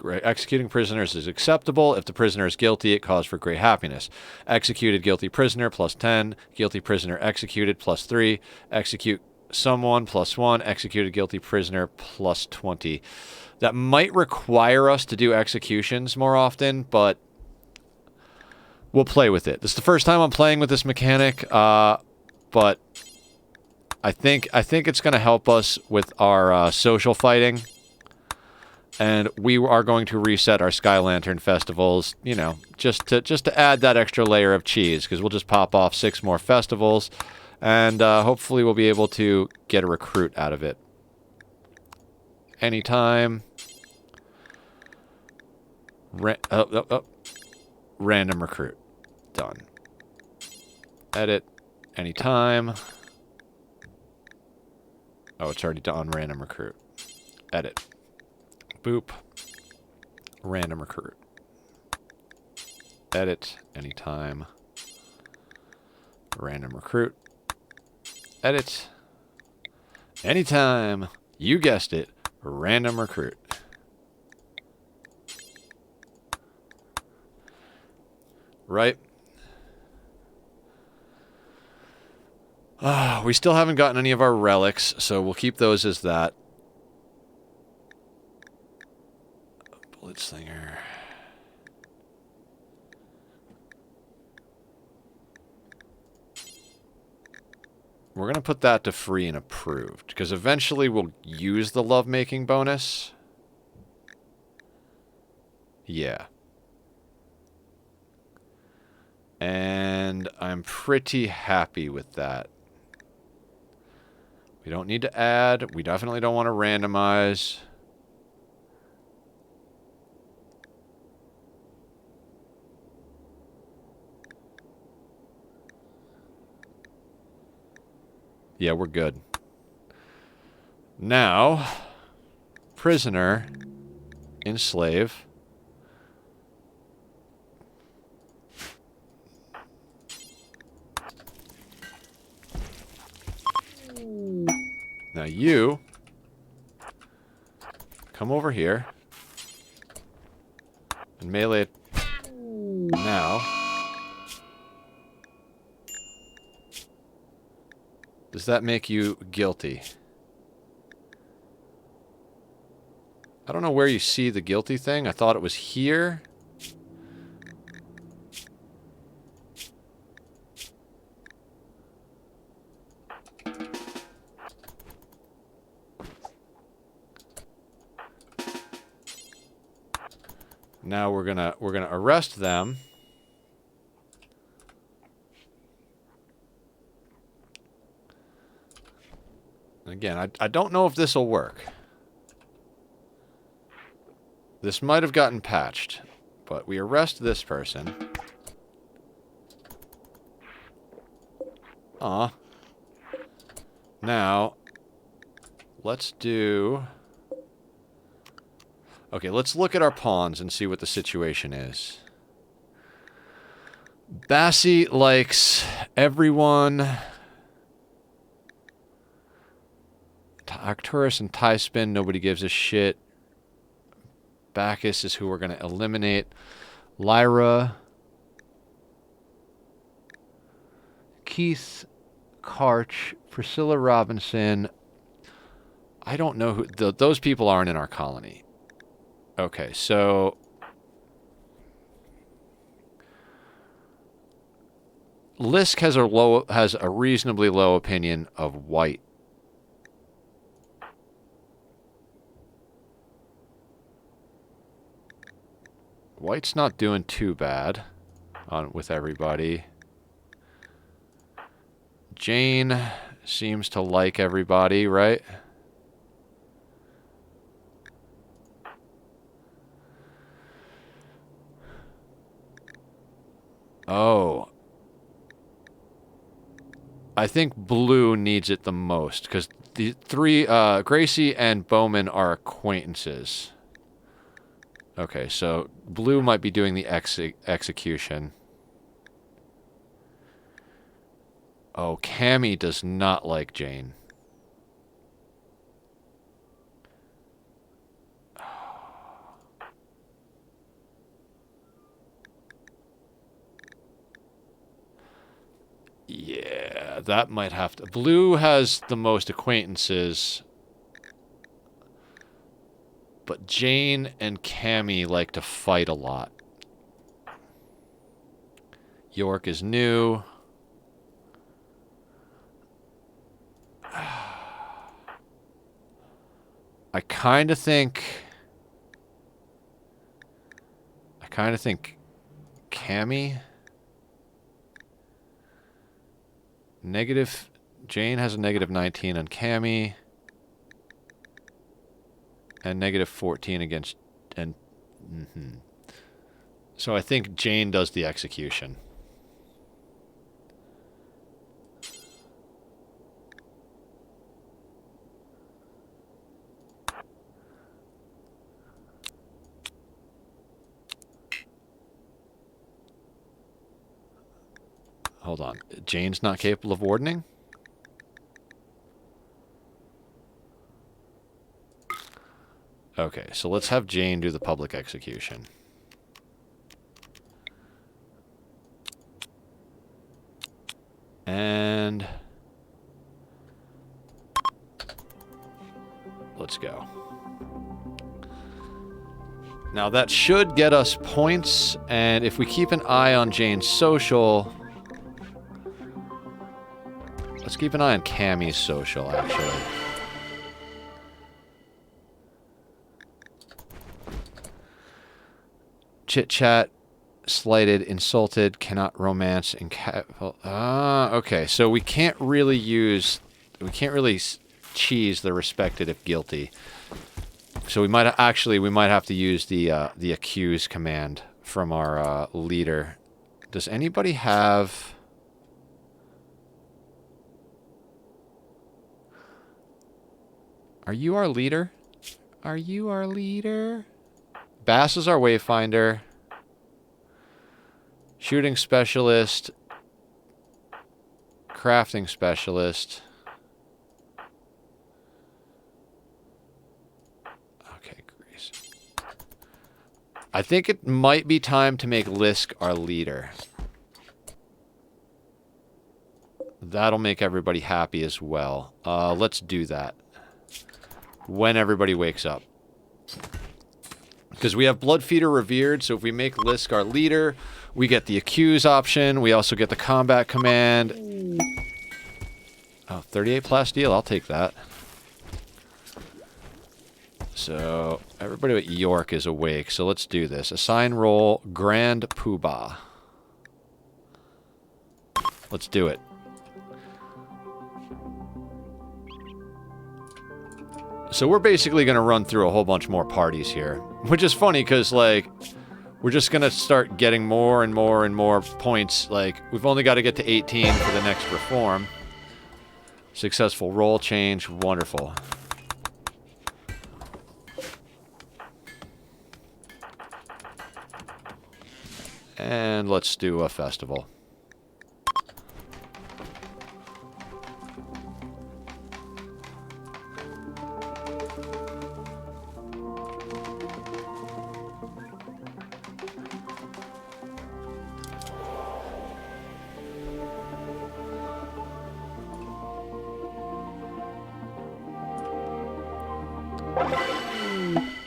Executing prisoners is acceptable. If the prisoner is guilty, it calls for great happiness. Executed guilty prisoner, plus 10. Guilty prisoner executed, plus 3. Execute someone, plus 1. Executed guilty prisoner, plus 20. That might require us to do executions more often, but we'll play with it. This is the first time I'm playing with this mechanic, but I think it's going to help us with our social fighting. And we are going to reset our Sky Lantern festivals, you know, just to add that extra layer of cheese, because we'll just pop off 6 more festivals, and hopefully we'll be able to get a recruit out of it. Anytime. Random recruit. Done. Edit. Anytime. Oh, it's already done. Random recruit. Edit. Boop. Random recruit. Edit anytime. Random recruit. Edit anytime. You guessed it. Random recruit. Right? We still haven't gotten any of our relics, so we'll keep those as that. Blitzlinger. We're going to put that to free and approved, because eventually we'll use the lovemaking bonus. Yeah. And I'm pretty happy with that. We don't need to add. We definitely don't want to randomize. Yeah, we're good. Now, prisoner, enslave. Now you come over here and melee it now. Does that make you guilty? I don't know where you see the guilty thing. I thought it was here. Now we're gonna arrest them. Again, I don't know if this will work. This might have gotten patched, but we arrest this person. Now, let's do... Okay, let's look at our pawns and see what the situation is. Bassie likes everyone. Arcturus and Tyspin, nobody gives a shit. Bacchus is who we're going to eliminate. Lyra. Keith Karch. Priscilla Robinson. I don't know who... those people aren't in our colony. Okay, so... Lisk has a reasonably low opinion of White. White's not doing too bad with everybody. Jane seems to like everybody, right? Oh. I think Blue needs it the most, because the three, Gracie and Bowman are acquaintances. Okay, so Blue might be doing the execution. Oh, Cammy does not like Jane. Yeah, that might have to... Blue has the most acquaintances. But Jane and Cammy like to fight a lot. York is new. I kind of think Cammy. Negative. Jane has a negative 19 on Cammy. And negative 14 against... and So I think Jane does the execution. Hold on. Jane's not capable of wardening? Okay, so let's have Jane do the public execution. And let's go. Now that should get us points, and if we keep an eye on Jane's social... Let's keep an eye on Cammy's social, actually. Chit-chat, slighted, insulted, cannot romance, and okay, so we can't really use... We can't really cheese the respected if guilty. So we might have to use the accuse command from our leader. Does anybody have... Are you our leader? Are you our leader? Bass is our wayfinder. Shooting specialist. Crafting specialist. Okay, Grease. I think it might be time to make Lisk our leader. That'll make everybody happy as well. Let's do that. When everybody wakes up. Because we have Bloodfeeder revered, so if we make Lisk our leader, we get the accuse option. We also get the combat command. Oh, 38 plasteel, I'll take that. So, everybody but York is awake, so let's do this. Assign role, Grand Poobah. Let's do it. So we're basically going to run through a whole bunch more parties here. Which is funny, because, like, we're just going to start getting more and more and more points. Like, we've only got to get to 18 for the next reform. Successful role change. Wonderful. And let's do a festival.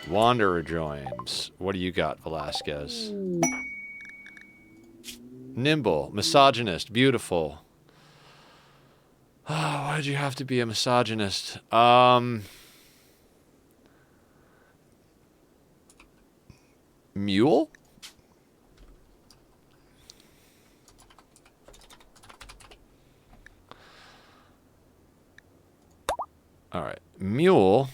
Wanderer joins. What do you got, Velasquez? Nimble. Misogynist. Beautiful. Oh, why'd you have to be a misogynist? Mule? Alright. Mule...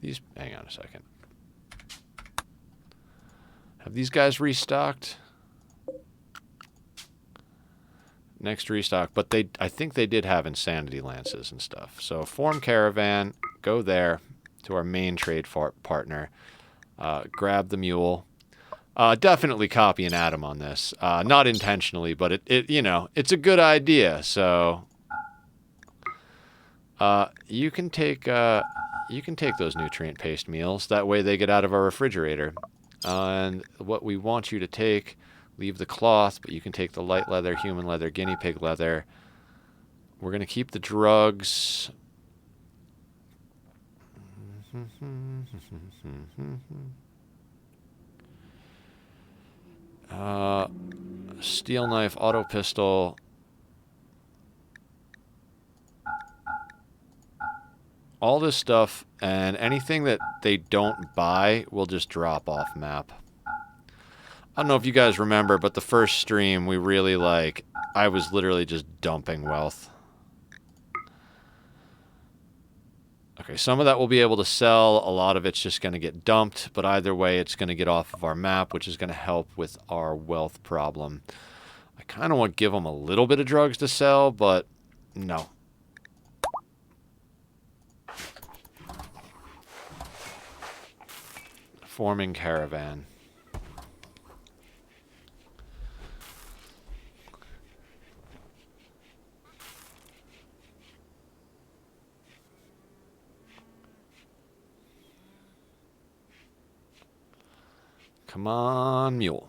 These, hang on a second. Have these guys restocked? Next restock, but I think they did have insanity lances and stuff. So form caravan, go there to our main trade partner, grab the mule. Definitely copy and Adam on this. Not intentionally, but it you know, it's a good idea. So you can take those nutrient paste meals. That way they get out of our refrigerator. And what we want you to take, leave the cloth, but you can take the light leather, human leather, guinea pig leather. We're going to keep the drugs. Steel knife, auto pistol. All this stuff, and anything that they don't buy will just drop off map. I don't know if you guys remember, but the first stream, we really, like, I was literally just dumping wealth. Okay, some of that we'll be able to sell. A lot of it's just going to get dumped, but either way, it's going to get off of our map, which is going to help with our wealth problem. I kind of want to give them a little bit of drugs to sell, but no. Forming caravan. Come on, mule.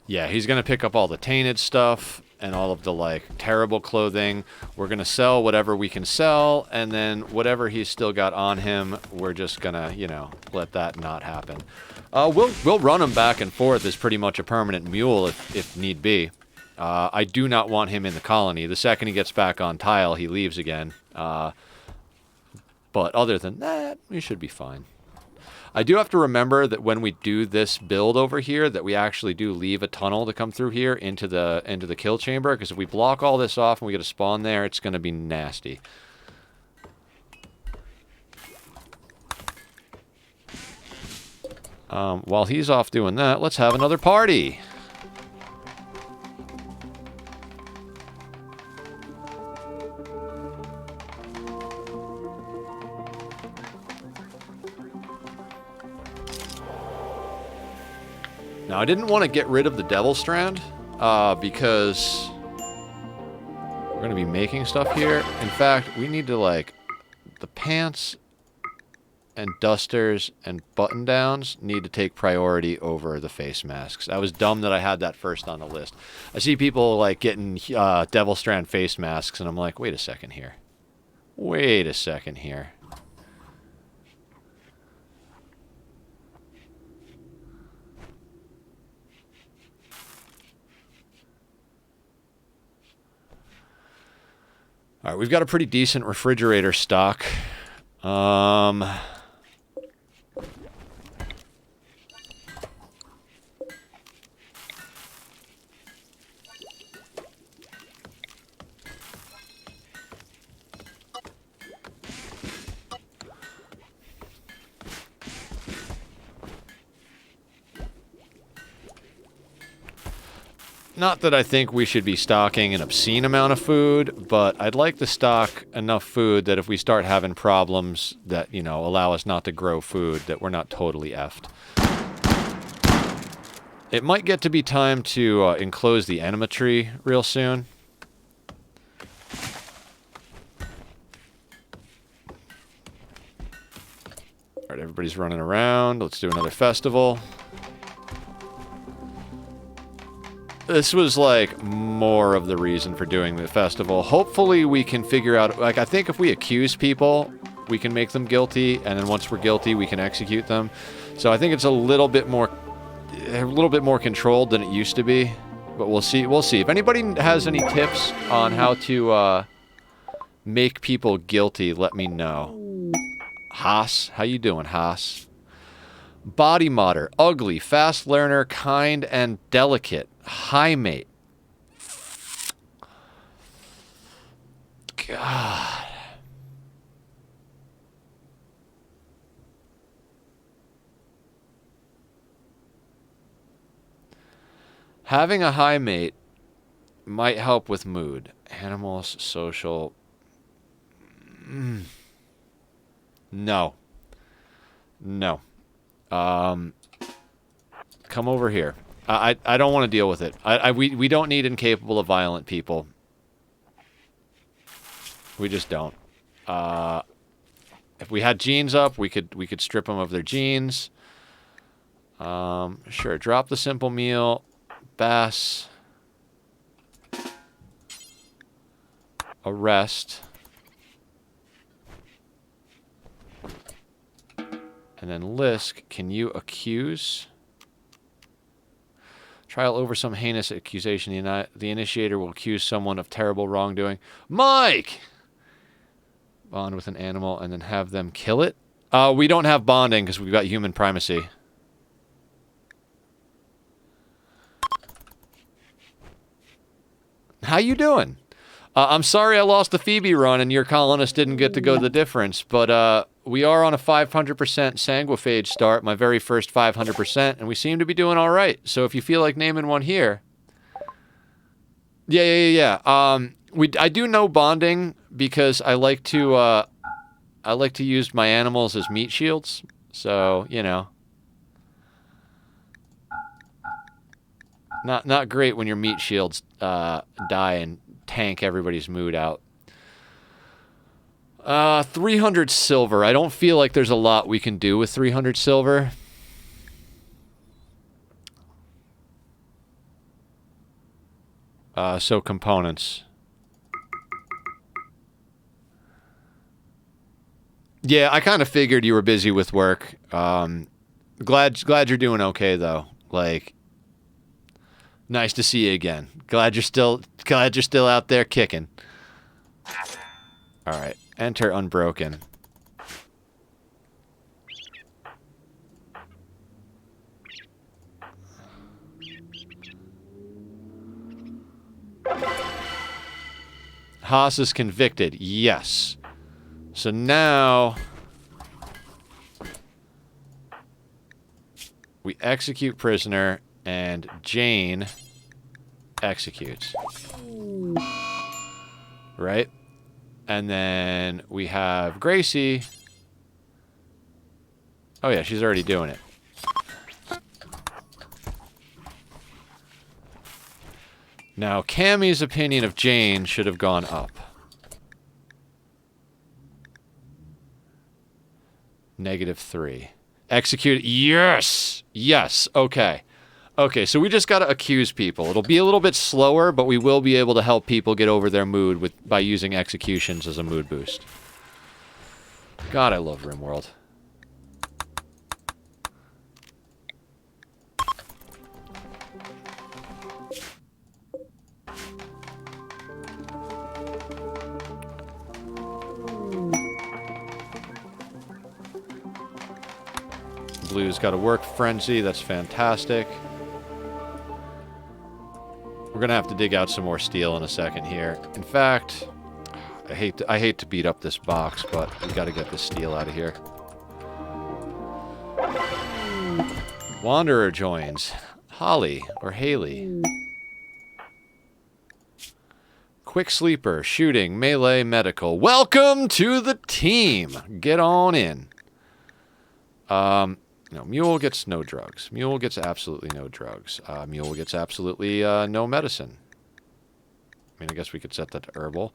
Yeah, he's going to pick up all the tainted stuff and all of the, like, terrible clothing. We're going to sell whatever we can sell, and then whatever he's still got on him, we're just going to, you know, let that not happen. We'll run him back and forth as pretty much a permanent mule if need be. I do not want him in the colony. The second he gets back on tile, he leaves again. But other than that, we should be fine. I do have to remember that when we do this build over here, that we actually do leave a tunnel to come through here into the kill chamber, because if we block all this off and we get a spawn there, it's going to be nasty. While he's off doing that, let's have another party. Now, I didn't want to get rid of the Devil Strand, because we're going to be making stuff here. In fact, we need to, like, the pants and dusters and button-downs need to take priority over the face masks. I was dumb that I had that first on the list. I see people, like, getting Devil Strand face masks, and I'm like, wait a second here. Wait a second here. All right, we've got a pretty decent refrigerator stock. Not that I think we should be stocking an obscene amount of food, but I'd like to stock enough food that if we start having problems that, you know, allow us not to grow food, that we're not totally effed. It might get to be time to enclose the enema tree real soon. Alright, everybody's running around. Let's do another festival. This was, like, more of the reason for doing the festival. Hopefully we can figure out... Like, I think if we accuse people, we can make them guilty, and then once we're guilty, we can execute them. So I think it's a little bit more controlled than it used to be. But we'll see. We'll see. If anybody has any tips on how to make people guilty, let me know. Haas, how you doing, Haas? Body modder, ugly, fast learner, kind, and delicate. High mate. God. Having a high mate might help with mood. Animals, social. No. No. Come over here. I don't want to deal with it. We don't need incapable of violent people. We just don't. If we had genes up, we could strip them of their genes. Sure. Drop the simple meal. Bass. Arrest. And then Lisk, can you accuse? Trial over some heinous accusation. The initiator will accuse someone of terrible wrongdoing. Mike! Bond with an animal and then have them kill it? We don't have bonding because we've got human primacy. How you doing? I'm sorry I lost the Phoebe run and your colonist didn't get to go the difference, but we are on a 500% Sanguophage start, my very first 500%, and we seem to be doing all right. So if you feel like naming one here... Yeah. I do know bonding because I like to use my animals as meat shields. So, you know. Not great when your meat shields die and tank everybody's mood out. 300 silver. I don't feel like there's a lot we can do with 300 silver. So components. Yeah, I kind of figured you were busy with work. Glad you're doing okay though. Like, nice to see you again. Glad you're still out there kicking. All right, enter unbroken. Haas is convicted. Yes. So now we execute prisoner and Jane executes. Right? And then we have Gracie. Oh yeah, she's already doing it. Now, Cammy's opinion of Jane should have gone up. -3. Execute. Yes! Yes. Okay. Okay, so we just gotta accuse people. It'll be a little bit slower, but we will be able to help people get over their mood by using executions as a mood boost. God, I love RimWorld. Blue's got a work frenzy. That's fantastic. We're gonna have to dig out some more steel in a second here. In fact, I hate to beat up this box, but we got to get this steel out of here. Wanderer joins. Holly or Haley. Quick sleeper, shooting, melee, medical. Welcome to the team. Get on in. No, Mule gets no drugs. Mule gets absolutely no drugs. Mule gets absolutely no medicine. I mean, I guess we could set that to herbal.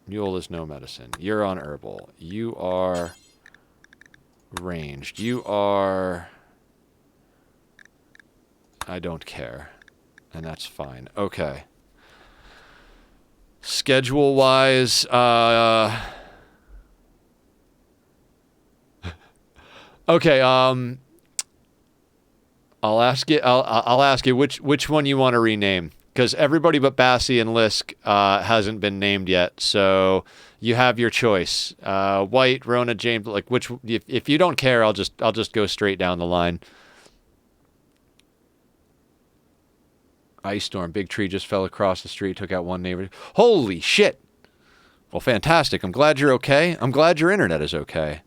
Mule is no medicine. You're on herbal. You are ranged. You are... I don't care. And that's fine. Okay. Schedule-wise, okay, I'll ask you which one you want to rename, because everybody but Bassie and Lisk hasn't been named yet, so you have your choice. White, Rona, James, like which if you don't care, I'll just go straight down the line. Ice storm, big tree just fell across the street, took out one neighbor. Holy shit! Well, fantastic. I'm glad you're okay. I'm glad your internet is okay.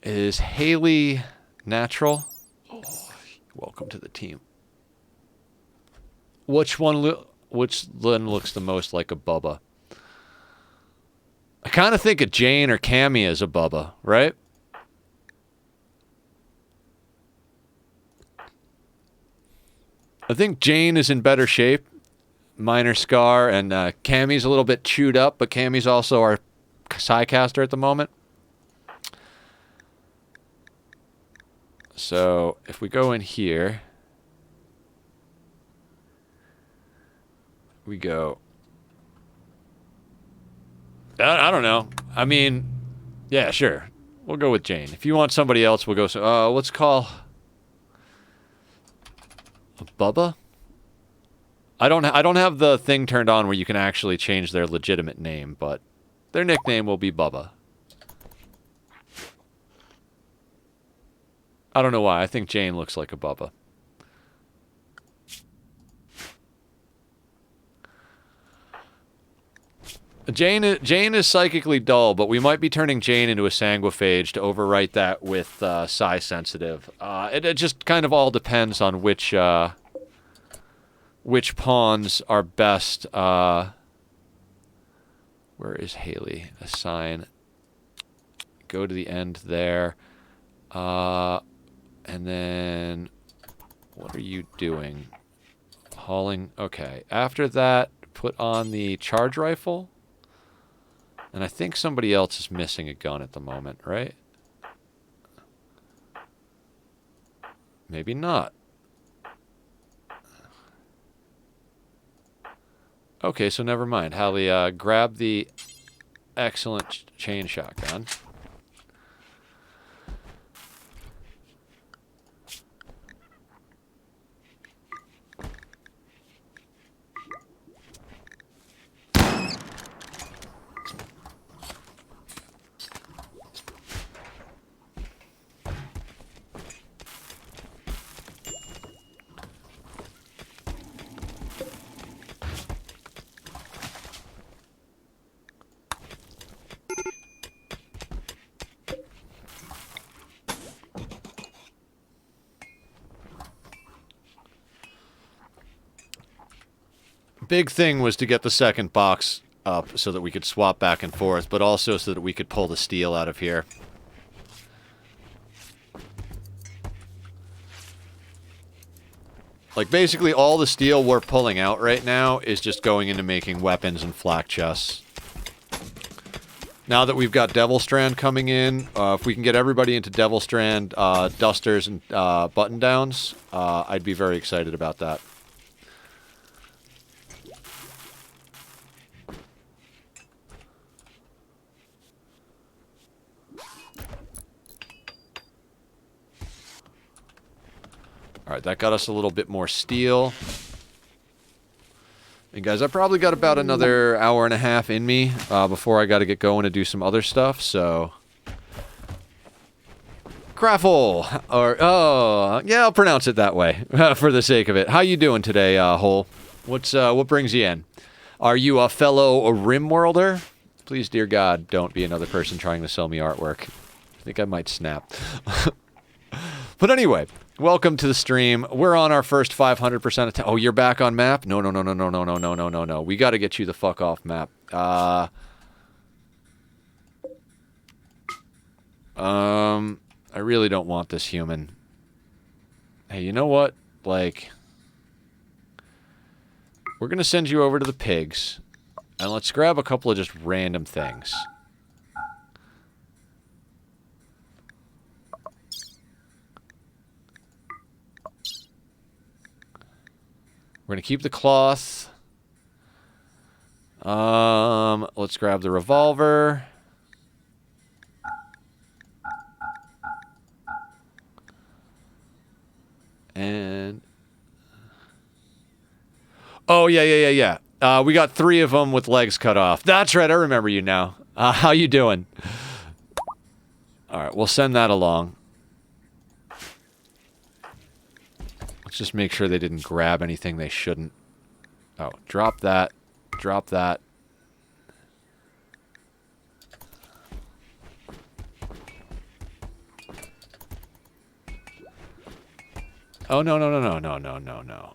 Is Haley natural? Oh, welcome to the team. Which one looks the most like a Bubba? I kind of think of Jane or Cammy as a Bubba, right? I think Jane is in better shape. Minor scar, and Cammy's a little bit chewed up, but Cammy's also our Psycaster at the moment. So if we go in here, we go. I don't know. I mean, yeah, sure. We'll go with Jane. If you want somebody else, we'll go. So, let's call Bubba. I don't have the thing turned on where you can actually change their legitimate name, but their nickname will be Bubba. I don't know why. I think Jane looks like a Bubba. Jane is psychically dull, but we might be turning Jane into a Sanguophage to overwrite that with Psi Sensitive. It just kind of all depends on which pawns are best Where is Haley? Assign. Go to the end there. And then what are you doing? Hauling. Okay. After that, put on the charge rifle. And I think somebody else is missing a gun at the moment, right? Maybe not. Okay, so never mind. Hallie, grab the excellent chain shotgun. Big thing was to get the second box up so that we could swap back and forth, but also so that we could pull the steel out of here. Like, basically all the steel we're pulling out right now is just going into making weapons and flak chests. Now that we've got Devil Strand coming in, if we can get everybody into Devil Strand dusters and button downs, I'd be very excited about that. Alright, that got us a little bit more steel. And guys, I probably got about another hour and a half in me before I got to get going to do some other stuff, so... Craffle! Or, oh, yeah, I'll pronounce it that way, for the sake of it. How you doing today, Hole? What brings you in? Are you a fellow RimWorlder? Please, dear God, don't be another person trying to sell me artwork. I think I might snap. But anyway... Welcome to the stream. We're on our first 500% attack. Oh, you're back on map? No. We got to get you the fuck off map. I really don't want this human. Hey, you know what? Like, we're going to send you over to the pigs. And let's grab a couple of just random things. We're going to keep the cloth. Let's grab the revolver. And... Oh, yeah. We got 3 of them with legs cut off. That's right, I remember you now. How you doing? Alright, we'll send that along. Let's just make sure they didn't grab anything they shouldn't. Oh, drop that. Drop that. Oh, no.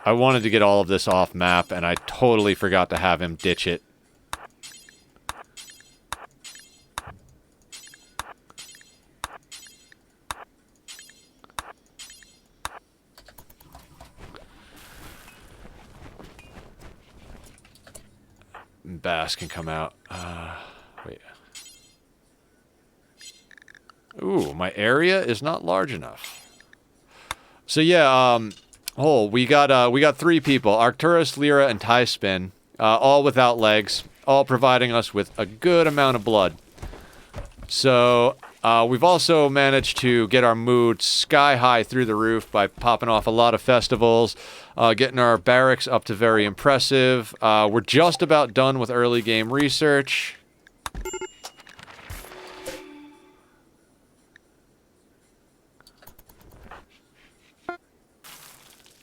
I wanted to get all of this off map, and I totally forgot to have him ditch it. Bass can come out. Wait. Ooh, my area is not large enough. So yeah, we got 3 people: Arcturus, Lyra, and Tyspin, all without legs, all providing us with a good amount of blood. So we've also managed to get our mood sky high through the roof by popping off a lot of festivals, getting our barracks up to very impressive. We're just about done with early game research.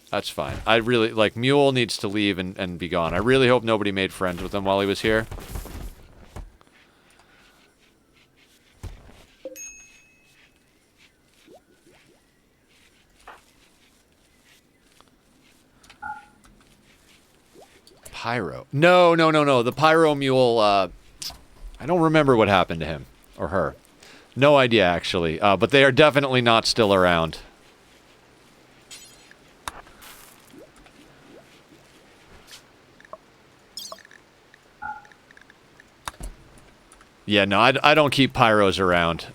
That's fine. I really, like, Mule needs to leave and be gone. I really hope nobody made friends with him while he was here. Pyro. No. The Pyro Mule, I don't remember what happened to him or her. No idea, actually. But they are definitely not still around. Yeah, no, I don't keep Pyros around.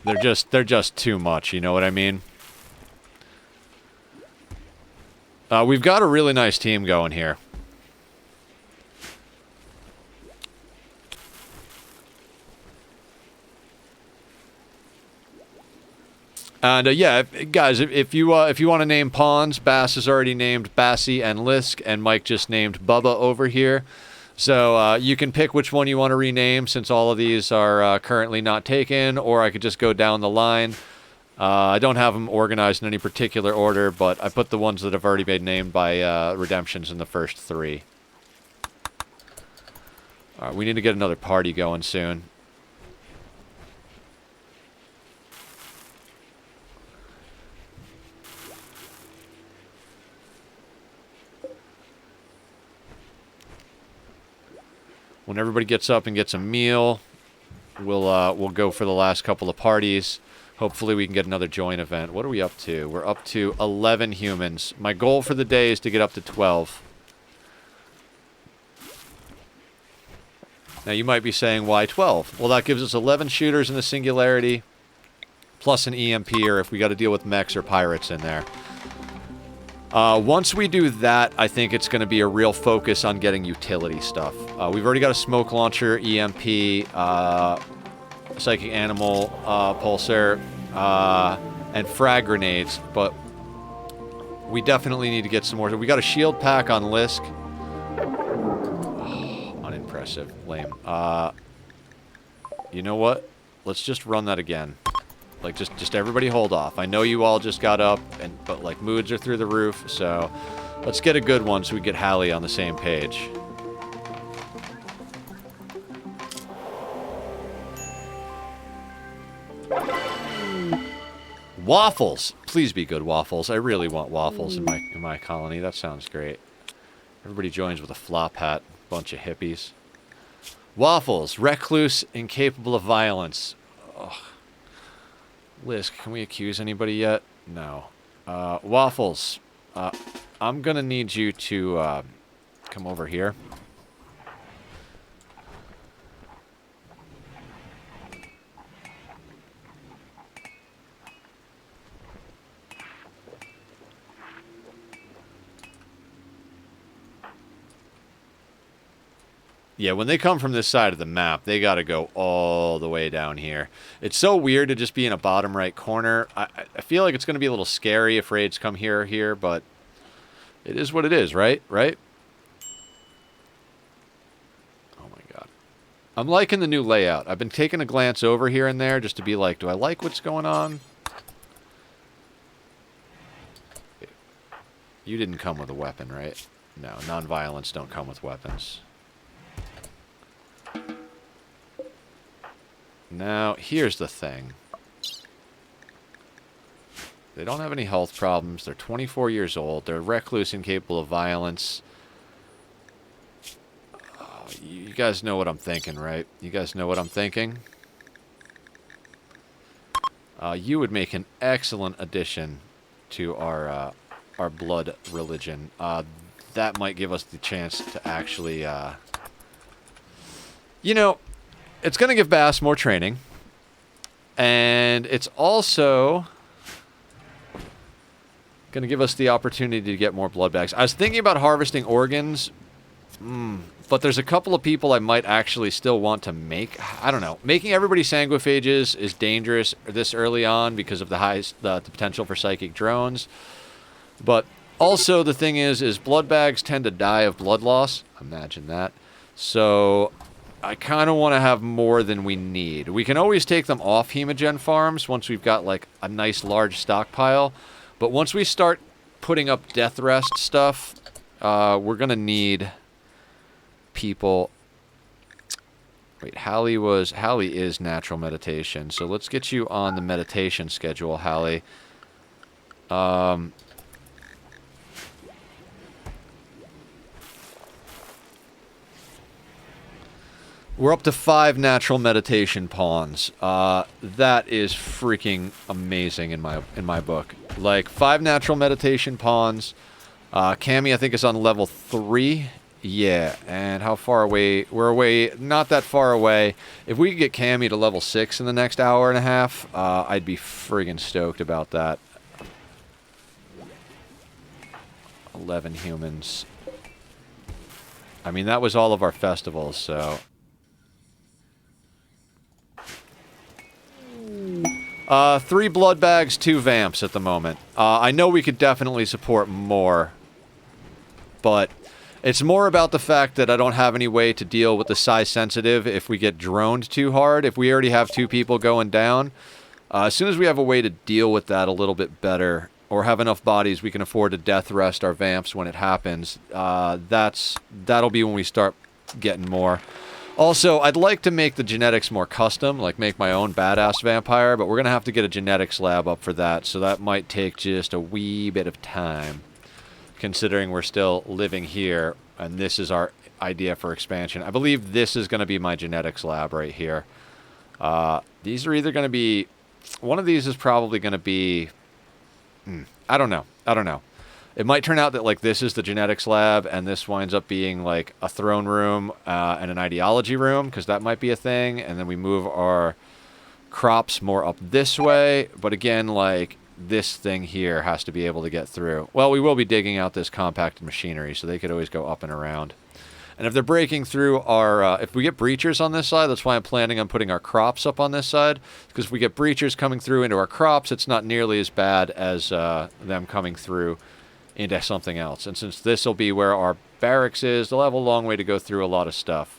They're just too much, you know what I mean? We've got a really nice team going here. And yeah, guys, if you want to name pawns, Bass has already named Bassie and Lisk, and Mike just named Bubba over here. So you can pick which one you want to rename, since all of these are currently not taken, or I could just go down the line. I don't have them organized in any particular order, but I put the ones that have already been named by redemptions in the first 3. All right, we need to get another party going soon. When everybody gets up and gets a meal, we'll go for the last couple of parties. Hopefully we can get another join event. What are we up to? We're up to 11 humans. My goal for the day is to get up to 12. Now you might be saying, why 12? Well, that gives us 11 shooters in the Singularity, plus an EMP, or if we got to deal with mechs or pirates in there. Once we do that, I think it's going to be a real focus on getting utility stuff. We've already got a smoke launcher, EMP, psychic animal, pulsar, and frag grenades, but we definitely need to get some more. We got a shield pack on Lisk. Oh, unimpressive. Lame. You know what? Let's just run that again. Like, just everybody hold off. I know you all just got up, but, like, moods are through the roof, so let's get a good one so we get Hallie on the same page. Waffles! Please be good waffles. I really want waffles in my colony. That sounds great. Everybody joins with a flop hat. Bunch of hippies. Waffles. Recluse, incapable of violence. Ugh. Lisk, can we accuse anybody yet? No. Waffles, I'm gonna need you to come over here. Yeah, when they come from this side of the map, they got to go all the way down here. It's so weird to just be in a bottom right corner. I feel like it's going to be a little scary if raids come here or here, but it is what it is, right? Right? Oh my god. I'm liking the new layout. I've been taking a glance over here and there just to be like, do I like what's going on? You didn't come with a weapon, right? No, non-violence don't come with weapons. Now, here's the thing. They don't have any health problems. They're 24 years old. They're recluse, incapable of violence. Oh, you guys know what I'm thinking, right? You guys know what I'm thinking? You would make an excellent addition to our blood religion. That might give us the chance to actually... You know... It's going to give Bass more training, and it's also going to give us the opportunity to get more blood bags. I was thinking about harvesting organs, but there's a couple of people I might actually still want to make. I don't know. Making everybody sanguophages is dangerous this early on because of the potential for psychic drones, but also the thing is blood bags tend to die of blood loss. Imagine that. So... I kind of want to have more than we need. We can always take them off hemogen farms once we've got, like, a nice large stockpile. But once we start putting up death rest stuff, we're going to need people... Wait, Hallie is natural meditation. So let's get you on the meditation schedule, Hallie. We're up to 5 natural meditation pawns. That is freaking amazing in my book. Like 5 natural meditation pawns. Cammy, I think, is on level 3. Yeah, and how far away? We're away, not that far away. If we could get Cammy to level 6 in the next hour and a half, I'd be friggin' stoked about that. 11 humans. I mean, that was all of our festivals, so... 3 blood bags, 2 vamps at the moment. I know we could definitely support more, but it's more about the fact that I don't have any way to deal with the size sensitive if we get droned too hard. If we already have 2 people going down, as soon as we have a way to deal with that a little bit better, or have enough bodies we can afford to death rest our vamps when it happens, that'll be when we start getting more. Also, I'd like to make the genetics more custom, like make my own badass vampire, but we're going to have to get a genetics lab up for that, so that might take just a wee bit of time, considering we're still living here, and this is our idea for expansion. I believe this is going to be my genetics lab right here. These are either going to be... One of these is probably going to be... I don't know. It might turn out that, like, this is the genetics lab, and this winds up being, like, a throne room and an ideology room, because that might be a thing, and then we move our crops more up this way, but again, like, this thing here has to be able to get through. Well, we will be digging out this compacted machinery, so they could always go up and around. And if they're breaking through our... if we get breachers on this side, that's why I'm planning on putting our crops up on this side, because if we get breachers coming through into our crops, it's not nearly as bad as them coming through into something else. And since this will be where our barracks is, they'll have a long way to go through a lot of stuff.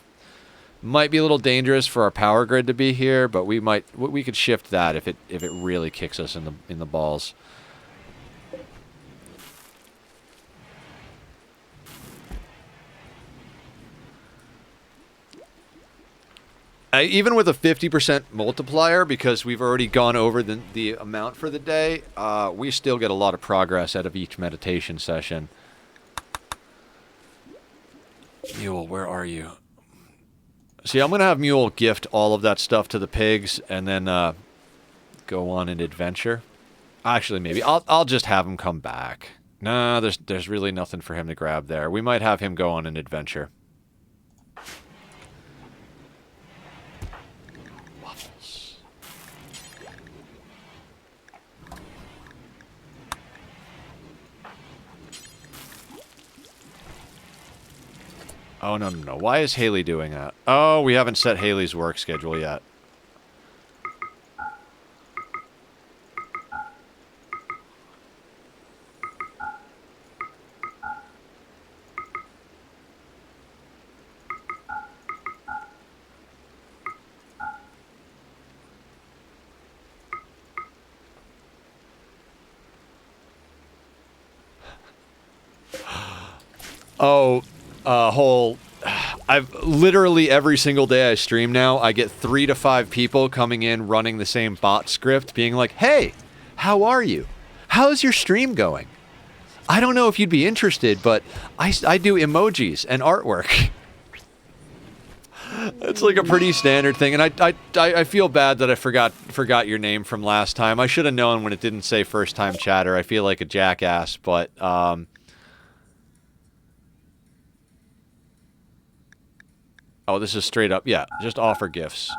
Might be a little dangerous for our power grid to be here, but we could shift that if it really kicks us in the balls. Even with a 50% multiplier, because we've already gone over the amount for the day, we still get a lot of progress out of each meditation session. Mule, where are you? See, I'm going to have Mule gift all of that stuff to the pigs, and then go on an adventure. Actually, maybe. I'll just have him come back. Nah, there's really nothing for him to grab there. We might have him go on an adventure. Oh, no. Why is Haley doing that? Oh, we haven't set Haley's work schedule yet. Oh... I've literally every single day I stream now, I get 3 to 5 people coming in running the same bot script being like, hey, how are you? How's your stream going? I don't know if you'd be interested, but I do emojis and artwork. It's like a pretty standard thing, and I feel bad that I forgot your name from last time. I should have known when it didn't say first time chatter. I feel like a jackass, but oh, this is straight up. Yeah, just offer gifts.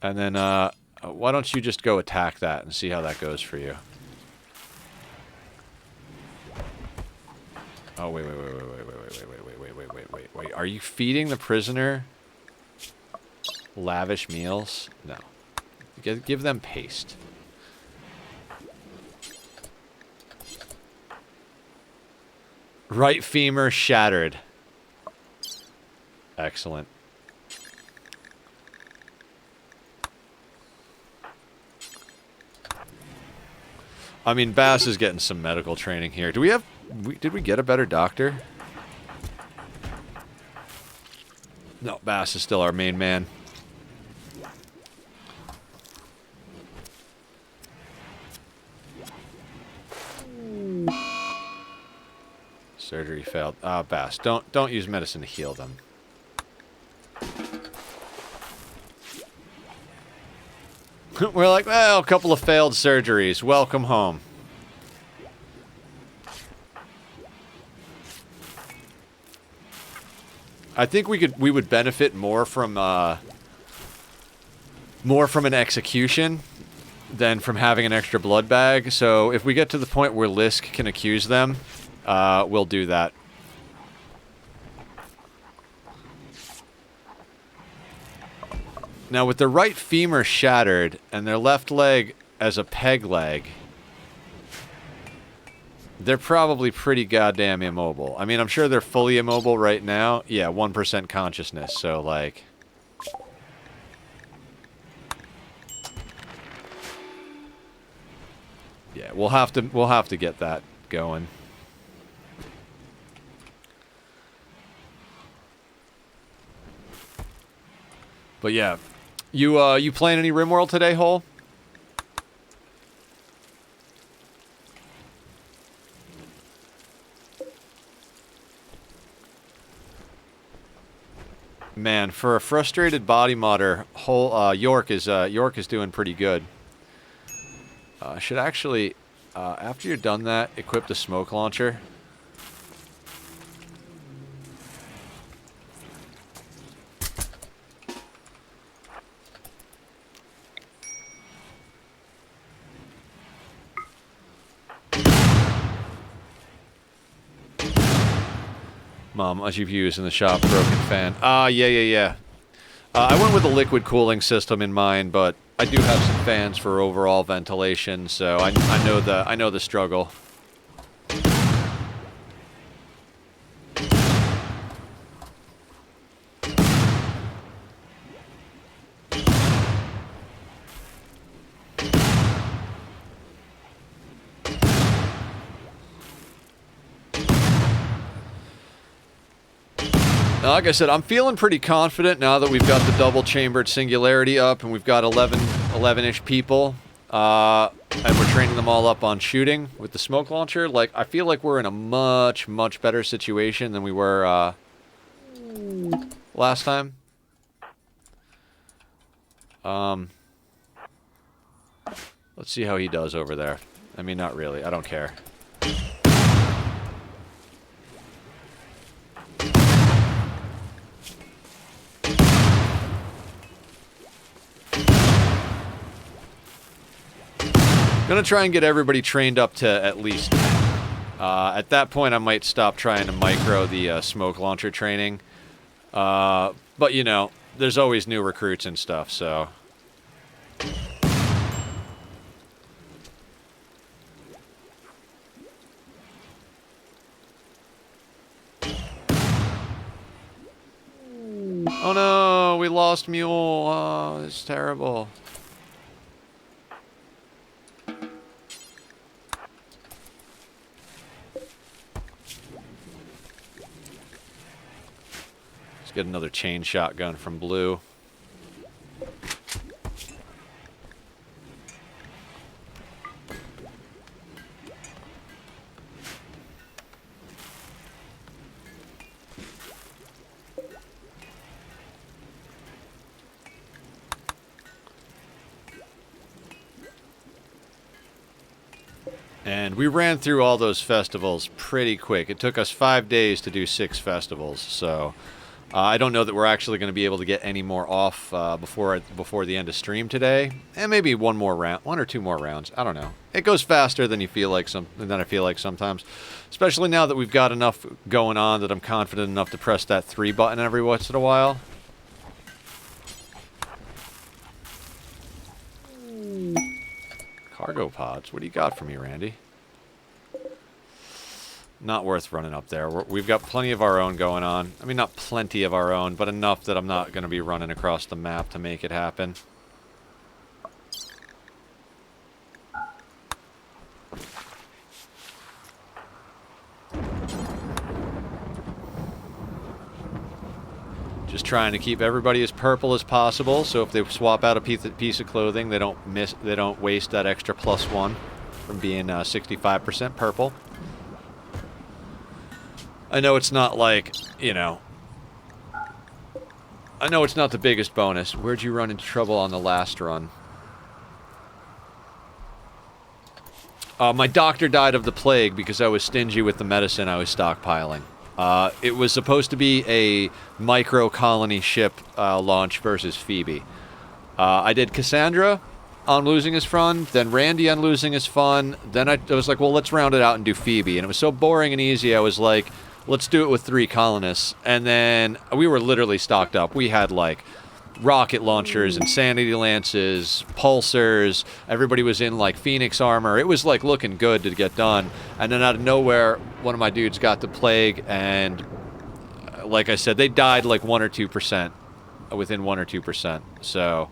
And then, why don't you just go attack that and see how that goes for you? Oh, wait. Are you feeding the prisoner lavish meals? No. Give them paste. Right femur shattered. Excellent. I mean, Bass is getting some medical training here. Do we have... did we get a better doctor? No, Bass is still our main man. Surgery failed. Bass, don't use medicine to heal them. We're like, well, a couple of failed surgeries. Welcome home. I think we would benefit more from an execution than from having an extra blood bag. So if we get to the point where Lisk can accuse them, we'll do that. Now, with their right femur shattered and their left leg as a peg leg, they're probably pretty goddamn immobile. I mean, I'm sure they're fully immobile right now. Yeah, 1% consciousness, so, like... Yeah, we'll have to get that going. But yeah, you playing any RimWorld today, Hole? Man, for a frustrated body modder, York is doing pretty good. Should actually, after you're done that, equip the smoke launcher. Mom, a GPU's in the shop, broken fan. Yeah. I went with a liquid cooling system in mind, but I do have some fans for overall ventilation, so I know the struggle. Like I said, I'm feeling pretty confident now that we've got the double-chambered singularity up and we've got 11-ish people, and we're training them all up on shooting with the smoke launcher. Like, I feel like we're in a much, much better situation than we were last time. Let's see how he does over there. I mean, not really. I don't care. Gonna try and get everybody trained up to at least 10. At that point, I might stop trying to micro the smoke launcher training. But, you know, there's always new recruits and stuff, so... Oh no, we lost Mule. Oh, it's terrible. Get another chain shotgun from Blue. And we ran through all those festivals pretty quick. It took us 5 days to do 6 festivals, so... I don't know that we're actually going to be able to get any more off before the end of stream today, and maybe one or two more rounds. I don't know. It goes faster than I feel like sometimes, especially now that we've got enough going on that I'm confident enough to press that 3 button every once in a while. Cargo pods. What do you got for me, Randy? Not worth running up there. We've got plenty of our own going on. I mean, not plenty of our own, but enough that I'm not going to be running across the map to make it happen. Just trying to keep everybody as purple as possible, so if they swap out a piece of clothing, they don't waste that extra +1 from being 65% purple. I know it's not like, you know, I know it's not the biggest bonus. Where'd you run into trouble on the last run? My doctor died of the plague because I was stingy with the medicine I was stockpiling. It was supposed to be a micro-colony ship launch versus Phoebe. I did Cassandra on losing his fun, then Randy on losing his fun, then I was like, well, let's round it out and do Phoebe. And it was so boring and easy, I was like, let's do it with 3 colonists. And then we were literally stocked up. We had, like, rocket launchers, insanity lances, pulsars. Everybody was in, like, Phoenix armor. It was, like, looking good to get done. And then out of nowhere, one of my dudes got the plague, and like I said, they died, like, 1 or 2%. Within 1 or 2%. So,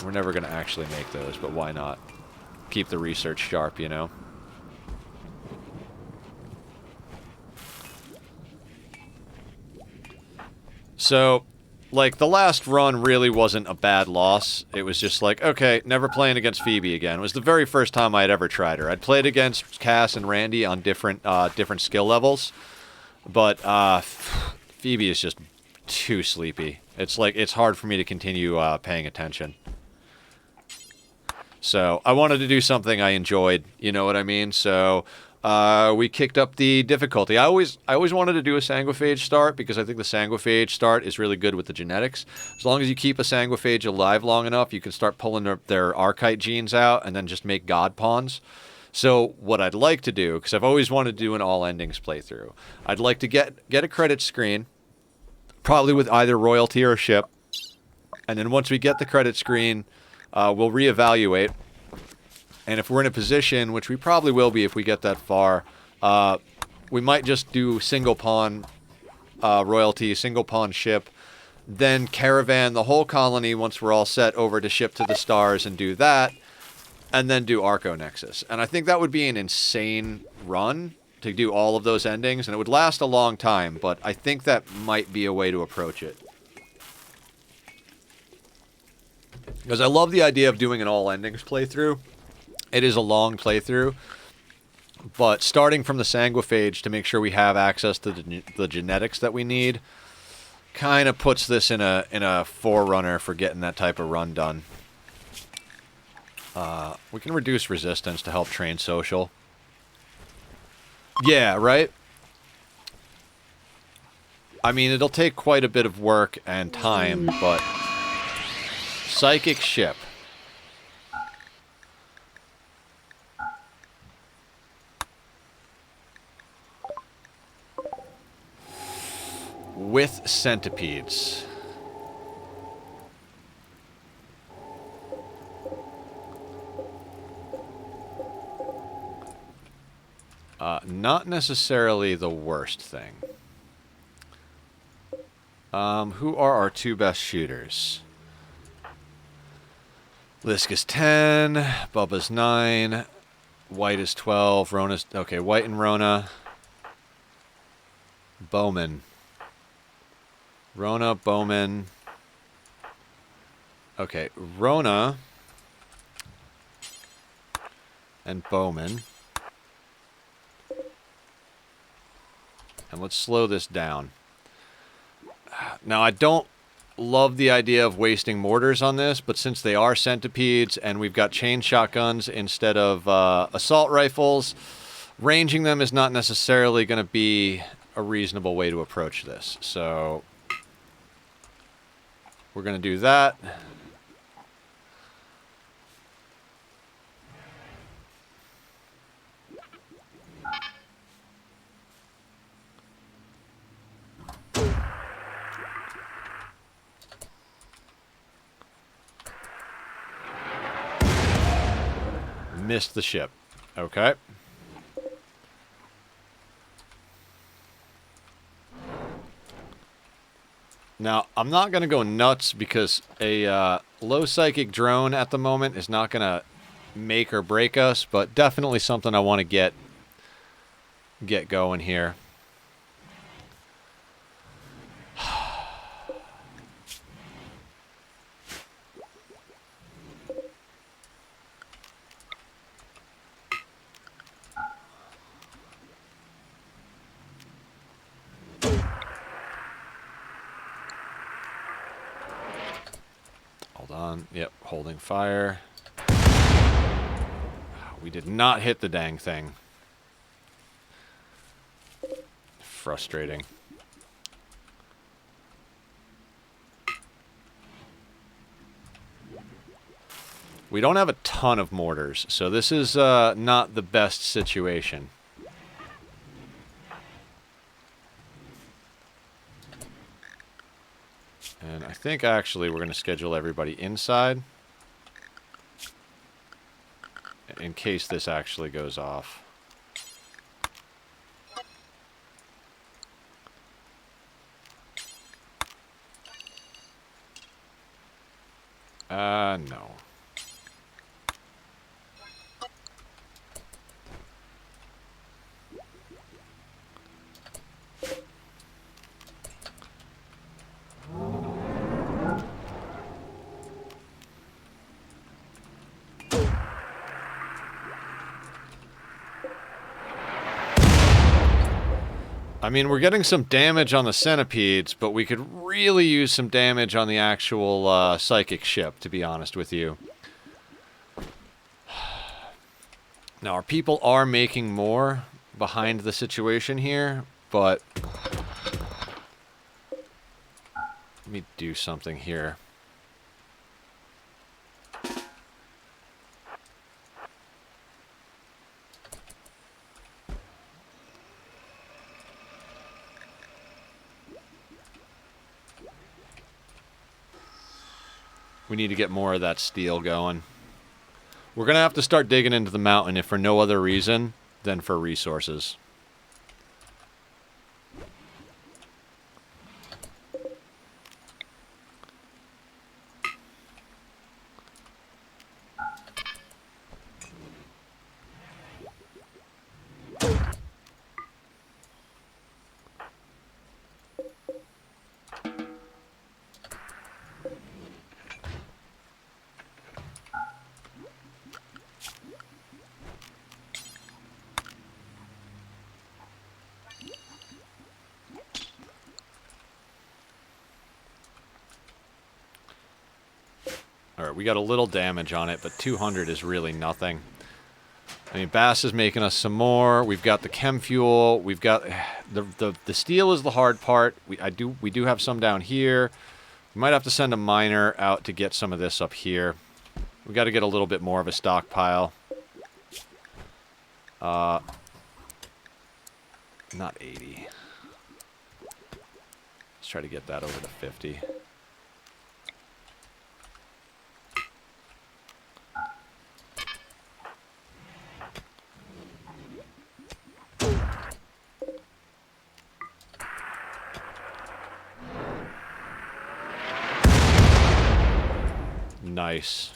we're never going to actually make those, but why not? Keep the research sharp, you know? So, like, the last run really wasn't a bad loss. It was just like, okay, never playing against Phoebe again. It was the very first time I had ever tried her. I'd played against Cass and Randy on different skill levels, but Phoebe is just too sleepy. It's like, it's hard for me to continue paying attention. So, I wanted to do something I enjoyed, you know what I mean? So, we kicked up the difficulty. I always wanted to do a Sanguophage start because I think the Sanguophage start is really good with the genetics. As long as you keep a Sanguophage alive long enough, you can start pulling their Archite genes out and then just make God Pawns. So what I'd like to do, because I've always wanted to do an all endings playthrough, I'd like to get a credit screen, probably with either royalty or ship, and then once we get the credit screen, we'll reevaluate. And if we're in a position, which we probably will be if we get that far, we might just do single pawn royalty, single pawn ship, then caravan the whole colony once we're all set over to ship to the stars and do that, and then do Arco Nexus. And I think that would be an insane run to do all of those endings, and it would last a long time, but I think that might be a way to approach it. Because I love the idea of doing an all endings playthrough. It is a long playthrough, but starting from the Sanguophage to make sure we have access to the genetics that we need kind of puts this in a forerunner for getting that type of run done. We can reduce resistance to help train social. Yeah, right? I mean, it'll take quite a bit of work and time, but... Psychic ship. With centipedes. Not necessarily the worst thing. Who are our 2 best shooters? Lisk is 10, Bubba's 9, White is 12, Rona's... Okay, White and Rona. Bowman. Rona, Bowman. Okay, Rona and Bowman. And let's slow this down. Now, I don't love the idea of wasting mortars on this, but since they are centipedes and we've got chain shotguns instead of assault rifles, ranging them is not necessarily going to be a reasonable way to approach this. So we're going to do that. Missed the ship. Okay. Now, I'm not going to go nuts because a low psychic drone at the moment is not going to make or break us, but definitely something I want to get going here. on. Yep, holding fire. We did not hit the dang thing. Frustrating. We don't have a ton of mortars, so this is not the best situation. And I think actually we're going to schedule everybody inside in case this actually goes off. No. I mean, we're getting some damage on the centipedes, but we could really use some damage on the actual psychic ship, to be honest with you. Now, our people are making more behind the situation here, but let me do something here. We need to get more of that steel going. We're going to have to start digging into the mountain if for no other reason than for resources. Alright, we got a little damage on it, but 200 is really nothing. I mean, Bass is making us some more. We've got the chem fuel. We've got... The steel is the hard part. We do have some down here. We might have to send a miner out to get some of this up here. We got to get a little bit more of a stockpile. Not 80. Let's try to get that over to 50. Nice.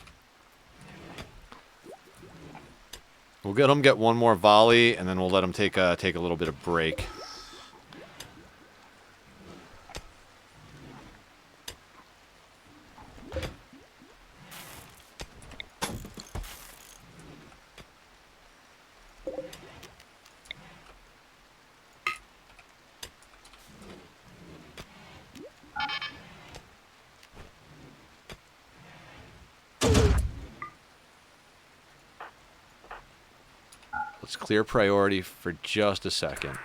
We'll get one more volley, and then we'll let him take a little bit of break. Let's clear priority for just a second.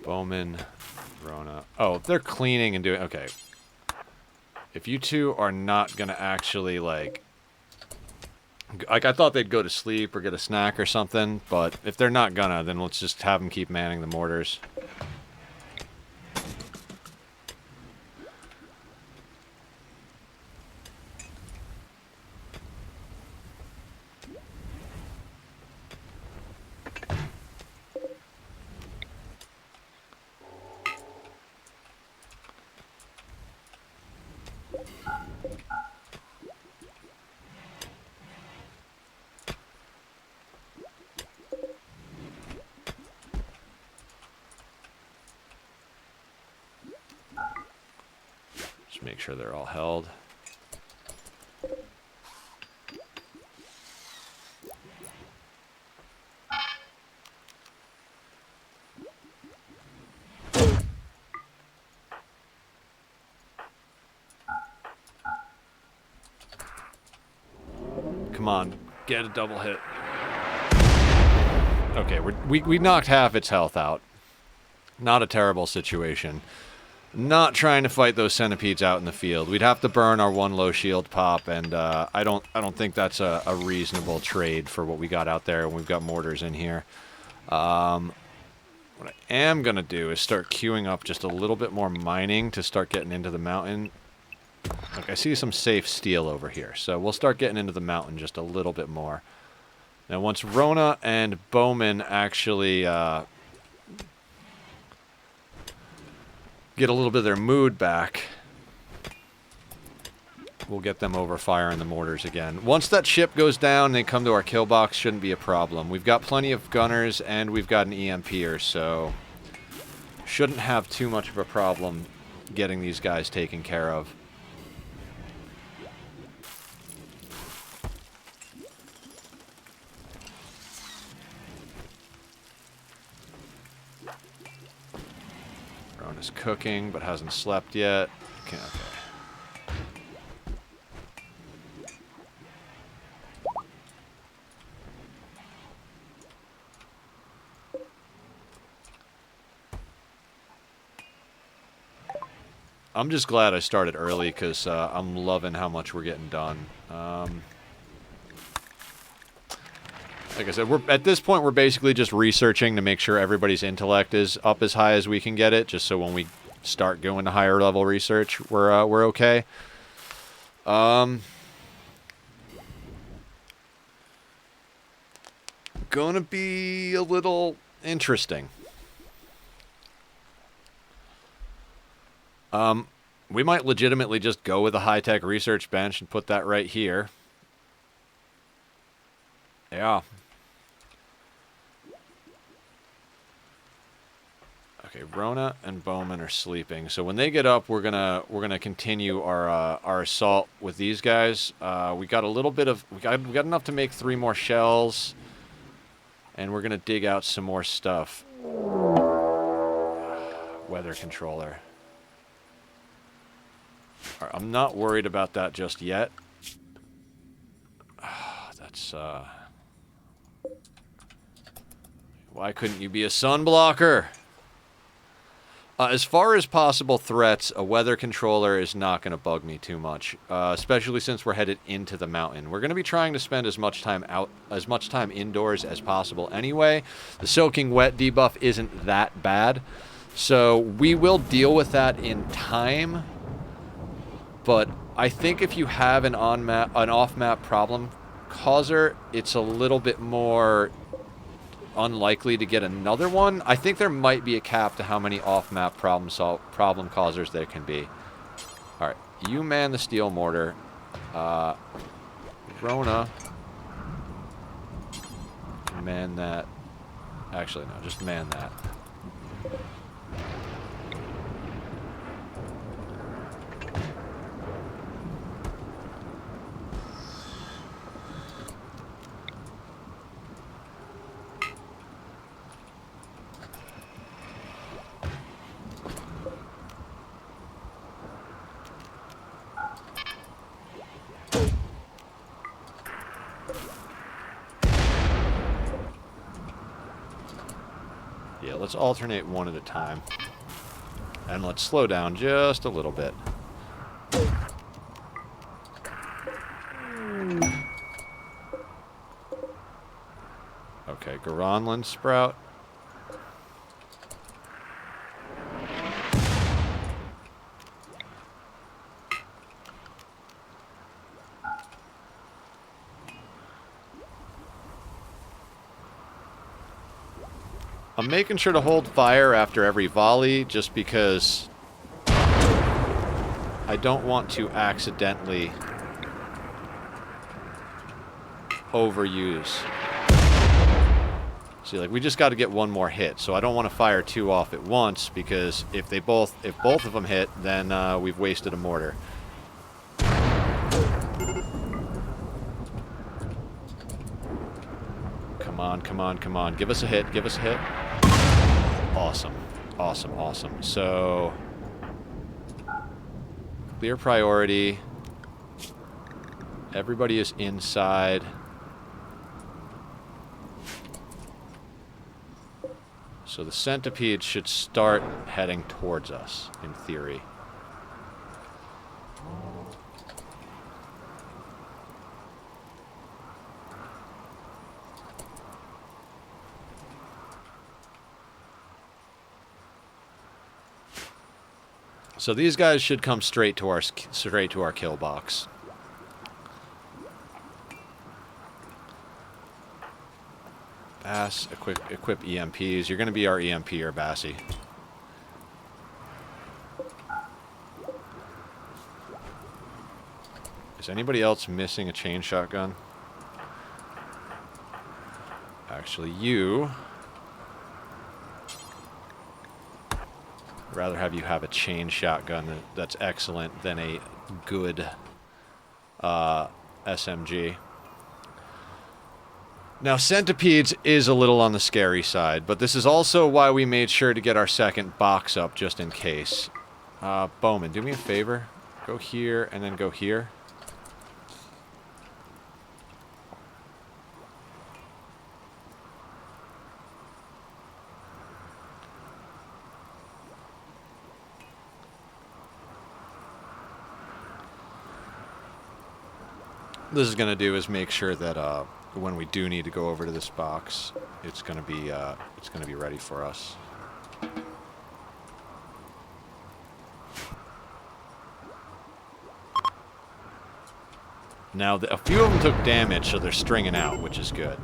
Bowman, Rona. Oh, they're cleaning and doing... Okay. If you two are not going to actually, like, I thought they'd go to sleep or get a snack or something, but if they're not gonna, then let's just have them keep manning the mortars. Make sure they're all held. Come on. Get a double hit. Okay, we knocked half its health out. Not a terrible situation. Not trying to fight those centipedes out in the field. We'd have to burn our one low shield pop, and I don't think that's a reasonable trade for what we got out there. And we've got mortars in here. What I am gonna do is start queuing up just a little bit more mining to start getting into the mountain. Look, I see some safe steel over here, so we'll start getting into the mountain just a little bit more. Now, once Rona and Bowman actually get a little bit of their mood back, we'll get them over firing the mortars again. Once that ship goes down and they come to our kill box, shouldn't be a problem. We've got plenty of gunners and we've got an EMPer, so shouldn't have too much of a problem getting these guys taken care of. Is cooking, but hasn't slept yet. Okay. I'm just glad I started early because I'm loving how much we're getting done. Like I said, at this point, we're basically just researching to make sure everybody's intellect is up as high as we can get it, just so when we start going to higher level research, we're okay. Gonna be a little interesting. We might legitimately just go with a high-tech research bench and put that right here. Yeah. Okay, Rona and Bowman are sleeping. So when they get up, we're gonna continue our assault with these guys. We got a little bit of we got enough to make 3 more shells, and we're gonna dig out some more stuff. Weather controller. All right, I'm not worried about that just yet. That's why couldn't you be a sun blocker? As far as possible threats, a weather controller is not going to bug me too much, especially since we're headed into the mountain. We're going to be trying to spend as much time indoors as possible anyway. The soaking wet debuff isn't that bad, so we will deal with that in time. But I think if you have an off-map problem causer, it's a little bit more unlikely to get another one. I think there might be a cap to how many off-map problem causers there can be. All right, you man the steel mortar. Rona, man that. Actually, no, just man that. Yeah, let's alternate one at a time. And let's slow down just a little bit. Okay, Garanland sprout. I'm making sure to hold fire after every volley just because I don't want to accidentally overuse. See, like, we just got to get one more hit, so I don't want to fire 2 off at once because if both of them hit, then we've wasted a mortar. Come on, come on, come on. Give us a hit, give us a hit. Awesome. Awesome, awesome. So, clear priority. Everybody is inside. So the centipede should start heading towards us, in theory. So these guys should come straight to our kill box. Bass, equip EMPs. You're going to be our EMPer, Bassie. Is anybody else missing a chain shotgun? Actually, you. I'd rather have you have a chain shotgun that's excellent than a good SMG. Now, centipedes is a little on the scary side, but this is also why we made sure to get our second box up just in case. Bowman, do me a favor. Go here and then go here. This is going to do is make sure that when we do need to go over to this box, it's going to be ready for us. Now, a few of them took damage, so they're stringing out, which is good.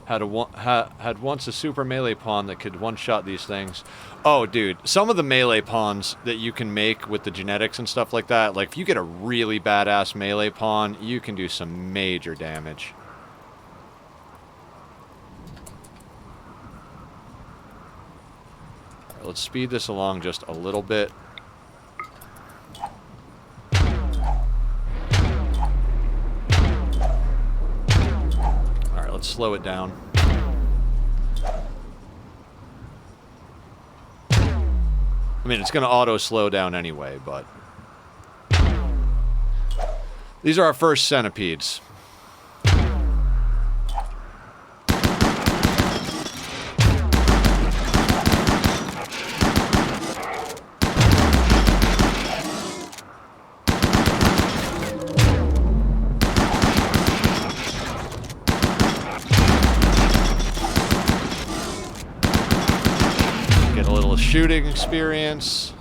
Had once a super melee pawn that could one-shot these things. Oh, dude, some of the melee pawns that you can make with the genetics and stuff like that, like if you get a really badass melee pawn, you can do some major damage. All right, let's speed this along just a little bit. Let's slow it down. I mean, it's going to auto slow down anyway, but... These are our first centipedes. Shooting experience.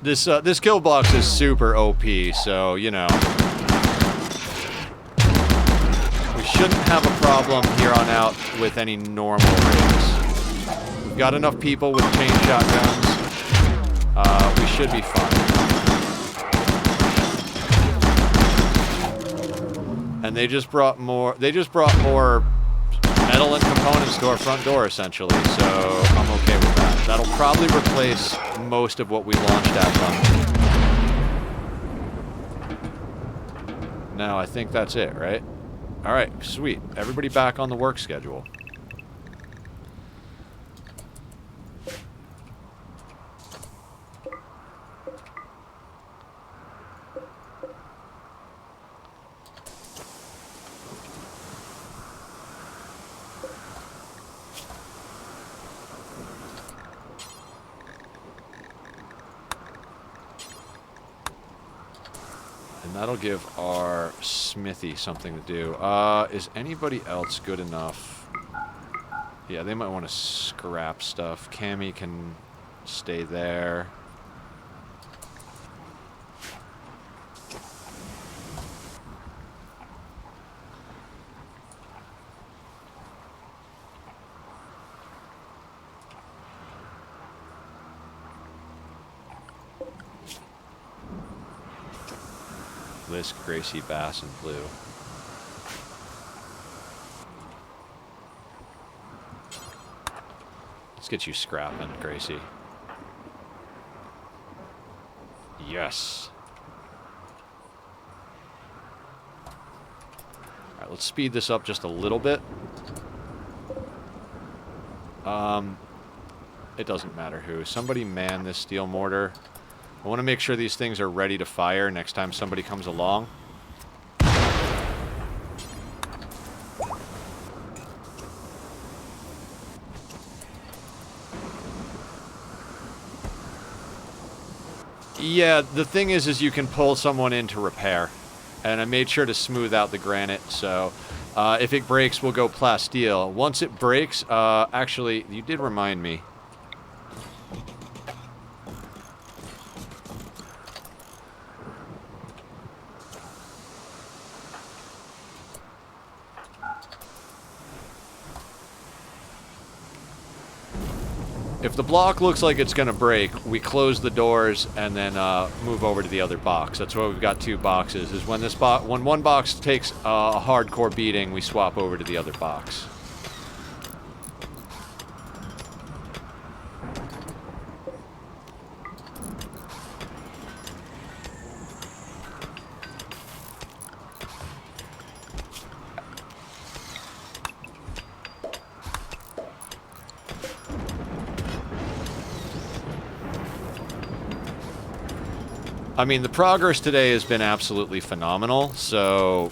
This kill box is super OP, so you know we shouldn't have a problem here on out with any normal rigs. We've got enough people with chain shotguns. We should be fine. And they just brought more. Metal and components to our front door, essentially, so I'm okay with that. That'll probably replace most of what we launched at from. Now, I think that's it, right? Alright, sweet. Everybody back on the work schedule. That'll give our smithy something to do. Is anybody else good enough? Yeah, they might want to scrap stuff. Cammy can stay there. Lisk, Gracie, Bass, and Blue. Let's get you scrapping, Gracie. Yes. Alright, let's speed this up just a little bit. It doesn't matter who. Somebody man this steel mortar. I want to make sure these things are ready to fire next time somebody comes along. Yeah, the thing is you can pull someone in to repair. And I made sure to smooth out the granite, so if it breaks, we'll go plasteel. Once it breaks, actually, you did remind me. If the block looks like it's going to break, we close the doors and then move over to the other box. That's why we've got two boxes. Is when when one box takes a hardcore beating, we swap over to the other box. I mean, the progress today has been absolutely phenomenal, so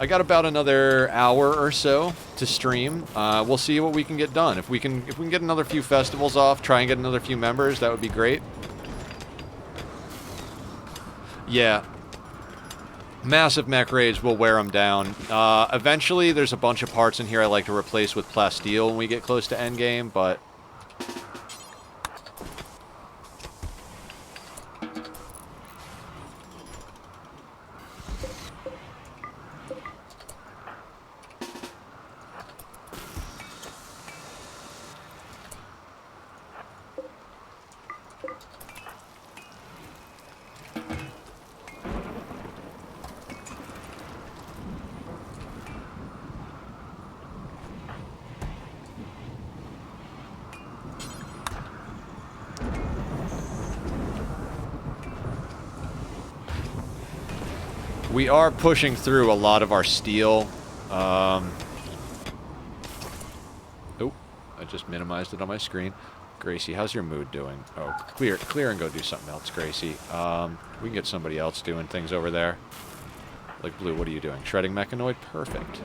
I got about another hour or so to stream. We'll see what we can get done. If we can get another few festivals off, try and get another few members, that would be great. Yeah. Massive mech raids will wear them down. Eventually, there's a bunch of parts in here I like to replace with plasteel when we get close to endgame, but we are pushing through a lot of our steel. Oh, I just minimized it on my screen. Gracie, how's your mood doing? Oh, clear and go do something else, Gracie. We can get somebody else doing things over there. Like Blue, what are you doing? Shredding mechanoid? Perfect.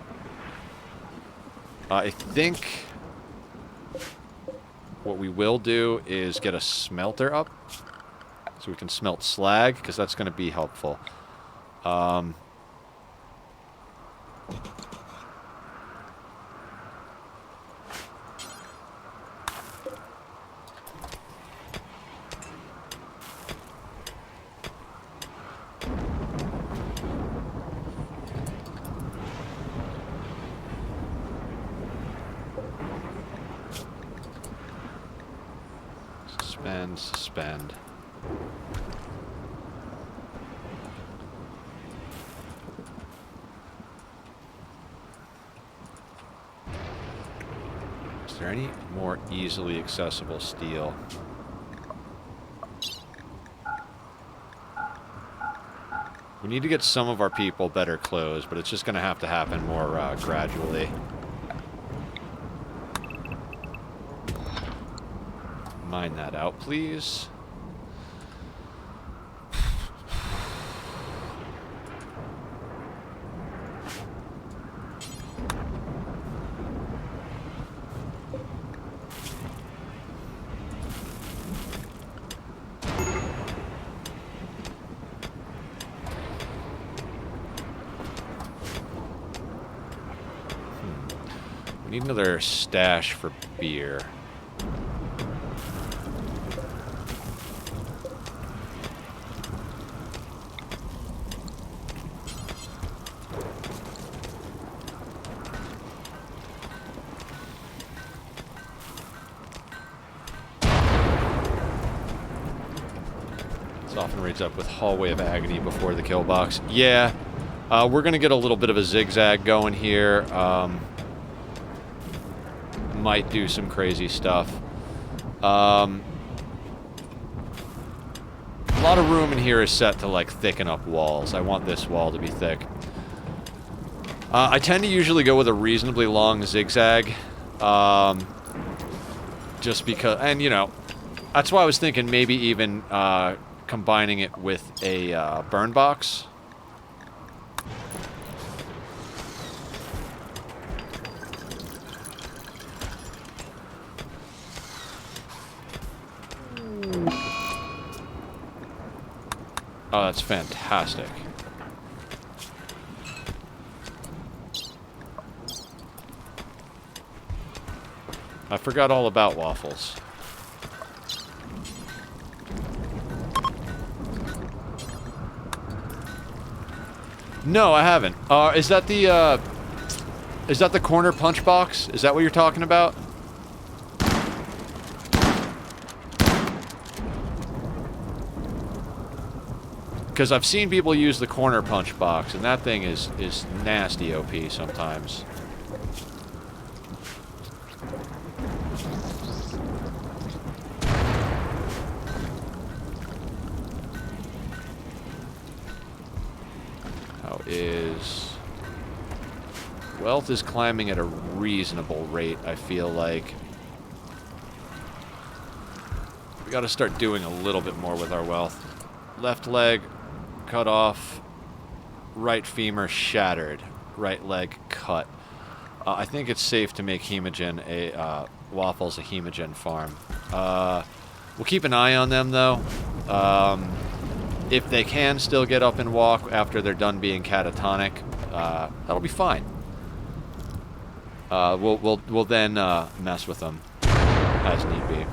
I think what we will do is get a smelter up so we can smelt slag, because that's going to be helpful. Suspend. Is there any more easily accessible steel? We need to get some of our people better clothes, but it's just going to happen more gradually. Mine that out, please. We need another stash for beer. Often reads up with Hallway of Agony before the kill box. Yeah, we're going to get a little bit of a zigzag going here. Might do some crazy stuff. A lot of room in here is set to, like, thicken up walls. I want this wall to be thick. I tend to usually go with a reasonably long zigzag. Just because... And, you know, that's why I was thinking maybe even combining it with a burn box. Oh, that's fantastic. I forgot all about waffles. No, I haven't. Is that the corner punch box? Is that what you're talking about? Because I've seen people use the corner punch box, and that thing is nasty OP sometimes. How is... Wealth is climbing at a reasonable rate, I feel like. We gotta start doing a little bit more with our wealth. Left leg cut off, right femur shattered, right leg cut. I think it's safe to make Hemogen Waffles a Hemogen farm. We'll keep an eye on them though. If they can still get up and walk after they're done being catatonic, that'll be fine. We'll then mess with them as need be.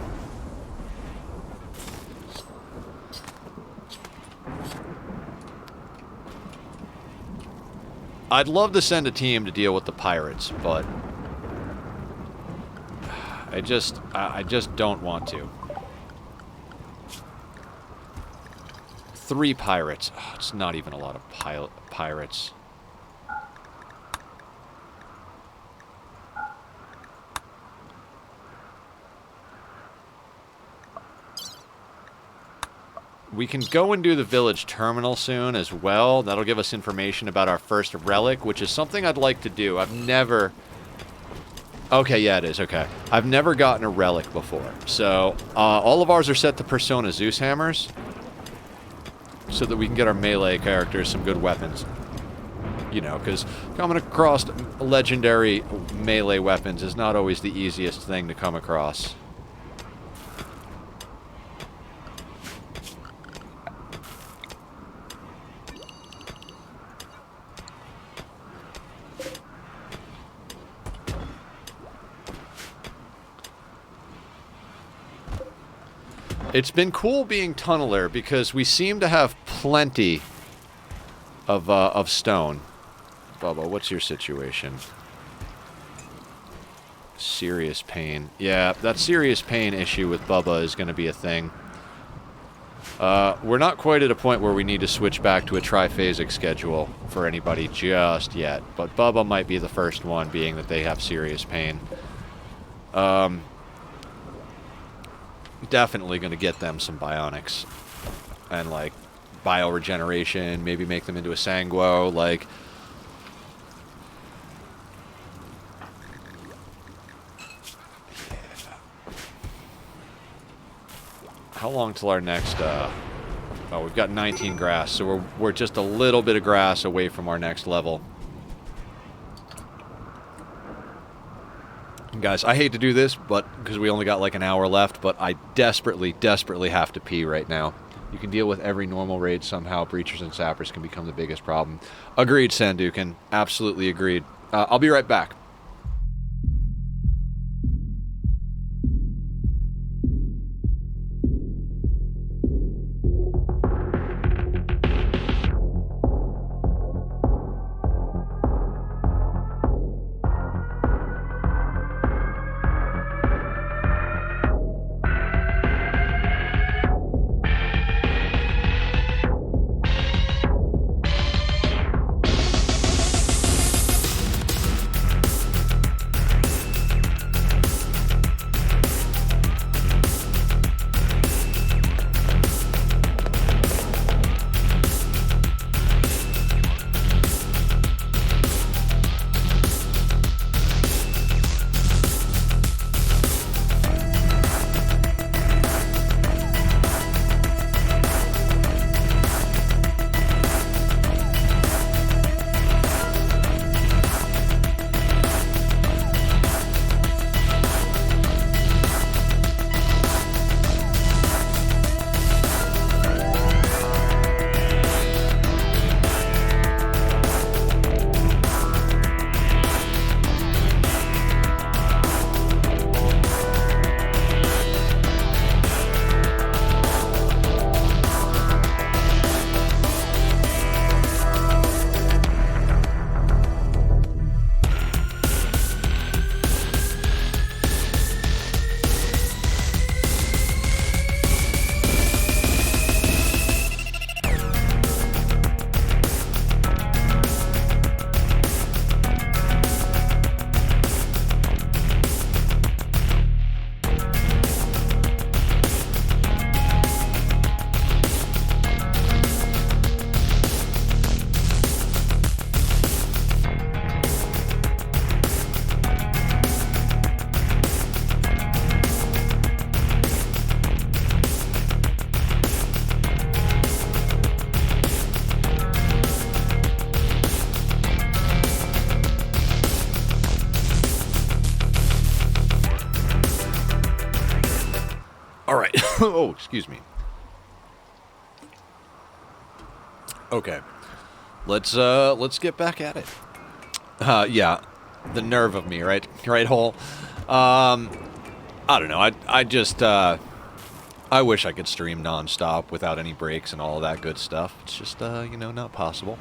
I'd love to send a team to deal with the pirates, but I just don't want to. 3 pirates. Oh, it's not even a lot of pirates. We can go and do the village terminal soon as well. That'll give us information about our first relic, which is something I'd like to do. I've never... Okay, yeah, it is. Okay. I've never gotten a relic before. So, all of ours are set to Persona Zeus hammers, so that we can get our melee characters some good weapons. You know, because coming across legendary melee weapons is not always the easiest thing to come across. It's been cool being tunneler because we seem to have plenty of stone. Bubba, what's your situation? Serious pain. Yeah, that serious pain issue with Bubba is going to be a thing. We're not quite at a point where we need to switch back to a triphasic schedule for anybody just yet, but Bubba might be the first one, being that they have serious pain. Definitely going to get them some bionics. And, like, bioregeneration, maybe make them into a Sanguo, like... How long till our next, Oh, we've got 19 grass, so we're just a little bit of grass away from our next level. Guys, I hate to do this, but because we only got like an hour left, but I desperately, desperately have to pee right now. You can deal with every normal raid somehow. Breachers and sappers can become the biggest problem. Agreed, Sandukin. Absolutely agreed. I'll be right back. Oh, excuse me. Okay. Let's get back at it. Yeah. The nerve of me, right? Right, Hole? I don't know. I just, I wish I could stream nonstop without any breaks and all that good stuff. It's just, you know, not possible.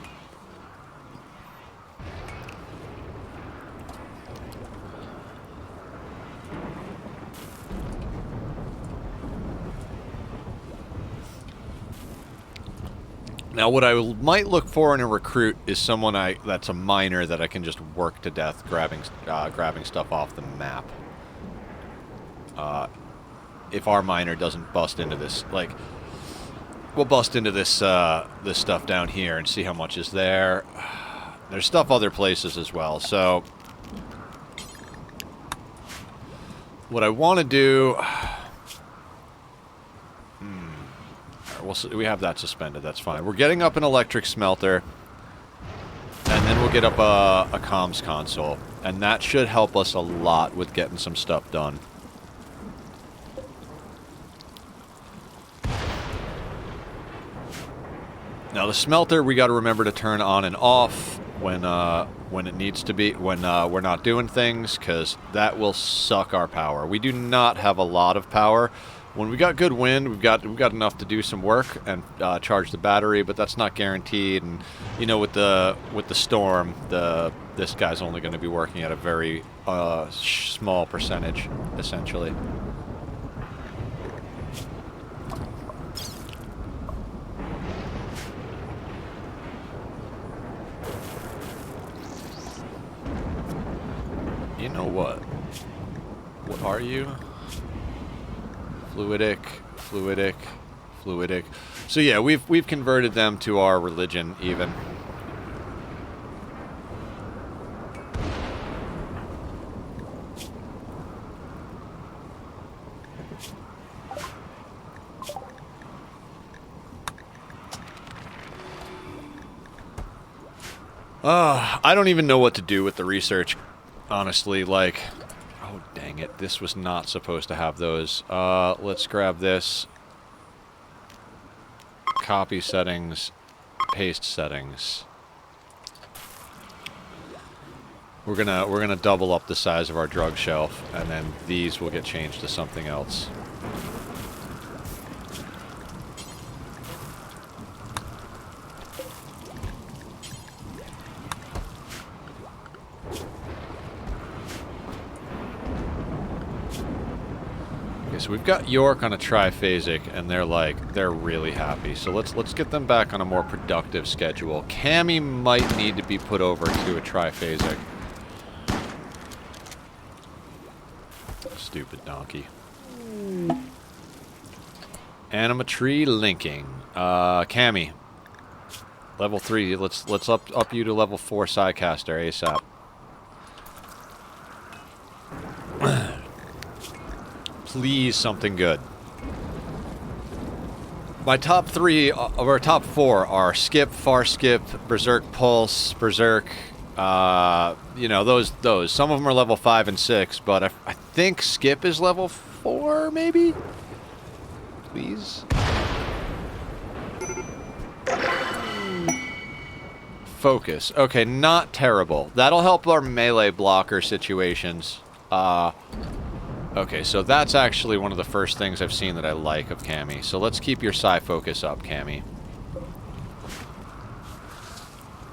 Now, what I might look for in a recruit is someone that's a miner that I can just work to death grabbing stuff off the map. If our miner doesn't bust into this, like, we'll bust into this this stuff down here and see how much is there. There's stuff other places as well, so what I want to do... we have that suspended, that's fine. We're getting up an electric smelter, and then we'll get up a comms console, and that should help us a lot with getting some stuff done. Now the smelter, we got to remember to turn on and off when it needs to be, when we're not doing things, because that will suck our power. We do not have a lot of power. When we got good wind, we've got enough to do some work and charge the battery, but that's not guaranteed. And you know, with the storm, this guy's only going to be working at a very small percentage, essentially. You know what? What are you? Fluidic. So yeah, we've converted them to our religion, even. I don't even know what to do with the research, honestly, like... Oh, dang it. This was not supposed to have those. Let's grab this. Copy settings. Paste settings. We're gonna double up the size of our drug shelf, and then these will get changed to something else. So we've got York on a triphasic, and they're really happy. So let's get them back on a more productive schedule. Cammy might need to be put over to a triphasic. Stupid donkey. Animatree linking. Cammy. Level 3. Let's up you to level 4 Psycaster ASAP. Please, something good. My top 3, or top 4, are Skip, Far Skip, Berserk Pulse, Berserk, you know, those. Some of them are level 5 and 6, but I think Skip is level 4, maybe? Please? Focus. Okay, not terrible. That'll help our melee blocker situations. Okay, so that's actually one of the first things I've seen that I like of Cammy. So let's keep your psi focus up, Cammy.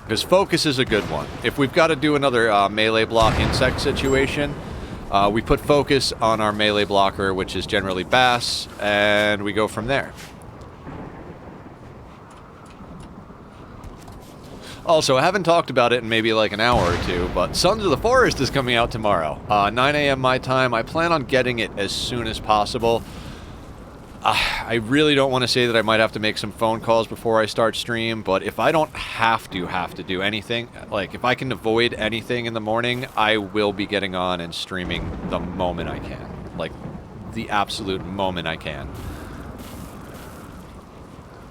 Because focus is a good one. If we've got to do another melee block insect situation, we put focus on our melee blocker, which is generally Bass, and we go from there. Also, I haven't talked about it in maybe like an hour or two, but Sons of the Forest is coming out tomorrow. 9 a.m. my time. I plan on getting it as soon as possible. I really don't want to say that I might have to make some phone calls before I start stream, but if I don't have to do anything, like if I can avoid anything in the morning, I will be getting on and streaming the moment I can. Like, the absolute moment I can.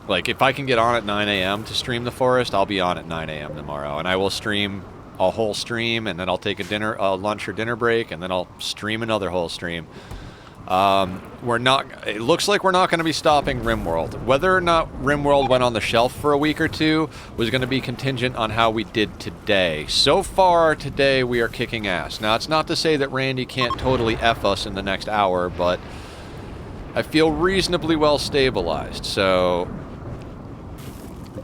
Like, if I can get on at 9 a.m. to stream The Forest, I'll be on at 9 a.m. tomorrow. And I will stream a whole stream, and then I'll take a lunch or dinner break, and then I'll stream another whole stream. We're not. It looks like we're not going to be stopping RimWorld. Whether or not RimWorld went on the shelf for a week or two was going to be contingent on how we did today. So far today, we are kicking ass. Now, it's not to say that Randy can't totally F us in the next hour, but I feel reasonably well stabilized. So,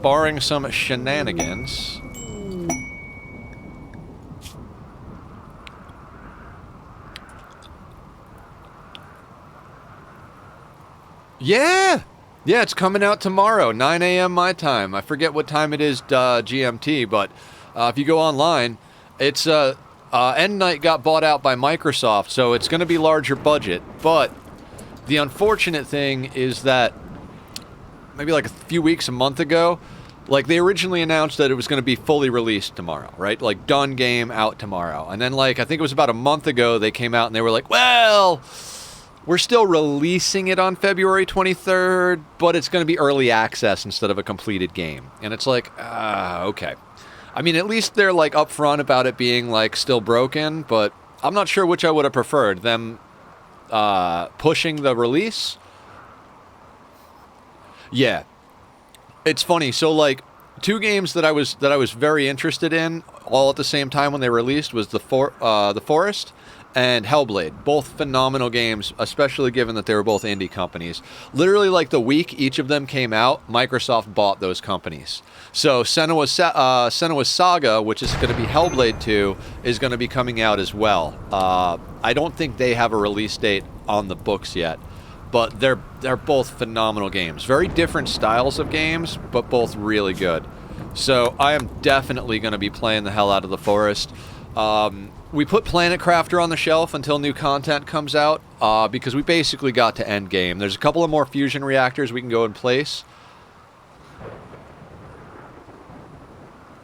barring some shenanigans. Yeah! Yeah, it's coming out tomorrow, 9 a.m. my time. I forget what time it is GMT, but if you go online, it's End Night got bought out by Microsoft, so it's going to be larger budget. But the unfortunate thing is that maybe like a few weeks, a month ago, like they originally announced that it was going to be fully released tomorrow, right? Like done game out tomorrow. And then like I think it was about a month ago they came out and they were like, well, we're still releasing it on February 23rd, but it's going to be early access instead of a completed game. And it's like, okay. I mean, at least they're like upfront about it being like still broken, but I'm not sure which I would have preferred. Them pushing the release. Yeah. It's funny. So like two games that I was very interested in all at the same time when they released was the Forest and Hellblade, both phenomenal games, especially given that they were both indie companies. Literally, like the week each of them came out, Microsoft bought those companies. So Senua's Saga, which is going to be Hellblade 2, is going to be coming out as well. I don't think they have a release date on the books yet, but they're both phenomenal games. Very different styles of games, but both really good. So I am definitely going to be playing the hell out of the Forest. We put Planet Crafter on the shelf until new content comes out, because we basically got to end game. There's a couple of more fusion reactors we can go in place.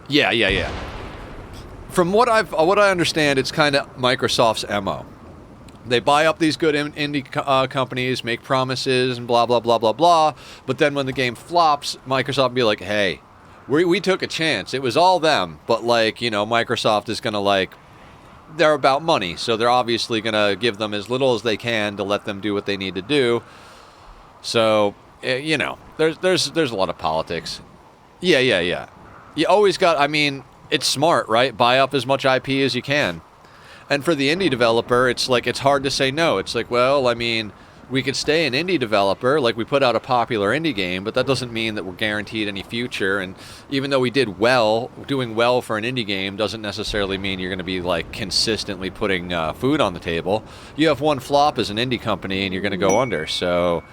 Yeah. From what I understand, it's kind of Microsoft's MO. They buy up these good indie companies, make promises, and blah, blah, blah, blah, blah. But then when the game flops, Microsoft will be like, hey, we took a chance. It was all them. But, like, you know, Microsoft is going to, like, they're about money. So they're obviously going to give them as little as they can to let them do what they need to do. So, you know, there's a lot of politics. Yeah. You always got, I mean, it's smart, right? Buy up as much IP as you can. And for the indie developer, it's like, it's hard to say no. It's like, well, I mean, we could stay an indie developer, like we put out a popular indie game, but that doesn't mean that we're guaranteed any future. And even though we did well, doing well for an indie game doesn't necessarily mean you're going to be like consistently putting food on the table. You have one flop as an indie company and you're going to go under. So,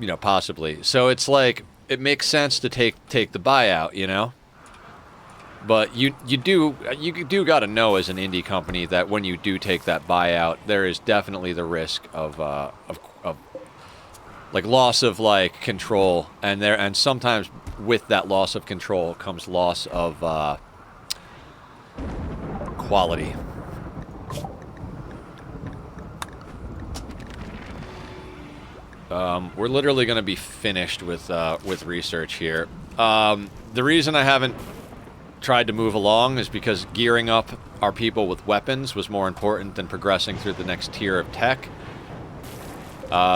you know, possibly. So it's like, it makes sense to take the buyout, you know? But you do got to know as an indie company that when you do take that buyout, there is definitely the risk of like loss of like control, and sometimes with that loss of control comes loss of quality. We're literally going to be finished with research here. The reason I haven't tried to move along is because gearing up our people with weapons was more important than progressing through the next tier of tech.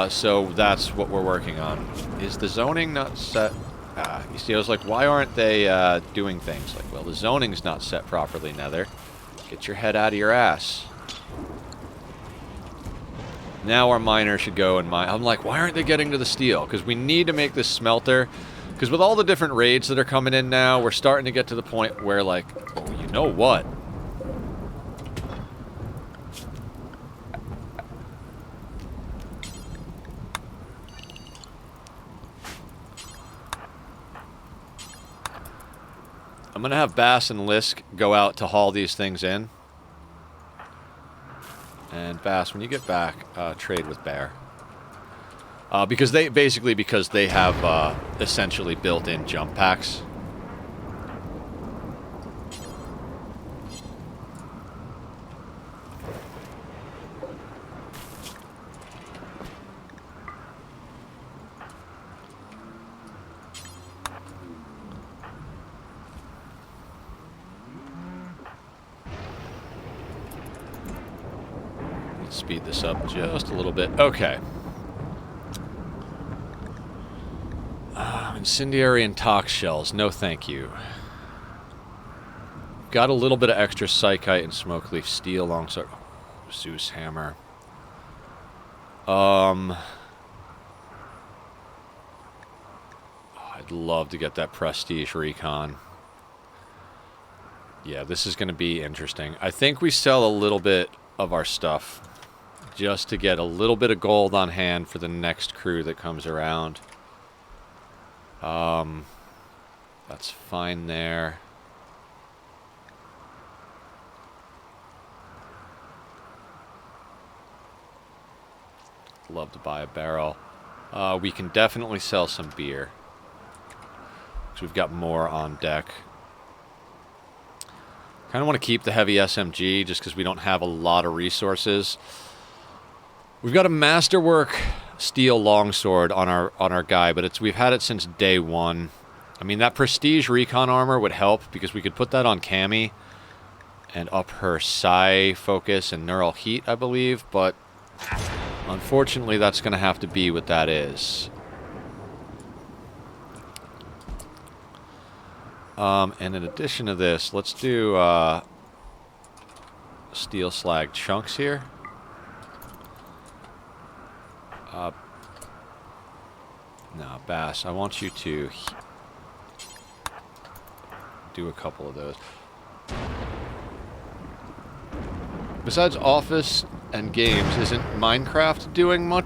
So that's what we're working on. Is the zoning not set? You see, I was like, why aren't they doing things? Like, well, the zoning's not set properly, Nether. Get your head out of your ass. Now our miner should go and mine. I'm like, why aren't they getting to the steel? Because we need to make this smelter. Because with all the different raids that are coming in now, we're starting to get to the point where, like, oh, you know what? I'm going to have Bass and Lisk go out to haul these things in. And Bass, when you get back, trade with Bear. Because they have essentially built-in jump packs. Speed this up just a little bit. Okay. Incendiary and tox shells. No thank you. Got a little bit of extra psychite and smoke leaf steel alongside Zeus hammer. I'd love to get that prestige recon. Yeah, this is going to be interesting. I think we sell a little bit of our stuff just to get a little bit of gold on hand for the next crew that comes around. That's fine there. Love to buy a barrel. We can definitely sell some beer, because we've got more on deck. Kind of want to keep the heavy SMG just because we don't have a lot of resources. We've got a masterwork steel longsword on our guy, but we've had it since day one. I mean, that prestige recon armor would help because we could put that on Cammy and up her psi focus and neural heat, I believe, but unfortunately that's going to have to be what that is. And in addition to this, let's do steel slag chunks here. No, Bass, I want you to do a couple of those. Besides Office and games, isn't Minecraft doing much?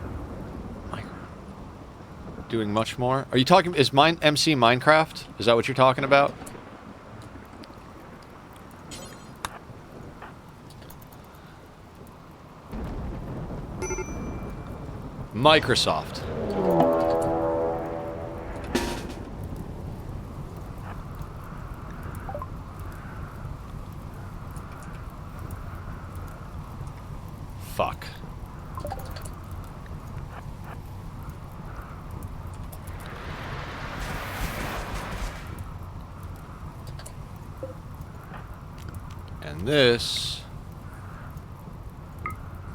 Doing much more? Are you talking? Is MC Minecraft? Is that what you're talking about? Microsoft. Fuck. And this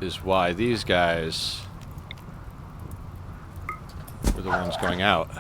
is why these guys are the ones going out.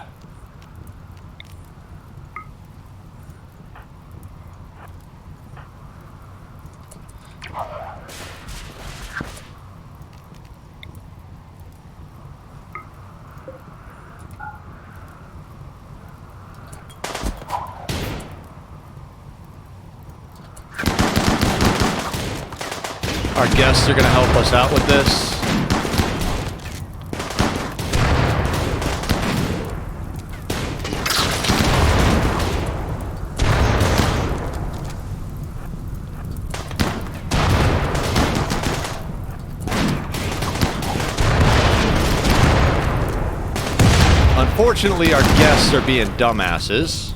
Our guests are going to help us out with this. Unfortunately, our guests are being dumbasses.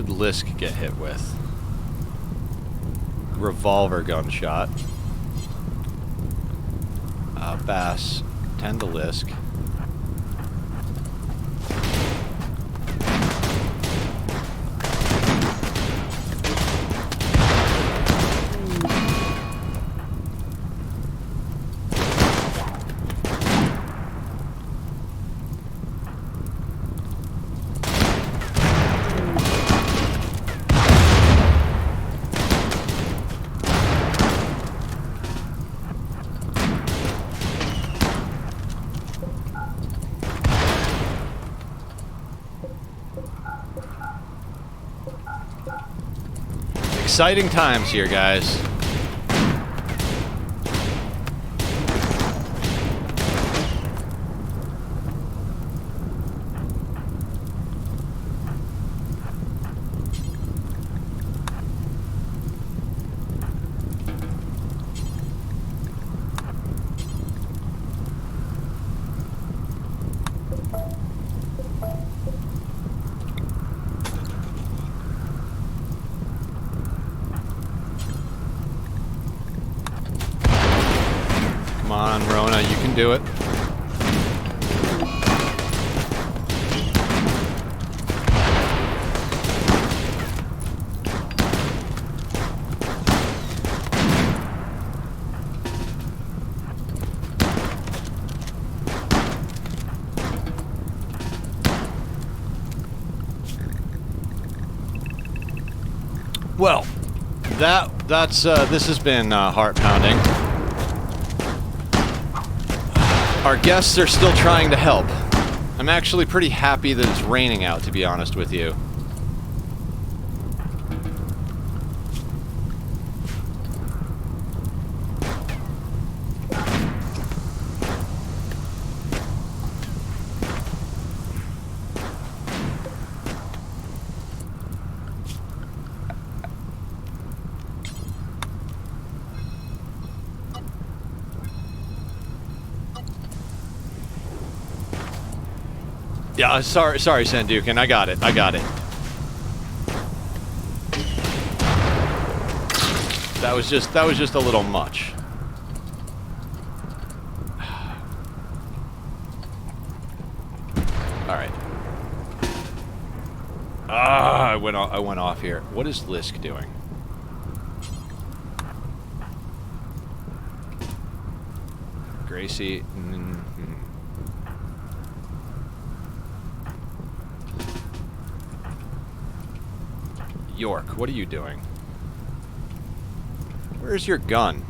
Lisk get hit with? Revolver gunshot. Bass, 10 to Lisk. Exciting times here, guys. Come on, Rona, you can do it. Well, this has been heart pounding. Our guests are still trying to help. I'm actually pretty happy that it's raining out, to be honest with you. Yeah, sorry, Sandukin. I got it. That was just a little much. All right. I went off here. What is Lisk doing? Gracie. York, what are you doing? Where's your gun?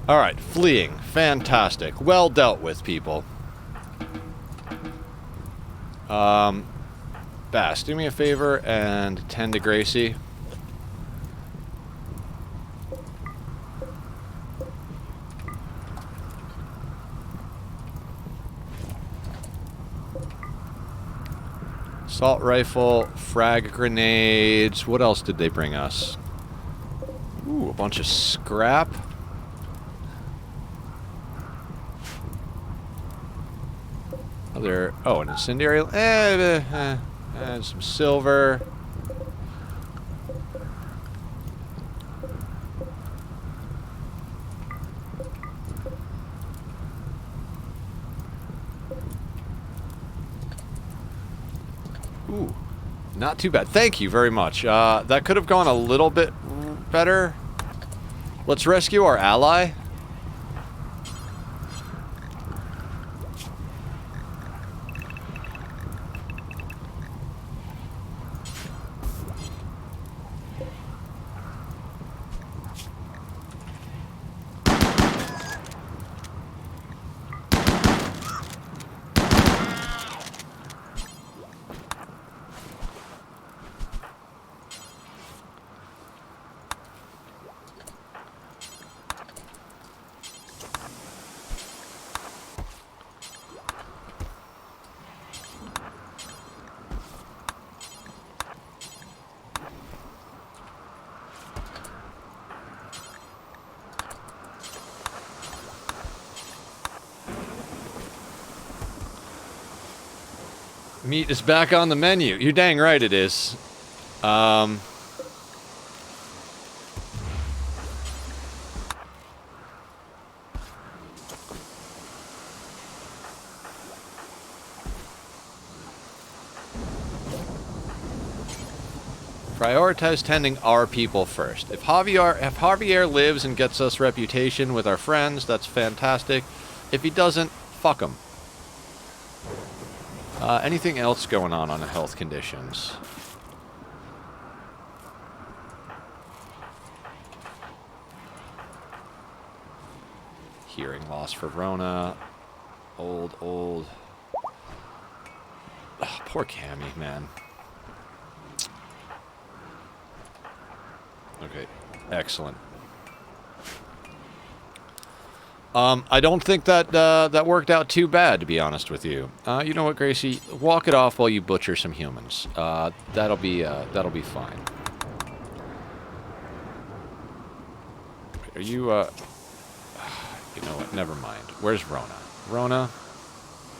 Alright, fleeing. Fantastic. Well dealt with, people. Bass, do me a favor and tend to Gracie. Assault rifle, frag grenades. What else did they bring us? Ooh, a bunch of scrap. Oh, an incendiary. And some silver. Ooh, not too bad. Thank you very much. That could have gone a little bit better. Let's rescue our ally. Meat is back on the menu. You're dang right it is. Prioritize tending our people first. If Javier lives and gets us reputation with our friends, that's fantastic. If he doesn't, fuck him. Anything else going on the health conditions? Hearing loss for Rona. Old. Oh, poor Cammy, man. Okay, excellent. I don't think that that worked out too bad, to be honest with you. You know what, Gracie? Walk it off while you butcher some humans. That'll be fine. Are you? You know what? Never mind. Where's Rona?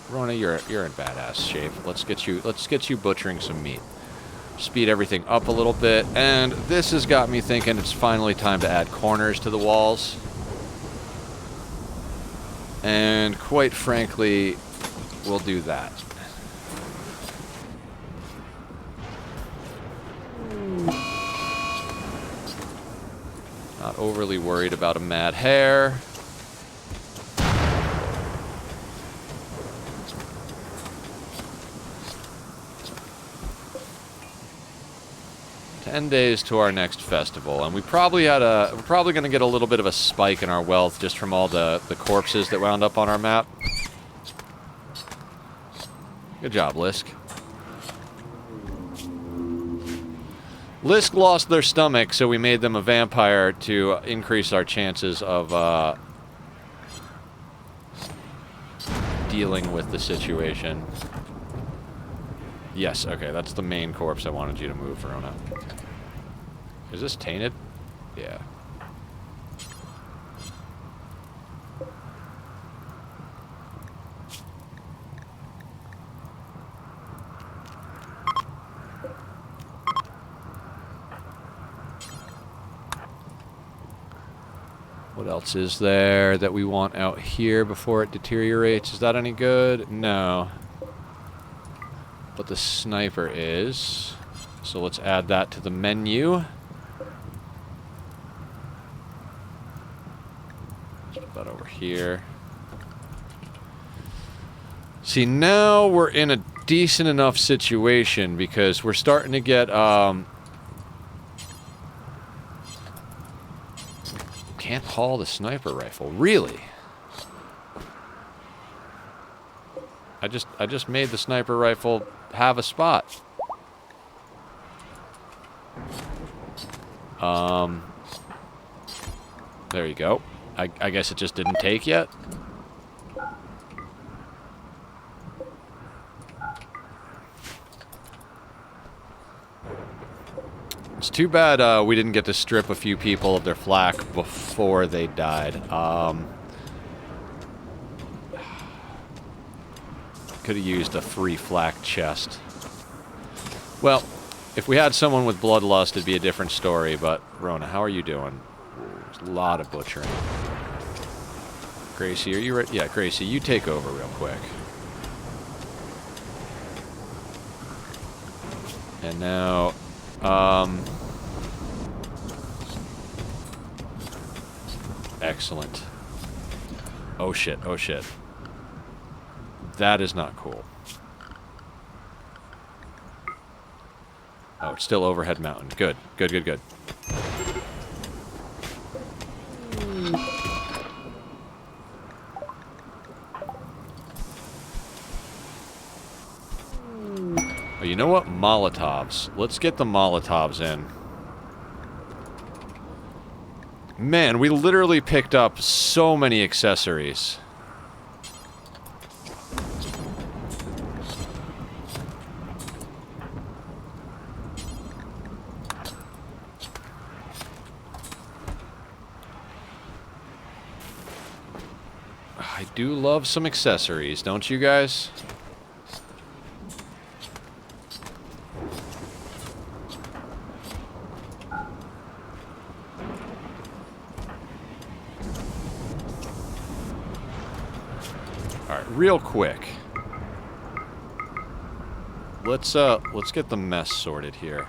Rona, you're in badass shape. Let's get you butchering some meat. speed everything up a little bit. And this has got me thinking it's finally time to add corners to the walls. And quite frankly, we'll do that. Not overly worried about a mad hare. Days to our next festival, and we're probably going to get a little bit of a spike in our wealth just from all the corpses that wound up on our map. Good job, Lisk. Lisk lost their stomach, so we made them a vampire to increase our chances of dealing with the situation. Yes, okay, that's the main corpse I wanted you to move, Verona. Is this tainted? Yeah. What else is there that we want out here before it deteriorates? Is that any good? No. But the sniper is. So let's add that to the menu. Let's put that over here. See, now we're in a decent enough situation because we're starting to get, can't haul the sniper rifle. Really? I just made the sniper rifle have a spot. There you go. I guess it just didn't take yet. It's too bad we didn't get to strip a few people of their flak before they died. Could have used a free flak chest. Well, if we had someone with bloodlust, it'd be a different story, but Rona, how are you doing? There's a lot of butchering. Gracie, are you ready? Yeah, Gracie, you take over real quick. And now, excellent. Oh shit, oh shit. That is not cool. Oh, it's still overhead mountain. Good, good, good, good. Oh, you know what? Molotovs. Let's get the Molotovs in. Man, we literally picked up so many accessories. I do love some accessories, don't you guys? Alright, real quick. Let's get the mess sorted here.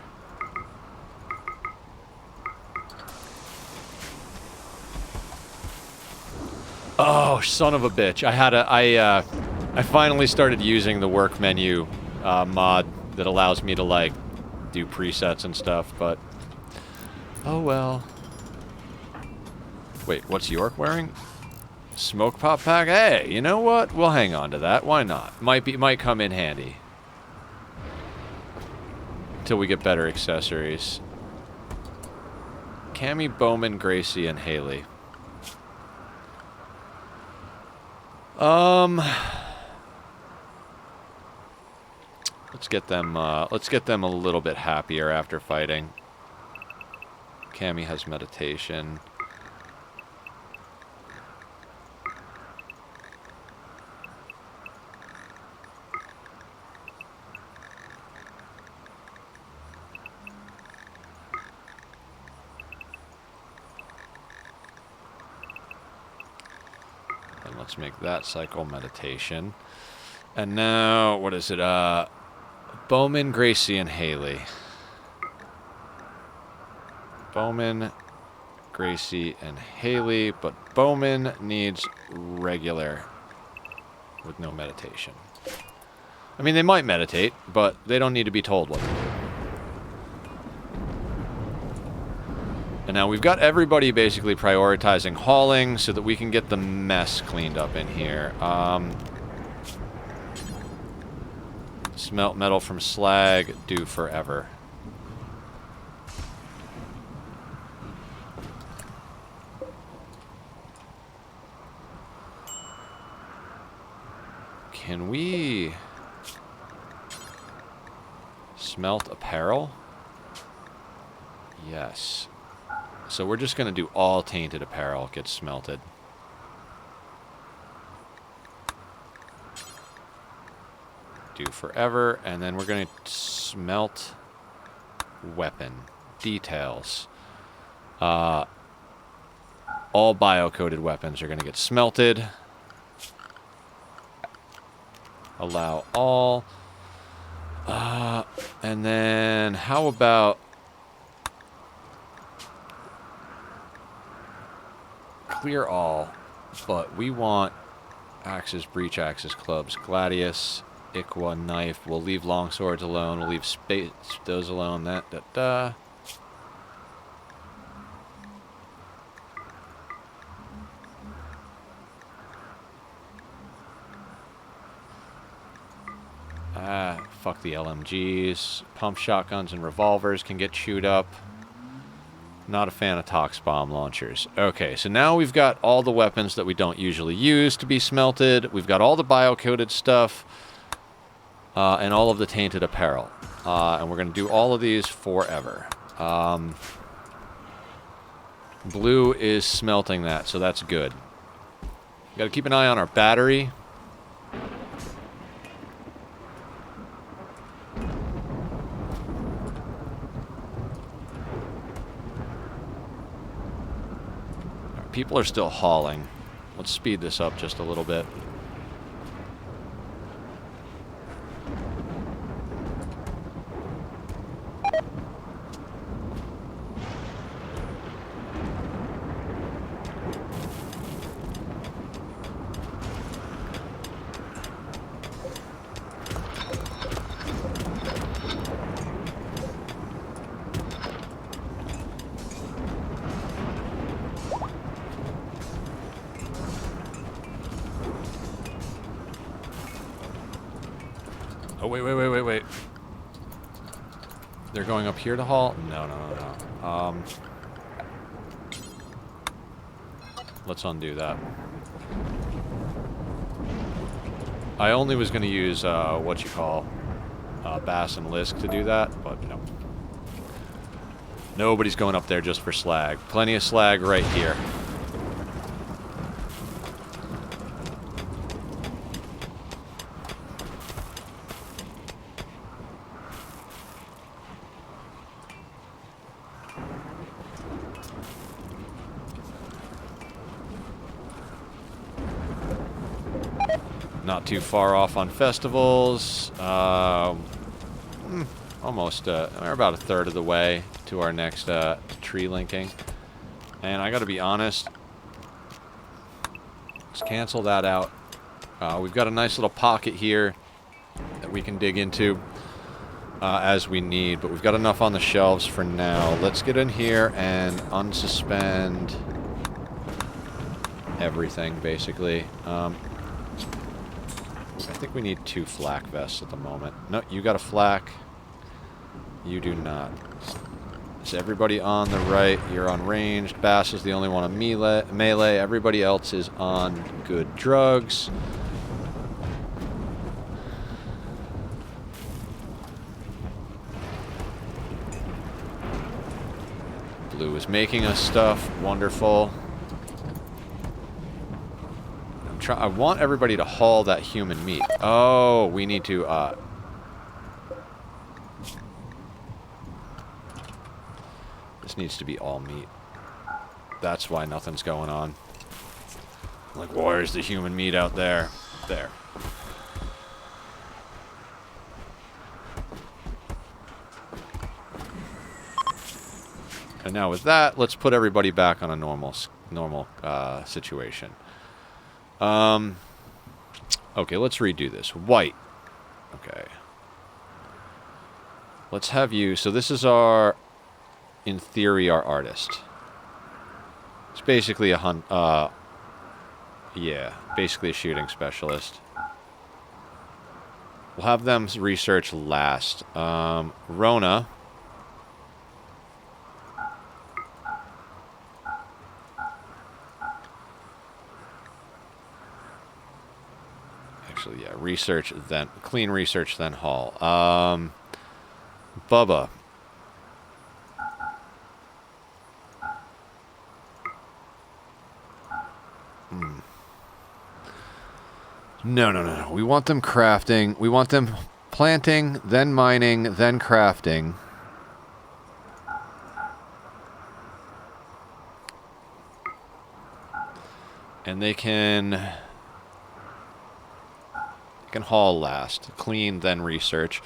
Oh, son of a bitch. I finally started using the work menu mod that allows me to, like, do presets and stuff, but... Oh, well. Wait, what's York wearing? Smoke pop pack? Hey, you know what? We'll hang on to that. Why not? Might come in handy. Until we get better accessories. Cammy, Bowman, Gracie, and Haley. Let's get them a little bit happier after fighting. Cammy has meditation. let's make that cycle meditation. And now, what is it? Bowman, Gracie, and Haley. Bowman, Gracie, and Haley, but Bowman needs regular with no meditation. I mean, they might meditate, but they don't need to be told what to do. And now we've got everybody basically prioritizing hauling so that we can get the mess cleaned up in here. Smelt metal from slag, do forever. Can we smelt apparel? Yes. So we're just going to do all tainted apparel get smelted. Do forever, and then we're going to smelt weapon details. All bio-coated weapons are going to get smelted. Allow all. And then how about clear all, but we want axes, breach axes, clubs, gladius, Iqua, knife. We'll leave long swords alone. We'll leave those alone. Fuck the LMGs. Pump shotguns and revolvers can get chewed up. Not a fan of tox bomb launchers. Okay, so now we've got all the weapons that we don't usually use to be smelted. We've got all the bio-coated stuff. And all of the tainted apparel. And we're going to do all of these forever. Blue is smelting that, so that's good. Got to keep an eye on our battery. People are still hauling. Let's speed this up just a little bit. Oh, wait. They're going up here to haul? No. Let's undo that. I only was going to use, Bass and Lisk to do that, but no. Nobody's going up there just for slag. Plenty of slag right here. Not too far off on festivals. Almost, we're about a third of the way to our next tree linking. And I gotta be honest, let's cancel that out. We've got a nice little pocket here that we can dig into as we need, but we've got enough on the shelves for now. Let's get in here and unsuspend everything, basically. I think we need 2 flak vests at the moment. No, you got a flak. You do not. So everybody on the right, you're on ranged. Bass is the only one on melee. Everybody else is on good drugs. Blue is making us stuff. Wonderful. I want everybody to haul that human meat. Oh, we need to, this needs to be all meat. That's why nothing's going on. Like, where's the human meat out there? There. And now with that, let's put everybody back on a normal situation. Okay, let's redo this. White. Okay. Let's have you... So this is our... In theory, our artist. It's basically a hunt... yeah, basically a shooting specialist. We'll have them research last. Rona... Actually, yeah, research, then... Clean research, then haul. Bubba. No. We want them crafting. We want them planting, then mining, then crafting. And they can haul last. Clean, then research.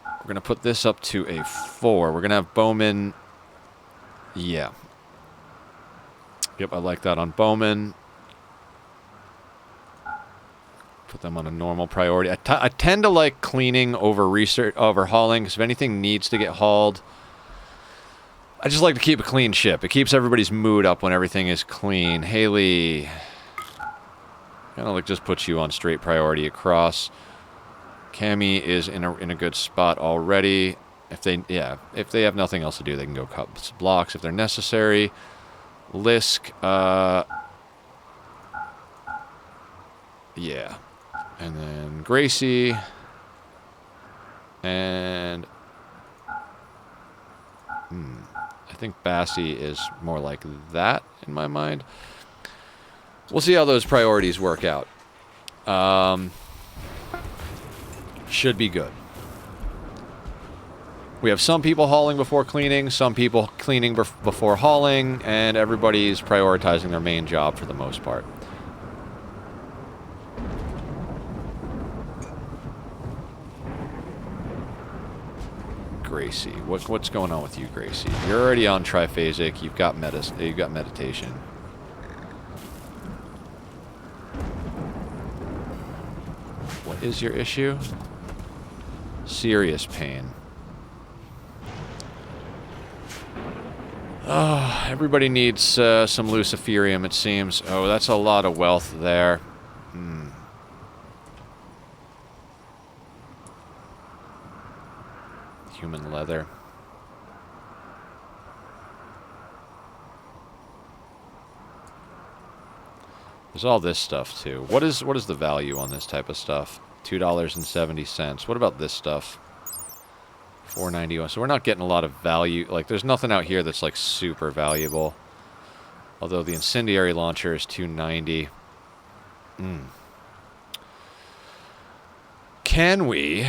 We're going to put this up to a 4. We're going to have Bowman. Yeah. Yep, I like that on Bowman. Put them on a normal priority. I tend to like cleaning over research, over hauling, because if anything needs to get hauled, I just like to keep a clean ship. It keeps everybody's mood up when everything is clean. Haley, kind of like just puts you on straight priority across. Cammy is in a good spot already. If they have nothing else to do, they can go cut blocks if they're necessary. Lisk, yeah. And then Gracie. And... I think Bassie is more like that in my mind. We'll see how those priorities work out. Should be good. We have some people hauling before cleaning, some people cleaning before hauling, and everybody's prioritizing their main job for the most part. Gracie, what's going on with you, Gracie? You're already on triphasic. You've got meditation. What is your issue? Serious pain. Oh, everybody needs some Luciferium, it seems. Oh, that's a lot of wealth there. Human leather. There's all this stuff too. What is the value on this type of stuff? $2.70. What about this stuff? $4.91. So we're not getting a lot of value. Like, there's nothing out here that's like super valuable. Although the incendiary launcher is $2.90. Can we?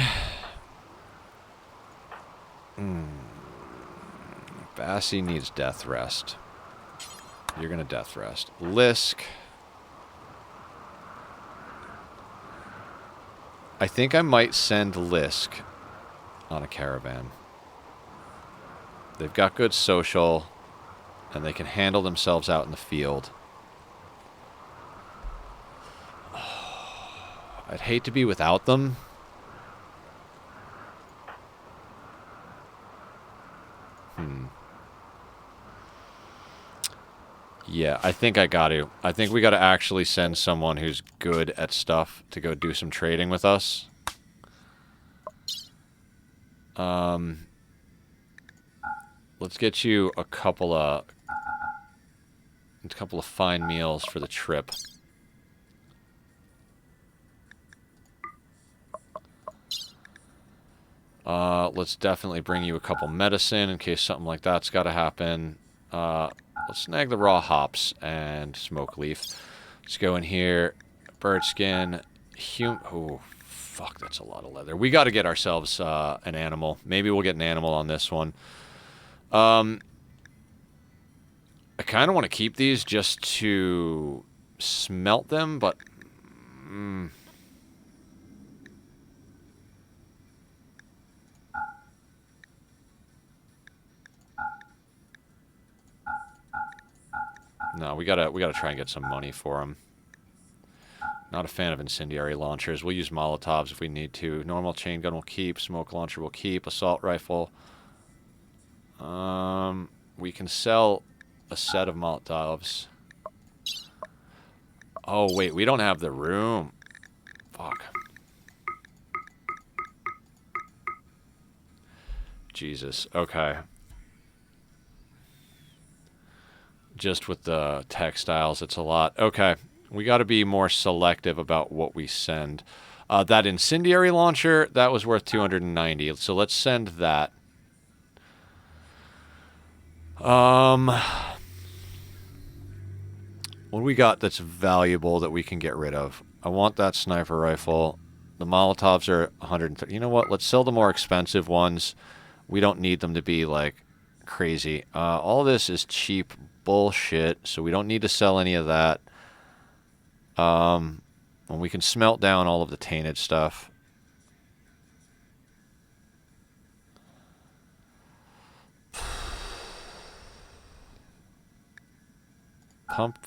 Bassie needs death rest. You're gonna death rest. Lisk. I think I might send Lisk on a caravan. They've got good social, and they can handle themselves out in the field. I'd hate to be without them. Yeah, I think I got to. I think we got to actually send someone who's good at stuff to go do some trading with us. Let's get you a couple of fine meals for the trip. Let's definitely bring you a couple medicine in case something like that's got to happen. Let's snag the raw hops and smoke leaf. Let's go in here. Bird skin. Oh, fuck, that's a lot of leather. We got to get ourselves an animal. Maybe we'll get an animal on this one. I kind of want to keep these just to smelt them, but... No, we gotta try and get some money for them. Not a fan of incendiary launchers. We'll use Molotovs if we need to. Normal chain gun will keep. Smoke launcher will keep. Assault rifle. We can sell a set of Molotovs. Oh, wait. We don't have the room. Fuck. Jesus. Okay. Just with the textiles, it's a lot. Okay. We got to be more selective about what we send. That incendiary launcher, that was worth 290. So let's send that. What do we got that's valuable that we can get rid of? I want that sniper rifle. The Molotovs are 130. You know what? Let's sell the more expensive ones. We don't need them to be, like, crazy. All this is cheap bullshit, so we don't need to sell any of that. And we can smelt down all of the tainted stuff. Pump.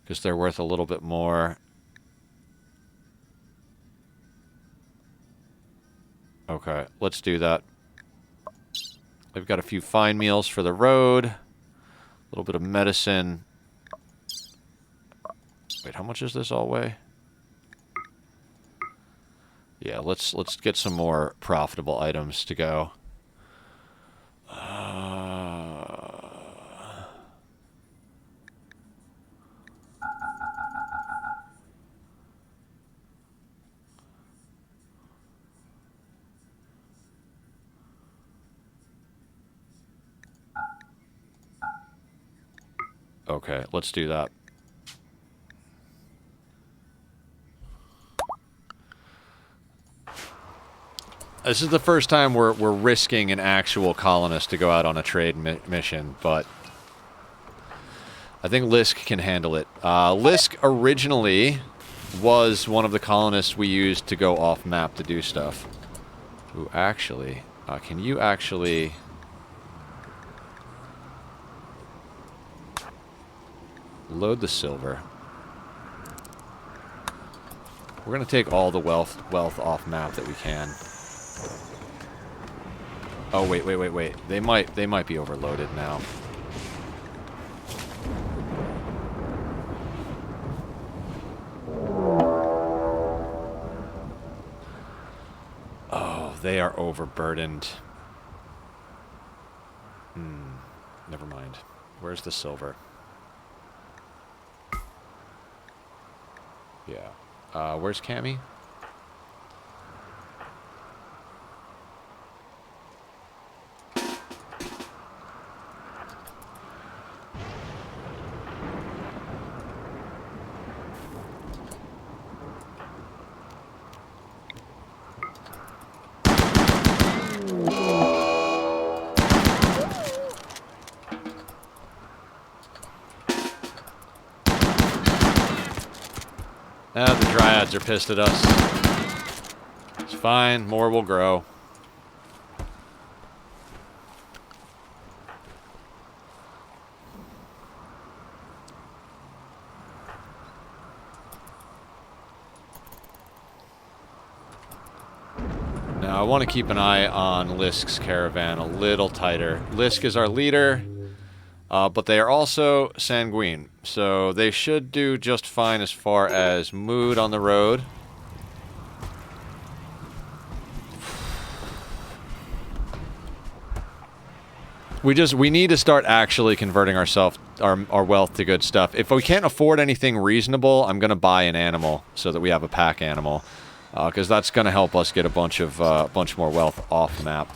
Because they're worth a little bit more. Okay, let's do that. I've got a few fine meals for the road. A little bit of medicine. Wait, how much does this all weigh? Yeah, let's get some more profitable items to go. Okay, let's do that. This is the first time we're risking an actual colonist to go out on a trade mission, but I think Lisk can handle it. Lisk originally was one of the colonists we used to go off map to do stuff. Ooh, actually, can you actually... load the silver. We're gonna take all the wealth off map that we can. Oh wait. They might be overloaded now. Oh, they are overburdened. Never mind. Where's the silver? Yeah. Where's Cammy? The Dryads are pissed at us. It's fine, more will grow. Now, I want to keep an eye on Lisk's caravan a little tighter. Lisk is our leader, but they are also sanguine, so they should do just fine as far as mood on the road. We need to start actually converting our wealth to good stuff. If we can't afford anything reasonable, I'm gonna buy an animal so that we have a pack animal, because that's gonna help us get a bunch more wealth off map.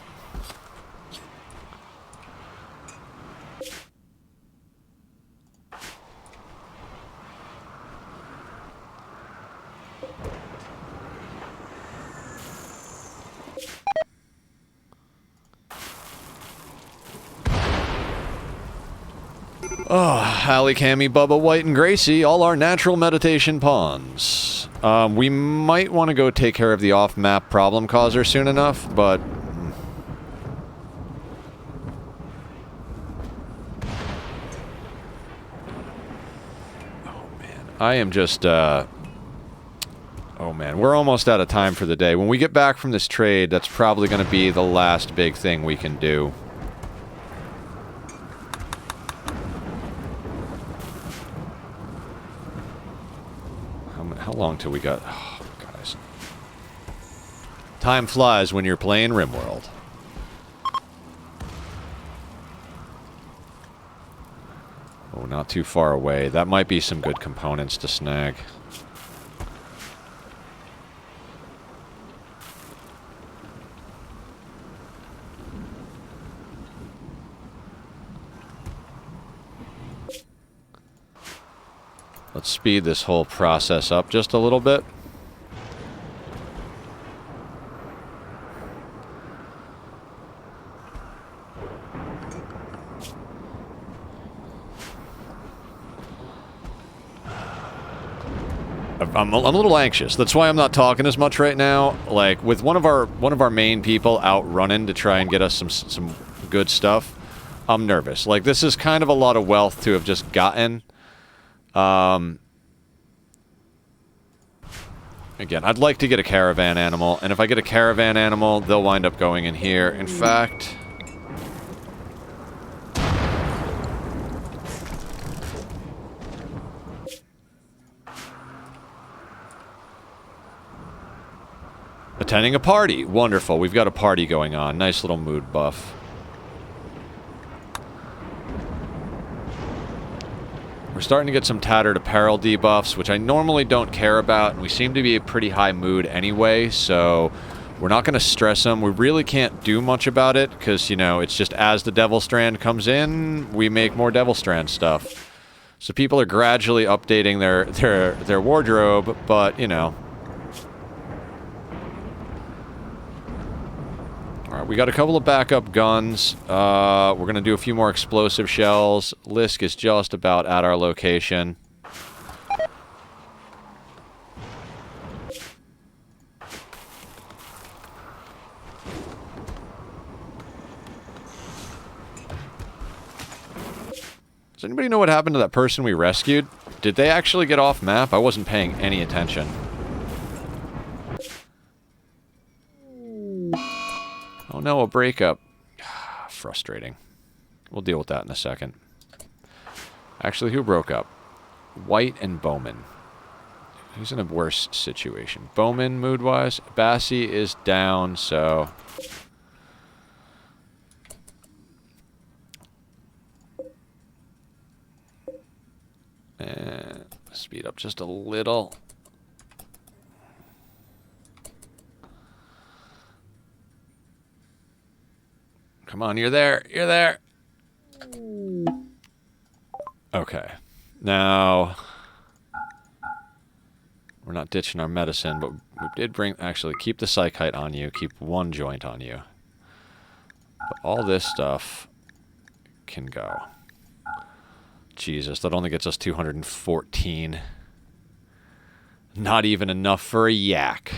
Oh, Hallie, Cammy, Bubba, White, and Gracie, all our natural meditation pawns. We might want to go take care of the off-map problem causer soon enough, but... Oh, man. I am just, Oh, man. We're almost out of time for the day. When we get back from this trade, that's probably going to be the last big thing we can do. How long till we got... Oh, guys. Time flies when you're playing RimWorld. Oh, not too far away. That might be some good components to snag. Let's speed this whole process up just a little bit. I'm a little anxious. That's why I'm not talking as much right now. Like, with one of our main people out running to try and get us some good stuff, I'm nervous. Like, this is kind of a lot of wealth to have just gotten. Again, I'd like to get a caravan animal, and if I get a caravan animal, they'll wind up going in here. In fact... Attending a party. Wonderful. We've got a party going on. Nice little mood buff. We're starting to get some tattered apparel debuffs, which I normally don't care about, and we seem to be a pretty high mood anyway, so we're not going to stress them. We really can't do much about it, because, you know, it's just as the Devil Strand comes in, we make more Devil Strand stuff. So people are gradually updating their wardrobe, but, you know. Alright, we got a couple of backup guns. We're going to do a few more explosive shells. Lisk is just about at our location. Does anybody know what happened to that person we rescued? Did they actually get off map? I wasn't paying any attention. Oh no, a breakup. Frustrating. We'll deal with that in a second. Actually, who broke up? White and Bowman. Who's in a worse situation? Bowman, mood-wise. Bassie is down, so... And speed up just a little. Come on, you're there. You're there. Okay. Now, we're not ditching our medicine, but we did bring... Actually, keep the psychite on you. Keep one joint on you. But all this stuff can go. Jesus, that only gets us 214. Not even enough for a yak.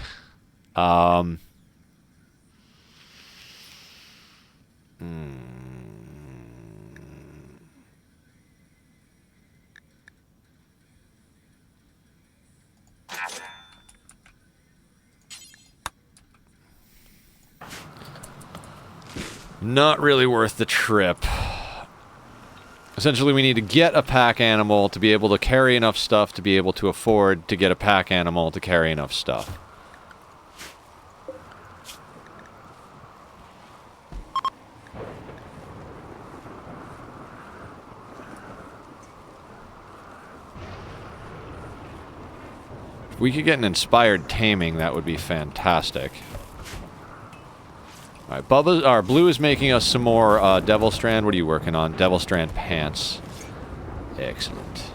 Not really worth the trip. Essentially, we need to get a pack animal to be able to carry enough stuff to be able to afford to get a pack animal to carry enough stuff. If we could get an inspired taming, that would be fantastic. Alright, Blue is making us some more Devil Strand. What are you working on? Devil Strand pants. Excellent.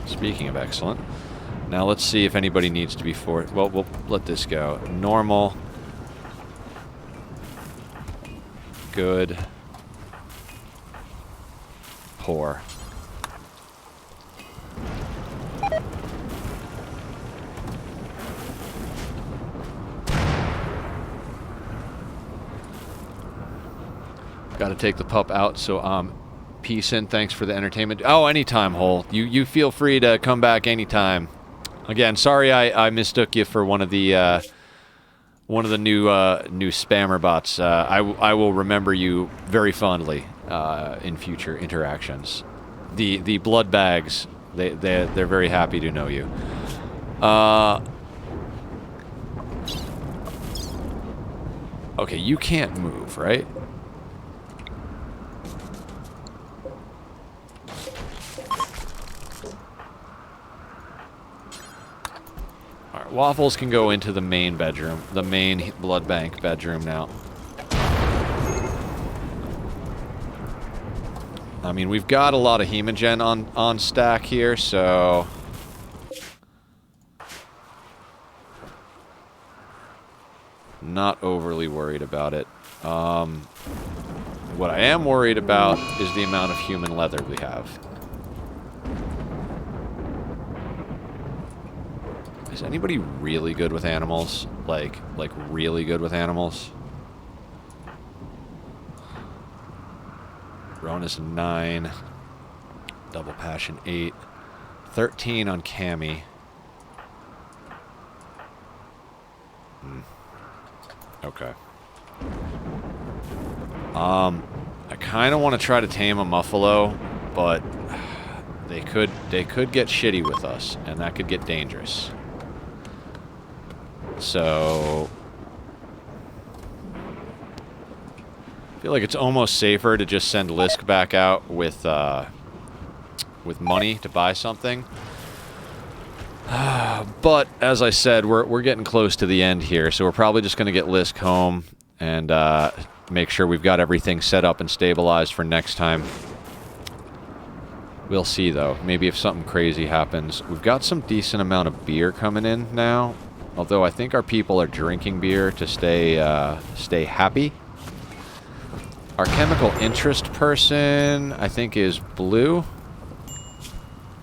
Speaking of excellent, now let's see if anybody needs to be for... Well, we'll let this go. Normal. Good. poor. Got to take the pup out, so peace in. Thanks for the entertainment. Oh, anytime, Hole. You feel free to come back anytime. Again, sorry I mistook you for one of the new spammer bots. I will remember you very fondly in future interactions. The blood bags, they're very happy to know you. Okay, you can't move, right? Alright, Waffles can go into the main bedroom, the main blood bank bedroom now. I mean, we've got a lot of hemogen on stack here, so... not overly worried about it. What I am worried about is the amount of human leather we have. Is anybody really good with animals? Like really good with animals? Rona's 9. Double Passion 8. 13 on Cammy. Okay. I kind of want to try to tame a Muffalo, but they could get shitty with us, and that could get dangerous. So I feel like it's almost safer to just send Lisk back out with money to buy something. But as I said, we're getting close to the end here, so we're probably just going to get Lisk home and make sure we've got everything set up and stabilized for next time. We'll see, though. Maybe if something crazy happens. We've got some decent amount of beer coming in now, although I think our people are drinking beer to stay happy. Our chemical interest person, I think, is blue.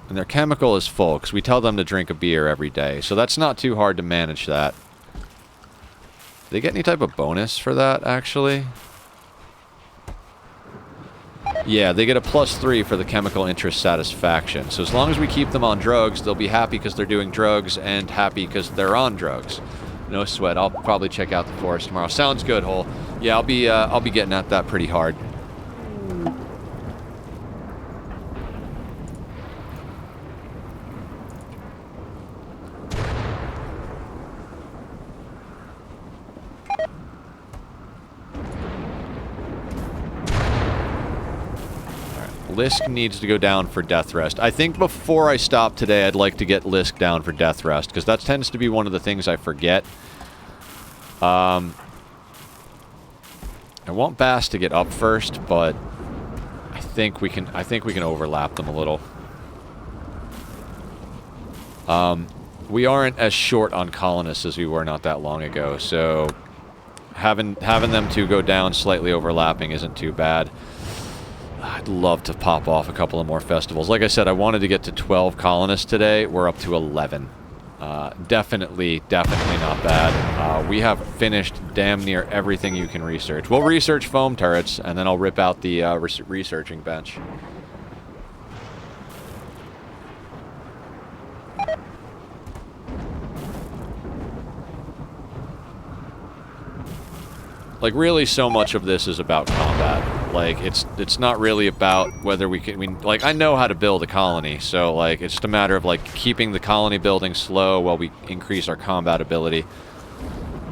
And their chemical is full, because we tell them to drink a beer every day. So that's not too hard to manage that. Do they get any type of bonus for that, actually? Yeah, they get a +3 for the chemical interest satisfaction. So as long as we keep them on drugs, they'll be happy because they're doing drugs and happy because they're on drugs. No sweat. I'll probably check out the forest tomorrow. Sounds good, Hole. Yeah, I'll be getting at that pretty hard. Lisk needs to go down for death rest. I think before I stop today, I'd like to get Lisk down for death rest, because that tends to be one of the things I forget. I want Bass to get up first, but I think we can overlap them a little. We aren't as short on colonists as we were not that long ago, so having them two go down slightly overlapping isn't too bad. I'd love to pop off a couple of more festivals. Like I said, I wanted to get to 12 colonists today. We're up to 11. Definitely not bad. We have finished damn near everything you can research. We'll research foam turrets, and then I'll rip out the researching bench. Like, really, so much of this is about combat. Like, it's not really about whether we can... like, I know how to build a colony, so, like, it's just a matter of, like, keeping the colony building slow while we increase our combat ability.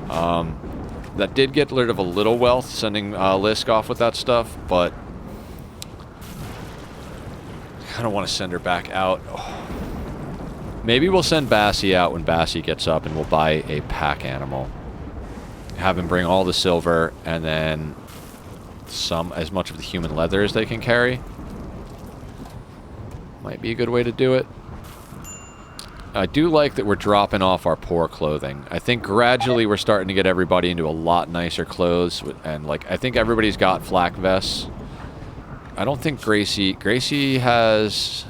That did get rid of a little wealth, sending Lisk off with that stuff, but... I kind of want to send her back out. Oh. Maybe we'll send Bassie out when Bassie gets up, and we'll buy a pack animal. Have him bring all the silver, and then as much of the human leather as they can carry. Might be a good way to do it. I do like that we're dropping off our poor clothing. I think gradually we're starting to get everybody into a lot nicer clothes, and like I think everybody's got flak vests. I don't think Gracie... Gracie has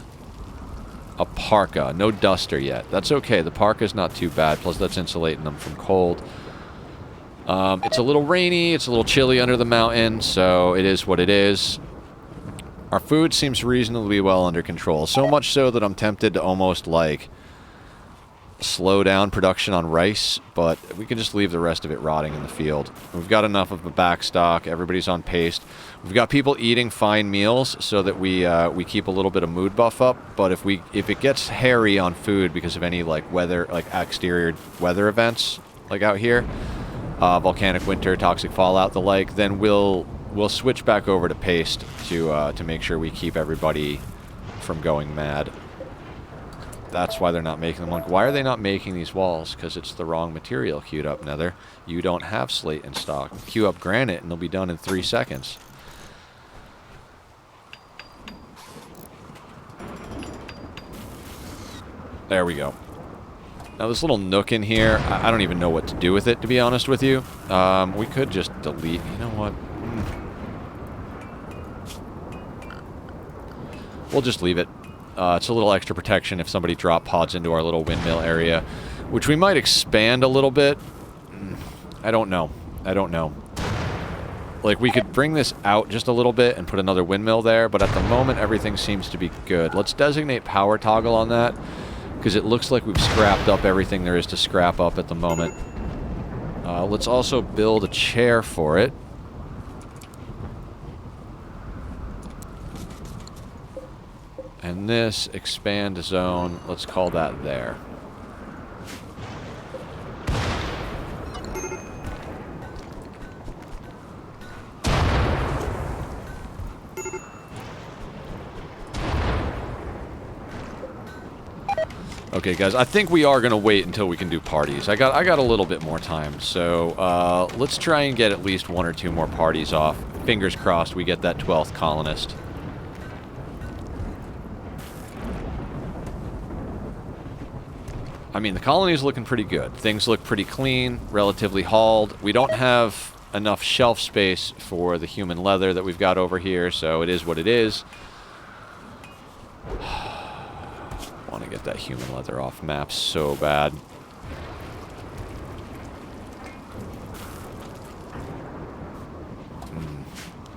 a parka. No duster yet. That's okay. The parka's not too bad. Plus, that's insulating them from cold. It's a little rainy. It's a little chilly under the mountain, so it is what it is. Our food seems reasonably well under control. So much so that I'm tempted to almost, like, slow down production on rice, but we can just leave the rest of it rotting in the field. We've got enough of a back stock. Everybody's on pace. We've got people eating fine meals so that we keep a little bit of mood buff up. But if it gets hairy on food because of any like weather, like exterior weather events, like out here, volcanic winter, toxic fallout, the like, then we'll switch back over to paste to make sure we keep everybody from going mad. That's why they're not making them. Like, why are they not making these walls? Because it's the wrong material queued up, Nether. You don't have slate in stock. Queue up granite and they'll be done in 3 seconds. There we go. Now this little nook in here, I don't even know what to do with it, to be honest with you. We could just delete. You know what? We'll just leave it. It's a little extra protection if somebody drop pods into our little windmill area, which we might expand a little bit. I don't know. I don't know. Like, we could bring this out just a little bit and put another windmill there, but at the moment, everything seems to be good. Let's designate power toggle on that, because it looks like we've scrapped up everything there is to scrap up at the moment. Let's also build a chair for it. And this expand zone, let's call that there. Okay, guys, I think we are going to wait until we can do parties. I got a little bit more time, so let's try and get at least 1 or 2 more parties off. Fingers crossed we get that 12th colonist. I mean, the colony's looking pretty good. Things look pretty clean, relatively hauled. We don't have enough shelf space for the human leather that we've got over here, so it is what it is. Want to get that human leather off map so bad.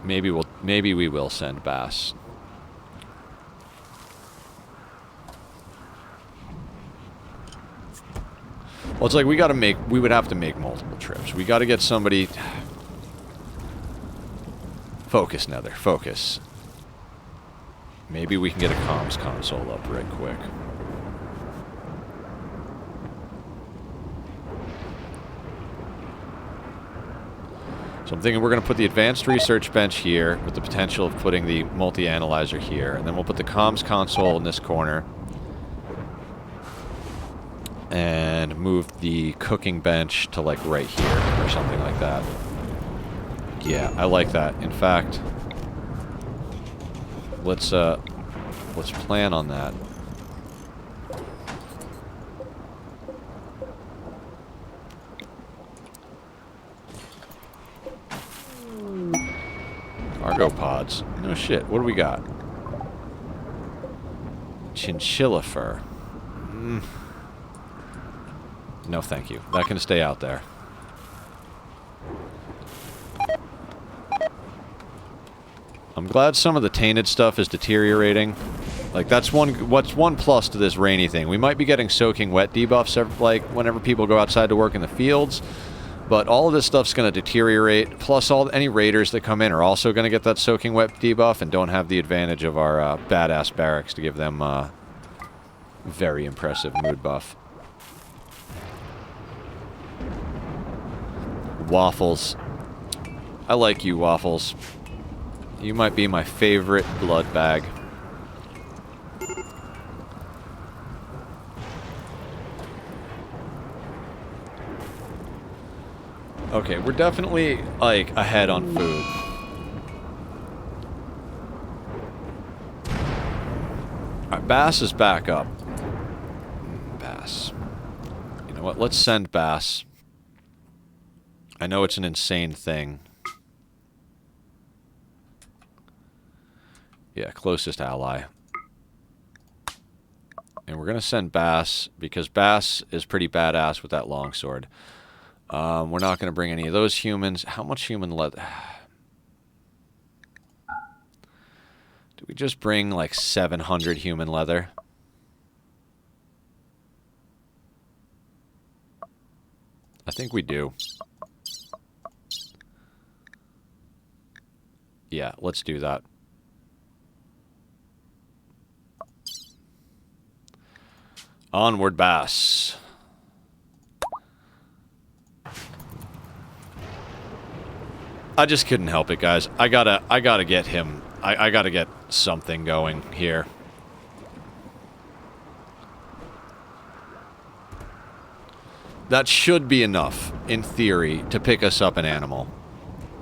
Maybe we will send Bass. Well, it's like we would have to make multiple trips. We got to get somebody. Focus, Nether, focus. Maybe we can get a comms console up right quick. So I'm thinking we're going to put the advanced research bench here with the potential of putting the multi-analyzer here. And then we'll put the comms console in this corner. And move the cooking bench to like right here or something like that. Yeah, I like that. In fact, let's plan on that. Cargo pods. No shit. What do we got? Chinchilla fur. No, thank you. That can stay out there. I'm glad some of the tainted stuff is deteriorating. Like, that's what's one plus to this rainy thing. We might be getting soaking wet debuffs, like, whenever people go outside to work in the fields. But all of this stuff's going to deteriorate. Plus, any raiders that come in are also going to get that soaking wet debuff and don't have the advantage of our badass barracks to give them very impressive mood buff. Waffles. I like you, Waffles. You might be my favorite blood bag. Okay, we're definitely, like, ahead on food. Alright, Bass is back up. Bass. You know what? Let's send Bass. I know it's an insane thing. Yeah, closest ally. And we're going to send Bass, because Bass is pretty badass with that longsword. We're not going to bring any of those humans. How much human leather? Do we just bring like 700 human leather? I think we do. Yeah, let's do that. Onward, Bass. I just couldn't help it, guys. I gotta get him. I gotta get something going here. That should be enough, in theory, to pick us up an animal.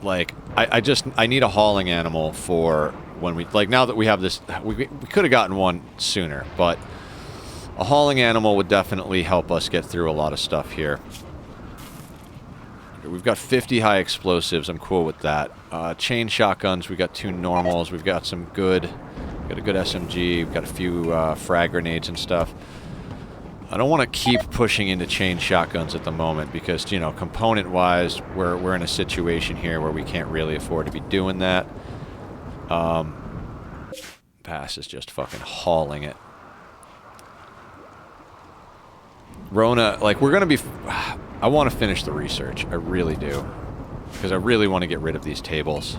Like, I need a hauling animal for when we, like, now that we have this, we could have gotten one sooner, but a hauling animal would definitely help us get through a lot of stuff here. We've got 50 high explosives. I'm cool with that. Chain shotguns. We've got 2 normals. We've got some good... We've got a good SMG. We've got a few frag grenades and stuff. I don't want to keep pushing into chain shotguns at the moment because, you know, component-wise, we're in a situation here where we can't really afford to be doing that. Pass is just fucking hauling it. Rona, like, we're going to be... I want to finish the research. I really do. Because I really want to get rid of these tables.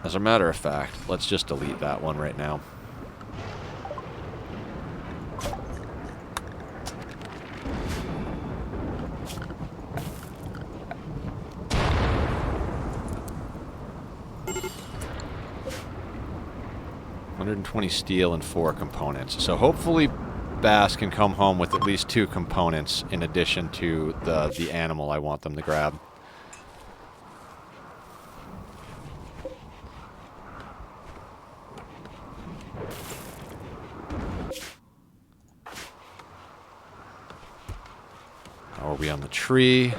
As a matter of fact, let's just delete that one right now. $120 steel and 4 components. So hopefully Bass can come home with at least 2 components in addition to the animal I want them to grab. How are we on the tree?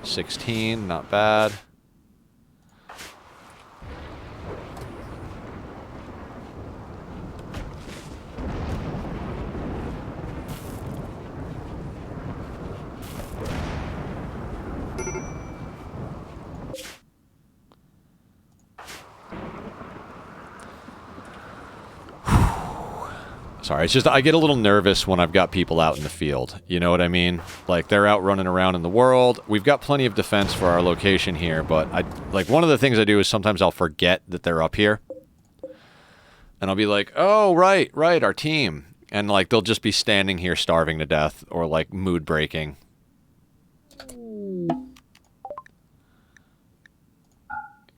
16, not bad. Sorry, it's just I get a little nervous when I've got people out in the field. You know what I mean? Like, they're out running around in the world. We've got plenty of defense for our location here, but like, one of the things I do is sometimes I'll forget that they're up here. And I'll be like, oh, right, our team. And, like, they'll just be standing here starving to death or, like, mood breaking.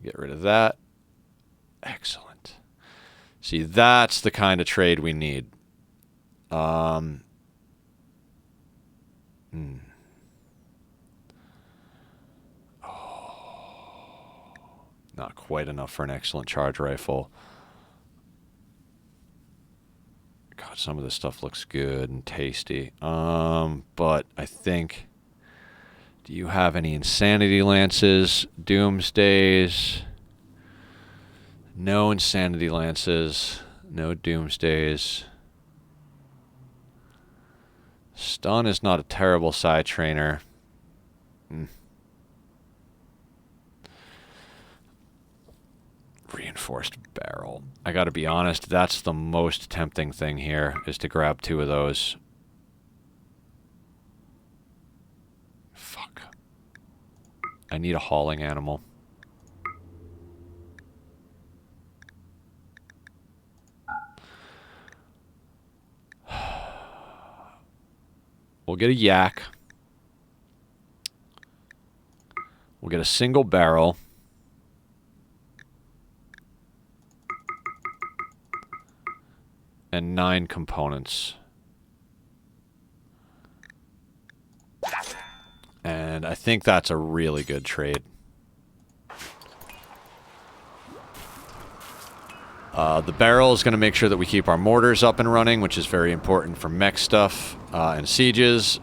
Get rid of that. Excellent. See, that's the kind of trade we need. Not quite enough for an excellent charge rifle. God, some of this stuff looks good and tasty. But I think... Do you have any Insanity Lances? Doomsdays? No Insanity Lances. No Doomsdays. Stun is not a terrible side trainer. Reinforced barrel. I gotta be honest, that's the most tempting thing here, is to grab 2 of those. Fuck. I need a hauling animal. We'll get a yak. We'll get a single barrel. And 9 components. And I think that's a really good trade. The barrel is going to make sure that we keep our mortars up and running, which is very important for mech stuff and sieges.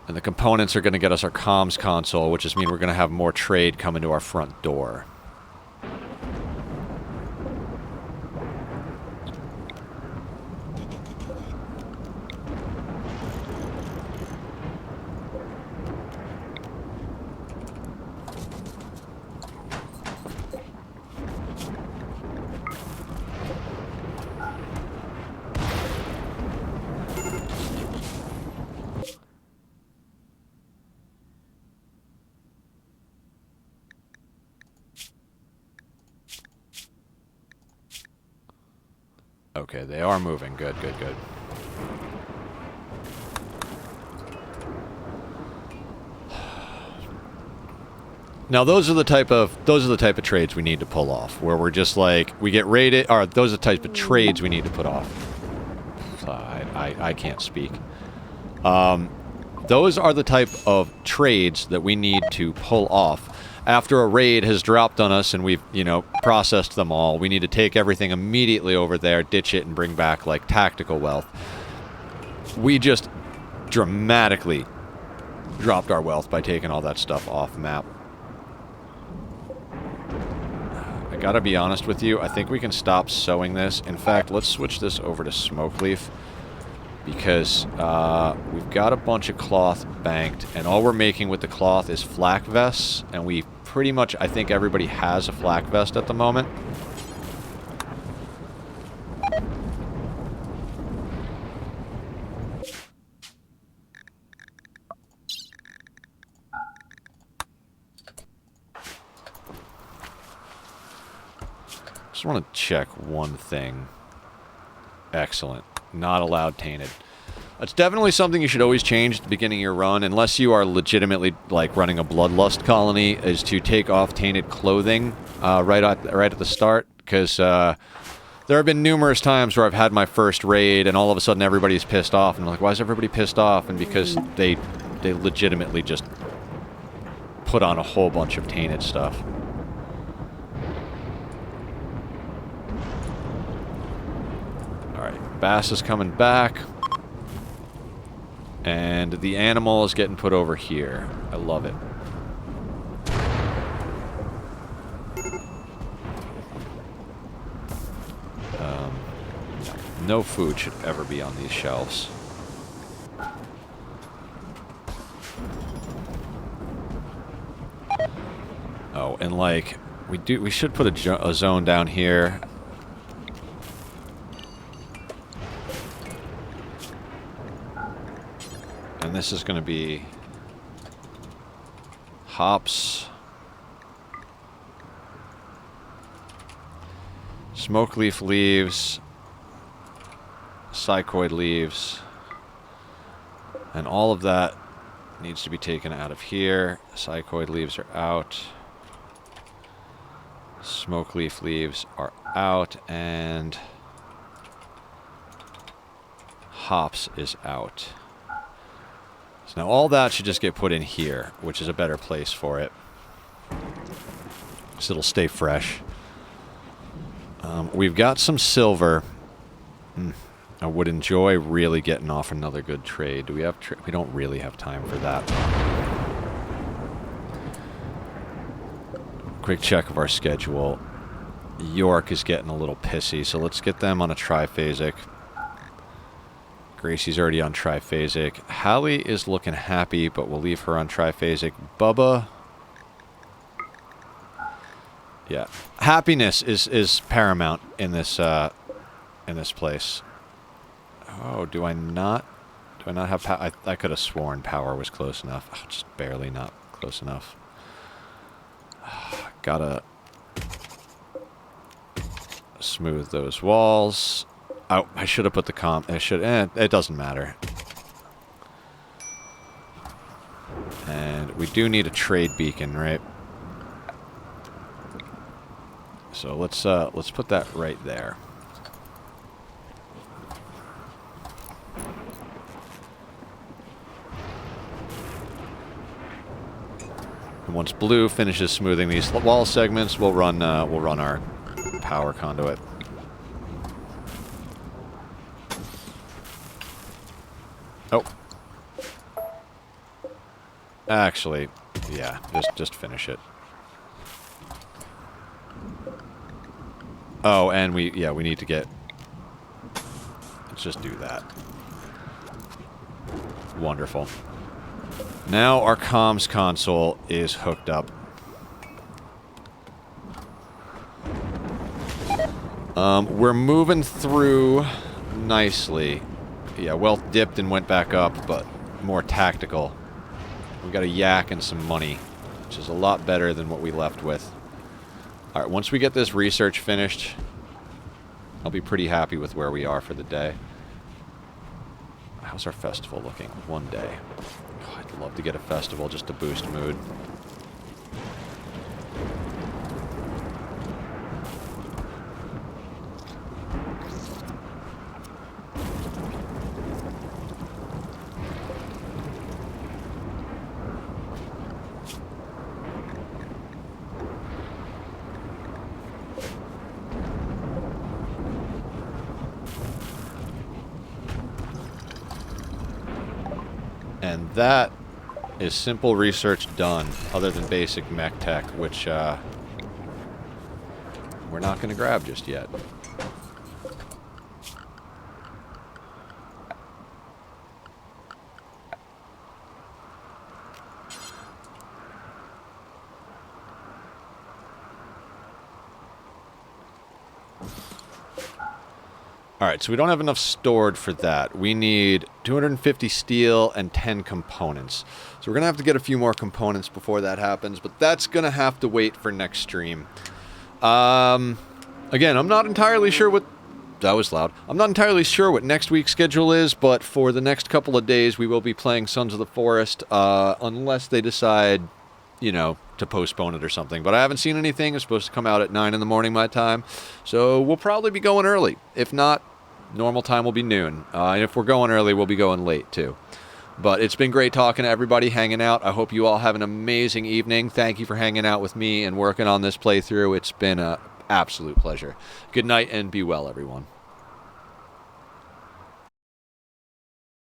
And the components are going to get us our comms console, which just means we're going to have more trade coming to our front door. Okay, they are moving. Good, good, good. Now those are the type of trades we need to pull off, where we're just like we get raided, or those are the type of trades we need to put off. I can't speak. Those are the type of trades that we need to pull off. After a raid has dropped on us and we've, you know, processed them all, we need to take everything immediately over there, ditch it, and bring back, like, tactical wealth. We just dramatically dropped our wealth by taking all that stuff off map. I gotta be honest with you, I think we can stop sowing this. In fact, let's switch this over to smoke leaf, because we've got a bunch of cloth banked, and all we're making with the cloth is flak vests, and we pretty much, I think everybody has a flak vest at the moment. Just want to check one thing. Excellent. Not allowed tainted. That's definitely something you should always change at the beginning of your run, unless you are legitimately like running a bloodlust colony, is to take off tainted clothing right at the start, because there have been numerous times where I've had my first raid and all of a sudden everybody's pissed off, and I'm like, why is everybody pissed off? And because they legitimately just put on a whole bunch of tainted stuff. Alright, Bass is coming back. And the animal is getting put over here. I love it. No food should ever be on these shelves. Oh, and like we should put a zone down here. And this is going to be hops, smoke leaf leaves, psychoid leaves, and all of that needs to be taken out of here. Psychoid leaves are out, smoke leaf leaves are out, and hops is out. So now all that should just get put in here, which is a better place for it. So it'll stay fresh. We've got some silver. I would enjoy really getting off another good trade. Do we have we don't really have time for that. Quick check of our schedule. York is getting a little pissy, so let's get them on a triphasic. Gracie's already on triphasic. Hallie is looking happy, but we'll leave her on triphasic. Bubba. Yeah. Happiness is paramount in this place. Oh, do I not have power? I could have sworn power was close enough. Oh, just barely not close enough. Gotta smooth those walls. Oh, I should have put the comp. It doesn't matter. And we do need a trade beacon, right? So let's put that right there. And once Blue finishes smoothing these wall segments, we'll run our power conduit. Oh. Actually, yeah, just finish it. Oh, and we need to get... Let's just do that. Wonderful. Now our comms console is hooked up. We're moving through nicely. Yeah, wealth dipped and went back up, but more tactical. We got a yak and some money, which is a lot better than what we left with. Alright, once we get this research finished, I'll be pretty happy with where we are for the day. How's our festival looking? One day. Oh, I'd love to get a festival just to boost mood. And that is simple research done, other than basic mech tech, which we're not going to grab just yet. Alright, so we don't have enough stored for that. We need 250 steel and 10 components. So we're going to have to get a few more components before that happens, but that's going to have to wait for next stream. Again, I'm not entirely sure what... That was loud. I'm not entirely sure what next week's schedule is, but for the next couple of days we will be playing Sons of the Forest, unless they decide, you know, to postpone it or something. But I haven't seen anything. It's supposed to come out at 9 in the morning my time, so we'll probably be going early. If not, normal time will be noon. And if we're going early, we'll be going late too. But it's been great talking to everybody, hanging out. I hope you all have an amazing evening. Thank you for hanging out with me and working on this playthrough. It's been an absolute pleasure. Good night and be well, everyone.